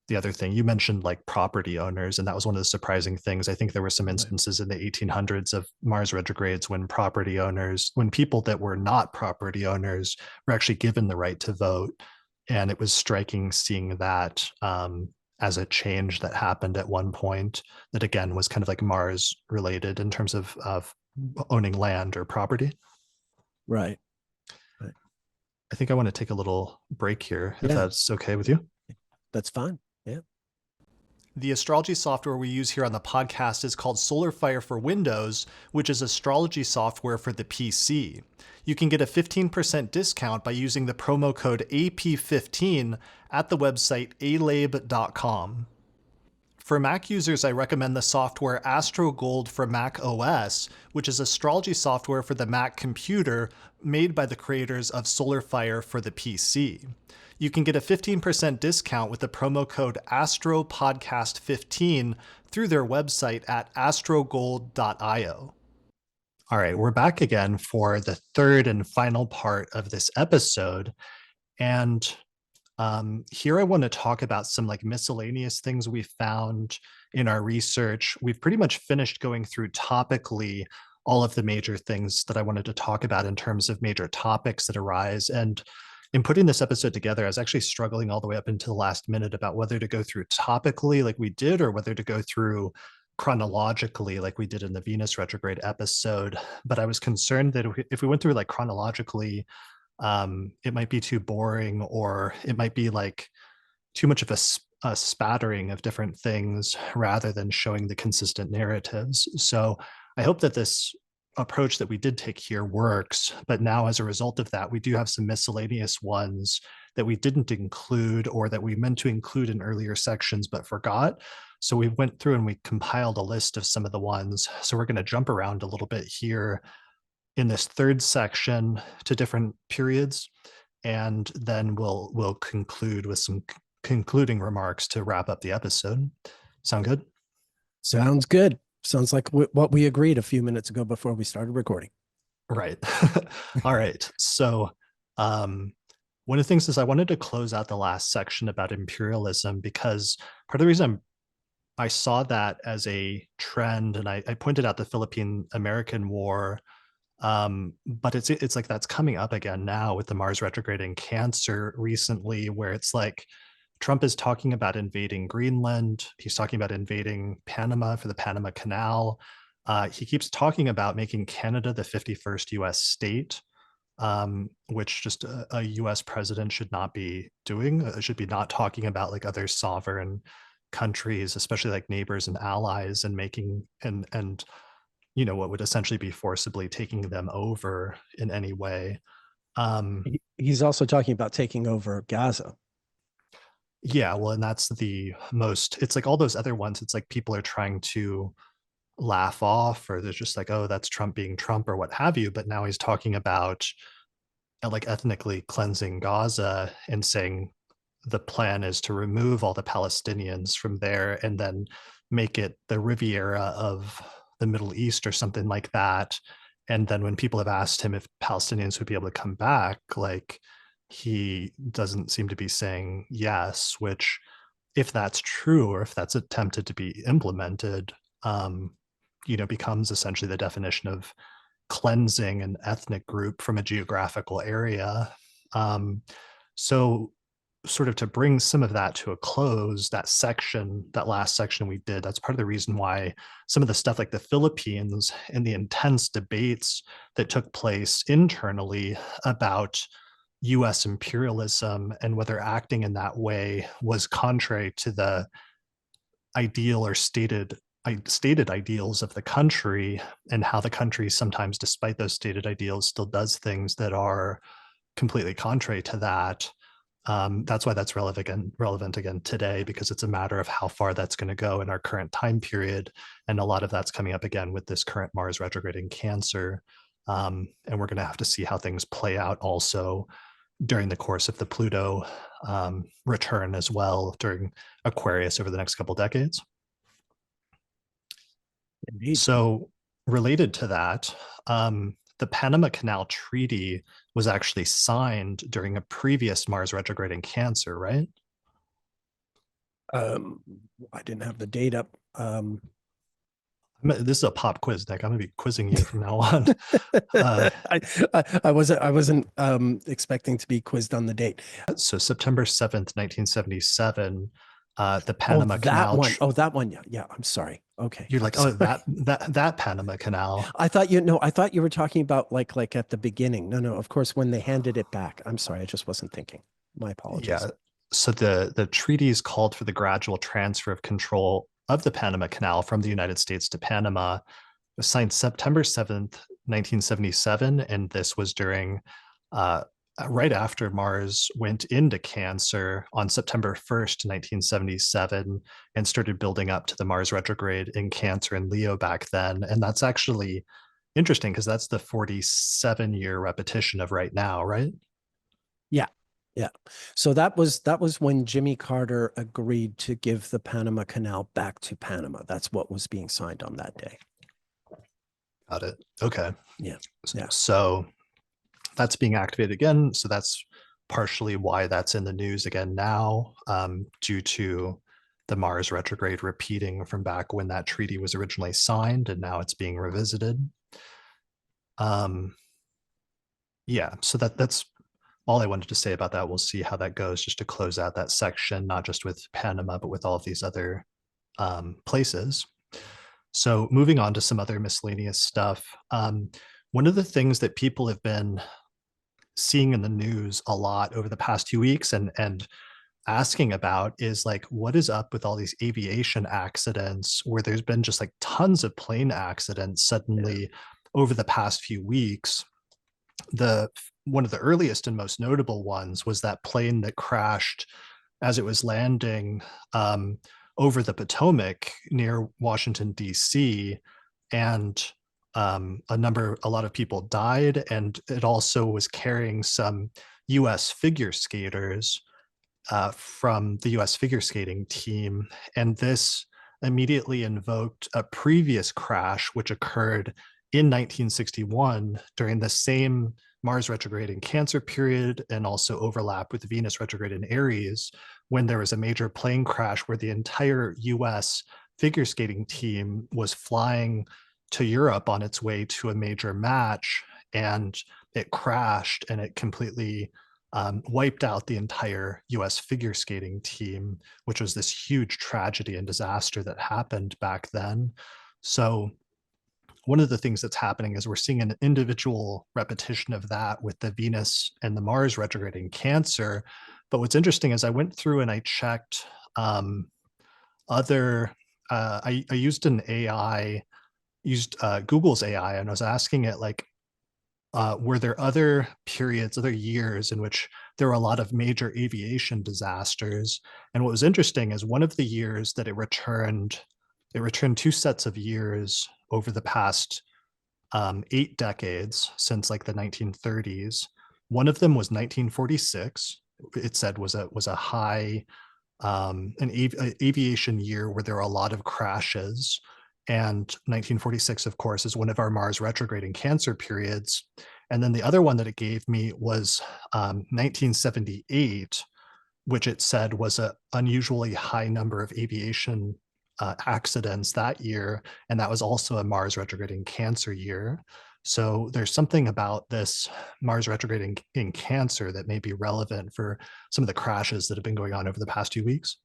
the other thing. You mentioned like property owners, and that was one of the surprising things. I think there were some Right. instances in the 1800s of Mars retrogrades when property owners, when people that were not property owners were actually given the right to vote. And it was striking seeing that as a change that happened at one point that again was kind of like Mars related in terms of owning land or property. Right. Right. I think I want to take a little break here if Yeah, that's okay with you. that's fine. Yeah. The astrology software we use here on the podcast is called SolarFire for Windows, which is astrology software for the PC. You can get a 15% discount by using the promo code AP15 at the website alabe.com. For Mac users, I recommend the software AstroGold for Mac OS, which is astrology software for the Mac computer made by the creators of SolarFire for the PC. You can get a 15% discount with the promo code AstroPodcast15 through their website at astrogold.io. All right, we're back again for the third and final part of this episode. And here I want to talk about some like miscellaneous things we found in our research. We've pretty much finished going through topically all of the major things that I wanted to talk about in terms of major topics that arise. And in putting this episode together, I was actually struggling all the way up until the last minute about whether to go through topically like we did or whether to go through chronologically like we did in the Venus retrograde episode. But I was concerned that if we went through like chronologically, it might be too boring or it might be like too much of a spattering of different things rather than showing the consistent narratives. So I hope that this approach that we did take here works. But now, as a result of that, we do have some miscellaneous ones that we didn't include or that we meant to include in earlier sections but forgot. So we went through and we compiled a list of some of the ones. So we're going to jump around a little bit here in this third section to different periods, and then we'll conclude with some concluding remarks to wrap up the episode. Sound good? Sounds good. Sounds like what we agreed a few minutes ago before we started recording. Right. All right. So one of the things is I wanted to close out the last section about imperialism because part of the reason I saw that as a trend, and I pointed out the Philippine American War But it's like that's coming up again now with the Mars retrograde in Cancer recently, where it's like Trump is talking about invading Greenland. He's talking about invading Panama for the Panama Canal. He keeps talking about making Canada the 51st US state, which just a US president should not be doing. Should be not talking about like other sovereign countries, especially like neighbors and allies, and making and what would essentially be forcibly taking them over in any way. He's also talking about taking over Gaza. Yeah, well, and that's the most, it's like all those other ones, it's like people are trying to laugh off, or they're just like, oh, that's Trump being Trump or what have you. But now he's talking about like ethnically cleansing Gaza and saying the plan is to remove all the Palestinians from there and then make it the Riviera of the Middle East or something like that. And then when people have asked him if Palestinians would be able to come back, like he doesn't seem to be saying yes, which if that's true or if that's attempted to be implemented, becomes essentially the definition of cleansing an ethnic group from a geographical area. Um, so sort of to bring some of that to a close, that last section we did, that's part of the reason why some of the stuff like the Philippines and the intense debates that took place internally about US imperialism and whether acting in that way was contrary to the ideal or stated ideals of the country, and how the country sometimes, despite those stated ideals, still does things that are completely contrary to that. That's why that's relevant again today, because it's a matter of how far that's going to go in our current time period. And a lot of that's coming up again with this current Mars retrograde in Cancer. And we're going to have to see how things play out also during the course of the Pluto return as well during Aquarius over the next couple decades. Indeed. So, related to that, the Panama Canal Treaty was actually signed during a previous Mars retrograde in Cancer, right? Um, I didn't have the date up. This is a pop quiz, Nick. I'm going to be quizzing you from now on. I wasn't expecting to be quizzed on the date. So September 7th, 1977, the Oh, Panama that Canal. one. Oh, that one. Yeah, yeah. I'm sorry. Okay. You're I'm like, oh, sorry. that Panama Canal. I thought I thought you were talking about like at the beginning. No, no, of course, when they handed it back. I'm sorry, I just wasn't thinking. My apologies. Yeah. So the treaties called for the gradual transfer of control of the Panama Canal from the United States to Panama. It was signed September 7th, 1977, and this was during right after Mars went into Cancer on September 1st, 1977, and started building up to the Mars retrograde in Cancer and Leo back then. And that's actually interesting because that's the 47-year repetition of right now, right? Yeah. Yeah. So that was when Jimmy Carter agreed to give the Panama Canal back to Panama. That's what was being signed on that day. Got it. Okay. Yeah. Yeah. So that's being activated again. So that's partially why that's in the news again now, due to the Mars retrograde repeating from back when that treaty was originally signed, and now it's being revisited. Yeah, so that's all I wanted to say about that. We'll see how that goes, just to close out that section, not just with Panama, but with all of these other places. So moving on to some other miscellaneous stuff. One of the things that people have been seeing in the news a lot over the past 2 weeks and asking about is like, what is up with all these aviation accidents where there's been just like tons of plane accidents suddenly over the past few weeks. The one of the earliest and most notable ones was that plane that crashed as it was landing over the Potomac near Washington, D.C. And a lot of people died. And it also was carrying some US figure skaters from the US figure skating team. And this immediately invoked a previous crash, which occurred in 1961 during the same Mars retrograde in Cancer period, and also overlap with Venus retrograde in Aries, when there was a major plane crash where the entire US figure skating team was flying to Europe on its way to a major match, and it crashed and it completely wiped out the entire US figure skating team, which was this huge tragedy and disaster that happened back then. So one of the things that's happening is we're seeing an individual repetition of that with the Venus and the Mars retrograde in Cancer. But what's interesting is I went through and I checked other, I used an AI, used Google's AI, and I was asking it like, were there other periods, other years in which there were a lot of major aviation disasters? And what was interesting is one of the years that it returned two sets of years over the past 8 decades since like the 1930s. One of them was 1946. It said was a high aviation year where there were a lot of crashes. And 1946, of course, is one of our Mars retrograde and Cancer periods. And then the other one that it gave me was 1978, which it said was an unusually high number of aviation accidents that year. And that was also a Mars retrograde in Cancer year. So there's something about this Mars retrograde in Cancer that may be relevant for some of the crashes that have been going on over the past 2 weeks.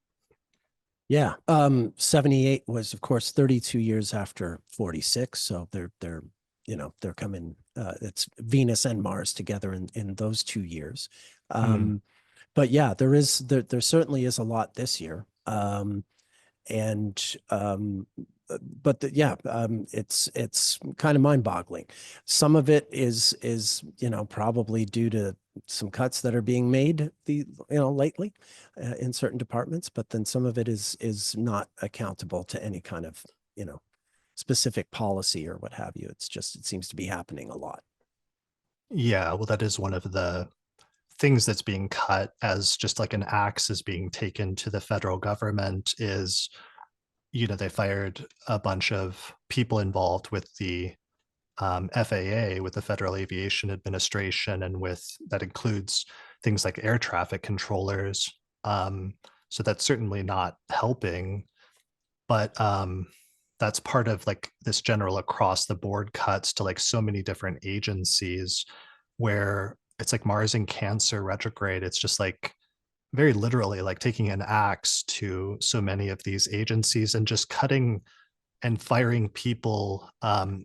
Yeah. 78 was, of course, 32 years after 46. So they're they're coming, it's Venus and Mars together in those 2 years. Hmm. But yeah, there certainly is a lot this year. And but yeah, it's kind of mind-boggling. Some of it is probably due to some cuts that are being made lately in certain departments, but then some of it is not accountable to any kind of specific policy or what have you. It seems to be happening a lot. Yeah, well, that is one of the things that's being cut as just like an axe is being taken to the federal government is, they fired a bunch of people involved with the FAA, with the Federal Aviation Administration, and with that includes things like air traffic controllers. So that's certainly not helping, but that's part of like this general across the board cuts to like so many different agencies where it's like Mars and Cancer retrograde. It's just like very literally like taking an axe to so many of these agencies and just cutting and firing people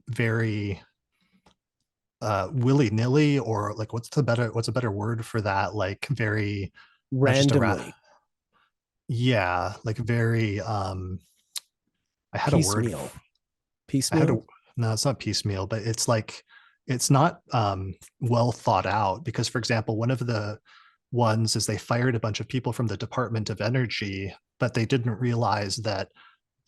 very willy-nilly, or like what's a better word for that, like very just a Randomly, like very I had a word piecemeal, I had a piecemeal. no, it's not piecemeal, but it's like it's not well thought out, because for example, one of the ones is they fired a bunch of people from the Department of Energy, but they didn't realize that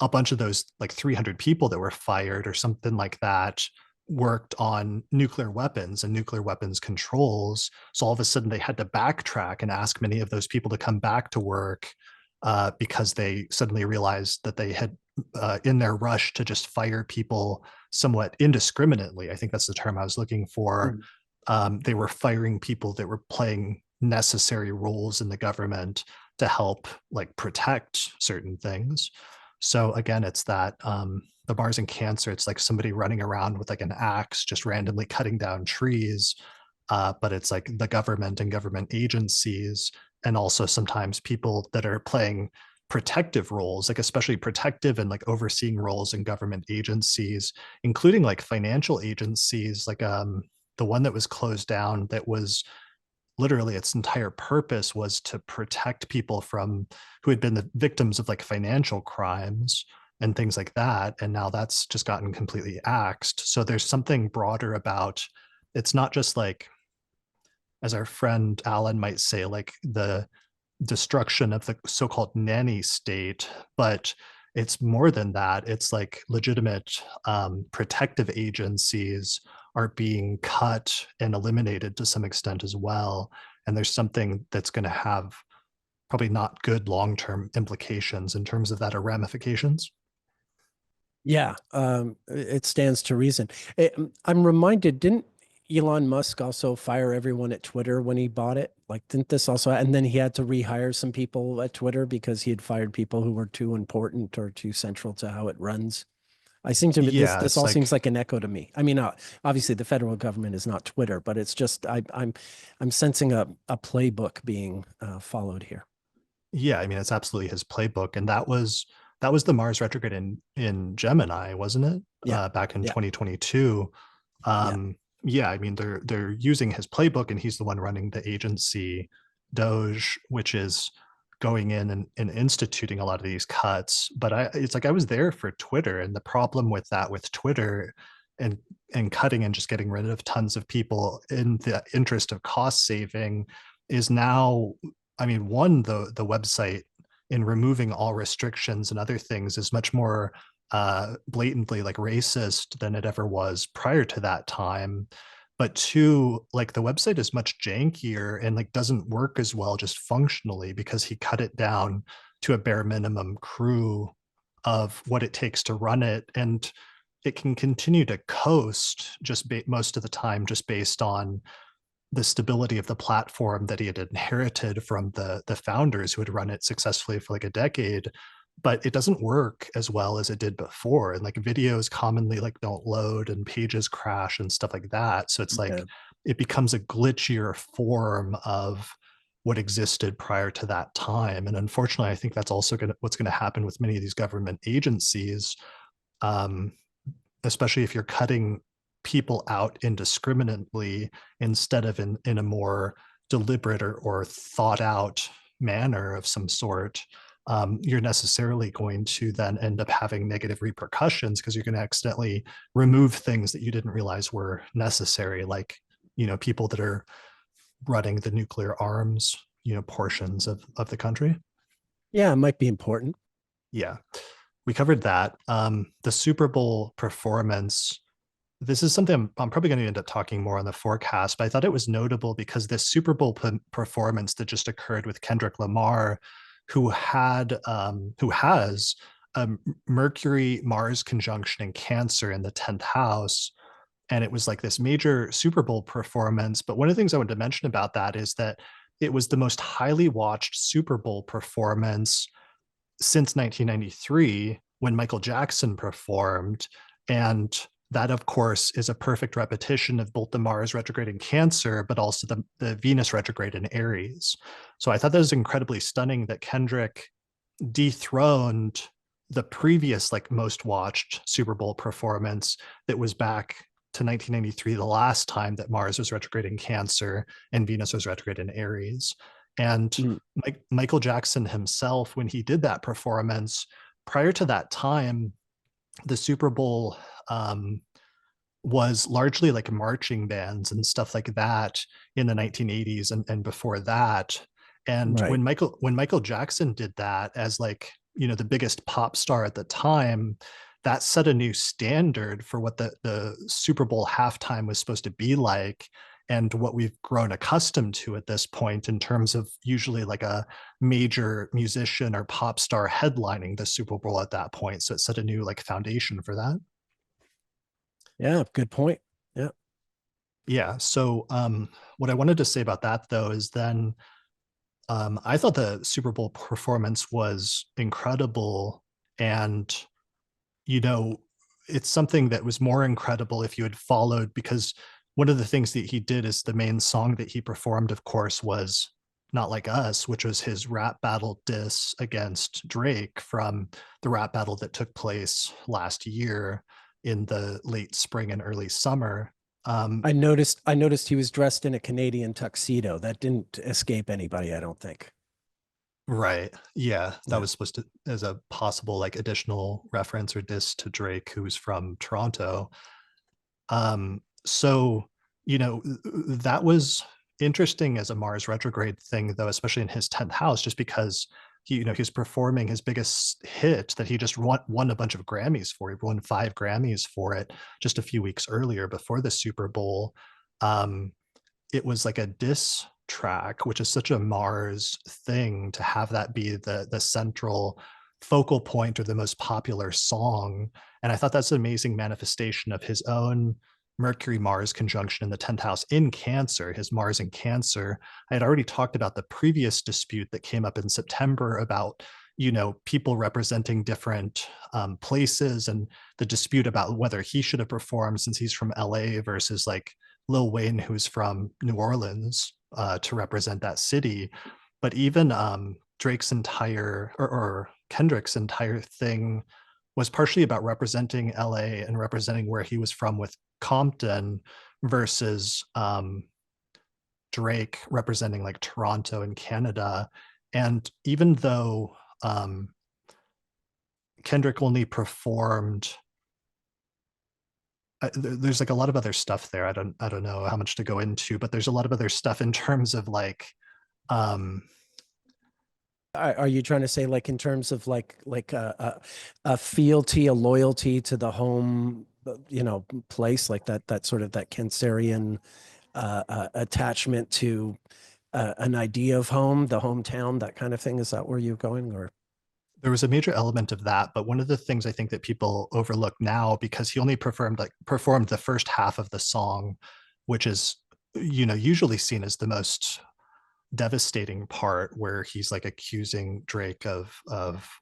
a bunch of those like 300 people that were fired or something like that worked on nuclear weapons and nuclear weapons controls. So all of a sudden they had to backtrack and ask many of those people to come back to work because they suddenly realized that they had, in their rush to just fire people somewhat indiscriminately, I think that's the term I was looking for, Mm. they were firing people that were playing necessary roles in the government to help like protect certain things. So again, it's that the Mars and Cancer, it's like somebody running around with like an axe, just randomly cutting down trees. But it's like the government and government agencies, and also sometimes people that are playing protective roles, like especially protective and like overseeing roles in government agencies, including like financial agencies, like the one that was closed down that was literally its entire purpose was to protect people from who had been the victims of like financial crimes and things like that, and now that's just gotten completely axed. So there's something broader about, it's not just like, as our friend Alan might say, like the destruction of the so-called nanny state, but it's more than that. It's like legitimate protective agencies are being cut and eliminated to some extent as well. And there's something that's going to have probably not good long-term implications in terms of that, or ramifications. Yeah, it stands to reason. I'm reminded, didn't Elon Musk also fire everyone at Twitter when he bought it? Like, didn't this also, and then he had to rehire some people at Twitter because he had fired people who were too important or too central to how it runs. I seem to be this Yeah, this it's all like seems like an echo to me. I mean, obviously the federal government is not Twitter, but it's just I'm sensing a playbook being followed here. yeah, I mean it's absolutely his playbook, and that was the Mars retrograde in Gemini, wasn't it? Yeah, Back in yeah, 2022. yeah. Yeah, I mean they're using his playbook, and he's the one running the agency Doge, which is going in and instituting a lot of these cuts. But it's like I was there for Twitter, and the problem with that with Twitter and and cutting and just getting rid of tons of people in the interest of cost saving is now, I mean, one, the website in removing all restrictions and other things is much more blatantly like racist than it ever was prior to that time. But two, like the website is much jankier and like doesn't work as well just functionally because he cut it down to a bare minimum crew of what it takes to run it, and it can continue to coast just most of the time just based on the stability of the platform that he had inherited from the founders who had run it successfully for like a decade. But it doesn't work as well as it did before, and like videos commonly like don't load and pages crash and stuff like that. So it's like Yeah. it becomes a glitchier form of what existed prior to that time. And unfortunately, I think that's also what's going to happen with many of these government agencies, um, especially if you're cutting people out indiscriminately instead of in a more deliberate or thought out manner of some sort. You're necessarily going to then end up having negative repercussions because you're going to accidentally remove things that you didn't realize were necessary, like, people that are running the nuclear arms, portions of the country. Yeah, it might be important. Yeah, we covered that. The Super Bowl performance, this is something I'm probably going to end up talking more on the forecast, but I thought it was notable because this Super Bowl performance that just occurred with Kendrick Lamar, who has a Mercury Mars conjunction in Cancer in the 10th house, and it was like this major Super Bowl performance. But one of the things I wanted to mention about that is that it was the most highly watched Super Bowl performance since 1993 when Michael Jackson performed. And that, of course, is a perfect repetition of both the Mars retrograde in Cancer, but also the Venus retrograde in Aries. So I thought that was incredibly stunning that Kendrick dethroned the previous like most watched Super Bowl performance that was back to 1993, the last time that Mars was retrograde in Cancer and Venus was retrograde in Aries. And Mm, Michael Jackson himself, when he did that performance, prior to that time, the Super Bowl um, was largely like marching bands and stuff like that in the 1980s and before that. And right. when Michael Jackson did that as like, the biggest pop star at the time, that set a new standard for what the Super Bowl halftime was supposed to be like, and what we've grown accustomed to at this point in terms of usually like a major musician or pop star headlining the Super Bowl at that point. So it set a new like foundation for that. Yeah, good point. Yeah. Yeah. So what I wanted to say about that though is then I thought the Super Bowl performance was incredible, and you know, it's something that was more incredible if you had followed, because one of the things that he did is the main song that he performed, of course, was Not Like Us, which was his rap battle diss against Drake from the rap battle that took place last year in the late spring and early summer. Um, I noticed he was dressed in a Canadian tuxedo. That didn't escape anybody, I don't think. right. Yeah. That Yeah. was supposed to, as a possible like additional reference or diss to Drake, who's from Toronto. So, that was interesting as a Mars retrograde thing, though, especially in his 10th house, just because he's performing his biggest hit that he just won a bunch of Grammys for. He won 5 Grammys for it just a few weeks earlier before the Super Bowl. Um, it was like a diss track, which is such a Mars thing to have that be the central focal point or the most popular song. And I thought that's an amazing manifestation of his own Mercury Mars conjunction in the 10th house in Cancer, his Mars in Cancer. I had already talked about the previous dispute that came up in September about people representing different places, and the dispute about whether he should have performed since he's from LA versus like Lil Wayne, who's from New Orleans, to represent that city. But even Drake's entire or Kendrick's entire thing was partially about representing LA and representing where he was from with Compton versus Drake representing like Toronto and Canada. And even though Kendrick only performed, there's like a lot of other stuff there. I don't know how much to go into, but there's a lot of other stuff in terms of like um Are you trying to say like in terms of like a fealty, a loyalty to the home, place, like that sort of that Cancerian attachment to an idea of home, the hometown, that kind of thing? Is that where you're going, or? there was a major element of that, but one of the things I think that people overlook now, because he only performed the first half of the song, which is usually seen as the most devastating part, where he's like accusing Drake of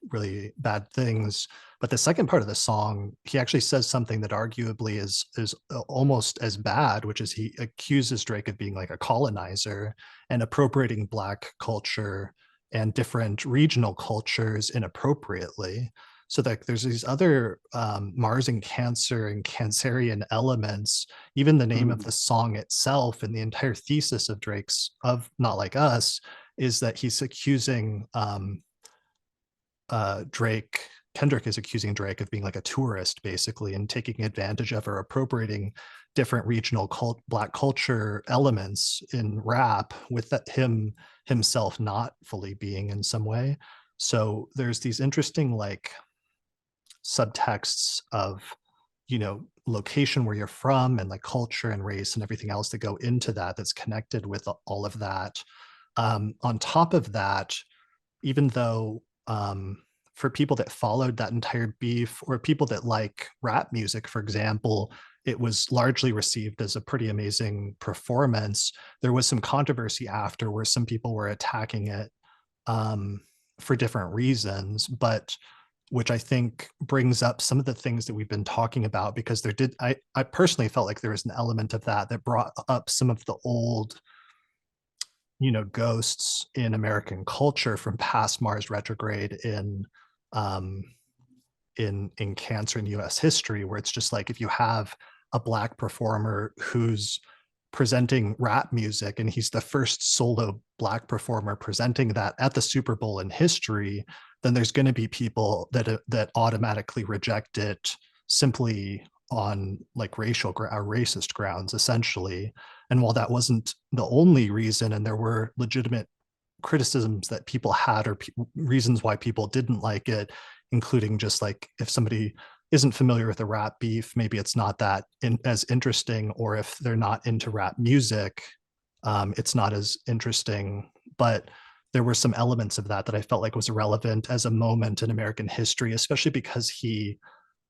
really bad things. But the second part of the song, he actually says something that arguably is almost as bad, which is he accuses Drake of being like a colonizer and appropriating Black culture and different regional cultures inappropriately. So that there's these other Mars and Cancer and Cancerian elements. Even the name of Mm. the song itself and the entire thesis of Drake's of Not Like Us is that he's accusing Drake. Kendrick is accusing Drake of being like a tourist, basically, and taking advantage of or appropriating different regional Black culture elements in rap, with him himself not fully being in some way. So there's these interesting like subtexts of location where you're from and like culture and race and everything else that go into that, that's connected with all of that. On top of that, even though for people that followed that entire beef, or people that like rap music, for example, it was largely received as a pretty amazing performance. There was some controversy after, where some people were attacking it um, for different reasons, but which I think brings up some of the things that we've been talking about, because I personally felt like there was an element of that that brought up some of the old ghosts in American culture from past Mars retrograde um in Cancer in US history, where it's just like, if you have a Black performer who's presenting rap music, and he's the first solo Black performer presenting that at the Super Bowl in history, then there's going to be people that automatically reject it simply on like racial or racist grounds, essentially. And while that wasn't the only reason, and there were legitimate criticisms that people had, or reasons why people didn't like it, including just like, if somebody isn't familiar with a rap beef, maybe it's not that as interesting, or if they're not into rap music, it's not as interesting. But there were some elements of that I felt like was relevant as a moment in American history, especially because he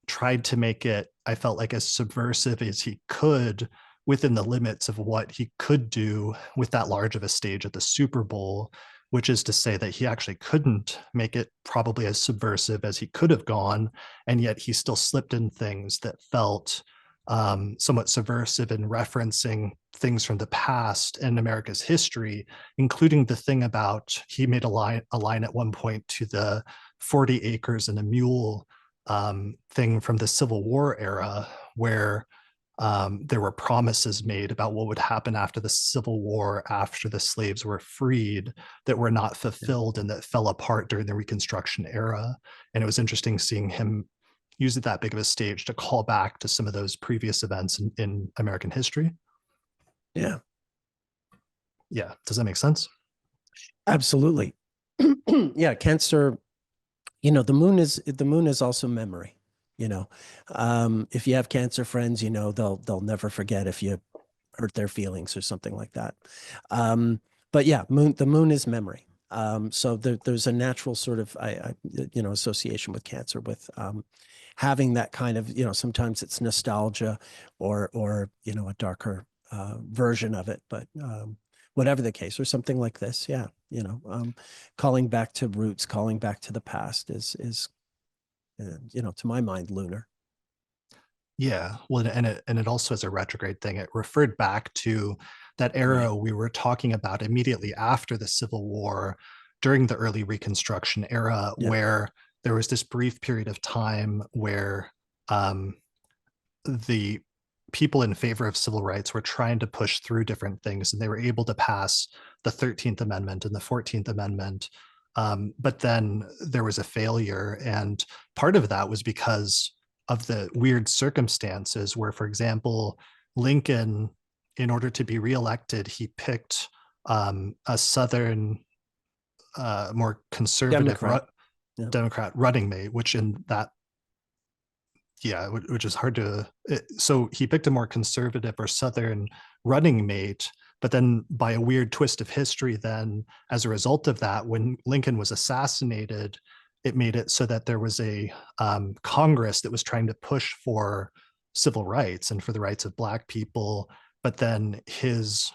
tried to make it, I felt like, as subversive as he could within the limits of what he could do with that large of a stage at the Super Bowl, which is to say that he actually couldn't make it probably as subversive as he could have gone. And yet he still slipped in things that felt somewhat subversive, in referencing things from the past in America's history, including the thing about, he made a line at one point to the 40 acres and a mule thing from the Civil War era, where there were promises made about what would happen after the Civil War, after the slaves were freed, that were not fulfilled and that fell apart during the Reconstruction era. And it was interesting seeing him use that big of a stage to call back to some of those previous events in American history. Yeah, Yeah. Does that make sense? absolutely. Yeah, Cancer, the moon is also memory. If you have Cancer friends, they'll never forget if you hurt their feelings or something like that. But yeah, the moon is memory. So there's a natural sort of association with Cancer, with having that kind of, sometimes it's nostalgia, or a darker version of it, but whatever the case, or something like this. Yeah, calling back to roots, calling back to the past is to my mind, lunar. Yeah, well, and it also is a retrograde thing. It referred back to that Right. era we were talking about immediately after the Civil War, during the early Reconstruction era, Yeah. where there was this brief period of time where um, the people in favor of civil rights were trying to push through different things, and they were able to pass the 13th Amendment and the 14th Amendment. But then there was a failure. And part of that was because of the weird circumstances where, for example, Lincoln, in order to be reelected, he picked a Southern, more conservative Democrat. Yeah. Democrat running mate, which in that, yeah, which is hard to. So he picked a more conservative or Southern running mate, but then by a weird twist of history, then as a result of that, when Lincoln was assassinated, it made it so that there was a Congress that was trying to push for civil rights and for the rights of Black people, but then his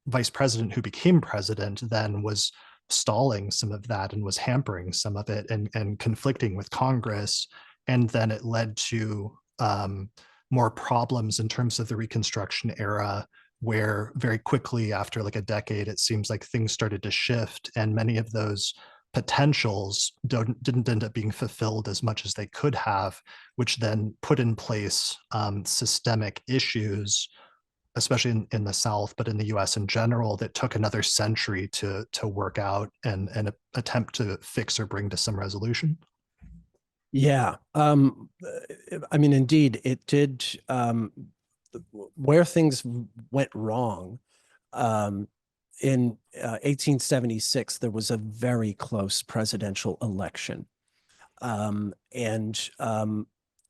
vice president who became president then was stalling some of that and was hampering some of it and conflicting with Congress. And then it led to more problems in terms of the Reconstruction era, where very quickly after like a decade, it seems like things started to shift, and many of those potentials didn't end up being fulfilled as much as they could have, which then put in place systemic issues, especially in the South, but in the US in general, that took another century to work out and attempt to fix or bring to some resolution. Yeah. I mean, indeed, it did. Where things went wrong, in 1876, there was a very close presidential election. And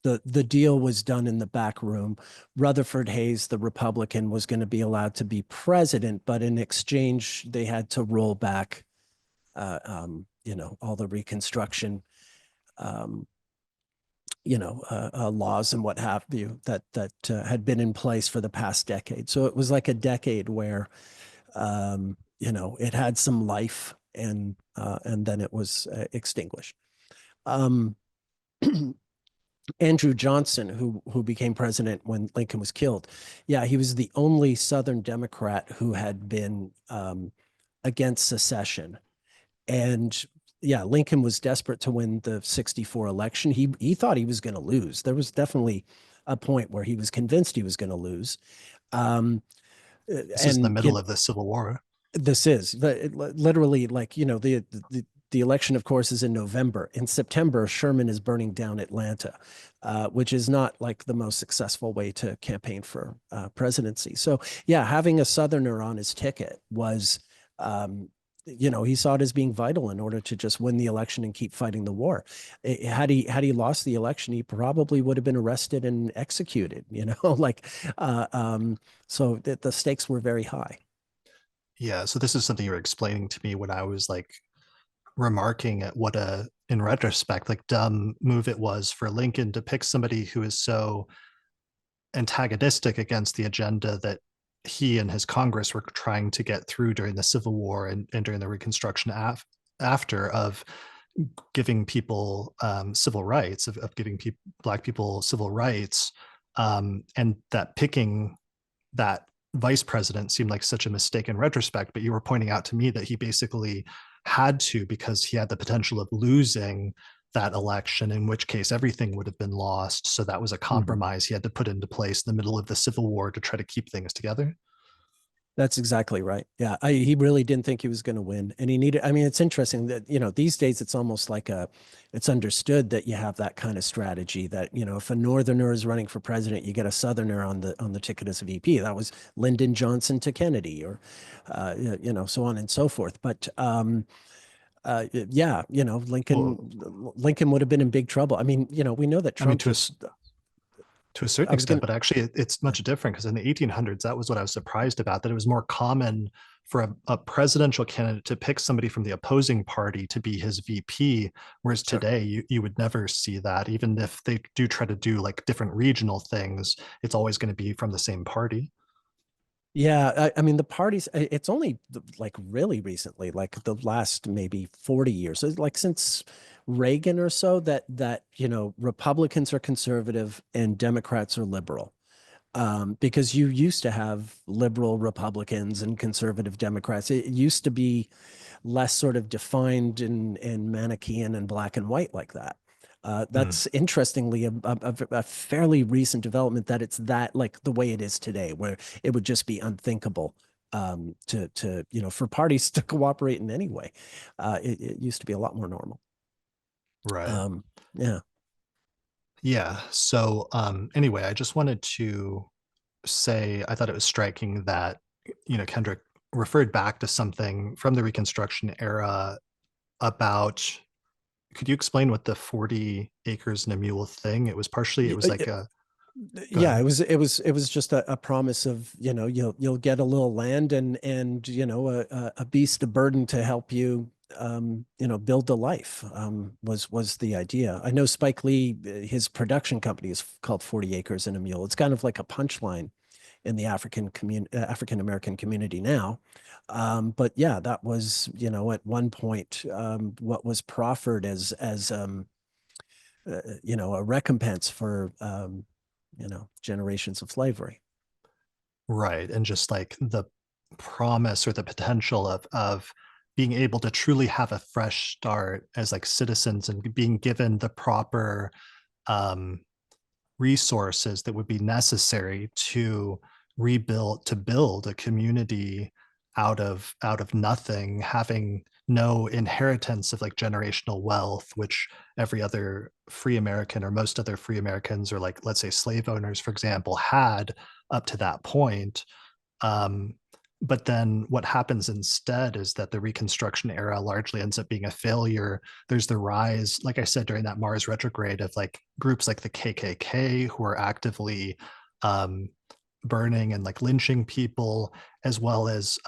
the deal was done in the back room. Rutherford Hayes, the Republican, was going to be allowed to be president, but in exchange, they had to roll back, all the Reconstruction, um, laws and what have you that had been in place for the past decade. So it was like a decade where, it had some life, and then it was extinguished. Um, Andrew Johnson, who became president when Lincoln was killed, yeah, he was the only Southern Democrat who had been against secession. And yeah, Lincoln was desperate to win the 64 election. He thought he was going to lose. There was definitely a point where he was convinced he was going to lose. Um, This is in the and middle of the Civil War. this is literally, like, the election, of course, is in November. In September, Sherman is burning down Atlanta, which is not like the most successful way to campaign for presidency. So yeah, having a Southerner on his ticket was, he saw it as being vital in order to just win the election and keep fighting the war. Had he lost the election, he probably would have been arrested and executed. Like, so the stakes were very high. Yeah, so this is something you were explaining to me when I was like remarking at what a, in retrospect, like dumb move it was for Lincoln to pick somebody who is so antagonistic against the agenda that he and his Congress were trying to get through during the Civil War and during the Reconstruction after, of giving people civil rights, of giving Black people civil rights, and that picking that vice president seemed like such a mistake in retrospect. But you were pointing out to me that he basically had to, because he had the potential of losing that election, in which case everything would have been lost. So that was a Mhm. compromise he had to put into place in the middle of the Civil War to try to keep things together. That's exactly right. Yeah, he really didn't think he was going to win, and he needed. I mean, it's interesting that these days it's almost like it's understood that you have that kind of strategy. That if a Northerner is running for president, you get a Southerner on the ticket as a VP. That was Lyndon Johnson to Kennedy, or so on and so forth. But yeah, Well, Lincoln would have been in big trouble. I mean, we know that I mean, Trump was. to a certain I was extent, going but actually it's to. much different, because in the 1800s, that was what I was surprised about, that it was more common for a presidential candidate to pick somebody from the opposing party to be his VP, whereas Sure. today you would never see that. Even if they do try to do like different regional things, it's always going to be from the same party. Yeah, I mean the parties. It's only like really recently, like the last maybe 40 years, like since Reagan or so, that Republicans are conservative and Democrats are liberal. Because you used to have liberal Republicans and conservative Democrats. It used to be less sort of defined and Manichean and black and white like that. Mm, That's interestingly a fairly recent development that it's that like the way it is today, where it would just be unthinkable to for parties to cooperate in any way. It used to be a lot more normal. right. Um, yeah. Yeah. So anyway, I just wanted to say I thought it was striking that Kendrick referred back to something from the Reconstruction era about. Could you explain what the 40 acres and a mule thing? It was like a. Go Yeah, ahead. it was just a promise of, you'll get a little land and a beast of burden to help you build a life, was the idea. I know Spike Lee, his production company is called 40 Acres and a Mule. It's kind of like a punchline in the African American community now. But yeah, that was, at one point, what was proffered as a recompense for generations of slavery. Right. And just like the promise or the potential of being able to truly have a fresh start as like citizens and being given the proper um resources that would be necessary to build a community out of nothing, having no inheritance of like generational wealth, which every other free American or most other free Americans, or like let's say slave owners for example, had up to that point. um, but then what happens instead is that the Reconstruction era largely ends up being a failure. There's the rise, like I said, during that Mars retrograde, of like groups like the KKK who are actively um, burning and like lynching people, as well as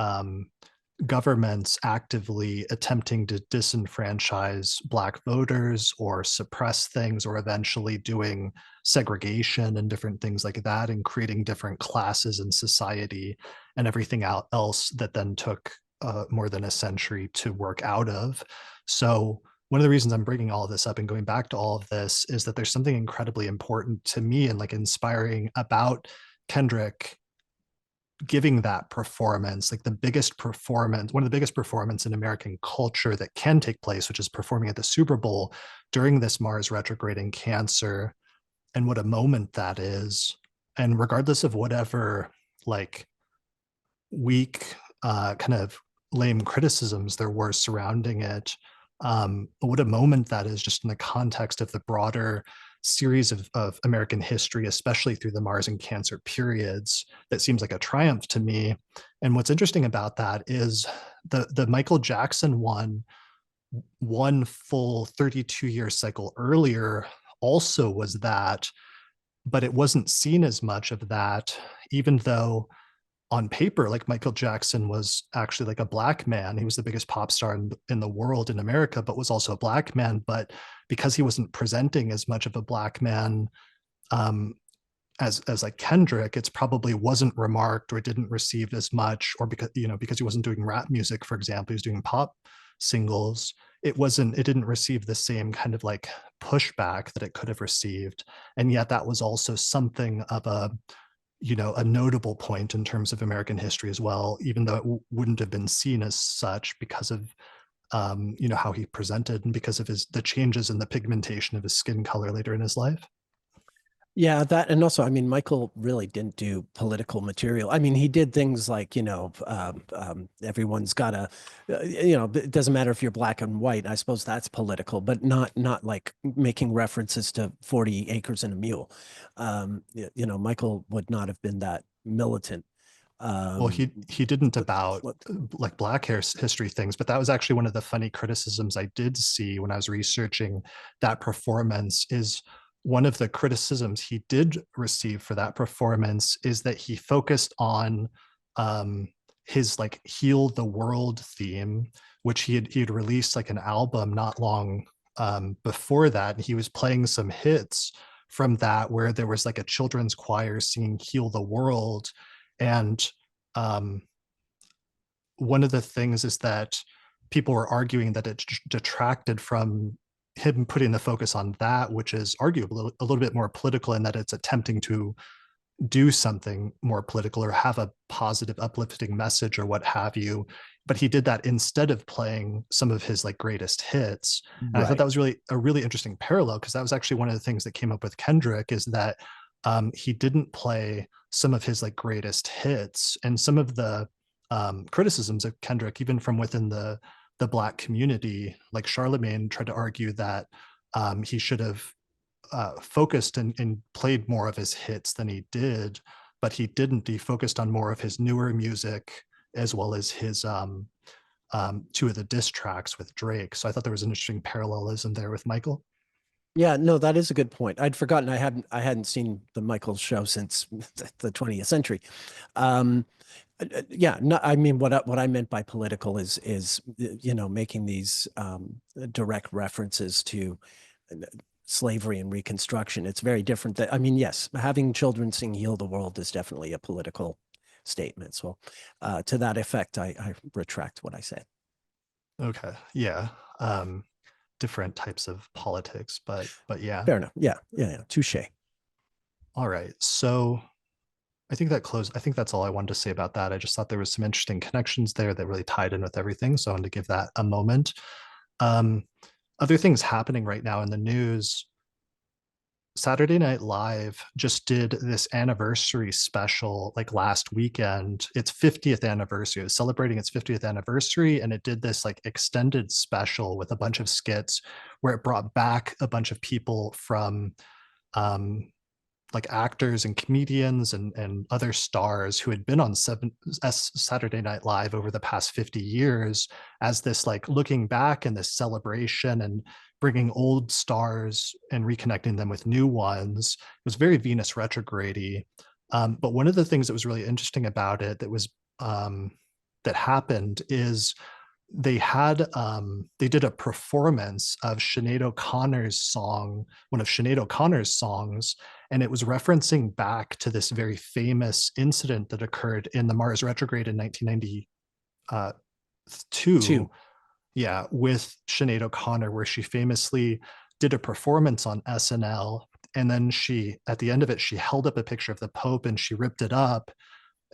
governments actively attempting to disenfranchise Black voters or suppress things, or eventually doing segregation and different things like that, and creating different classes in society and everything else that then took more than a century to work out of. So, one of the reasons I'm bringing all of this up and going back to all of this is that there's something incredibly important to me and like inspiring about Kendrick giving that performance, like the biggest performance, one of the biggest performance in American culture that can take place, which is performing at the Super Bowl during this Mars retrograde in Cancer, and what a moment that is. And regardless of whatever like weak, kind of lame criticisms there were surrounding it, what a moment that is just in the context of the broader series of American history, especially through the Mars and Cancer periods. That seems like a triumph to me. And what's interesting about that is the Michael Jackson one full 32-year cycle earlier also was that, but it wasn't seen as much of that, even though on paper, like Michael Jackson was actually like a black man. He was the biggest pop star in the world in America, but was also a black man. But because he wasn't presenting as much of a black man um, as like Kendrick, it's probably wasn't remarked or didn't receive as much, or because he wasn't doing rap music, for example, he was doing pop singles. It didn't receive the same kind of like pushback that it could have received. And yet that was also something of a notable point in terms of American history as well, even though it wouldn't have been seen as such because of how he presented and because of the changes in the pigmentation of his skin color later in his life. Yeah, that, and also, I mean, Michael really didn't do political material. I mean, he did things like, everyone's got a, it doesn't matter if you're black and white. I suppose that's political, but not like making references to 40 acres and a mule. Michael would not have been that militant. Well, Um, he didn't but about like black hair history things, but that was actually one of the funny criticisms I did see when I was researching that performance. Is one of the criticisms he did receive for that performance is that he focused on um, his like heal the world theme, which he had released like an album not long before that, and he was playing some hits from that where there was like a children's choir singing heal the world. And um, one of the things is that people were arguing that it detracted from him putting the focus on that, which is arguably a little bit more political in that it's attempting to do something more political or have a positive, uplifting message or what have you. But he did that instead of playing some of his like greatest hits. And I thought Right. that was really a really interesting parallel because that was actually one of the things that came up with Kendrick is that he didn't play some of his like greatest hits and some of the criticisms of Kendrick, even from within the Black community, like Charlemagne tried to argue that he should have focused and played more of his hits than he did, but he didn't. He focused on more of his newer music as well as his two of the diss tracks with Drake. So I thought there was an interesting parallelism there with Michael. Yeah, no, that is a good point. I'd forgotten I hadn't seen the Michael show since the 20th century. Um, yeah, no, I mean what I meant by political is making these direct references to slavery and Reconstruction. It's very different. That I mean, yes, having children sing "Heal the World" is definitely a political statement. So, to that effect, I retract what I said. Okay. Yeah. Different types of politics, but yeah. Fair enough. Yeah, yeah, yeah. Touche. All right. So I think that's all I wanted to say about that. I just thought there was some interesting connections there that really tied in with everything. So I wanted to give that a moment. Um, other things happening right now in the news. Saturday Night Live just did this anniversary special like last weekend. Its 50th anniversary. It was celebrating its 50th anniversary, and it did this like extended special with a bunch of skits where it brought back a bunch of people from um, like actors and comedians and other stars who had been on Saturday Night Live over the past 50 years as this like looking back and this celebration and bringing old stars and reconnecting them with new ones. It was very Venus retrograde. But one of the things that was really interesting about it that happened is they did a performance of Sinead O'Connor's song, one of Sinead O'Connor's songs, and it was referencing back to this very famous incident that occurred in the Mars retrograde in 1992. Two. Yeah, with Sinead O'Connor, where she famously did a performance on SNL. And then at the end of it, she held up a picture of the Pope and she ripped it up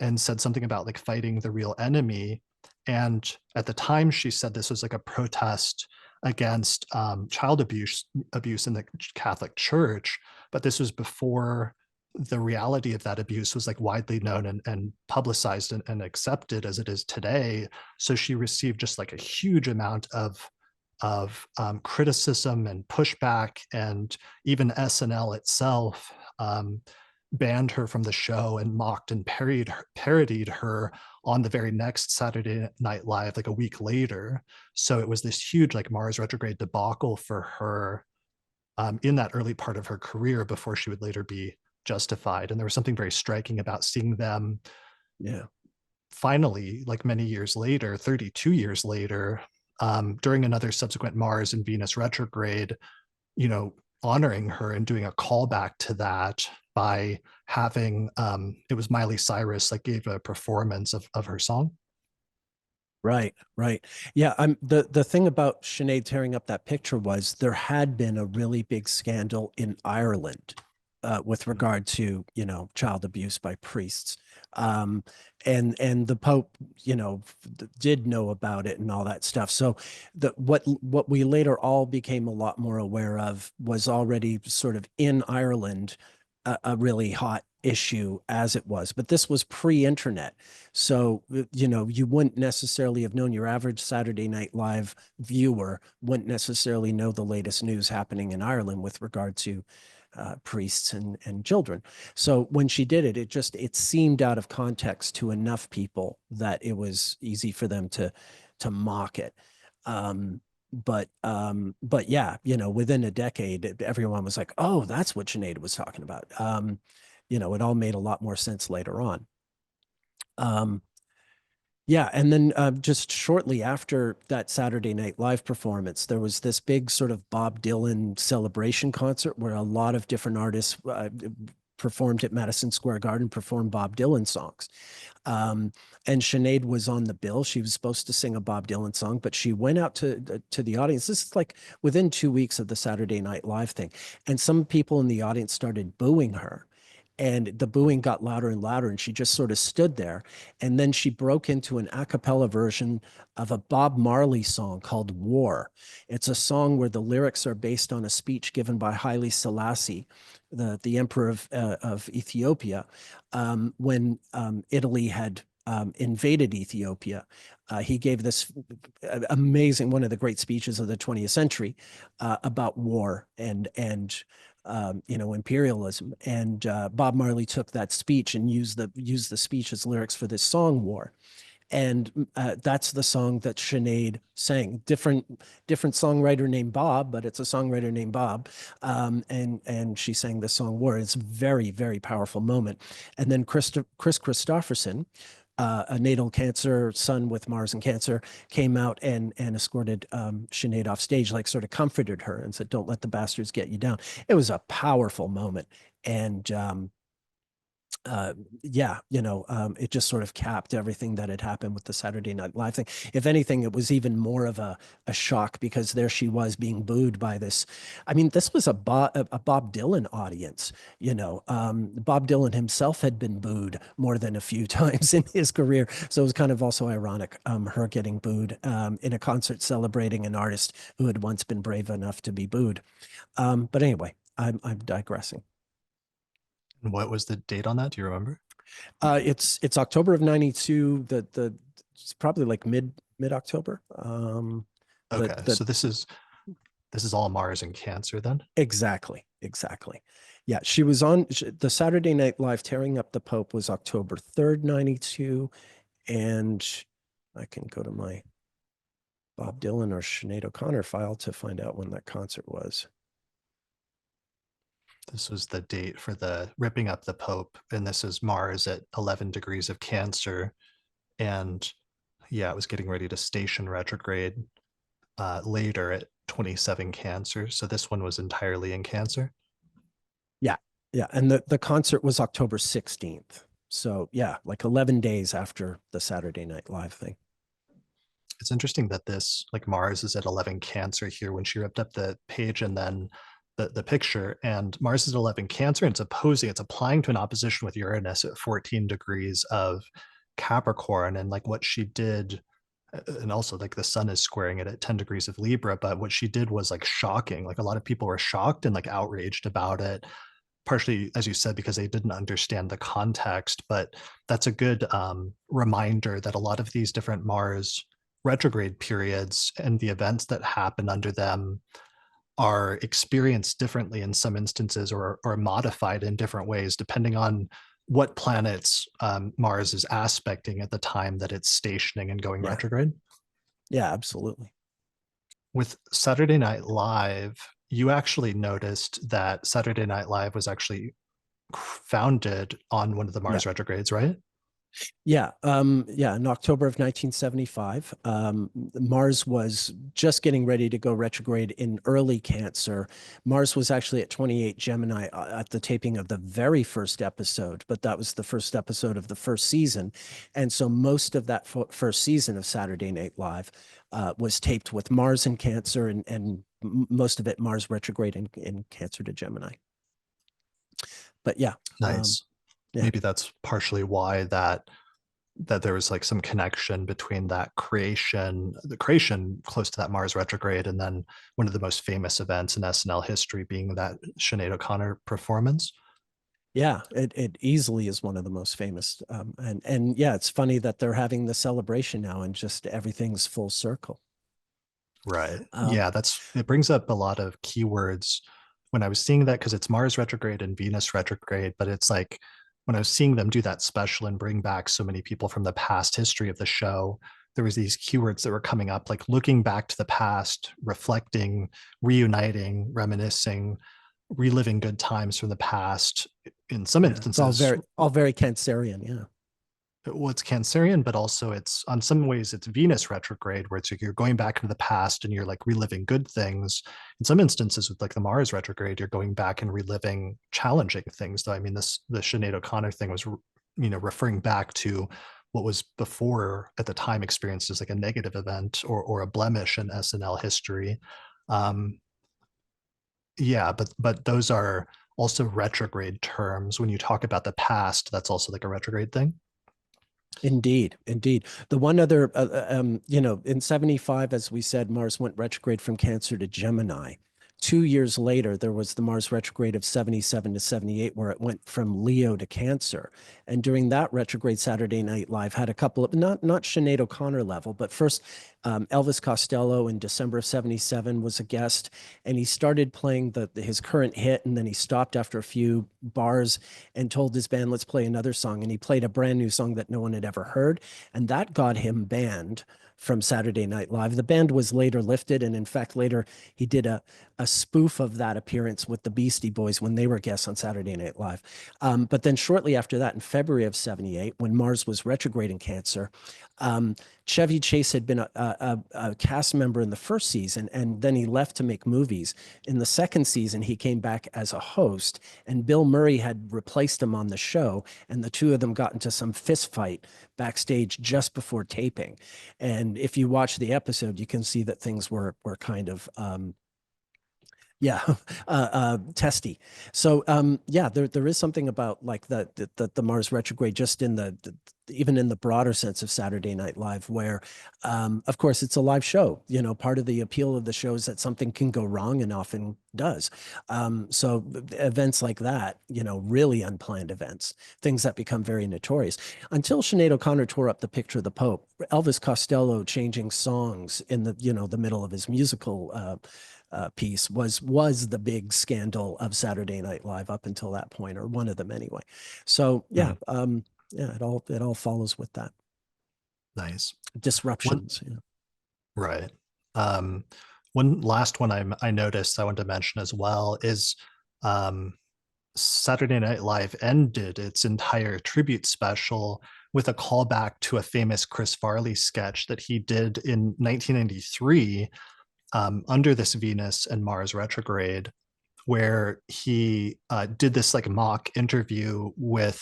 and said something about like fighting the real enemy. And at the time, she said this was like a protest against child abuse in the Catholic Church. But this was before the reality of that abuse was like widely known and publicized and accepted as it is today. So she received just like a huge amount of criticism and pushback, and even SNL itself banned her from the show and mocked and parodied her on the very next Saturday Night Live, like a week later. So it was this huge like Mars retrograde debacle for her in that early part of her career before she would later be justified. And there was something very striking about seeing them Yeah. finally, like many years later, 32 years later, during another subsequent Mars and Venus retrograde, honoring her and doing a callback to that by having it was Miley Cyrus like gave a performance of her song. Right, right. Yeah, the thing about Sinead tearing up that picture was there had been a really big scandal in Ireland with regard to, child abuse by priests. Um, and the Pope, did know about it and all that stuff. So what we later all became a lot more aware of was already sort of in Ireland a really hot issue as it was, but this was pre-internet. So, you wouldn't necessarily have known, your average Saturday Night Live viewer wouldn't necessarily know the latest news happening in Ireland with regard to priests and children. So when she did it, it seemed out of context to enough people that it was easy for them to mock it. But yeah, within a decade, everyone was like, oh, that's what Sinead was talking about. It all made a lot more sense later on. Um, yeah, and then just shortly after that Saturday Night Live performance, there was this big sort of Bob Dylan celebration concert where a lot of different artists performed at Madison Square Garden, performed Bob Dylan songs. Um, and Sinead was on the bill. She was supposed to sing a Bob Dylan song, but she went out to the audience. This is like within 2 weeks of the Saturday Night Live thing, and some people in the audience started booing her. And the booing got louder and louder, and she just sort of stood there. And then she broke into an a cappella version of a Bob Marley song called War. It's a song where the lyrics are based on a speech given by Haile Selassie, the emperor of Ethiopia, when Italy had invaded Ethiopia. He gave this amazing, one of the great speeches of the 20th century about war and imperialism. And Bob Marley took that speech and used the speech as lyrics for this song, War. And that's the song that Sinead sang. Different songwriter named Bob, but it's a songwriter named Bob. And she sang the song War. It's a very, very powerful moment. And then Chris Christopherson, a natal Cancer son with Mars and Cancer, came out and escorted Sinead off stage, like sort of comforted her and said, "Don't let the bastards get you down." It was a powerful moment. And yeah, it just sort of capped everything that had happened with the Saturday Night Live thing. If anything, it was even more of a shock because there she was being booed by this. I mean, this was a Bob Dylan audience. Bob Dylan himself had been booed more than a few times in his career, so it was kind of also ironic, her getting booed in a concert celebrating an artist who had once been brave enough to be booed. But anyway, I'm digressing. And what was the date on that? Do you remember? It's October of '92. It's probably like mid October. Okay, so this is all Mars and Cancer then. Exactly. Yeah, she was on the Saturday Night Live tearing up the Pope was October 3rd, '92, and I can go to my Bob Dylan or Sinead O'Connor file to find out when that concert was. This was the date for the ripping up the Pope, and this is Mars at 11 degrees of Cancer, and yeah, it was getting ready to station retrograde later at 27 Cancer. So this one was entirely in Cancer. Yeah, yeah, and the concert was October 16th. So yeah, like 11 days after the Saturday Night Live thing. It's interesting that this, like Mars is at 11 Cancer here when she ripped up the page, and then the picture, and Mars is at 11 Cancer, and it's applying to an opposition with Uranus at 14 degrees of Capricorn. And like what she did, and also like the sun is squaring it at 10 degrees of Libra, but what she did was like shocking. Like a lot of people were shocked and like outraged about it, partially, as you said, because they didn't understand the context. But that's a good reminder that a lot of these different Mars retrograde periods and the events that happen under them are experienced differently in some instances, or modified in different ways depending on what planets Mars is aspecting at the time that it's stationing and going Yeah, retrograde. yeah, absolutely. With Saturday Night Live, you actually noticed that Saturday Night Live was actually founded on one of the Yeah. Mars retrogrades, right? Yeah, in October of 1975, Mars was just getting ready to go retrograde in early Cancer. Mars was actually at 28 Gemini at the taping of the very first episode, but that was the first episode of the first season. And so most of that first season of Saturday Night Live was taped with Mars in Cancer, and most of it Mars retrograde in Cancer to Gemini. But yeah. Nice. Yeah. Maybe that's partially why that there was like some connection between the creation close to that Mars retrograde, and then one of the most famous events in SNL history being that Sinead O'Connor performance. Yeah, it easily is one of the most famous. And yeah, it's funny that they're having the celebration now and just everything's full circle. Right. Um, Yeah, it brings up a lot of keywords when I was seeing that, because it's Mars retrograde and Venus retrograde, but it's like when I was seeing them do that special and bring back so many people from the past history of the show, there was these keywords that were coming up, like looking back to the past, reflecting, reuniting, reminiscing, reliving good times from the past. In some yeah, it's instances, all very Cancerian. Yeah. what's Cancerian, but also it's on some ways it's Venus retrograde, where it's like you're going back into the past and you're like reliving good things. In some instances, with like the Mars retrograde, you're going back and reliving challenging things. Though I mean, the Sinead O'Connor thing was, referring back to what was before at the time experienced as like a negative event or a blemish in SNL history. Um, yeah, but those are also retrograde terms. When you talk about the past, that's also like a retrograde thing. Indeed, indeed. The one other, in 75, as we said, Mars went retrograde from Cancer to Gemini. 2 years later, there was the Mars retrograde of 77 to 78, where it went from Leo to Cancer. And during that retrograde, Saturday Night Live had a couple of, not Sinead O'Connor level, but first Elvis Costello in December of 77 was a guest, and he started playing his current hit, and then he stopped after a few bars and told his band, let's play another song. And he played a brand new song that no one had ever heard. And that got him banned from Saturday Night Live. The band was later lifted. And in fact, later he did a spoof of that appearance with the Beastie Boys when they were guests on Saturday Night Live. But then shortly after that, in February of 78, when Mars was retrograde in Cancer, Chevy Chase had been a cast member in the first season, and then he left to make movies. In the second season, he came back as a host, and Bill Murray had replaced him on the show, and the two of them got into some fist fight backstage just before taping. And if you watch the episode, you can see that things were kind of yeah, testy. So yeah, there is something about like the Mars retrograde just in even in the broader sense of Saturday Night Live, where of course it's a live show. Part of the appeal of the show is that something can go wrong, and often does. So events like that, really unplanned events, things that become very notorious. Until Sinead O'Connor tore up the picture of the Pope, Elvis Costello changing songs in the middle of his musical piece was the big scandal of Saturday Night Live up until that point, or one of them anyway. So yeah, Mhm. yeah, it all follows with that Nice. One disruptions. Yeah. right. Um, one last one I noticed I wanted to mention as well is um, Saturday Night Live ended its entire tribute special with a callback to a famous Chris Farley sketch that he did in 1993 under this Venus and Mars retrograde, where he did this like mock interview with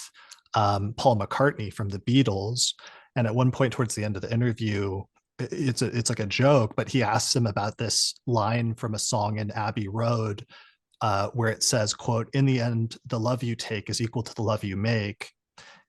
Paul McCartney from the Beatles. And at one point towards the end of the interview, it's like a joke, but he asks him about this line from a song in Abbey Road, where it says, "quote In the end, the love you take is equal to the love you make."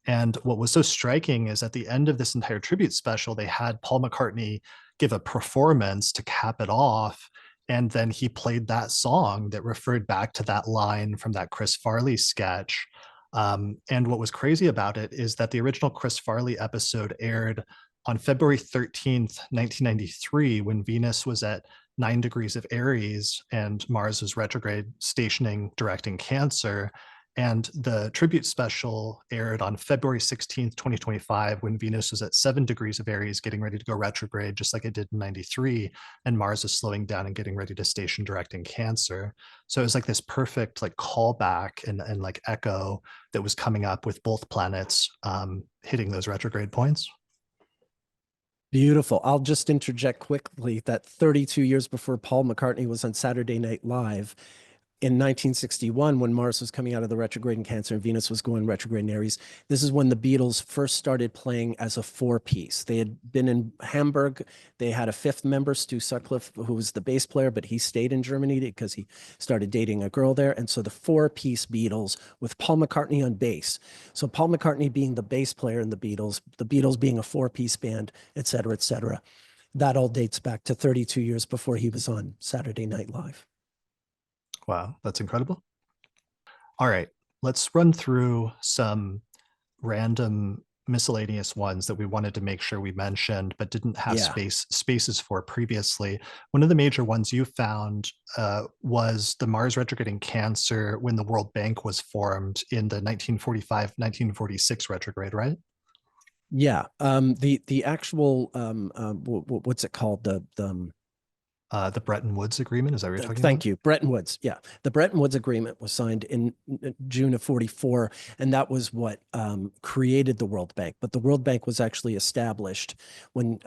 And what was so striking is at the end of this entire tribute special, they had Paul McCartney give a performance to cap it off. And then he played that song that referred back to that line from that Chris Farley sketch. And what was crazy about it is that the original Chris Farley episode aired on February 13th, 1993, when Venus was at 9 degrees of Aries and Mars was retrograde, stationing, directing Cancer. And the tribute special aired on February 16th, 2025, when Venus was at 7 degrees of Aries, getting ready to go retrograde, just like it did in 93. And Mars is slowing down and getting ready to station directing Cancer. So it was like this perfect like callback and like echo that was coming up with both planets hitting those retrograde points. Beautiful. I'll just interject quickly that 32 years before Paul McCartney was on Saturday Night Live, in 1961, when Mars was coming out of the retrograde in Cancer and Venus was going retrograde in Aries, this is when the Beatles first started playing as a four-piece. They had been in Hamburg. They had a fifth member, Stu Sutcliffe, who was the bass player, but he stayed in Germany because he started dating a girl there. And so the four-piece Beatles with Paul McCartney on bass. So Paul McCartney being the bass player in the Beatles being a four-piece band, et cetera, et cetera. That all dates back to 32 years before he was on Saturday Night Live. Wow, that's incredible. All right, let's run through some random miscellaneous ones that we wanted to make sure we mentioned but didn't have Yeah. spaces for previously. One of the major ones you found was the Mars retrograde in Cancer when the World Bank was formed in the 1945-1946 retrograde, right? Yeah. The actual what's it called? The Bretton Woods Agreement, is that what you're talking about? Thank you, Bretton Woods. Yeah, the Bretton Woods Agreement was signed in June of 44, and that was what created the World Bank. But the World Bank was actually established when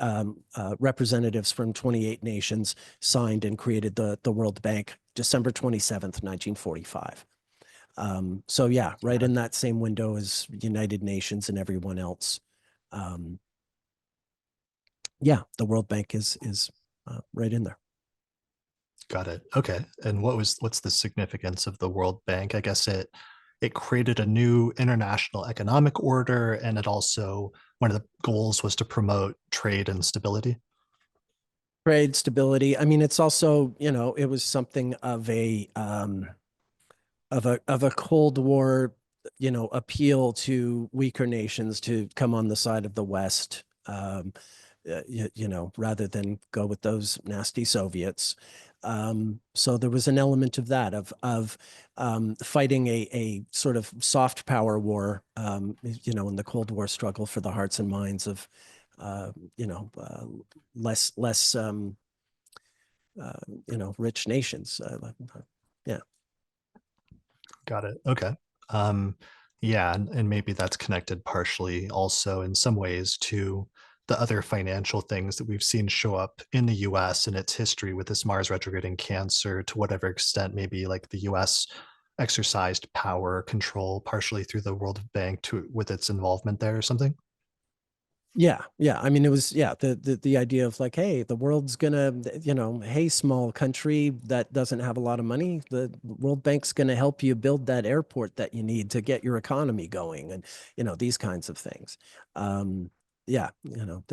representatives from 28 nations signed and created the World Bank December 27th, 1945. So yeah, right in that same window as United Nations and everyone else. Um, yeah, the World Bank is right in there. Got it. Okay. And what's the significance of the World Bank? I guess it created a new international economic order, and it also one of the goals was to promote trade and stability. Trade stability. I mean, it's also, it was something of a Cold War, appeal to weaker nations to come on the side of the West, rather than go with those nasty Soviets. So there was an element of that, of fighting a sort of soft power war, in the Cold War struggle for the hearts and minds of, uh, you know, uh, less uh, rich nations. Yeah. Got it. Okay. Um, yeah, and maybe that's connected partially also in some ways to the other financial things that we've seen show up in the US and its history with this Mars retrograde in Cancer, to whatever extent maybe like the US exercised power control partially through the World Bank to with its involvement there or something. Yeah, yeah. I mean, it was, yeah, the idea of like, hey, the world's gonna, hey, small country that doesn't have a lot of money, the World Bank's gonna help you build that airport that you need to get your economy going, and these kinds of things. Um, yeah, and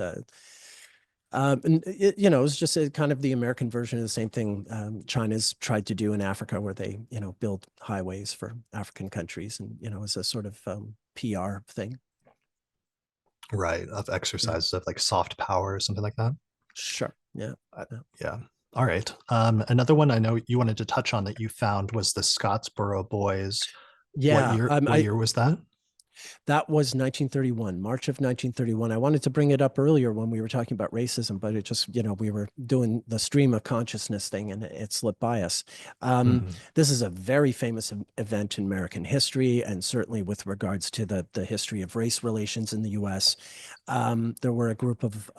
it was just a kind of the American version of the same thing China's tried to do in Africa, where they, build highways for African countries, and as a sort of PR thing. Right. Of Yeah, exercises of like soft power or something like that. sure. Yeah. Yeah. Yeah. All right. Another one I know you wanted to touch on that you found was the Scottsboro Boys. What Yeah, year? What I year was that? that was 1931, March of 1931. I wanted to bring it up earlier when we were talking about racism, but it just, we were doing the stream of consciousness thing and it slipped by us. Mhm. This is a very famous event in American history, and certainly with regards to the history of race relations in the U.S. There were a group of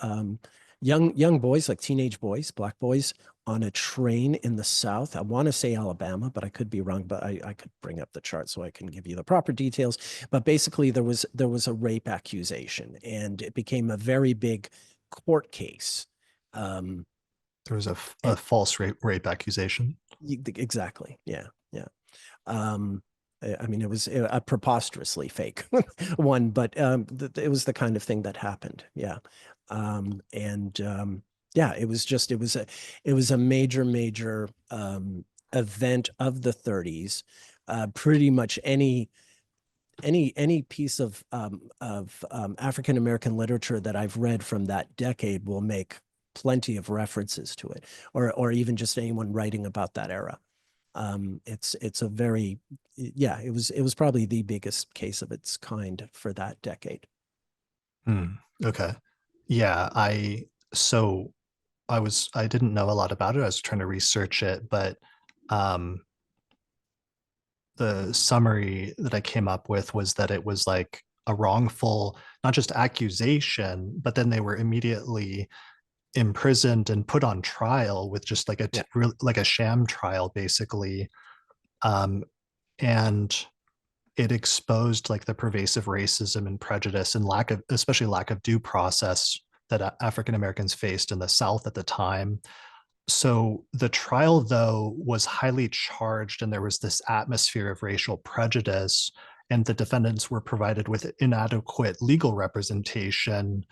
young boys, like teenage boys, black boys, on a train in the South. I want to say Alabama, but I could be wrong. But I could bring up the chart so I can give you the proper details. But basically, there was a rape accusation, and it became a very big court case. Um, There was a and false rape accusation. exactly, yeah, yeah. Um, I mean, it was a preposterously fake one, but it was the kind of thing that happened. Yeah. And yeah, it was a major event of the 30s. Pretty much any piece of African American literature that I've read from that decade will make plenty of references to it, or even just anyone writing about that era. It's a very, yeah, it was probably the biggest case of its kind for that decade. Hmm. Okay. Yeah. So I didn't know a lot about it. I was trying to research it, but um, the summary that I came up with was that it was like a wrongful, not just accusation, but then they were immediately imprisoned and put on trial with just like Yeah, like a sham trial, basically. Um, and it exposed like the pervasive racism and prejudice and lack of, especially lack of due process that African Americans faced in the South at the time. So the trial, though, was highly charged, and there was this atmosphere of racial prejudice, and the defendants were provided with inadequate legal representation,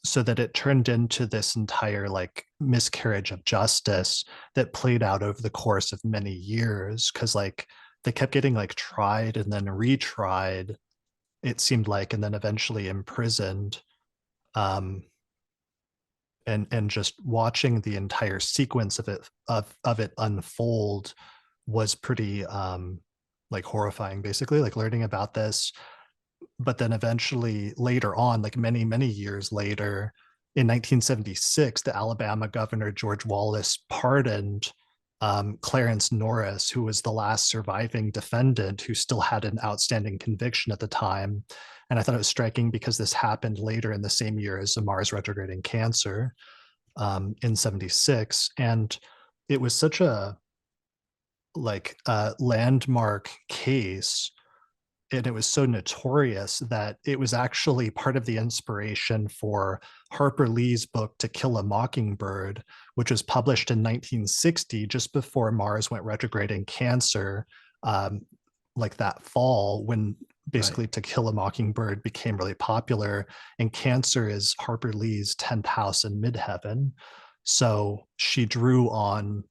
so that it turned into this entire like miscarriage of justice that played out over the course of many years. Because like they kept getting like tried and then retried, it seemed like, and then eventually imprisoned. Um, and just watching the entire sequence of it unfold was pretty like horrifying, basically, like learning about this. But then eventually later on, like many years later, in 1976, the Alabama governor George Wallace pardoned Clarence Norris, who was the last surviving defendant who still had an outstanding conviction at the time. And I thought it was striking because this happened later in the same year as the Mars retrograde in Cancer, in 76. And it was such a like landmark case, and it was so notorious that it was actually part of the inspiration for Harper Lee's book To Kill a Mockingbird, which was published in 1960, just before Mars went retrograde in Cancer, um, like that fall, when Right. basically To Kill a Mockingbird became really popular. And Cancer is Harper Lee's 10th house in midheaven. So she drew on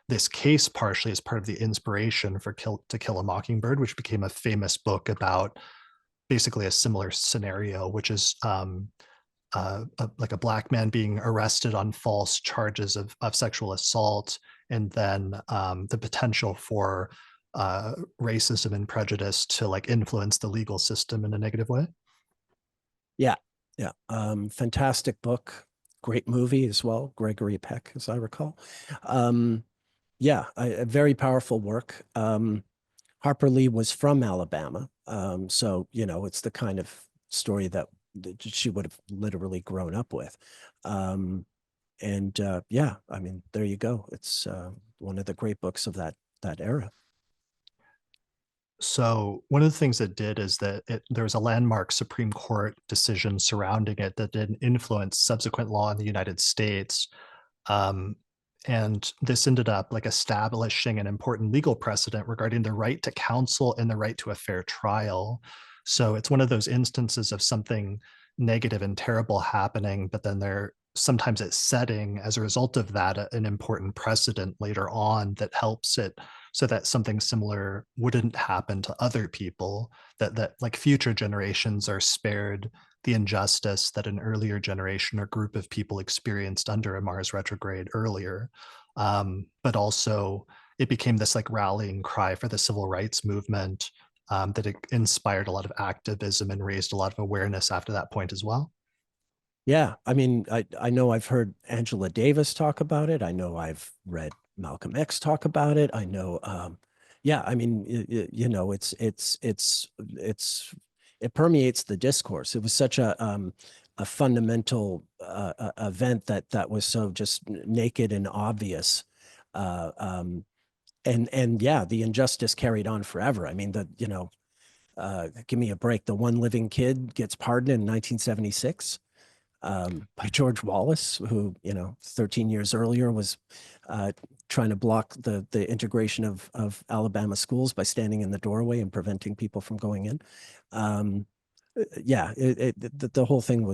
this case partially as part of the inspiration for To Kill a Mockingbird, which became a famous book about basically a similar scenario, which is like a black man being arrested on false charges of sexual assault, and then the potential for racism and prejudice to like influence the legal system in a negative way. Yeah. Yeah. Fantastic book. Great movie as well. Gregory Peck, as I recall. Um, yeah, a very powerful work. Harper Lee was from Alabama. So, it's the kind of story that she would have literally grown up with. And yeah, I mean, there you go. It's one of the great books of that era. So one of the things it did is that there was a landmark Supreme Court decision surrounding it that did influence subsequent law in the United States. Um, and this ended up like establishing an important legal precedent regarding the right to counsel and the right to a fair trial. So it's one of those instances of something negative and terrible happening, but then there sometimes it's setting as a result of that an important precedent later on that helps it so that something similar wouldn't happen to other people, that like future generations are spared the injustice that an earlier generation or group of people experienced under a Mars retrograde earlier. But also, it became this like rallying cry for the civil rights movement, that it inspired a lot of activism and raised a lot of awareness after that point as well. Yeah, I mean, I know I've heard Angela Davis talk about it. I know I've read Malcolm X talk about it. I know, yeah, I mean, it permeates the discourse. It was such a fundamental event that was so just naked and obvious. Uh, um, and yeah, the injustice carried on forever. I mean, give me a break. The one living kid gets pardoned in 1976 by George Wallace, who, 13 years earlier was uh, trying to block the integration of Alabama schools by standing in the doorway and preventing people from going in. Um, yeah, the whole thing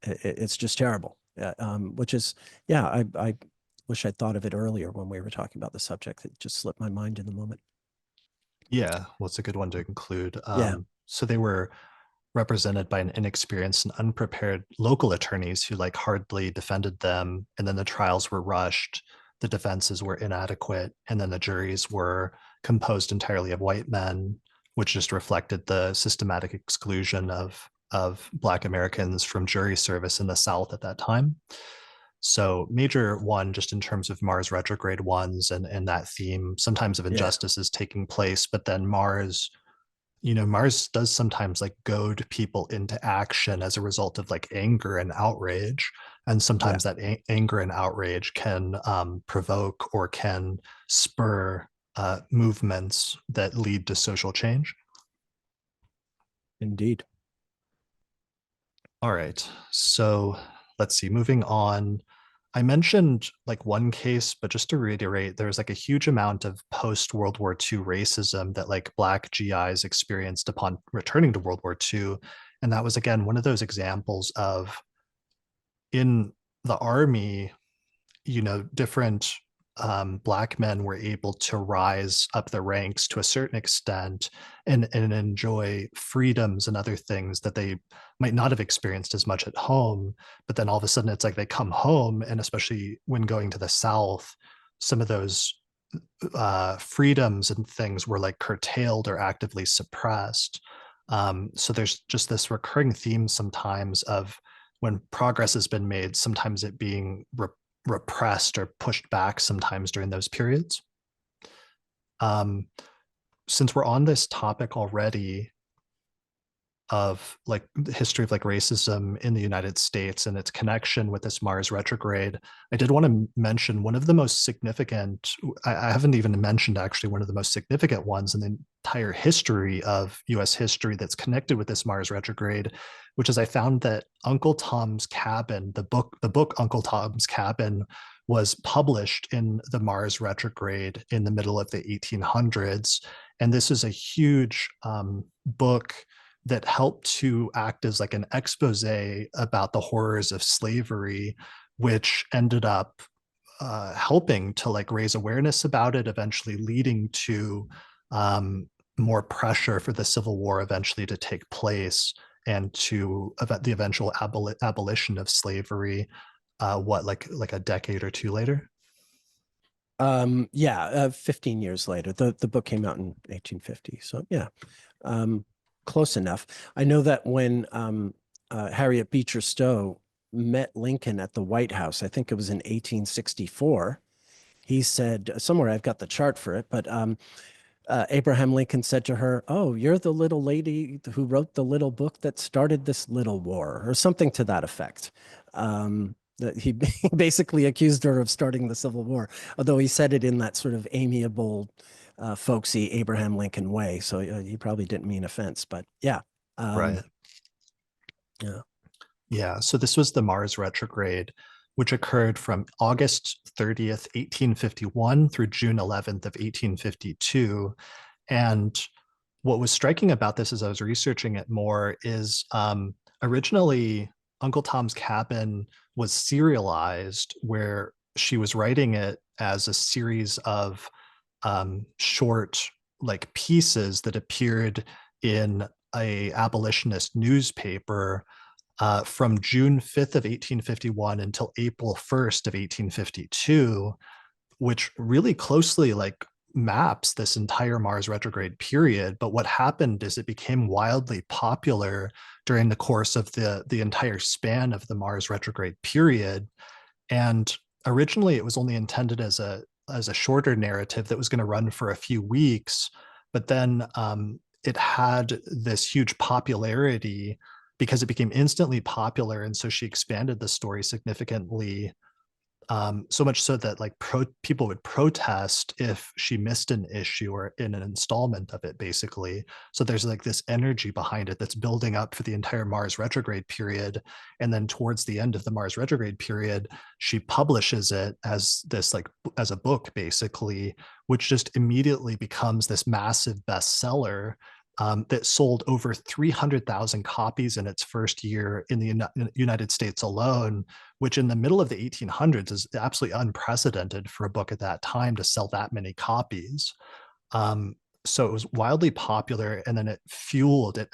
it's just terrible. Which is, yeah, I wish I thought of it earlier when we were talking about the subject. It just slipped my mind in the moment. Yeah, well, it's a good one to include. Yeah, So they were represented by an inexperienced and unprepared local attorneys who like hardly defended them, and then the trials were rushed, the defenses were inadequate, and then the juries were composed entirely of white men, which just reflected the systematic exclusion of Black Americans from jury service in the South at that time. So major one, just in terms of Mars retrograde ones and that theme, sometimes of yeah, injustice is taking place, but then Mars, Mars does sometimes like goad people into action as a result of like anger and outrage. And yeah, sometimes that anger and outrage can provoke or can spur movements that lead to social change. indeed. All right. So let's see, moving on. I mentioned like one case, but just to reiterate, there's like a huge amount of post World War II racism that like Black GIs experienced upon returning to World War II. And that was, again, one of those examples of in the army, different Black men were able to rise up the ranks to a certain extent and enjoy freedoms and other things that they might not have experienced as much at home. But then all of a sudden, it's like they come home, and especially when going to the South, some of those freedoms and things were like curtailed or actively suppressed. So there's just this recurring theme sometimes of when progress has been made, sometimes it being repressed or pushed back sometimes during those periods. Um, since we're on this topic already, of like the history of like racism in the United States and its connection with this Mars retrograde, I did want to mention one of the most significant, I haven't even mentioned actually one of the most significant ones in the entire history of US history that's connected with this Mars retrograde, which is I found that Uncle Tom's Cabin, the book Uncle Tom's Cabin was published in the Mars retrograde in the middle of the 1800s. And this is a huge book that helped to act as like an expose about the horrors of slavery, which ended up helping to like raise awareness about it, eventually leading to more pressure for the Civil War eventually to take place and to the eventual abolition of slavery. What like a decade or two later? Yeah, 15 years later. The book came out in 1850. So yeah, um, close enough. I know that when Harriet Beecher Stowe met Lincoln at the White House, I think it was in 1864, he said, somewhere I've got the chart for it, but Abraham Lincoln said to her, "Oh, you're the little lady who wrote the little book that started this little war," or something to that effect. That he basically accused her of starting the Civil War, although he said it in that sort of amiable, folksy Abraham Lincoln way. So he probably didn't mean offense, but yeah. Right. Yeah. Yeah, so this was the Mars retrograde, which occurred from August 30th, 1851 through June 11th of 1852. And what was striking about this as I was researching it more is originally Uncle Tom's Cabin was serialized where she was writing it as a series of short like pieces that appeared in a abolitionist newspaper from June 5th of 1851 until April 1st of 1852, which really closely like maps this entire Mars retrograde period. But what happened is it became wildly popular during the course of the entire span of the Mars retrograde period. And originally it was only intended as a shorter narrative that was going to run for a few weeks, but then it had this huge popularity because it became instantly popular, and so she expanded the story significantly, so much so that like people would protest if she missed an issue or in an installment of it, basically. So there's like this energy behind it that's building up for the entire Mars retrograde period, and then towards the end of the Mars retrograde period, she publishes it as this like as a book, basically, which just immediately becomes this massive bestseller. That sold over 300,000 copies in its first year in the United States alone, which in the middle of the 1800s is absolutely unprecedented for a book at that time to sell that many copies. Um, so it was wildly popular, and then it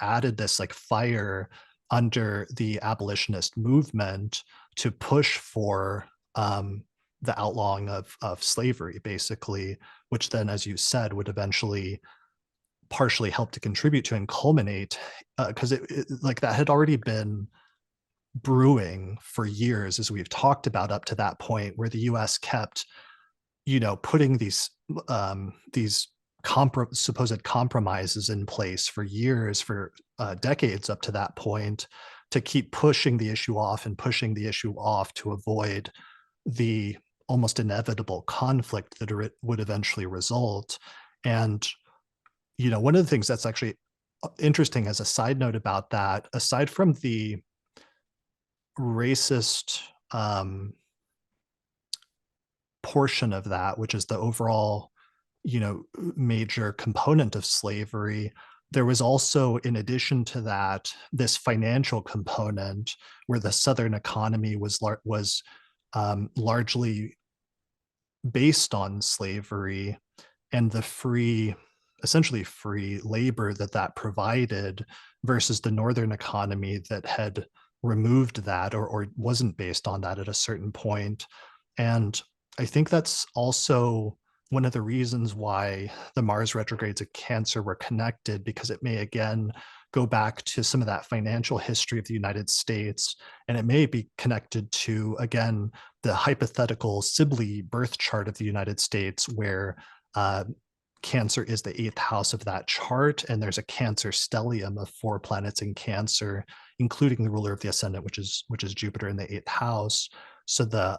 added this like fire under the abolitionist movement to push for the outlawing of slavery, basically, which then, as you said, would eventually partially help to contribute to and culminate, because like that had already been brewing for years, as we've talked about up to that point, where the US kept putting these supposed compromises in place for years, for decades up to that point, to keep pushing the issue off and pushing the issue off to avoid the almost inevitable conflict that it would eventually result. And one of the things that's actually interesting as a side note about that, aside from the racist portion of that, which is the overall, major component of slavery, there was also, in addition to that, this financial component where the Southern economy was largely based on slavery and the essentially free labor that provided, versus the Northern economy that had removed that or wasn't based on that at a certain point. And I think that's also one of the reasons why the Mars retrogrades of Cancer were connected, because it may again go back to some of that financial history of the United States. And it may be connected to, again, the hypothetical Sibley birth chart of the United States, where Cancer is the eighth house of that chart, and there's a Cancer stellium of 4 planets in Cancer, including the ruler of the ascendant, which is Jupiter in the eighth house. So the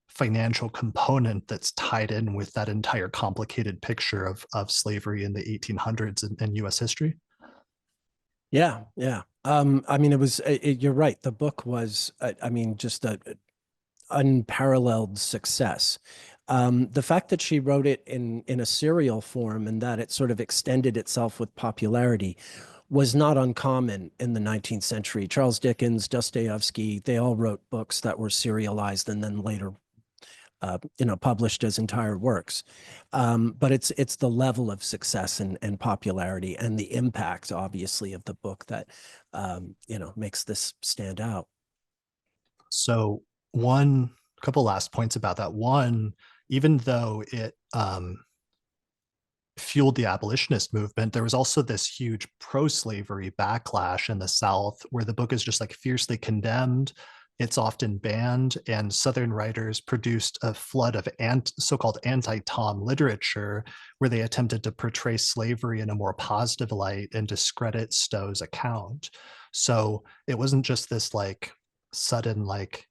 financial component that's tied in with that entire complicated picture of slavery in the 1800s in U.S. history. Yeah, yeah. I mean, you're right. The book was, I mean, just a unparalleled success. The fact that she wrote it in a serial form and that it sort of extended itself with popularity was not uncommon in the 19th century. Charles Dickens, Dostoevsky, they all wrote books that were serialized and then later published as entire works. But it's the level of success and popularity and the impact, obviously, of the book that makes this stand out. So one couple last points about that. One, even though it fueled the abolitionist movement, there was also this huge pro-slavery backlash in the South where the book is just like fiercely condemned. It's often banned, and Southern writers produced a flood of so-called anti-Tom literature where they attempted to portray slavery in a more positive light and discredit Stowe's account. So it wasn't just this like sudden like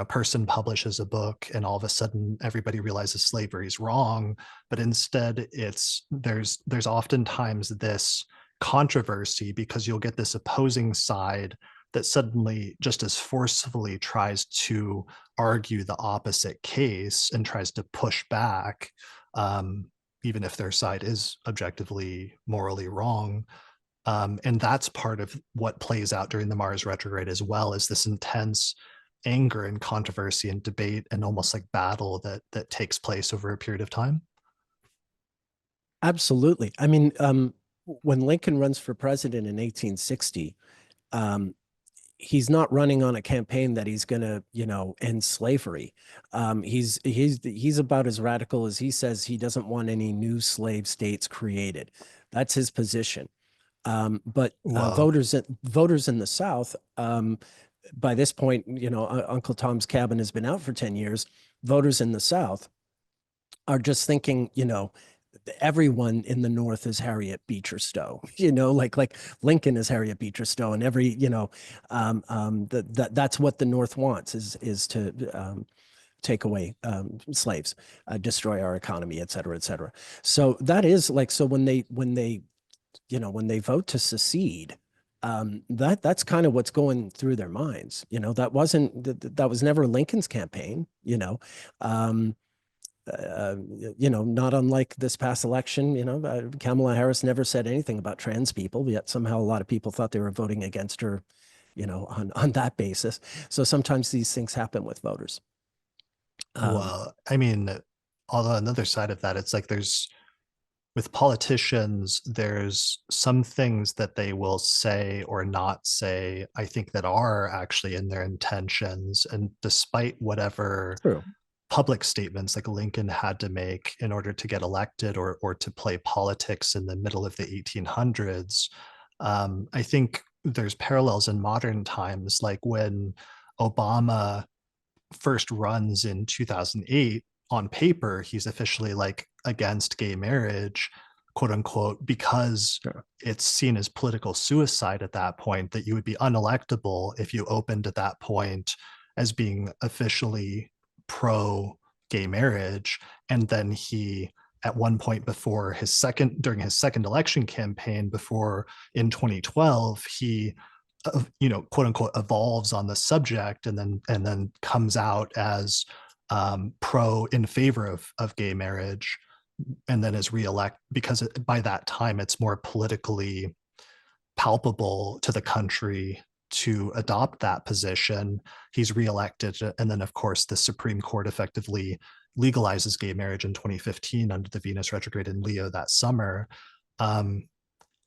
person publishes a book and all of a sudden everybody realizes slavery is wrong, but instead there's oftentimes this controversy because you'll get this opposing side that suddenly just as forcefully tries to argue the opposite case and tries to push back, even if their side is objectively morally wrong. And that's part of what plays out during the Mars retrograde as well, is this intense anger and controversy and debate and almost like battle that takes place over a period of time. Absolutely. I mean, when Lincoln runs for president in 1860, he's not running on a campaign that he's going to, end slavery. He's about as radical as he says. He doesn't want any new slave states created. That's his position. But Well, voters in the South, by this point, Uncle Tom's Cabin has been out for 10 years. Voters in the South are just thinking, everyone in the North is Harriet Beecher Stowe, like Lincoln is Harriet Beecher Stowe, and that's what the North wants is to take away slaves, destroy our economy, et cetera, et cetera. So that is like, so when they vote to secede, that's kind of what's going through their minds. That was never Lincoln's campaign. Um, not unlike this past election. Kamala Harris never said anything about trans people, yet somehow a lot of people thought they were voting against her. On that basis. So sometimes these things happen with voters. well, I mean, although another side of that, it's like with politicians, there's some things that they will say or not say, I think, that are actually in their intentions. And despite whatever True. public statements like Lincoln had to make in order to get elected or to play politics in the middle of the 1800s, I think there's parallels in modern times, like when Obama first runs in 2008. On paper he's officially like against gay marriage, quote unquote, because Sure. it's seen as political suicide at that point, that you would be unelectable if you opened at that point as being officially pro gay marriage. And then he, at one point during his second election campaign, before in 2012, he quote unquote evolves on the subject and then comes out as pro in favor of gay marriage, and then is reelected because by that time it's more politically palpable to the country to adopt that position. He's reelected, and then of course the Supreme Court effectively legalizes gay marriage in 2015 under the Venus retrograde in Leo that summer.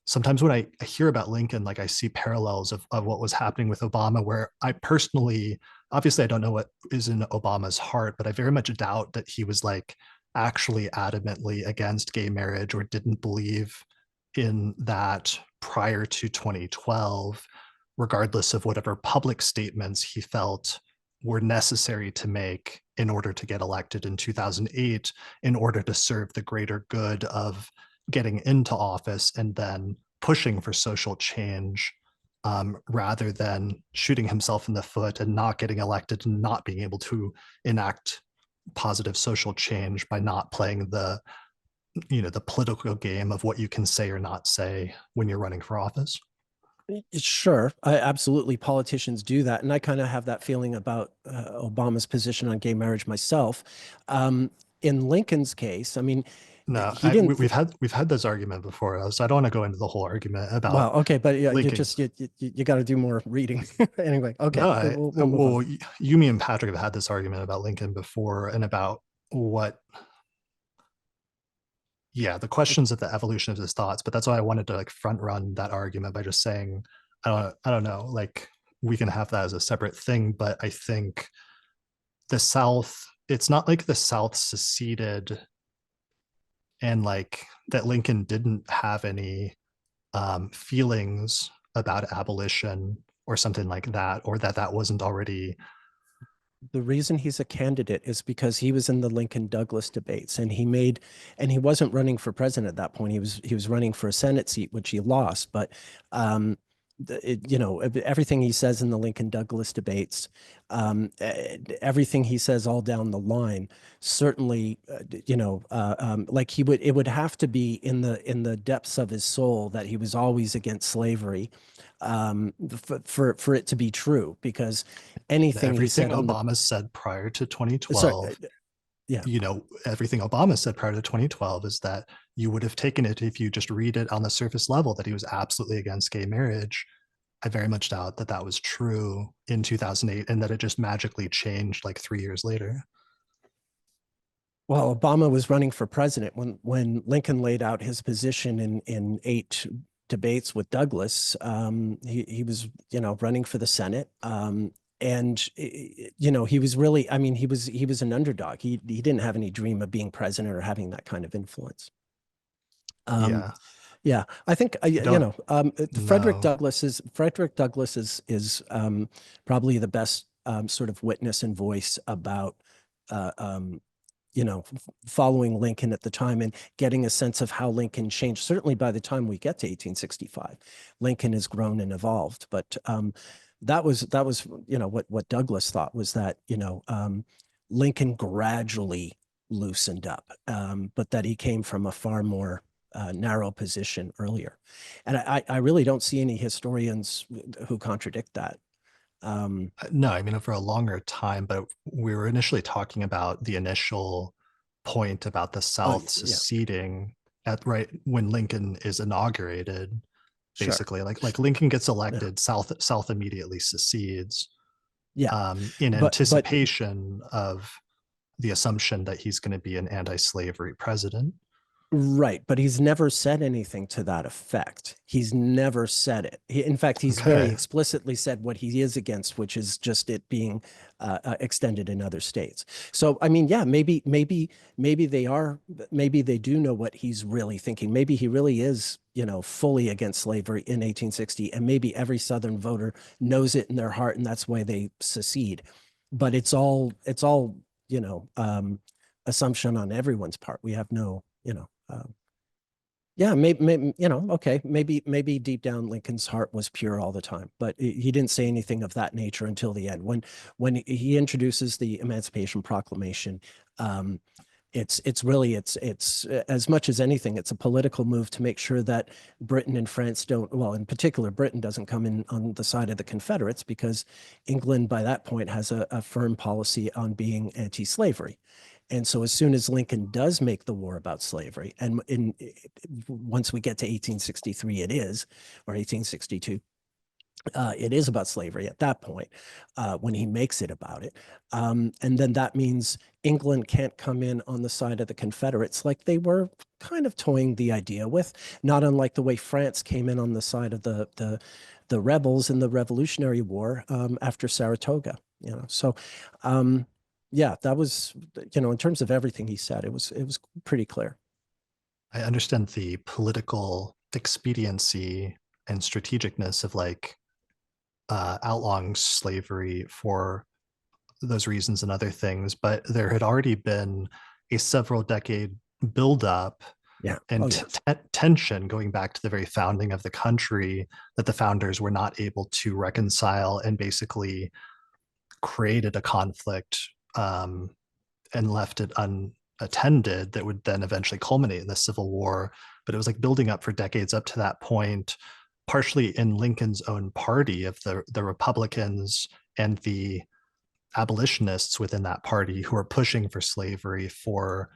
Sometimes when I hear about Lincoln, like I see parallels of what was happening with Obama, where I personally, obviously I don't know what is in Obama's heart, but I very much doubt that he was like actually adamantly against gay marriage or didn't believe in that prior to 2012, regardless of whatever public statements he felt were necessary to make in order to get elected in 2008, in order to serve the greater good of getting into office and then pushing for social change, rather than shooting himself in the foot and not getting elected and not being able to enact positive social change by not playing the political game of what you can say or not say when you're running for office. Sure, absolutely. Politicians do that, and I kind of have that feeling about Obama's position on gay marriage myself. In Lincoln's case, I mean, No, he didn't. we've had this argument before, so I don't want to go into the whole argument about Well, okay, but yeah, you Lincoln. just you got to do more reading anyway. Okay, No, we'll move on. you, me, and Patrick have had this argument about Lincoln before, and about what, yeah, the questions of the evolution of his thoughts. But that's why I wanted to like front run that argument by just saying, I don't know, like we can have that as a separate thing, but I think the South, it's not like the South seceded and like that Lincoln didn't have any feelings about abolition or something like that, or that that wasn't already. The reason he's a candidate is because he was in the Lincoln Douglas debates, and he wasn't running for president at that point. He was running for a Senate seat, which he lost. But everything he says in the Lincoln Douglas debates, everything he says all down the line, certainly, like it would have to be in the depths of his soul that he was always against slavery, for it to be true, because anything he Everything said on the Obama said prior to sorry, 2012, yeah. everything Obama said prior to 2012 is that you would have taken it if you just read it on the surface level that he was absolutely against gay marriage. I very much doubt that that was true in 2008, and that it just magically changed like 3 years later. Well, Obama was running for president when Lincoln laid out his position in 8 debates with Douglas. He was, running for the Senate. And he was really, I mean, he was an underdog. He didn't have any dream of being president or having that kind of influence. Um, Yeah, yeah, I think I don't Frederick know. Douglass is probably the best sort of witness and voice about uh, um, following Lincoln at the time and getting a sense of how Lincoln changed. Certainly by the time we get to 1865, Lincoln has grown and evolved. But that was what Douglas thought was that Lincoln gradually loosened up, but that he came from a far more narrow position earlier. And I really don't see any historians who contradict that. Um, No, I mean, over a longer time, but we were initially talking about the initial point about the oh, South yeah, seceding at right when Lincoln is inaugurated. sure. Basically, like Lincoln gets Yeah. elected, South immediately secedes, Yeah. in But anticipation of the assumption that he's going to be an anti-slavery president. right, but he's never said anything to that effect. He's never said it. In fact, he's very Okay. explicitly said what he is against, which is just it being extended in other states. So, I mean, yeah, maybe they are, maybe they do know what he's really thinking. Maybe he really is, fully against slavery in 1860, and maybe every Southern voter knows it in their heart, and that's why they secede. But it's all, assumption on everyone's part. We have no, yeah, maybe, okay, maybe deep down Lincoln's heart was pure all the time, but he didn't say anything of that nature until the end. When he introduces the Emancipation Proclamation, um, it's really it's as much as anything, it's a political move to make sure that Britain and France don't, well, in particular, Britain doesn't come in on the side of the Confederates, because England by that point has a firm policy on being anti-slavery. And so as soon as Lincoln does make the war about slavery, and once we get to 1863, it is, or 1862, it is about slavery at that point, when he makes it about it. And then that means England can't come in on the side of the Confederates like they were kind of toying the idea with, not unlike the way France came in on the side of the rebels in the Revolutionary War, after Saratoga. So yeah, that was, in terms of everything he said, it was pretty clear. I understand the political expediency and strategicness of like outlawing slavery for those reasons and other things, but there had already been a several decade buildup Yeah. Oh, and yeah. tension going back to the very founding of the country that the founders were not able to reconcile, and basically created a conflict, um, and left it unattended, that would then eventually culminate in the Civil War. But it was like building up for decades up to that point, partially in Lincoln's own party of the Republicans and the abolitionists within that party who are pushing for slavery for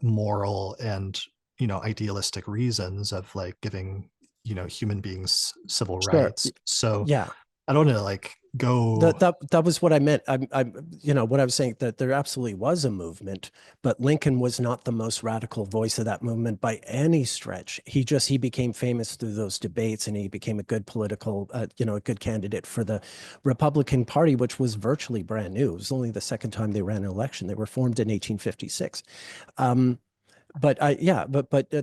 moral and idealistic reasons of like giving human beings civil Sure. rights. So Yeah. I don't want to like go. That was what I meant. What I was saying, that there absolutely was a movement, but Lincoln was not the most radical voice of that movement by any stretch. He became famous through those debates, and he became a good political, a good candidate for the Republican Party, which was virtually brand new. It was only the second time they ran an election. They were formed in 1856. Um, but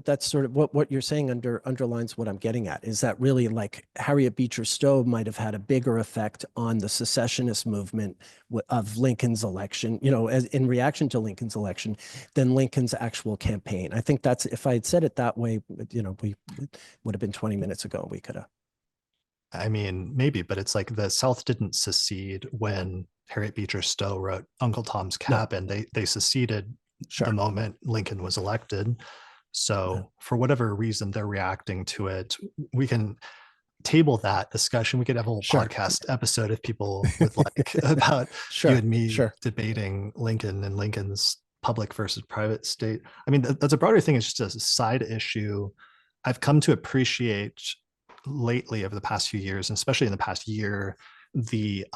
that's sort of what you're saying underlines what I'm getting at, is that really like Harriet Beecher Stowe might have had a bigger effect on the secessionist movement of Lincoln's election, as in reaction to Lincoln's election, than Lincoln's actual campaign. I think that's, if I had said it that way, we would have been 20 minutes ago. We could have. I mean, maybe, but it's like the South didn't secede when Harriet Beecher Stowe wrote Uncle Tom's No, Cabin. They seceded the sure. moment Lincoln was elected. Uh, So for whatever reason they're reacting to it, we can table that discussion. We could have a whole Sure. podcast episode if people would like about you Sure. and me Sure. debating Lincoln and Lincoln's public versus private state. I mean, that's a broader thing. It's just a side issue. I've come to appreciate lately over the past few years, and especially in the past year, the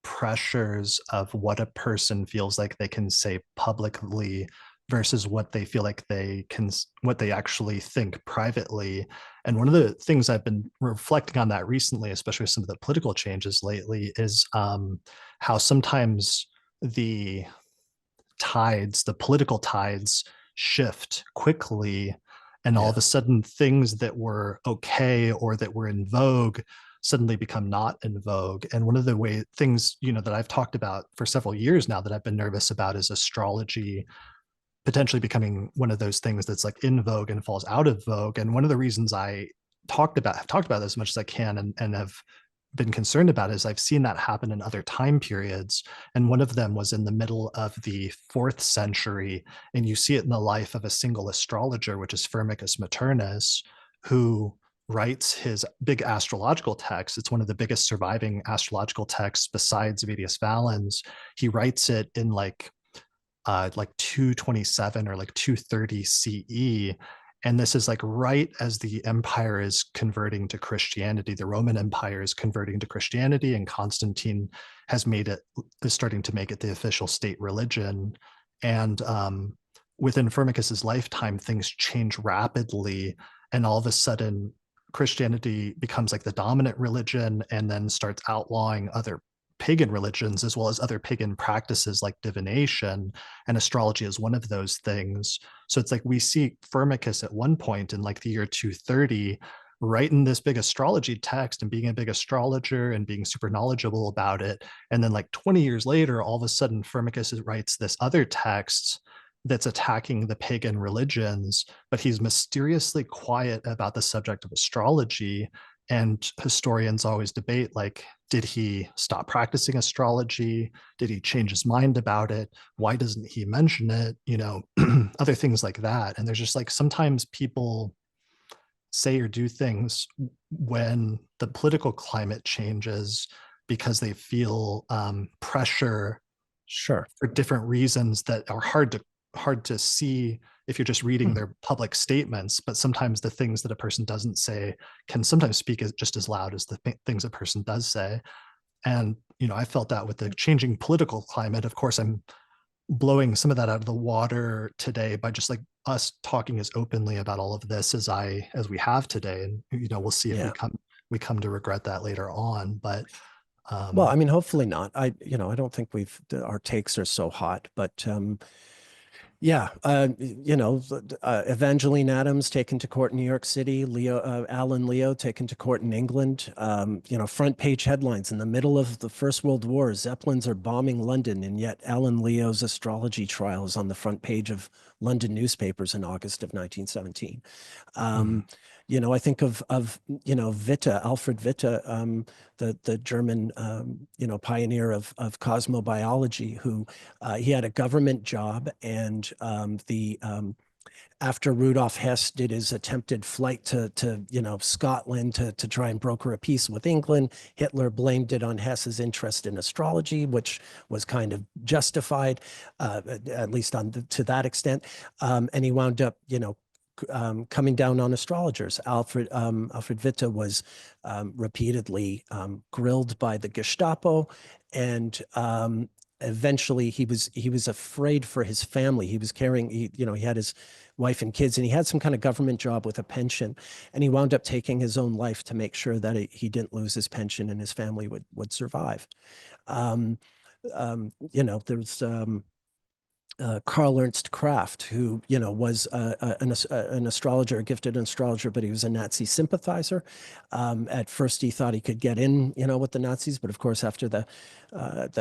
pressures of what a person feels like they can say publicly versus what they feel like they can, what they actually think privately. And one of the things I've been reflecting on that recently, especially with some of the political changes lately, is how sometimes the the political tides shift quickly, and all Yeah. of a sudden things that were okay or that were in vogue suddenly become not in vogue. And one of the things that I've talked about for several years now that I've been nervous about is astrology potentially becoming one of those things that's like in vogue and falls out of vogue. And one of the reasons I have talked about this as much as I can, and have been concerned about is I've seen that happen in other time periods. And one of them was in the middle of the 4th century. And you see it in the life of a single astrologer, which is Firmicus Maternus, who writes his big astrological text. It's one of the biggest surviving astrological texts besides Vedius Valens. He writes it in like 227 or like 230 CE. And this is like right as the empire is converting to Christianity. The Roman Empire is converting to Christianity, and Constantine is starting to make it the official state religion. And within Firmicus's lifetime, things change rapidly. And all of a sudden, Christianity becomes like the dominant religion, and then starts outlawing other pagan religions as well as other pagan practices like divination, and astrology is one of those things. So it's like we see Firmicus at one point in like the year 230 writing this big astrology text and being a big astrologer and being super knowledgeable about it, and then like 20 years later all of a sudden Firmicus writes this other text that's attacking the pagan religions, but he's mysteriously quiet about the subject of astrology. And historians always debate, like, did he stop practicing astrology? Did he change his mind about it? Why doesn't he mention it? Other things like that. And there's just like sometimes people say or do things when the political climate changes because they feel pressure Sure. for different reasons that are hard to see if you're just reading Hmm. their public statements. But sometimes the things that a person doesn't say can sometimes speak just as loud as the things a person does say. And I felt that with the changing political climate. Of course, I'm blowing some of that out of the water today by just like us talking as openly about all of this as we have today. And we'll see if Yeah. we come to regret that later on. But Well, um I mean, hopefully not. I don't think our takes are so hot, but Yeah, Evangeline Adams taken to court in New York City, Alan Leo taken to court in England. Front page headlines in the middle of the First World War, Zeppelins are bombing London, and yet Alan Leo's astrology trial is on the front page of London newspapers in August of 1917. Mhm. Um, I think of Witte, Alfred Witte, the German pioneer of cosmobiology, who he had a government job, and the after Rudolf Hess did his attempted flight to Scotland to try and broker a peace with England, Hitler blamed it on Hess's interest in astrology, which was kind of justified, at least to that extent. And he wound up, coming down on astrologers. Alfred Witte was repeatedly grilled by the Gestapo, and eventually he was afraid for his family. He was carrying, he had his wife and kids, and he had some kind of government job with a pension, and he wound up taking his own life to make sure that he didn't lose his pension and his family would survive. Um, there's Karl Ernst Kraft, who was an astrologer, a gifted astrologer, but he was a Nazi sympathizer. At first, he thought he could get in, with the Nazis, but of course, after the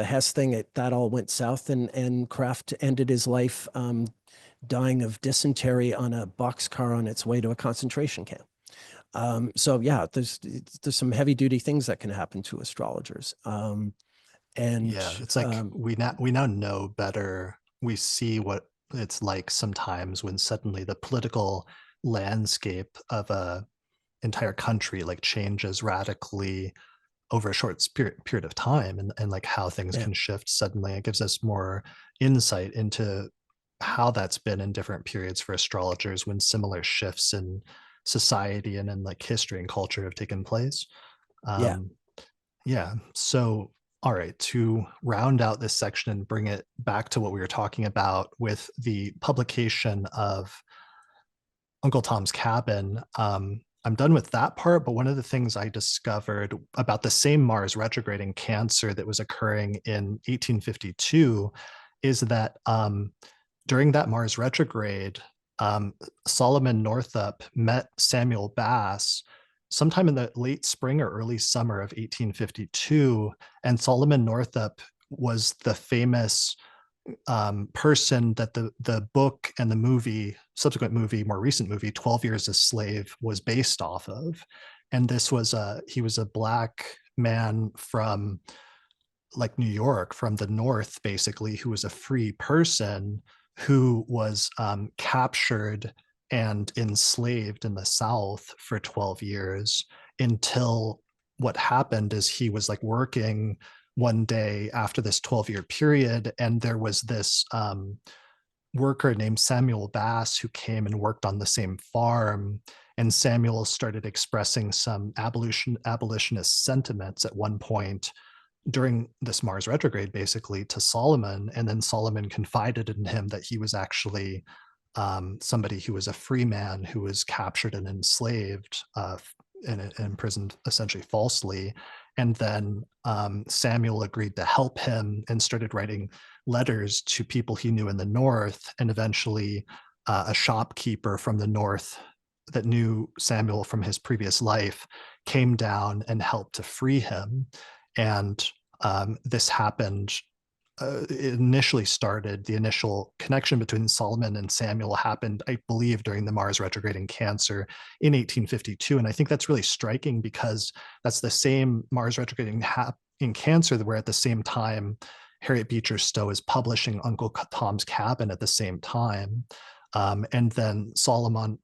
Hess thing, that all went south, and Kraft ended his life dying of dysentery on a boxcar on its way to a concentration camp. So yeah, there's some heavy duty things that can happen to astrologers. And Yeah, it's like we now know better. We see what it's like sometimes when suddenly the political landscape of a entire country like changes radically over a short period of time, and like how things yeah, can shift suddenly. It gives us more insight into how that's been in different periods for astrologers when similar shifts in society and in like history and culture have taken place. yeah, um yeah. So, all right, to round out this section and bring it back to what we were talking about with the publication of Uncle Tom's Cabin, I'm done with that part. But one of the things I discovered about the same Mars retrograde in Cancer that was occurring in 1852 is that during that Mars retrograde, Solomon Northup met Samuel Bass sometime in the late spring or early summer of 1852. And Solomon Northup was the famous person that the book and the movie, subsequent movie, more recent movie, 12 Years a Slave, was based off of. And he was a black man from like New York, from the North, basically, who was a free person who was captured and enslaved in the South for 12 years until what happened is he was like working one day after this 12-year period, and there was this worker named Samuel Bass who came and worked on the same farm. And Samuel started expressing some abolitionist sentiments at one point during this Mars retrograde, basically, to Solomon. And then Solomon confided in him that he was actually somebody who was a free man who was captured and enslaved and imprisoned essentially falsely. And then Samuel agreed to help him and started writing letters to people he knew in the North. And eventually, a shopkeeper from the North that knew Samuel from his previous life came down and helped to free him. And this happened. It initially started, the initial connection between Solomon and Samuel happened, I believe, during the Mars retrograde in Cancer in 1852. And I think that's really striking because that's the same Mars retrograde in Cancer where at the same time Harriet Beecher Stowe is publishing Uncle Tom's Cabin at the same time. And then Solomon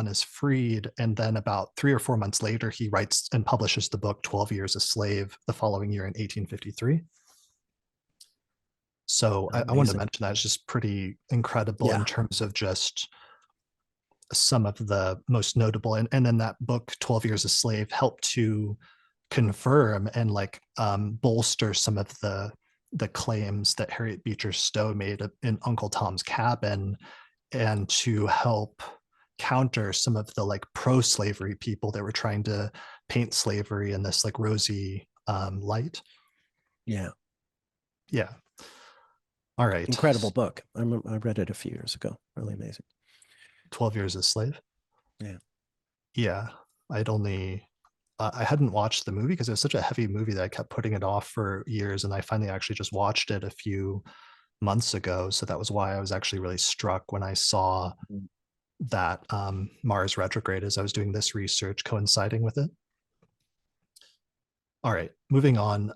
is freed, and then about 3 or 4 months later, he writes and publishes the book 12 Years a Slave the following year in 1853. So I wanted to amazing. mention that it's just pretty incredible in Yeah, terms of just some of the most notable. And then that book, 12 Years a Slave, helped to confirm and like bolster some of the claims that Harriet Beecher Stowe made in Uncle Tom's Cabin, and to help counter some of the like pro-slavery people that were trying to paint slavery in this like rosy light. yeah. Yeah. All right. Incredible book. I read it a few years ago. Really amazing. 12 Years a Slave. Yeah. Yeah. I'd only, I hadn't watched the movie because it was such a heavy movie that I kept putting it off for years. And I finally actually just watched it a few months ago. So that was why I was actually really struck when I saw Mm. that Mars retrograde as I was doing this research coinciding with it. All right, moving on.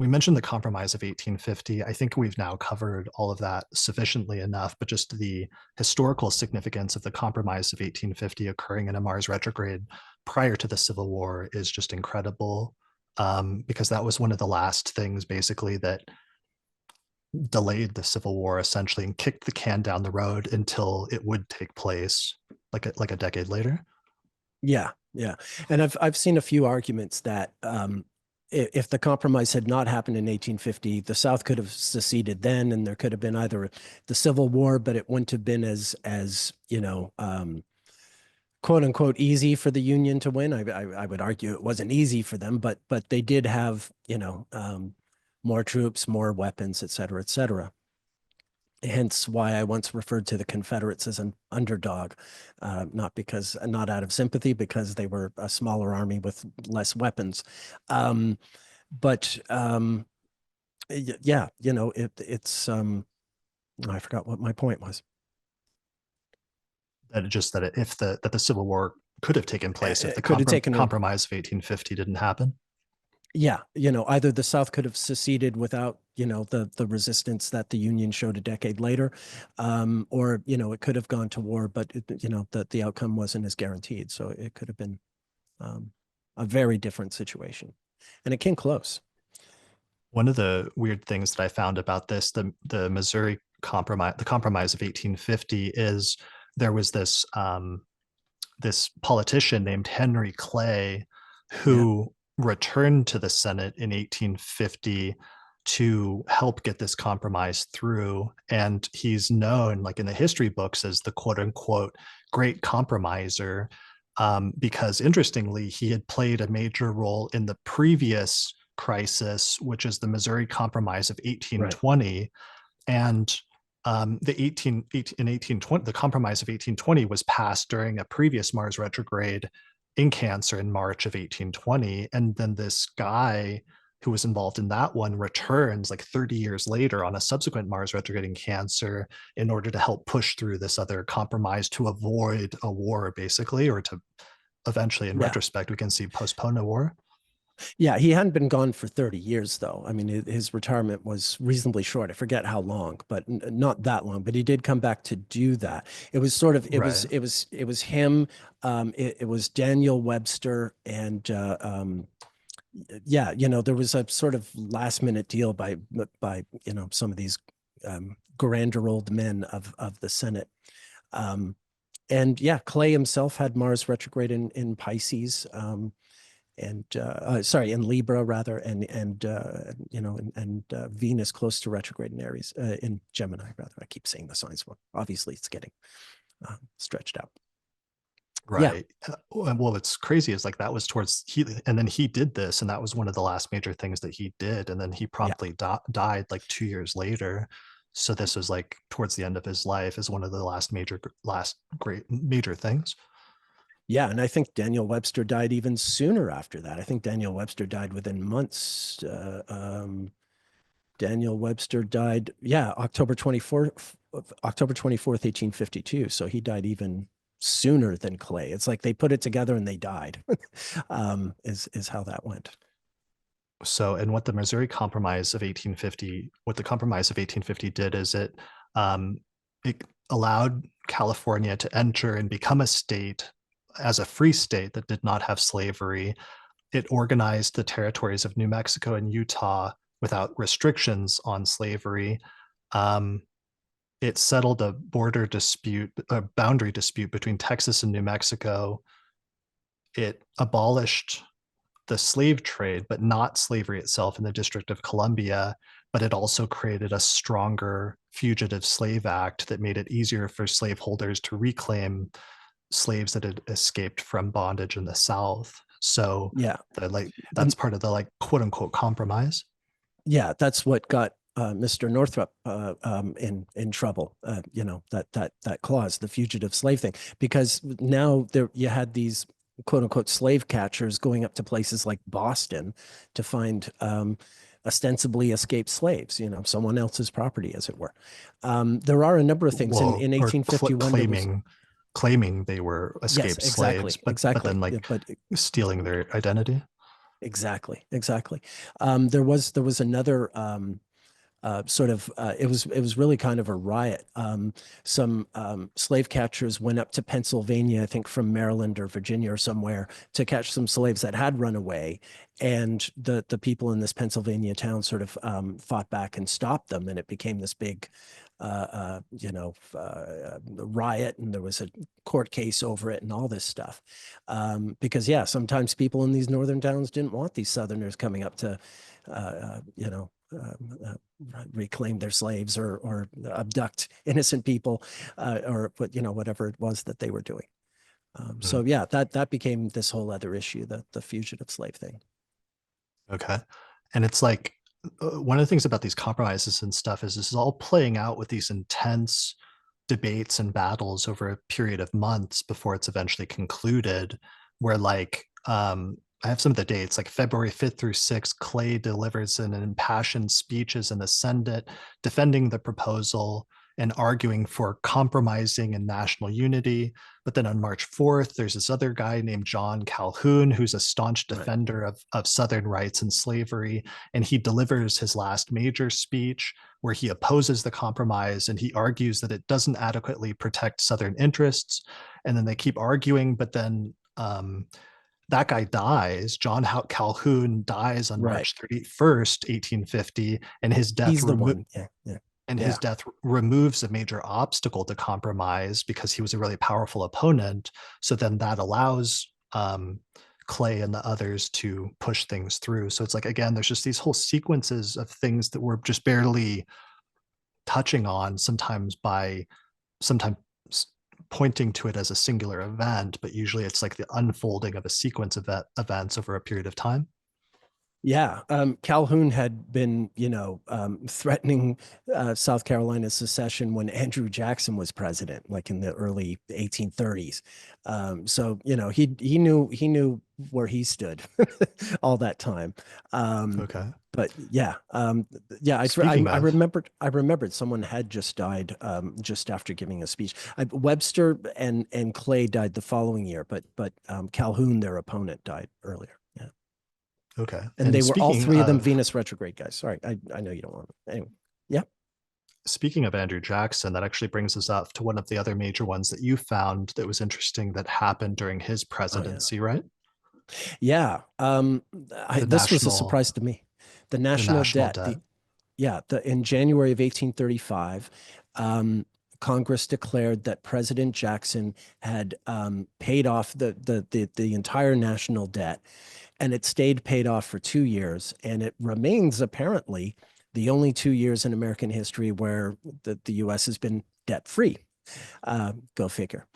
We mentioned the Compromise of 1850. I think we've now covered all of that sufficiently enough, but just the historical significance of the Compromise of 1850 occurring in a Mars retrograde prior to the Civil War is just incredible, because that was one of the last things basically that delayed the Civil War essentially and kicked the can down the road until it would take place like a decade later. Yeah, yeah. And I've seen a few arguments that if the compromise had not happened in 1850, the South could have seceded then, and there could have been either the Civil War, but it wouldn't have been as quote unquote easy for the Union to win. I would argue it wasn't easy for them, but they did have more troops, more weapons, et cetera, et cetera. Hence why I once referred to the Confederates as an underdog, not out of sympathy, because they were a smaller army with less weapons. But yeah, it's I forgot what my point was. That the Civil War could have taken place if the It could have taken a Compromise of 1850 didn't happen. Yeah, either the South could have seceded without, the resistance that the Union showed a decade later, or, it could have gone to war, but, the outcome wasn't as guaranteed. So it could have been a very different situation. And it came close. One of the weird things that I found about the Missouri Compromise, the Compromise of 1850, is there was this politician named Henry Clay Yeah, who returned to the Senate in 1850 to help get this compromise through. And he's known, like in the history books, as the quote unquote great compromiser, because interestingly, he had played a major role in the previous crisis, which is the Missouri Compromise of right. 1820. And in 1820, the Compromise of 1820 was passed during a previous Mars retrograde in Cancer in March of 1820. And then this guy who was involved in that one returns like 30 years later on a subsequent Mars retrograde in Cancer in order to help push through this other compromise to avoid a war, basically, or to eventually, in Yeah. retrospect, we can see postpone a war. Yeah, he hadn't been gone for 30 years, though. I mean, his retirement was reasonably short. I forget how long, but not that long. But he did come back to do that. It was sort of, Right. it was him. It was Daniel Webster, and yeah, there was a sort of last minute deal by some of these grander old men of the Senate. And yeah, Clay himself had Mars retrograde in Pisces. And sorry, in Libra rather, and Venus close to retrograde in Aries, in Gemini rather. I keep saying the signs one. Obviously, it's getting stretched out. Yeah, Right. Well, what's crazy is like that was and then he did this, and that was one of the last major things that he did, and then he yeah, promptly died like 2 years later. So this was like towards the end of his life as one of the last great major things. yeah. And I think Daniel Webster died even sooner after that. I think Daniel Webster died within months. Daniel Webster died, yeah, October 24th, 1852. So he died even sooner than Clay. It's like they put it together and they died. Is how that went. So, and what the Missouri Compromise of 1850, what the Compromise of 1850 did is it allowed California to enter and become a state as a free state that did not have slavery. It organized the territories of New Mexico and Utah without restrictions on slavery. Um, it settled a boundary dispute between Texas and New Mexico. It abolished the slave trade, but not slavery itself in the District of Columbia. But it also created a stronger Fugitive Slave Act that made it easier for slaveholders to reclaim slaves that had escaped from bondage in the South. So Yeah. that's And part of the like quote unquote compromise. yeah, that's what got Mr. Northrop in trouble. That clause, the fugitive slave thing, because now there you had these quote unquote slave catchers going up to places like Boston to find ostensibly escaped slaves, someone else's property, as it were. There are a number of things in Or 1851. There was claiming they were yes, escaped slaves, exactly, but exactly. then Yeah, like but stealing their identity. exactly, exactly. There was another it was really kind of a riot. Some slave catchers went up to Pennsylvania, I think from Maryland or Virginia or somewhere, to catch some slaves that had run away, and the people in this Pennsylvania town sort of fought back and stopped them, and it became this big riot, and there was a court case over it and all this stuff. Because yeah, sometimes people in these northern towns didn't want these southerners coming up to reclaim their slaves or abduct innocent people, or whatever it was that they were doing. So Mhm. yeah, that became this whole other issue, the fugitive slave thing. Okay. And it's like one of the things about these compromises and stuff is this is all playing out with these intense debates and battles over a period of months before it's eventually concluded, where like I have some of the dates, like February 5th through 6th, Clay delivers an impassioned speeches in the Senate defending the proposal and arguing for compromising and national unity. But then on March 4th, there's this other guy named John Calhoun, who's a staunch Right. defender of Southern rights and slavery. And he delivers his last major speech where he opposes the compromise and he argues that it doesn't adequately protect Southern interests. And then they keep arguing, but then that guy dies. John Calhoun dies on Right. March 31st, 1850, and He's the one. Yeah. Yeah. his Yeah. death removes a major obstacle to compromise because he was a really powerful opponent. So then that allows Clay and the others to push things through. So it's like, again, there's just these whole sequences of things that we're just barely touching on, sometimes pointing to it as a singular event, but usually it's like the unfolding of a sequence of events over a period of time. Yeah, Calhoun had been, threatening South Carolina's secession when Andrew Jackson was president, like in the early 1830s. So, he knew where he stood all that time. Um, Okay. but yeah, yeah, Speaking I of, remembered someone had just died just after giving a speech. Webster and Clay died the following year, but Calhoun, their opponent, died earlier. Yeah. okay. And And they were all three of them Venus retrograde guys. Sorry, I know you don't want to. Anyway, yeah. speaking of Andrew Jackson, that actually brings us up to one of the other major ones that you found that was interesting that happened during his Oh yeah. presidency, right? Yeah. The This was a national surprise to me. The the national national debt. debt. In January of 1835, Congress declared that President Jackson had paid off the entire national debt, and it stayed paid off for 2 years, and it remains apparently the only 2 years in American history where the U.S. has been debt free. Go figure.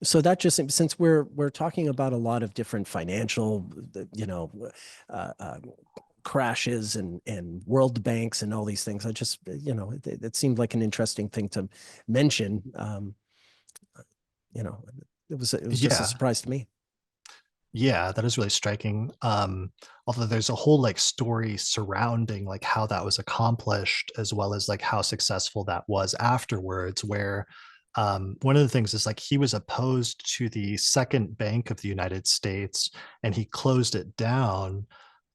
So that just since we're talking about a lot of different financial, uh, uh, crashes and world banks and all these things, I just it seemed like an interesting thing to mention. You know, it was just a Yeah. surprise to me. Yeah, that is really striking. Although there's a whole like story surrounding like how that was accomplished, as well as like how successful that was afterwards, where one of the things is like he was opposed to the second bank of the United States and he closed it down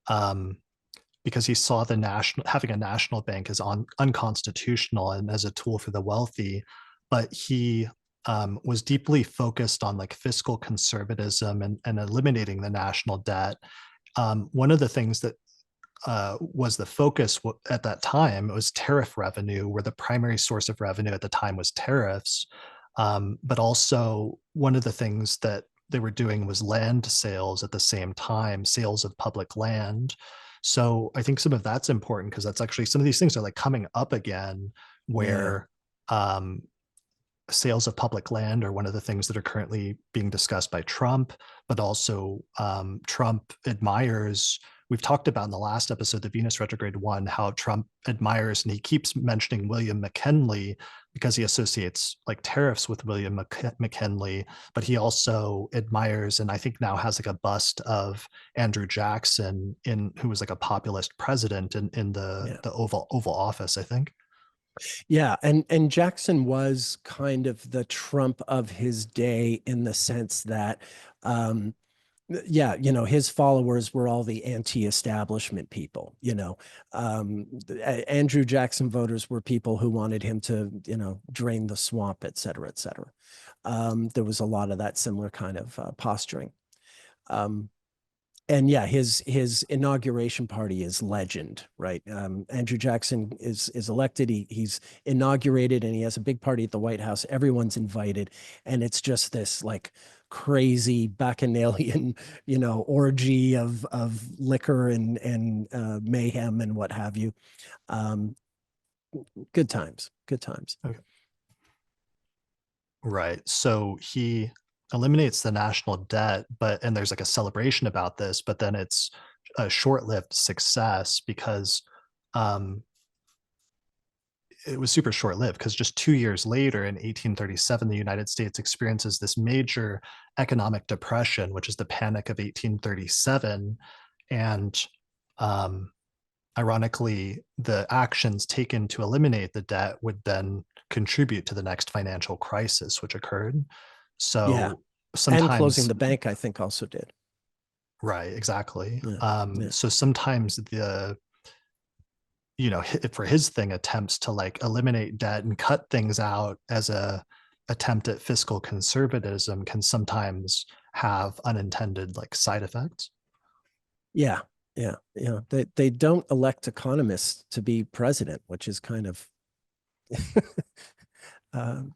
um, because he saw the national having a national bank as unconstitutional and as a tool for the wealthy. But he was deeply focused on like fiscal conservatism and eliminating the national debt. One of the things that was the focus at that time was tariff revenue, where the primary source of revenue at the time was tariffs. But also, one of the things that they were doing was land sales at the same time, sales of public land. So I think some of that's important because that's actually some of these things are like coming up again, Yeah. where um, sales of public land are one of the things that are currently being discussed by Trump, but also Trump admires we've talked about in the last episode, the Venus retrograde one, how Trump admires and he keeps mentioning William McKinley because he associates like tariffs with William McKinley, but he also admires and I think now has like a bust of Andrew Jackson in who was like a populist president in Yeah. the Oval Office, I think. Yeah, and Jackson was kind of the Trump of his day in the sense that yeah, his followers were all the anti-establishment people, Andrew Jackson voters were people who wanted him to, drain the swamp, et cetera, et cetera. There was a lot of that similar kind of posturing. Um, and yeah, his inauguration party is legend, right? Andrew Jackson is elected. He's inaugurated, and he has a big party at the White House. Everyone's invited, and it's just this like crazy bacchanalian, orgy of liquor and mayhem and what have you. Um, Good times, good times. Okay. Right. So he eliminates the national debt, but and there's like a celebration about this, but then it's a short-lived success because um it was super short-lived because just 2 years later in 1837 the United States experiences this major economic depression, which is the Panic of 1837. And um ironically, the actions taken to eliminate the debt would then contribute to the next financial crisis, which occurred. Yeah, So and closing sometimes, the bank, I think, also did. right, exactly. Yeah, yeah, So sometimes for his thing, attempts to like eliminate debt and cut things out as a attempt at fiscal conservatism can sometimes have unintended like side effects. yeah, yeah, yeah. They don't elect economists to be president, which is kind of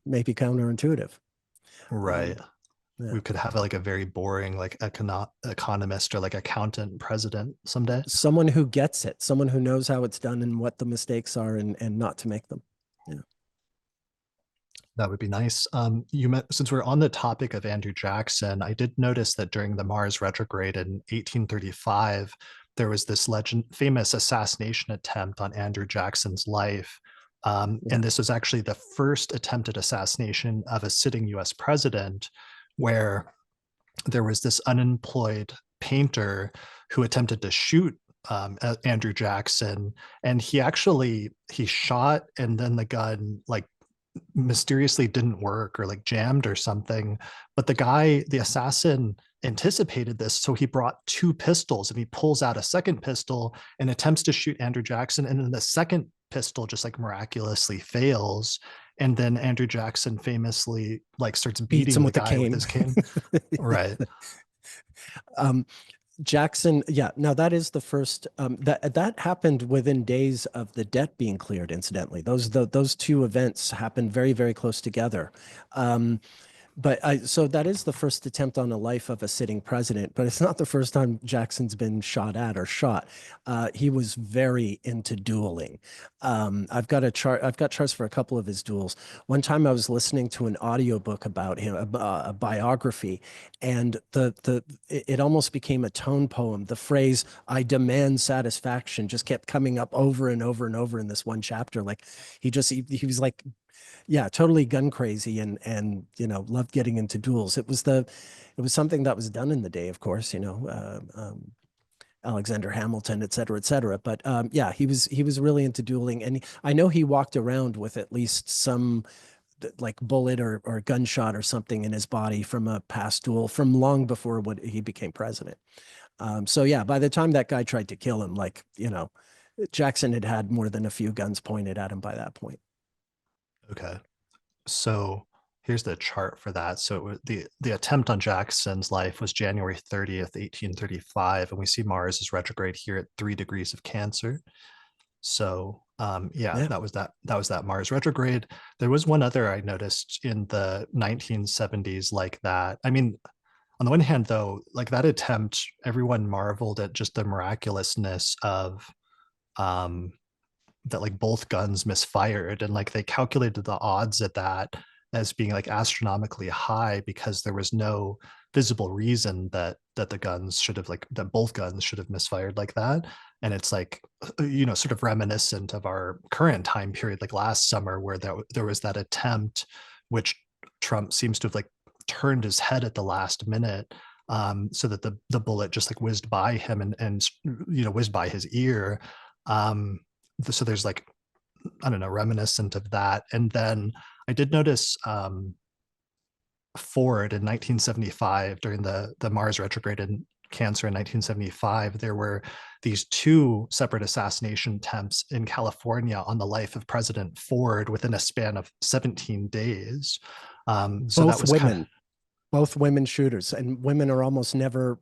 maybe counterintuitive. Right. Um, yeah. We could have like a very boring like economist or like accountant president someday. Someone who gets it, someone who knows how it's done and what the mistakes are and not to make them. Yeah. That would be nice. You met since we're on the topic of Andrew Jackson, I did notice that during the Mars retrograde in 1835, there was this famous assassination attempt on Andrew Jackson's life. Yeah. And this was actually the first attempted assassination of a sitting US president, where there was this unemployed painter who attempted to shoot Andrew Jackson, and he shot, and then the gun like mysteriously didn't work or like jammed or something. But the assassin, anticipated this, so he brought two pistols and he pulls out a second pistol and attempts to shoot Andrew Jackson, and then the second pistol just like miraculously fails. And then Andrew Jackson famously like starts Beats beating him the with the guy with cane. his cane. Right. um, Jackson, yeah. Now that is the first that happened within days of the debt being cleared. Incidentally, those two events happened very very close together. Um, so that is the first attempt on the life of a sitting president, but it's not the first time Jackson's been shot at or shot. He was very into dueling. I've got a chart. I've got charts for a couple of his duels. One time I was listening to an audiobook about him, a biography, and it almost became a tone poem. The phrase "I demand satisfaction" just kept coming up over and over and over in this one chapter. Like he was like, yeah, totally gun crazy and loved getting into duels. It was something that was done in the day, of course, Alexander Hamilton, et cetera, et cetera. But yeah, he was really into dueling, and I know he walked around with at least some like bullet or gunshot or something in his body from a past duel from long before what he became president. So yeah, by the time that guy tried to kill him, like Jackson had more than a few guns pointed at him by that point. Okay. So here's the chart for that. So the attempt on Jackson's life was January 30th, 1835, and we see Mars is retrograde here at 3 degrees of Cancer. So yeah, Yeah. that was that Mars retrograde. There was one other I noticed in the 1970s like that. I mean, on the one hand, though, like that attempt, everyone marveled at just the miraculousness of um that like both guns misfired, and like they calculated the odds at that as being like astronomically high because there was no visible reason that the guns should have like that both guns should have misfired like that. And it's like, sort of reminiscent of our current time period, like last summer, where there was that attempt, which Trump seems to have like turned his head at the last minute, so that the bullet just like whizzed by him and whizzed by his ear. So there's like, I don't know, reminiscent of that. And then I did notice Ford in 1975 during the Mars retrograde in Cancer in 1975, there were these two separate assassination attempts in California on the life of President Ford within a span of 17 days. So that Both was kind of, women, both women shooters, and women are almost never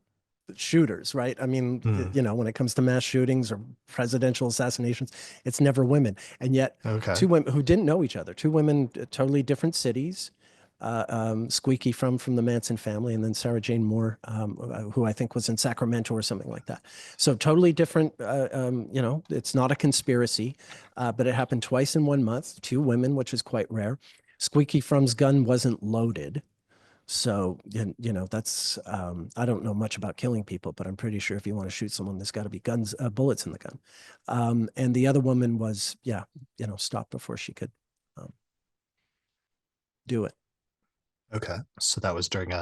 shooters, right? I mean, hmm, when it comes to mass shootings or presidential assassinations, it's never women. And yet, okay. two women who didn't know each other, two women, totally different cities. Squeaky from the Manson family, and then Sarah Jane Moore, who I think was in Sacramento or something like that. So totally different. It's not a conspiracy, but it happened twice in 1 month. Two women, which is quite rare. Squeaky From's gun wasn't loaded. So, that's, I don't know much about killing people, but I'm pretty sure if you want to shoot someone, there's got to be bullets in the gun. And the other woman was, stopped before she could um, do it. Okay. So that was during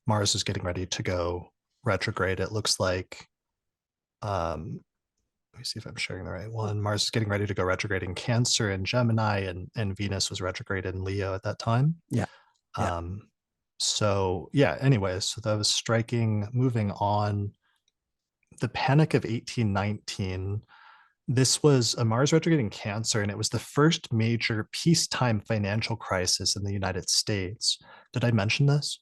Mars is getting ready to go retrograde. It looks like, let me see if I'm sharing the right one. Mars is getting ready to go retrograde in Cancer and Gemini, and Venus was retrograde in Leo at that time. Yeah. Yeah. Um, so yeah, anyways, so that was striking. Moving on, the Panic of 1819. This was a Mars retrograde in Cancer, and it was the first major peacetime financial crisis in the United States. Did I mention this?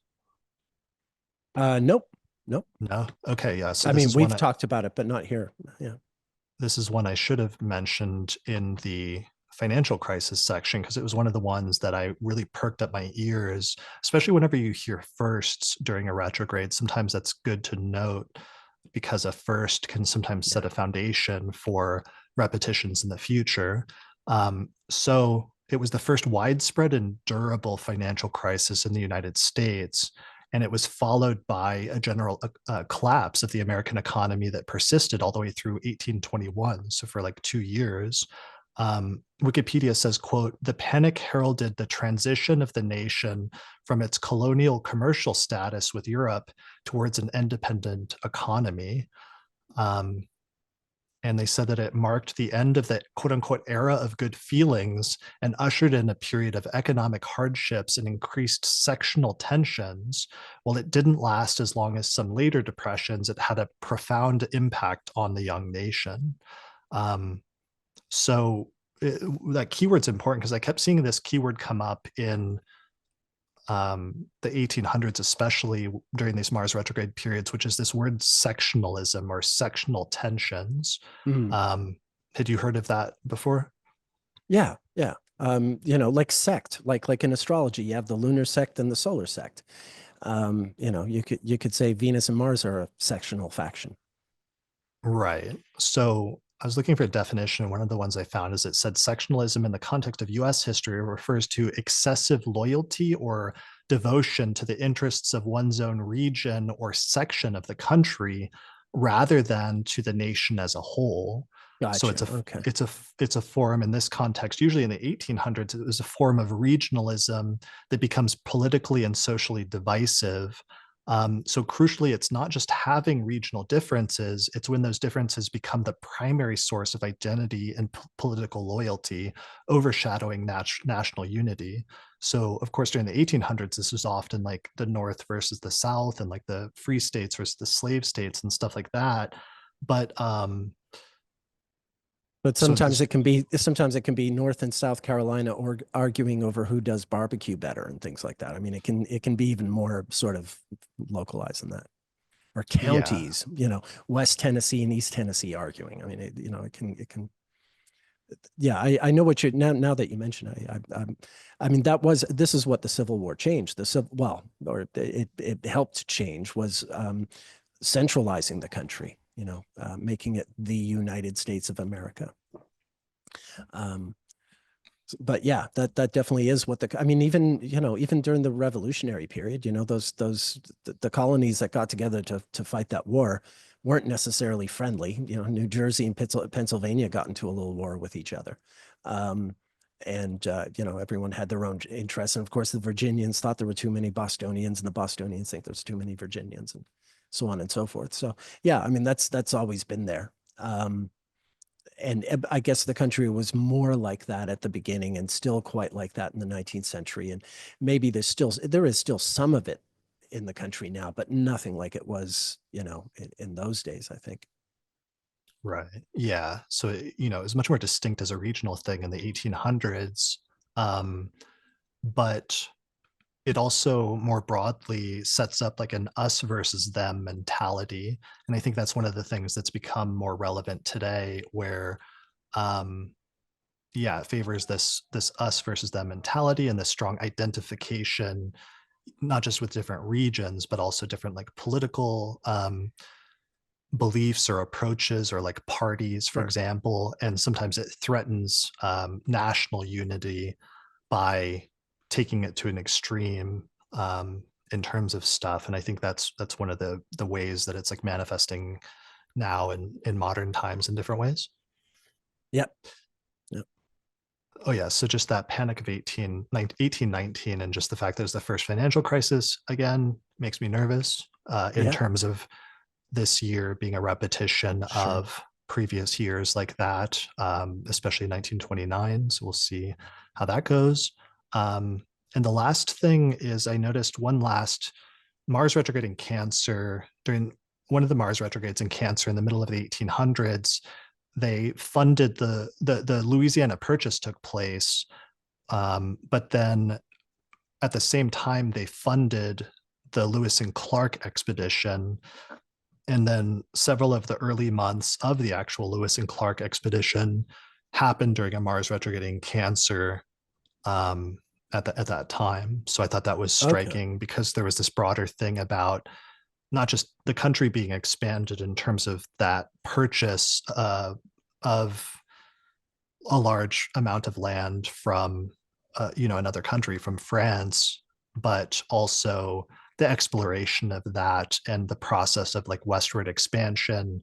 Nope. Nope. No. Okay. Yeah. So I mean, we've talked about it, but not here. Yeah. this is one I should have mentioned in the financial crisis section, because it was one of the ones that I really perked up my ears, especially whenever you hear firsts during a retrograde. Sometimes that's good to note, because a first can sometimes set Yeah. a foundation for repetitions in the future. So it was the first widespread and durable financial crisis in the United States. And it was followed by a general collapse of the American economy that persisted all the way through 1821. So for like 2 years. Wikipedia says, quote, the panic heralded the transition of the nation from its colonial commercial status with Europe towards an independent economy. And they said that it marked the end of the quote unquote era of good feelings and ushered in a period of economic hardships and increased sectional tensions. While it didn't last as long as some later depressions, it had a profound impact on the young nation. Um, so that keyword's important, because I kept seeing this keyword come up in the 1800s, especially during these Mars retrograde periods, which is this word sectionalism or sectional tensions. Mhm. Had you heard of that before? Yeah. Yeah. Like sect, like in astrology, you have the lunar sect and the solar sect. You could say Venus and Mars are a sectional faction. Right. So I was looking for a definition, and one of the ones I found is it said sectionalism in the context of US history refers to excessive loyalty or devotion to the interests of one's own region or section of the country rather than to the nation as a whole. So Gotcha. Okay. it's a form in this context. Usually in the 1800s, it was a form of regionalism that becomes politically and socially divisive. So crucially, it's not just having regional differences, it's when those differences become the primary source of identity and political loyalty, overshadowing national unity. So, of course, during the 1800s, this was often like the North versus the South, and like the free states versus the slave states and stuff like that. But But so sometimes it can be North and South Carolina or arguing over who does barbecue better and things like that. I mean, it can be even more sort of localized than that. Or yeah, counties, West Tennessee and East Tennessee arguing. I mean, it can. Yeah, I know what you now that you mention it. I mean, this is what the Civil War changed. Or it helped change was centralizing the country. Making it the United States of America. Um, But yeah, that definitely is what I mean, even, even during the revolutionary period, the colonies that got together to fight that war weren't necessarily friendly. New Jersey and Pennsylvania got into a little war with each other. Um, and everyone had their own interests. And of course, the Virginians thought there were too many Bostonians, and the Bostonians think there's too many Virginians, and so on and so forth. So yeah, I mean, that's always been there. And I guess the country was more like that at the beginning and still quite like that in the 19th century. And maybe there is still some of it in the country now, but nothing like it was, in those days, I think. Right. Yeah. So, it was much more distinct as a regional thing in the 1800s. Um, but it also more broadly sets up like an us versus them mentality. And I think that's one of the things that's become more relevant today, where um yeah, it favors this us versus them mentality and this strong identification, not just with different regions, but also different like political beliefs or approaches or like parties, for Sure. example. And sometimes it threatens national unity by taking it to an extreme in terms of stuff. And I think that's one of the ways that it's like manifesting now in modern times in different ways. Yep. Yep. Oh yeah, so just that panic of 1819 and just the fact that it's the first financial crisis again makes me nervous in Yeah. terms of this year being a repetition Sure. of previous years like that, especially 1929. So we'll see how that goes. Um, and the last thing is I noticed one last Mars retrograde in Cancer during one of the Mars retrogrades in Cancer in the middle of the 1800s. They funded the Louisiana Purchase took place, but then at the same time they funded the Lewis and Clark expedition, and then several of the early months of the actual Lewis and Clark expedition happened during a Mars retrograde in Cancer um, at that time. So I thought that was Okay. striking because there was this broader thing about not just the country being expanded in terms of that purchase of a large amount of land from another country, from France, but also the exploration of that and the process of like westward expansion.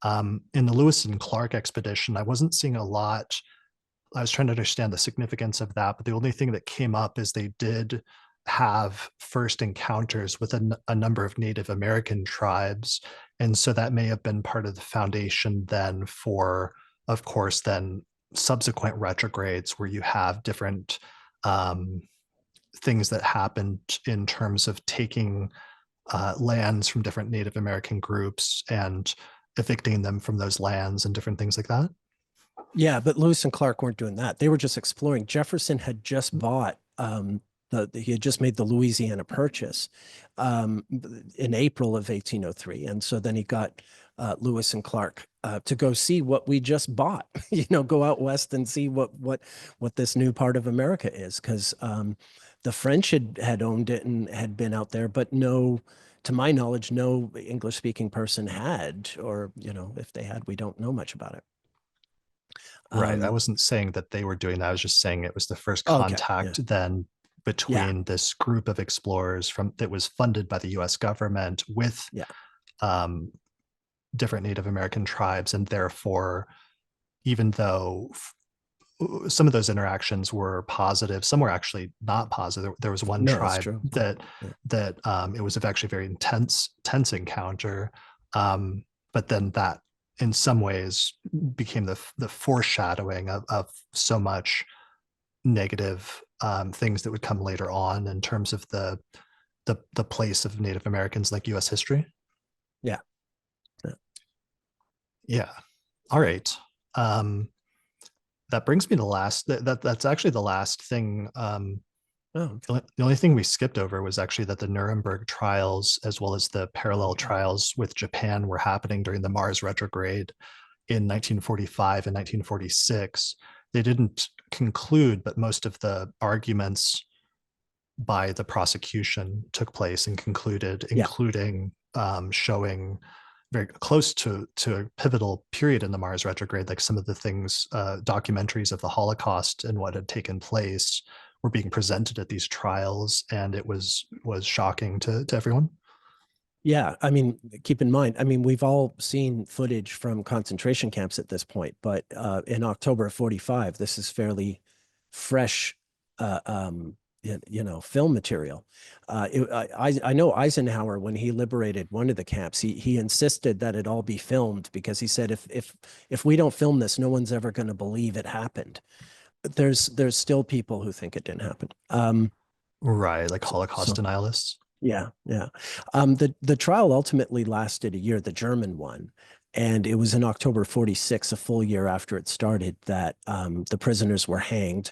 In the Lewis and Clark expedition, I wasn't seeing a lot. I was trying to understand the significance of that, but the only thing that came up is they did have first encounters with a number of Native American tribes. And so that may have been part of the foundation then for, of course, then subsequent retrogrades where you have different um, things that happened in terms of taking lands from different Native American groups and evicting them from those lands and different things like that. Yeah, but Lewis and Clark weren't doing that. They were just exploring. Jefferson had just bought he had just made the Louisiana Purchase um, in April of 1803, and so then he got Lewis and Clark to go see what we just bought. Go out west and see what this new part of America is, because the French had owned it and had been out there, but no. To my knowledge, no English speaking person had, or, if they had, we don't know much about it. Right. I Um, wasn't saying that they were doing that. I was just saying it was the first okay. Yeah. contact then Yeah. between this group of explorers from that was funded by the US government with Yeah. um, different Native American tribes. And therefore, even though some of those interactions were positive, some were actually not positive. There was one No, that's tribe true. Yeah. that it was actually a very tense encounter. But then that in some ways became the foreshadowing of so much negative things that would come later on in terms of the place of Native Americans like U.S. history. Yeah. Yeah. Yeah. All right. Um, that brings me to that's actually the last thing. Oh, okay. The only thing we skipped over was actually that the Nuremberg trials, as well as the Oh, parallel yeah. trials with Japan, were happening during the Mars retrograde in 1945 and 1946. They didn't conclude, but most of the arguments by the prosecution took place and concluded, Yeah. including showing very close to a pivotal period in the Mars retrograde. Like some of the things, documentaries of the Holocaust and what had taken place were being presented at these trials, and it was shocking to everyone. Yeah, I mean, keep in mind, I mean, we've all seen footage from concentration camps at this point, but in October of 45, this is fairly fresh, uh, um, film material. I know Eisenhower, when he liberated one of the camps, he insisted that it all be filmed because he said if we don't film this, no one's ever going to believe it happened. But there's still people who think it didn't happen. Right, like Holocaust So denialists. yeah, yeah. The trial ultimately lasted a year, the German one, and it was in October 46, a full year after it started, that the prisoners were hanged.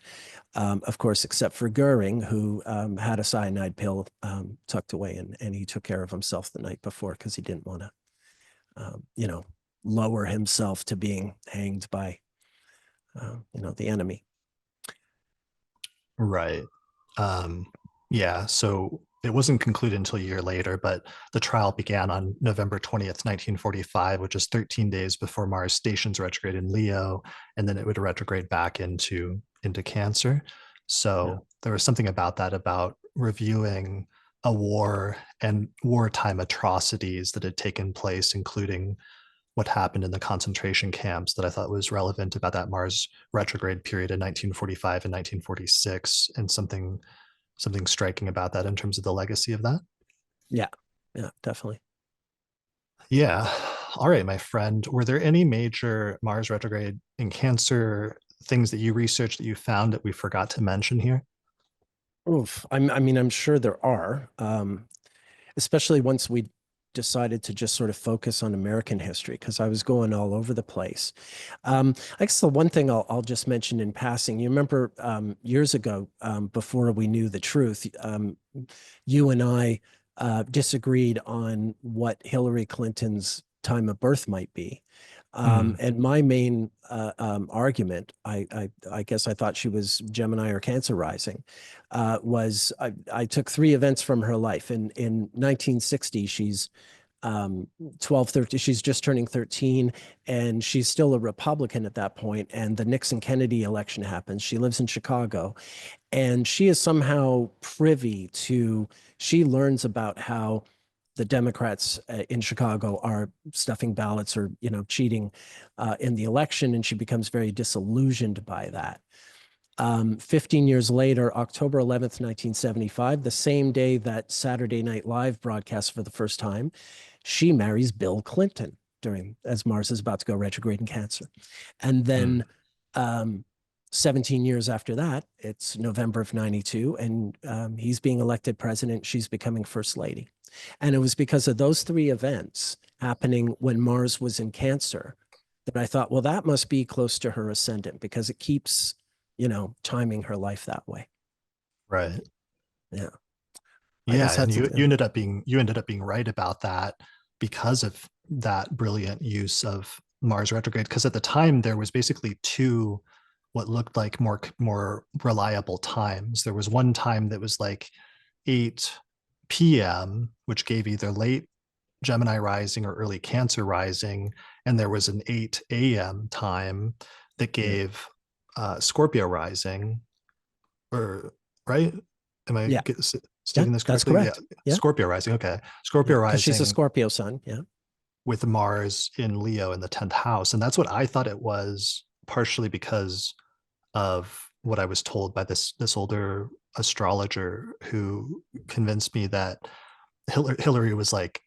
Of course, except for Goering, who had a cyanide pill tucked away, and he took care of himself the night before because he didn't want to, you know, lower himself to being hanged by, the enemy. Right. Yeah, so it wasn't concluded until a year later, but the trial began on November 20th, 1945, which is 13 days before Mars stations retrograde in Leo, and then it would retrograde back into Cancer. Yeah, So there was something about that, about reviewing a war and wartime atrocities that had taken place, including what happened in the concentration camps, that I thought was relevant about that Mars retrograde period in 1945 and 1946, and something striking about that in terms of the legacy of that. yeah, yeah, definitely. Yeah. All right, my friend. Were there any major Mars retrograde in Cancer things that you researched that you found that we forgot to mention here? Oof. I mean, I'm sure there are. Especially once we decided to just sort of focus on American history, because I was going all over the place. I guess the one thing I'll just mention in passing, you remember years ago, before we knew the truth, you and I disagreed on what Hillary Clinton's time of birth might be. Mm, And my main argument, I guess I thought she was Gemini or Cancer rising, was I took three events from her life. In 1960, she's 12, 13, she's just turning 13, and she's still a Republican at that point. And the Nixon Kennedy election happens. She lives in Chicago, and she is somehow privy to, she learns about how the Democrats in Chicago are stuffing ballots or, cheating in the election, and she becomes very disillusioned by that. 15 years later, October 11th, 1975, the same day that Saturday Night Live broadcasts for the first time, she marries Bill Clinton as Mars is about to go retrograde in Cancer. And mm. then 17 years after that, it's November of 92, and he's being elected president. She's becoming first lady. And it was because of those three events happening when Mars was in Cancer that I thought, well, that must be close to her ascendant because it keeps, timing her life that way. Right. Yeah. I Yeah, just had and to, you ended up being right about that because of that brilliant use of Mars retrograde. Because at the time there was basically two what looked like more reliable times. There was one time that was like 8 p.m., which gave either late Gemini rising or early Cancer rising, and there was an 8 a.m. time that yeah. gave Scorpio rising, or right? Am I Yeah. Yeah, stating this that's correctly? Yeah, correct. Yeah. Scorpio rising. Okay, Yeah. Scorpio Because she's a rising Scorpio sun. Yeah. with Mars in Leo in the 10th house, and that's what I thought it was, partially because of what I was told by this older astrologer who convinced me that Hillary was like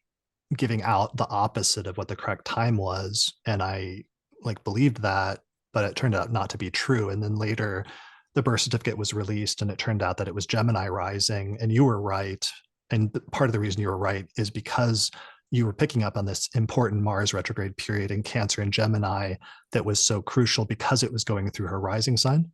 giving out the opposite of what the correct time was, and I like believed that, but it turned out not to be true. And then later the birth certificate was released and it turned out that it was Gemini rising, and you were right. And part of the reason you were right is because you were picking up on this important Mars retrograde period in Cancer and Gemini that was so crucial because it was going through her rising sign.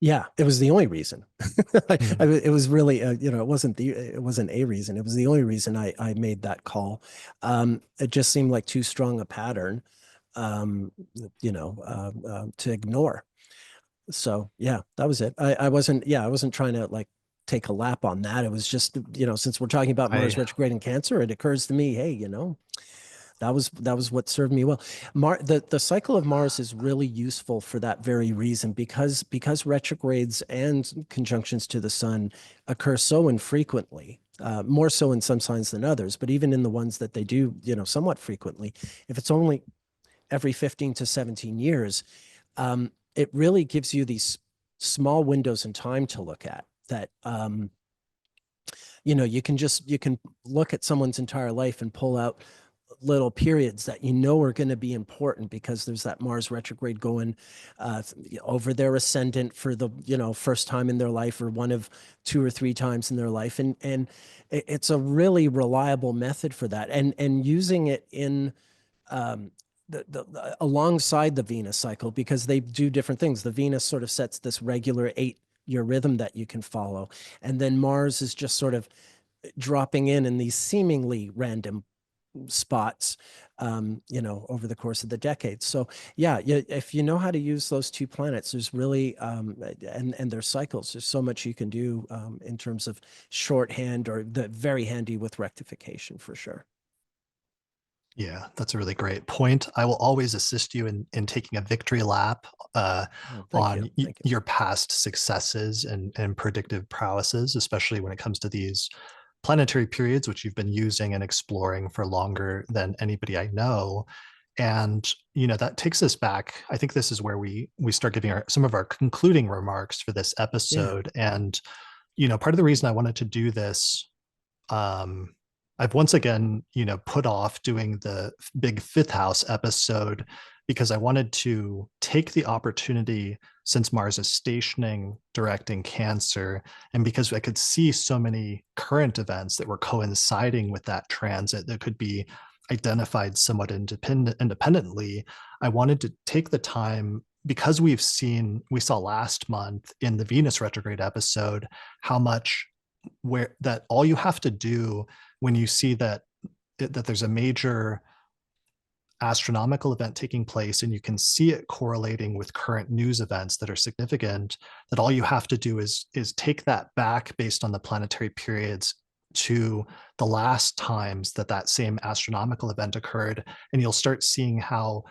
Yeah, it was the only reason. Mm, It was really, it wasn't a reason. It was the only reason I made that call. It just seemed like too strong a pattern, um, to ignore. So yeah, that was it. I wasn't trying to like take a lap on that. It was just, since we're talking about Mars I retrograde in Cancer, it occurs to me, hey, That was what served me well. The cycle of Mars is really useful for that very reason, because retrogrades and conjunctions to the sun occur so infrequently. More so in some signs than others, but even in the ones that they do, somewhat frequently, if it's only every 15 to 17 years, it really gives you these small windows in time to look at that. You can look at someone's entire life and pull out little periods that are going to be important, because there's that Mars retrograde going over their ascendant for the first time in their life, or one of two or three times in their life, and it's a really reliable method for that, and using it in alongside the Venus cycle, because they do different things. The Venus sort of sets this regular 8-year rhythm that you can follow, and then Mars is just sort of dropping in these seemingly random spots, over the course of the decades. So yeah, if you know how to use those two planets, there's really, and their cycles, there's so much you can do in terms of shorthand, or the very handy with rectification for sure. Yeah, that's a really great point. I will always assist you in taking a victory lap Oh, thank on you. Thank you. your past successes and predictive prowesses, especially when it comes to these planetary periods, which you've been using and exploring for longer than anybody I know. And that takes us back. I think this is where we start giving some of our concluding remarks for this Yeah. episode. And part of the reason I wanted to do this, um, I've once again, put off doing the big fifth house episode because I wanted to take the opportunity, since Mars is stationing direct in Cancer, and because I could see so many current events that were coinciding with that transit that could be identified somewhat independently. I wanted to take the time, because we saw last month in the Venus retrograde episode how much, where that all you have to do when you see that there's a major astronomical event taking place and you can see it correlating with current news events that are significant, that all you have to do is take that back based on the planetary periods to the last times that same astronomical event occurred, and you'll start seeing how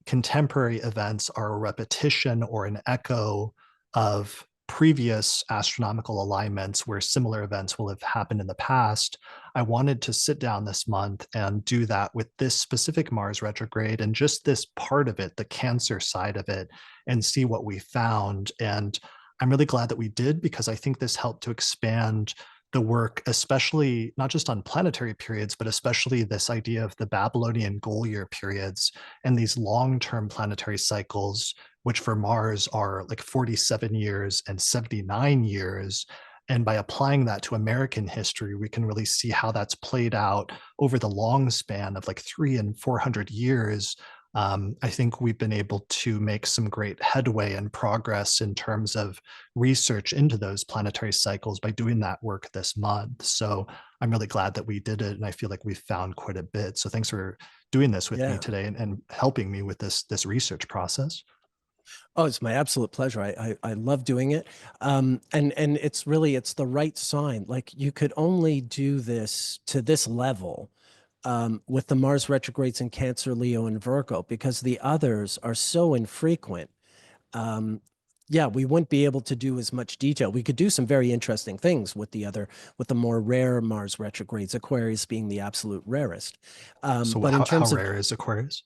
contemporary events are a repetition or an echo of previous astronomical alignments where similar events will have happened in the past. I wanted to sit down this month and do that with this specific Mars retrograde and just this part of it, the Cancer side of it, and see what we found. And I'm really glad that we did, because I think this helped to expand the work, especially not just on planetary periods, but especially this idea of the Babylonian goal year periods and these long-term planetary cycles, which for Mars are like 47 years and 79 years. And by applying that to American history, we can really see how that's played out over the long span of like 300 and 400 years. I think we've been able to make some great headway and progress in terms of research into those planetary cycles by doing that work this month. So I'm really glad that we did it, and I feel like we found quite a bit. So thanks for doing this with me Yeah. today and helping me with this research process. Oh, it's my absolute pleasure. I love doing it. And it's the right sign. Like, you could only do this to this level with the Mars retrogrades in Cancer, Leo, and Virgo, because the others are so infrequent. Um, yeah, we wouldn't be able to do as much detail. We could do some very interesting things with the more rare Mars retrogrades, Aquarius being the absolute rarest. So But in how terms of rare is Aquarius?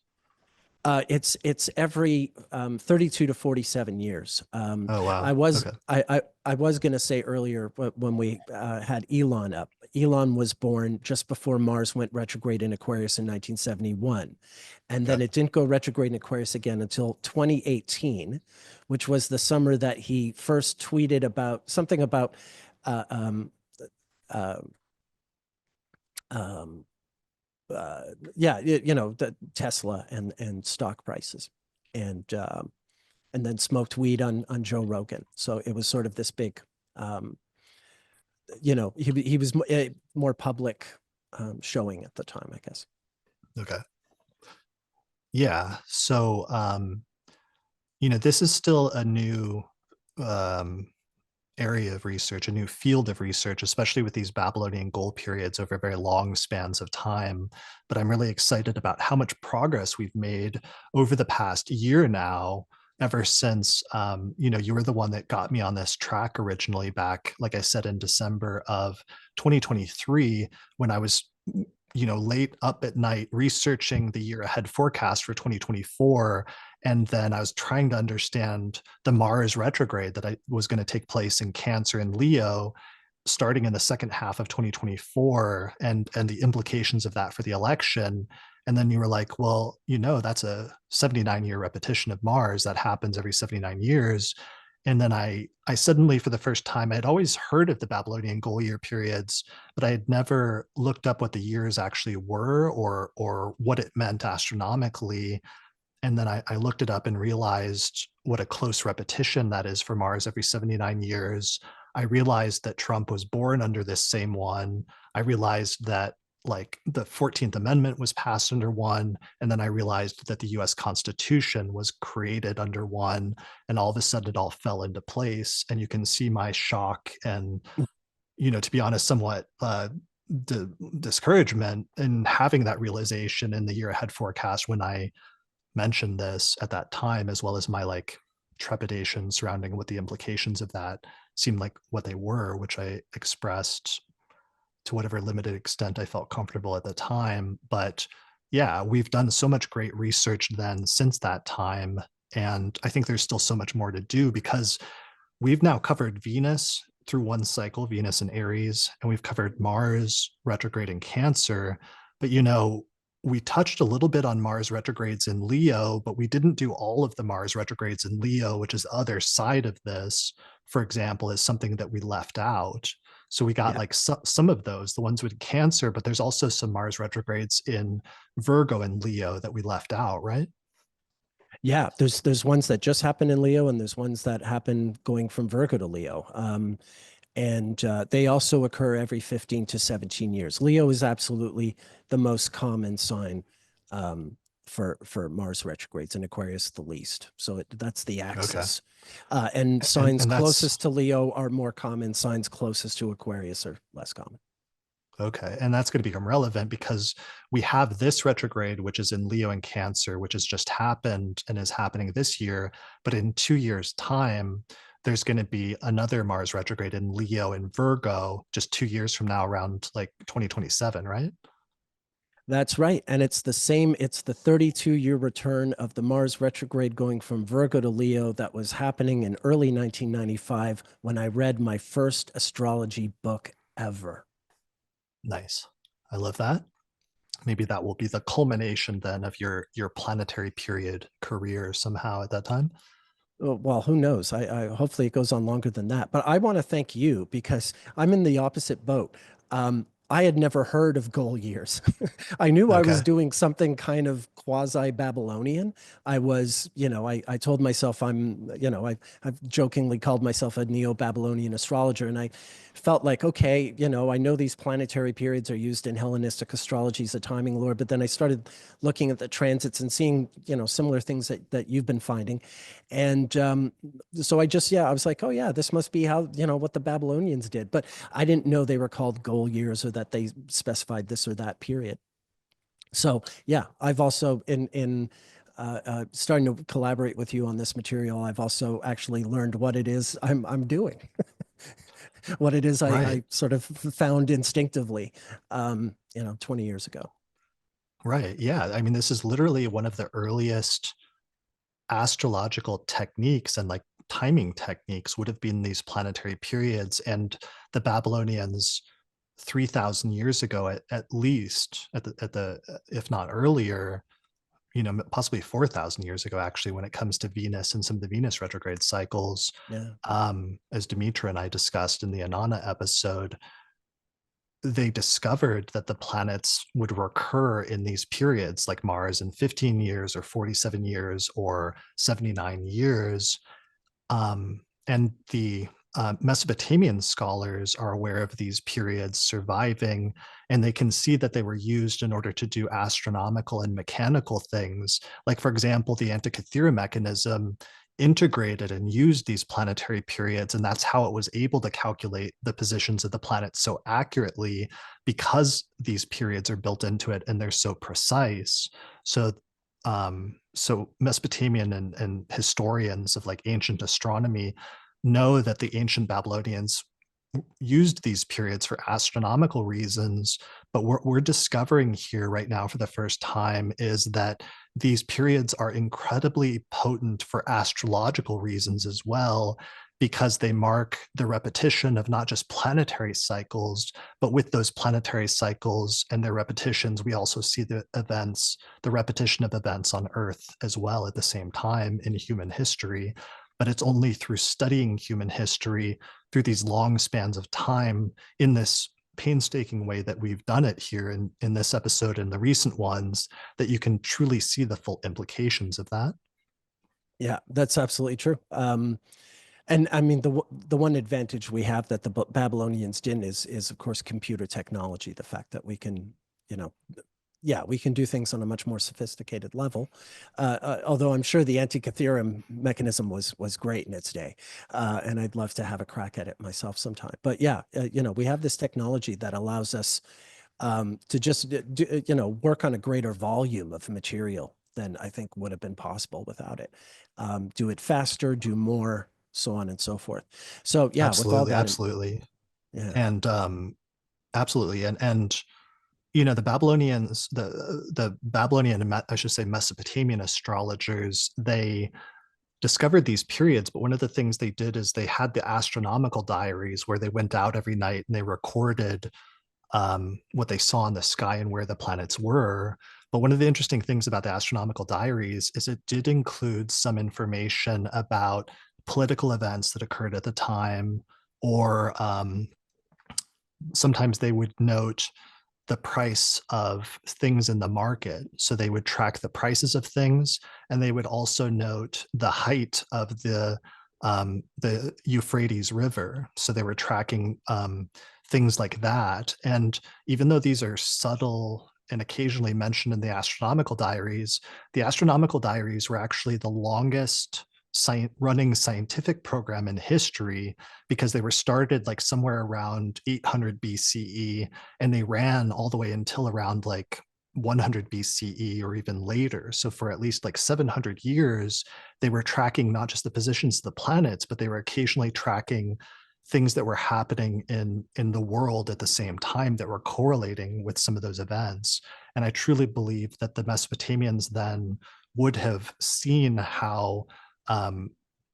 it's every 32 to 47 years. Oh, I wow. was Okay. I was going to say earlier, when we had Elon up. Elon was born just before Mars went retrograde in Aquarius in 1971, and then Okay. it didn't go retrograde in Aquarius again until 2018, which was the summer that he first tweeted about something about uh, um, uh, um, yeah, the Tesla and stock prices, and then smoked weed on Joe Rogan. So it was sort of this big, um, he was more public showing at the time, I guess. Okay. Yeah. So this is still a new um area of research, a new field of research, especially with these Babylonian gold periods over very long spans of time. But I'm really excited about how much progress we've made over the past year now, ever since you were the one that got me on this track originally back, like I said, in December of 2023, when I was late up at night researching the year ahead forecast for 2024. And then I was trying to understand the Mars retrograde that I was going to take place in Cancer and Leo starting in the second half of 2024, and the implications of that for the election. And then you were like, well, that's a 79-year repetition of Mars that happens every 79 years. And then I suddenly, for the first time, I had always heard of the Babylonian goal year periods, but I had never looked up what the years actually were, or what it meant astronomically. And then I looked it up and realized what a close repetition that is for Mars every 79 years. I realized that Trump was born under this same one. I realized that like the 14th Amendment was passed under one. And then I realized that the US Constitution was created under one. And all of a sudden it all fell into place. And you can see my shock and, to be honest, somewhat discouragement in having that realization in the year ahead forecast when I mentioned this at that time, as well as my like trepidation surrounding what the implications of that seemed like what they were, which I expressed to whatever limited extent I felt comfortable at the time. But yeah, we've done so much great research then since that time. And I think there's still so much more to do because we've now covered Venus through one cycle, Venus and Aries, and we've covered Mars retrograde in Cancer. But we touched a little bit on Mars retrogrades in Leo, but we didn't do all of the Mars retrogrades in Leo, which is the other side of this, for example, is something that we left out. So we got Yeah. like some of those, the ones with Cancer, but there's also some Mars retrogrades in Virgo and Leo that we left out, right? Yeah, there's ones that just happen in Leo, and there's ones that happen going from Virgo to Leo. And they also occur every 15 to 17 years. Leo is absolutely the most common sign for Mars retrogrades, and Aquarius the least. So that's the Okay. axis. And And signs and that's closest to Leo are more common. Signs closest to Aquarius are less common. okay. And that's going to become relevant because we have this retrograde, which is in Leo and Cancer, which has just happened and is happening this year. But in 2 years' time, there's going to be another Mars retrograde in Leo and Virgo just 2 years from now, around like 2027, right? That's right. And it's the same, it's the 32-year return of the Mars retrograde going from Virgo to Leo that was happening in early 1995 when I read my first astrology book ever. Nice. I love that. Maybe that will be the culmination then of your planetary period career somehow at that time. Well, who knows? I hopefully it goes on longer than that. But I want to thank you because I'm in the opposite boat. I had never heard of goal years. I knew I was Okay. doing something kind of quasi Babylonian. I was, I told myself I've jokingly called myself a neo Babylonian astrologer. And I felt like, okay, I know these planetary periods are used in Hellenistic astrology as a timing lore. But then I started looking at the transits and seeing, similar things that you've been finding. And so I was like, oh yeah, this must be how, what the Babylonians did. But I didn't know they were called goal years or that they specified this or that period. So yeah, I've also in starting to collaborate with you on this material, I've also actually learned what it is I'm doing, what it is I Right. sort of found instinctively, 20 years ago. Right. Yeah. I mean, this is literally one of the earliest astrological techniques and like timing techniques would have been these planetary periods. And the Babylonians 3,000 years ago, at least at the if not earlier, possibly 4,000 years ago, actually, when it comes to Venus and some of the Venus retrograde cycles, Yeah. as Demetra and I discussed in the Anana episode, they discovered that the planets would recur in these periods, like Mars in 15 years or 47 years or 79 years. And the Mesopotamian scholars are aware of these periods surviving, and they can see that they were used in order to do astronomical and mechanical things. Like, for example, the Antikythera mechanism integrated and used these planetary periods, and that's how it was able to calculate the positions of the planets so accurately, because these periods are built into it and they're so precise. So Mesopotamian and historians of like ancient astronomy know that the ancient Babylonians used these periods for astronomical reasons, but what we're discovering here right now for the first time is that these periods are incredibly potent for astrological reasons as well, because they mark the repetition of not just planetary cycles, but with those planetary cycles and their repetitions, we also see the repetition of events on Earth as well at the same time in human history. But it's only through studying human history through these long spans of time in this painstaking way that we've done it here in this episode and the recent ones, that you can truly see the full implications of that. Yeah, that's absolutely true. And I mean, the one advantage we have that the Babylonians didn't is of course computer technology. The fact that we can, you know, yeah, we can do things on a much more sophisticated level. Although I'm sure the Antikythera mechanism was great in its day, and I'd love to have a crack at it myself sometime. But yeah, you know, we have this technology that allows us to just do, you know, work on a greater volume of material than I think would have been possible without it. Do it faster, do more, so on and so forth. So yeah, with all Absolutely, that, absolutely. yeah, And absolutely. And you know, the Babylonians, the Babylonian and I should say Mesopotamian astrologers, they discovered these periods, but one of the things they did is they had the astronomical diaries where they went out every night and they recorded what they saw in the sky and where the planets were. But one of the interesting things about the astronomical diaries is it did include some information about political events that occurred at the time, or sometimes they would note the price of things in the market. So they would track the prices of things, and they would also note the height of the Euphrates River. So they were tracking things like that. And even though these are subtle and occasionally mentioned in the astronomical diaries were actually the longest running scientific program in history, because they were started like somewhere around 800 BCE and they ran all the way until around like 100 BCE or even later. So for at least like 700 years, they were tracking not just the positions of the planets, but they were occasionally tracking things that were happening in the world at the same time that were correlating with some of those events. And I truly believe that the Mesopotamians then would have seen how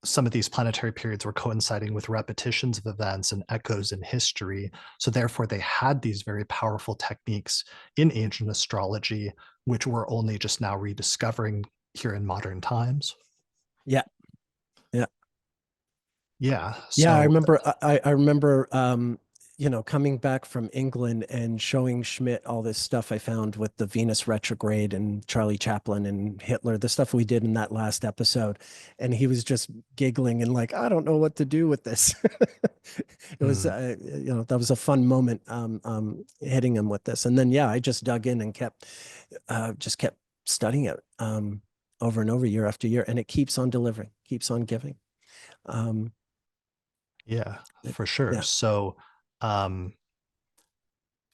some of these planetary periods were coinciding with repetitions of events and echoes in history. So therefore, they had these very powerful techniques in ancient astrology, which we're only just now rediscovering here in modern times. yeah, yeah. Yeah. Yeah, I So, remember. I remember. You know, coming back from England and showing Schmidt all this stuff I found with the Venus retrograde and Charlie Chaplin and Hitler, the stuff we did in that last episode, and he was just giggling and like, I don't know what to do with this. It was, mm, you know, that was a fun moment, hitting him with this, and then yeah, I just dug in and just kept studying it, over and over, year after year, and it keeps on delivering, keeps on giving. Um, yeah, it- for sure. yeah. So, um,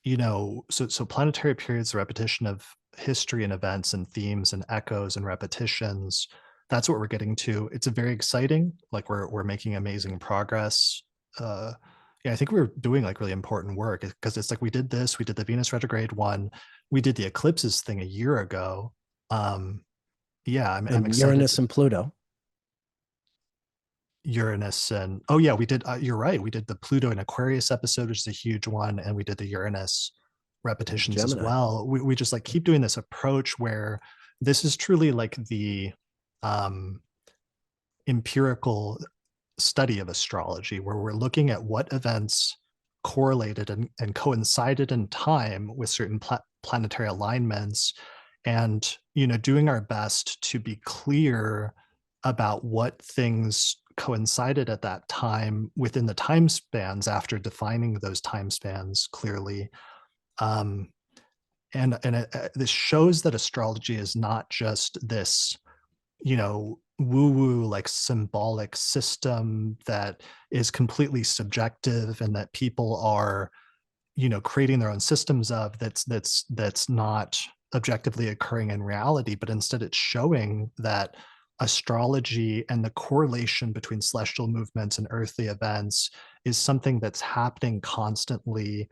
you know, so planetary periods, the repetition of history and events and themes and echoes and repetitions, that's what we're getting to. It's a very exciting, like we're making amazing progress. Yeah, I think we're doing like really important work, because it's like we did this, we did the Venus retrograde one, we did the eclipses thing a year ago. Um, yeah, I'm And excited. Uranus and Pluto. Uranus and oh yeah, we did. You're right. We did the Pluto and Aquarius episode, which is a huge one, and we did the Uranus And repetitions as Gemini. well. We just like keep doing this approach where this is truly like the um, empirical study of astrology, where we're looking at what events correlated and coincided in time with certain planetary alignments, and you know, doing our best to be clear about what things coincided at that time within the time spans after defining those time spans clearly. um, this shows that astrology is not just this, you know, woo-woo, like symbolic system that is completely subjective and that people are, creating their own systems of, that's not objectively occurring in reality, but instead it's showing that astrology and the correlation between celestial movements and earthly events is something that's happening constantly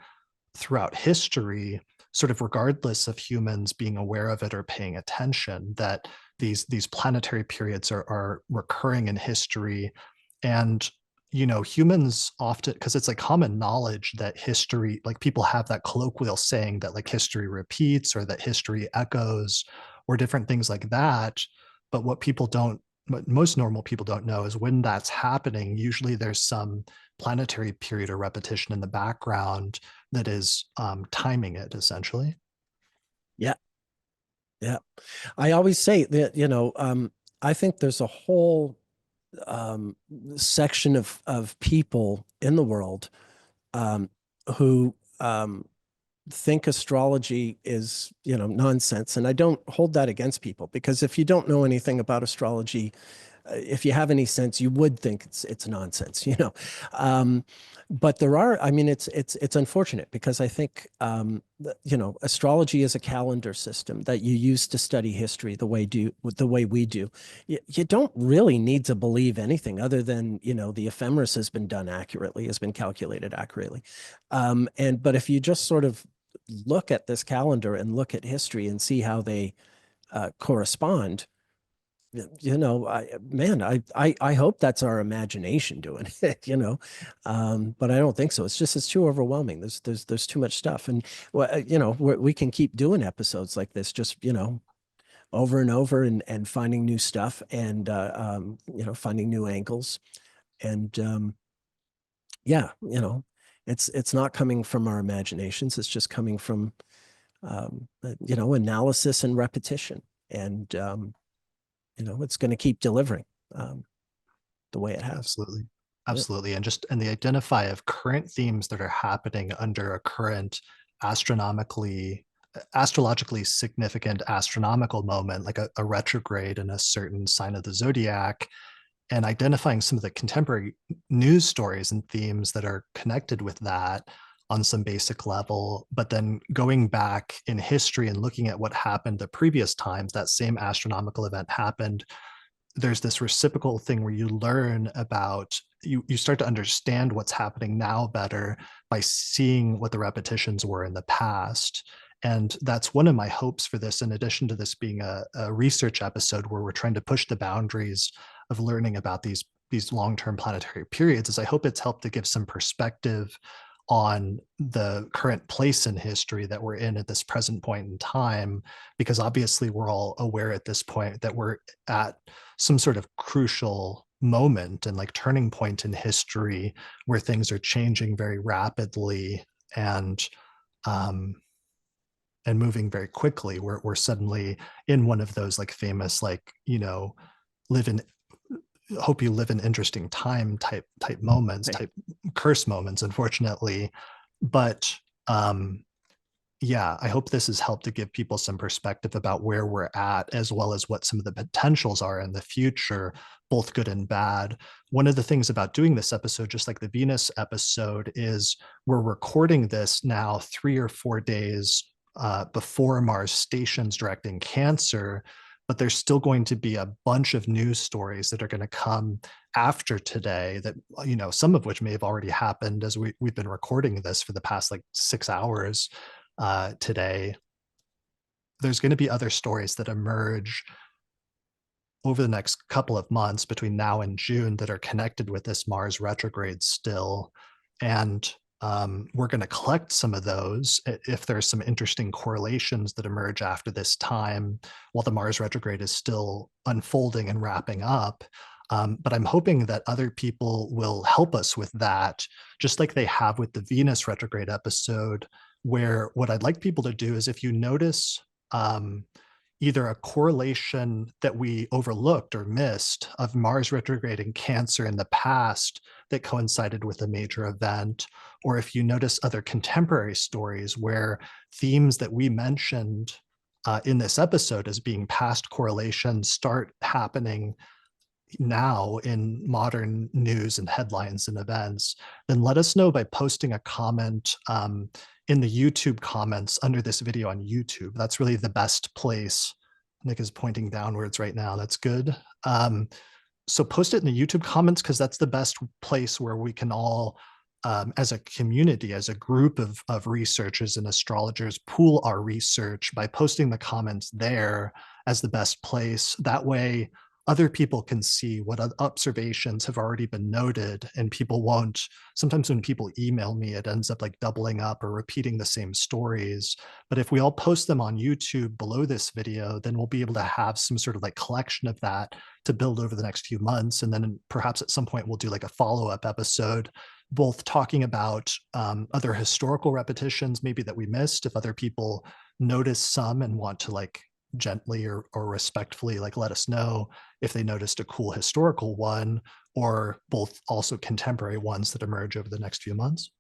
throughout history, sort of regardless of humans being aware of it or paying attention, that these planetary periods are recurring in history. And humans often, because it's like common knowledge that history, like people have that colloquial saying that like history repeats or that history echoes or different things like that. But what most normal people don't know is when that's happening, usually there's some planetary period or repetition in the background that is timing it essentially. Yeah. Yeah. I always say that, I think there's a whole um, section of people in the world um, who think astrology is, nonsense. And I don't hold that against people, because if you don't know anything about astrology, if you have any sense, you would think it's nonsense, Um, but there are, I mean, it's unfortunate, because I think, astrology is a calendar system that you use to study history the way we do. You don't really need to believe anything other than, the ephemeris has been done accurately, has been calculated accurately. But if you just sort of look at this calendar and look at history and see how they correspond, I hope that's our imagination doing it, but I don't think so. It's too overwhelming. There's too much stuff. And, well, we can keep doing episodes like this, just, over and over, and finding new stuff, and, finding new angles. And, yeah, it's not coming from our imaginations. It's just coming from, analysis and repetition. And, it's going to keep delivering the way it has. Absolutely. Yeah. Absolutely. And the identify of current themes that are happening under a current astronomically astrologically significant astronomical moment, like a retrograde in a certain sign of the zodiac, and identifying some of the contemporary news stories and themes that are connected with that on some basic level, but then going back in history and looking at what happened the previous times that same astronomical event happened. There's this reciprocal thing where you learn about, you start to understand what's happening now better by seeing what the repetitions were in the past. And that's one of my hopes for this, in addition to this being a research episode where we're trying to push the boundaries of learning about these long-term planetary periods, is I hope it's helped to give some perspective on the current place in history that we're in at this present point in time, because obviously we're all aware at this point that we're at some sort of crucial moment and like turning point in history where things are changing very rapidly and um and moving very quickly. We're suddenly in one of those like famous, like, live in hope you live in interesting time type moments, Right. type curse moments, unfortunately. But yeah, I hope this has helped to give people some perspective about where we're at, as well as what some of the potentials are in the future, both good and bad. One of the things about doing this episode, just like the Venus episode, is we're recording this now 3 or 4 days before Mars stations direct in Cancer, but there's still going to be a bunch of news stories that are going to come after today that, some of which may have already happened as we've been recording this for the past like 6 hours today. There's going to be other stories that emerge over the next couple of months between now and June that are connected with this Mars retrograde still. And we're going to collect some of those if there's some interesting correlations that emerge after this time while the Mars retrograde is still unfolding and wrapping up. But I'm hoping that other people will help us with that, just like they have with the Venus retrograde episode, where what I'd like people to do is, if you notice either a correlation that we overlooked or missed of Mars retrograde in Cancer in the past that coincided with a major event, or if you notice other contemporary stories where themes that we mentioned in this episode as being past correlations start happening now in modern news and headlines and events, then let us know by posting a comment in the YouTube comments under this video on YouTube. That's really the best place. Nick is pointing downwards right now. That's good. So post it in the YouTube comments, because that's the best place where we can all, as a community, as a group of researchers and astrologers, pool our research by posting the comments there as the best place. That way, other people can see what observations have already been noted, and people won't. Sometimes when people email me, it ends up like doubling up or repeating the same stories. But if we all post them on YouTube below this video, then we'll be able to have some sort of like collection of that to build over the next few months. And then perhaps at some point we'll do like a follow-up episode, both talking about other historical repetitions maybe that we missed, if other people notice some and want to like gently or respectfully like let us know if they noticed a cool historical one, or both also contemporary ones that emerge over the next few months.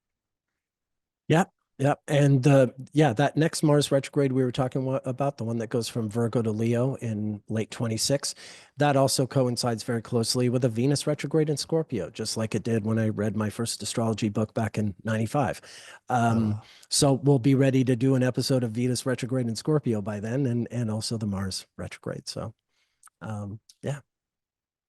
Yeah. Yeah. And that next Mars retrograde we were talking about, the one that goes from Virgo to Leo in late 26, that also coincides very closely with a Venus retrograde in Scorpio, just like it did when I read my first astrology book back in 95. So we'll be ready to do an episode of Venus retrograde in Scorpio by then, and also the Mars retrograde. So yeah.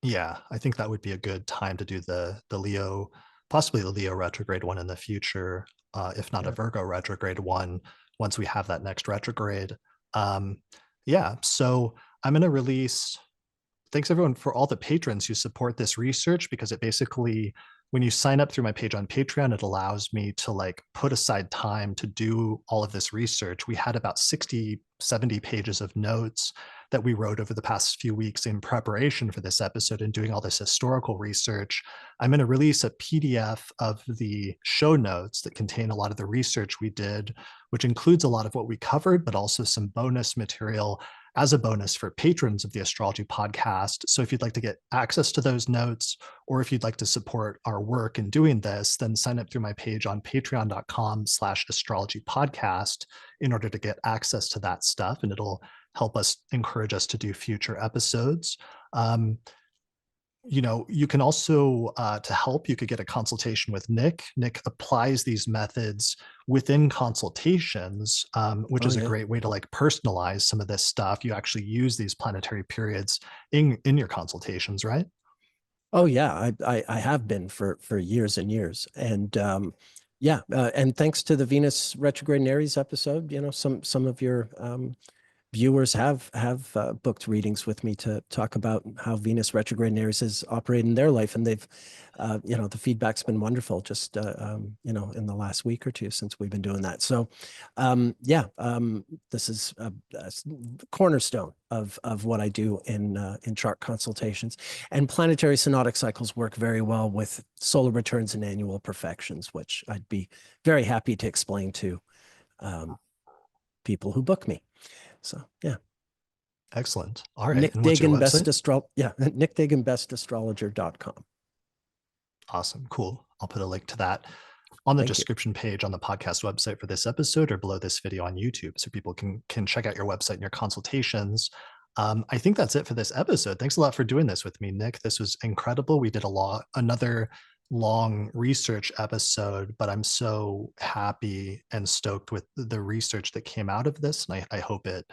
Yeah, I think that would be a good time to do the Leo, possibly the Leo retrograde one in the future, if not a Virgo retrograde one, once we have that next retrograde. Yeah, so I'm going to release. Thanks everyone for all the patrons who support this research, because it basically, when you sign up through my page on Patreon, it allows me to like put aside time to do all of this research. We had about 60, 70 pages of notes that we wrote over the past few weeks in preparation for this episode and doing all this historical research. I'm going to release a PDF of the show notes that contain a lot of the research we did, which includes a lot of what we covered, but also some bonus material as a bonus for patrons of the Astrology podcast. So if you'd like to get access to those notes, or if you'd like to support our work in doing this, then sign up through my page on patreon.com/astrologypodcast in order to get access to that stuff. And it'll help us, encourage us to do future episodes. You can also, to help, you could get a consultation with Nick. Nick applies these methods within consultations, which is a great way to like personalize some of this stuff. You actually use these planetary periods in your consultations, right? Oh yeah, I have been for years and years, and and thanks to the Venus retrograde in Aries episode, some of your viewers have booked readings with me to talk about how Venus retrograde in Aries has operated in their life, and they've the feedback's been wonderful just in the last week or two since we've been doing that. So this is a cornerstone of what I do in chart consultations. And planetary synodic cycles work very well with solar returns and annual perfections, which I'd be very happy to explain to people who book me. So yeah. Excellent. All right. Nick And what's your Dagan, website? Nick Dagan, bestastrologer.com. Awesome. Cool. I'll put a link to that on the Thank you. description page on the podcast website for this episode, or below this video on YouTube, so people can check out your website and your consultations. I think that's it for this episode. Thanks a lot for doing this with me, Nick. This was incredible. We did another long research episode, but I'm so happy and stoked with the research that came out of this. And I hope it,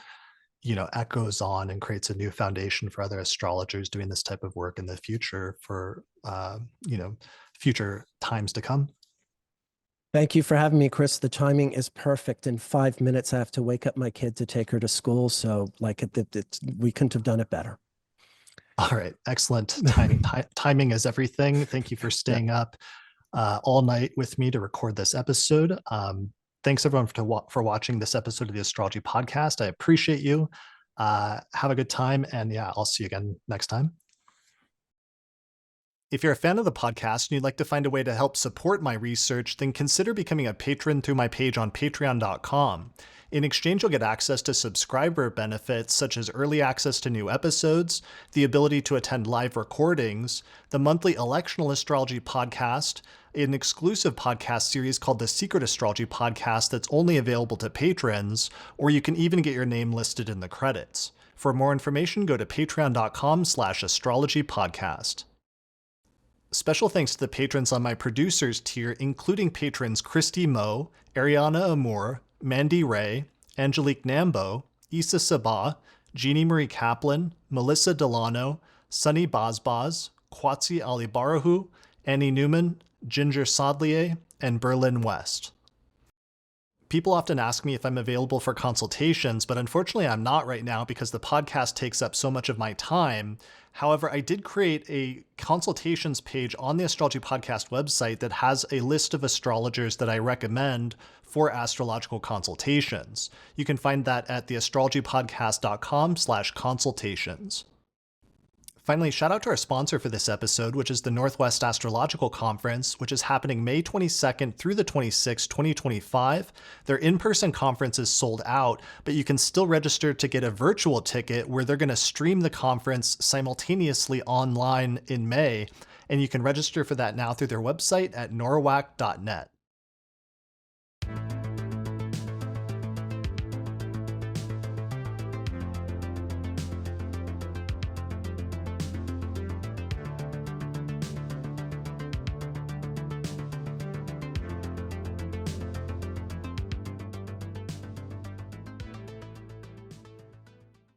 echoes on and creates a new foundation for other astrologers doing this type of work in the future for, future times to come. Thank you for having me, Chris. The timing is perfect. In 5 minutes, I have to wake up my kid to take her to school. So we couldn't have done it better. All right. Excellent. Timing is everything. Thank you for staying up all night with me to record this episode. Thanks everyone for watching this episode of the Astrology Podcast. I appreciate you. Have a good time. And yeah, I'll see you again next time. If you're a fan of the podcast and you'd like to find a way to help support my research, then consider becoming a patron through my page on patreon.com. In exchange, you'll get access to subscriber benefits such as early access to new episodes, the ability to attend live recordings, the monthly electional astrology podcast, an exclusive podcast series called the Secret Astrology Podcast that's only available to patrons, or you can even get your name listed in the credits. For more information, go to patreon.com/astrologypodcast. Special thanks to the patrons on my producers tier, including patrons Christy Moe, Ariana Amour, Mandy Ray, Angelique Nambo, Issa Sabah, Jeannie Marie Kaplan, Melissa Delano, Sunny Bazbaz, Kwatsi Ali Barahu, Annie Newman, Ginger Sodlier, and Berlin West. People often ask me if I'm available for consultations, but unfortunately I'm not right now because the podcast takes up so much of my time. However, I did create a consultations page on the Astrology Podcast website that has a list of astrologers that I recommend for astrological consultations. You can find that at theastrologypodcast.com/consultations. Finally, shout out to our sponsor for this episode, which is the Northwest Astrological Conference, which is happening May 22nd through the 26th, 2025. Their in-person conference is sold out, but you can still register to get a virtual ticket where they're going to stream the conference simultaneously online in May, and you can register for that now through their website at norwac.net.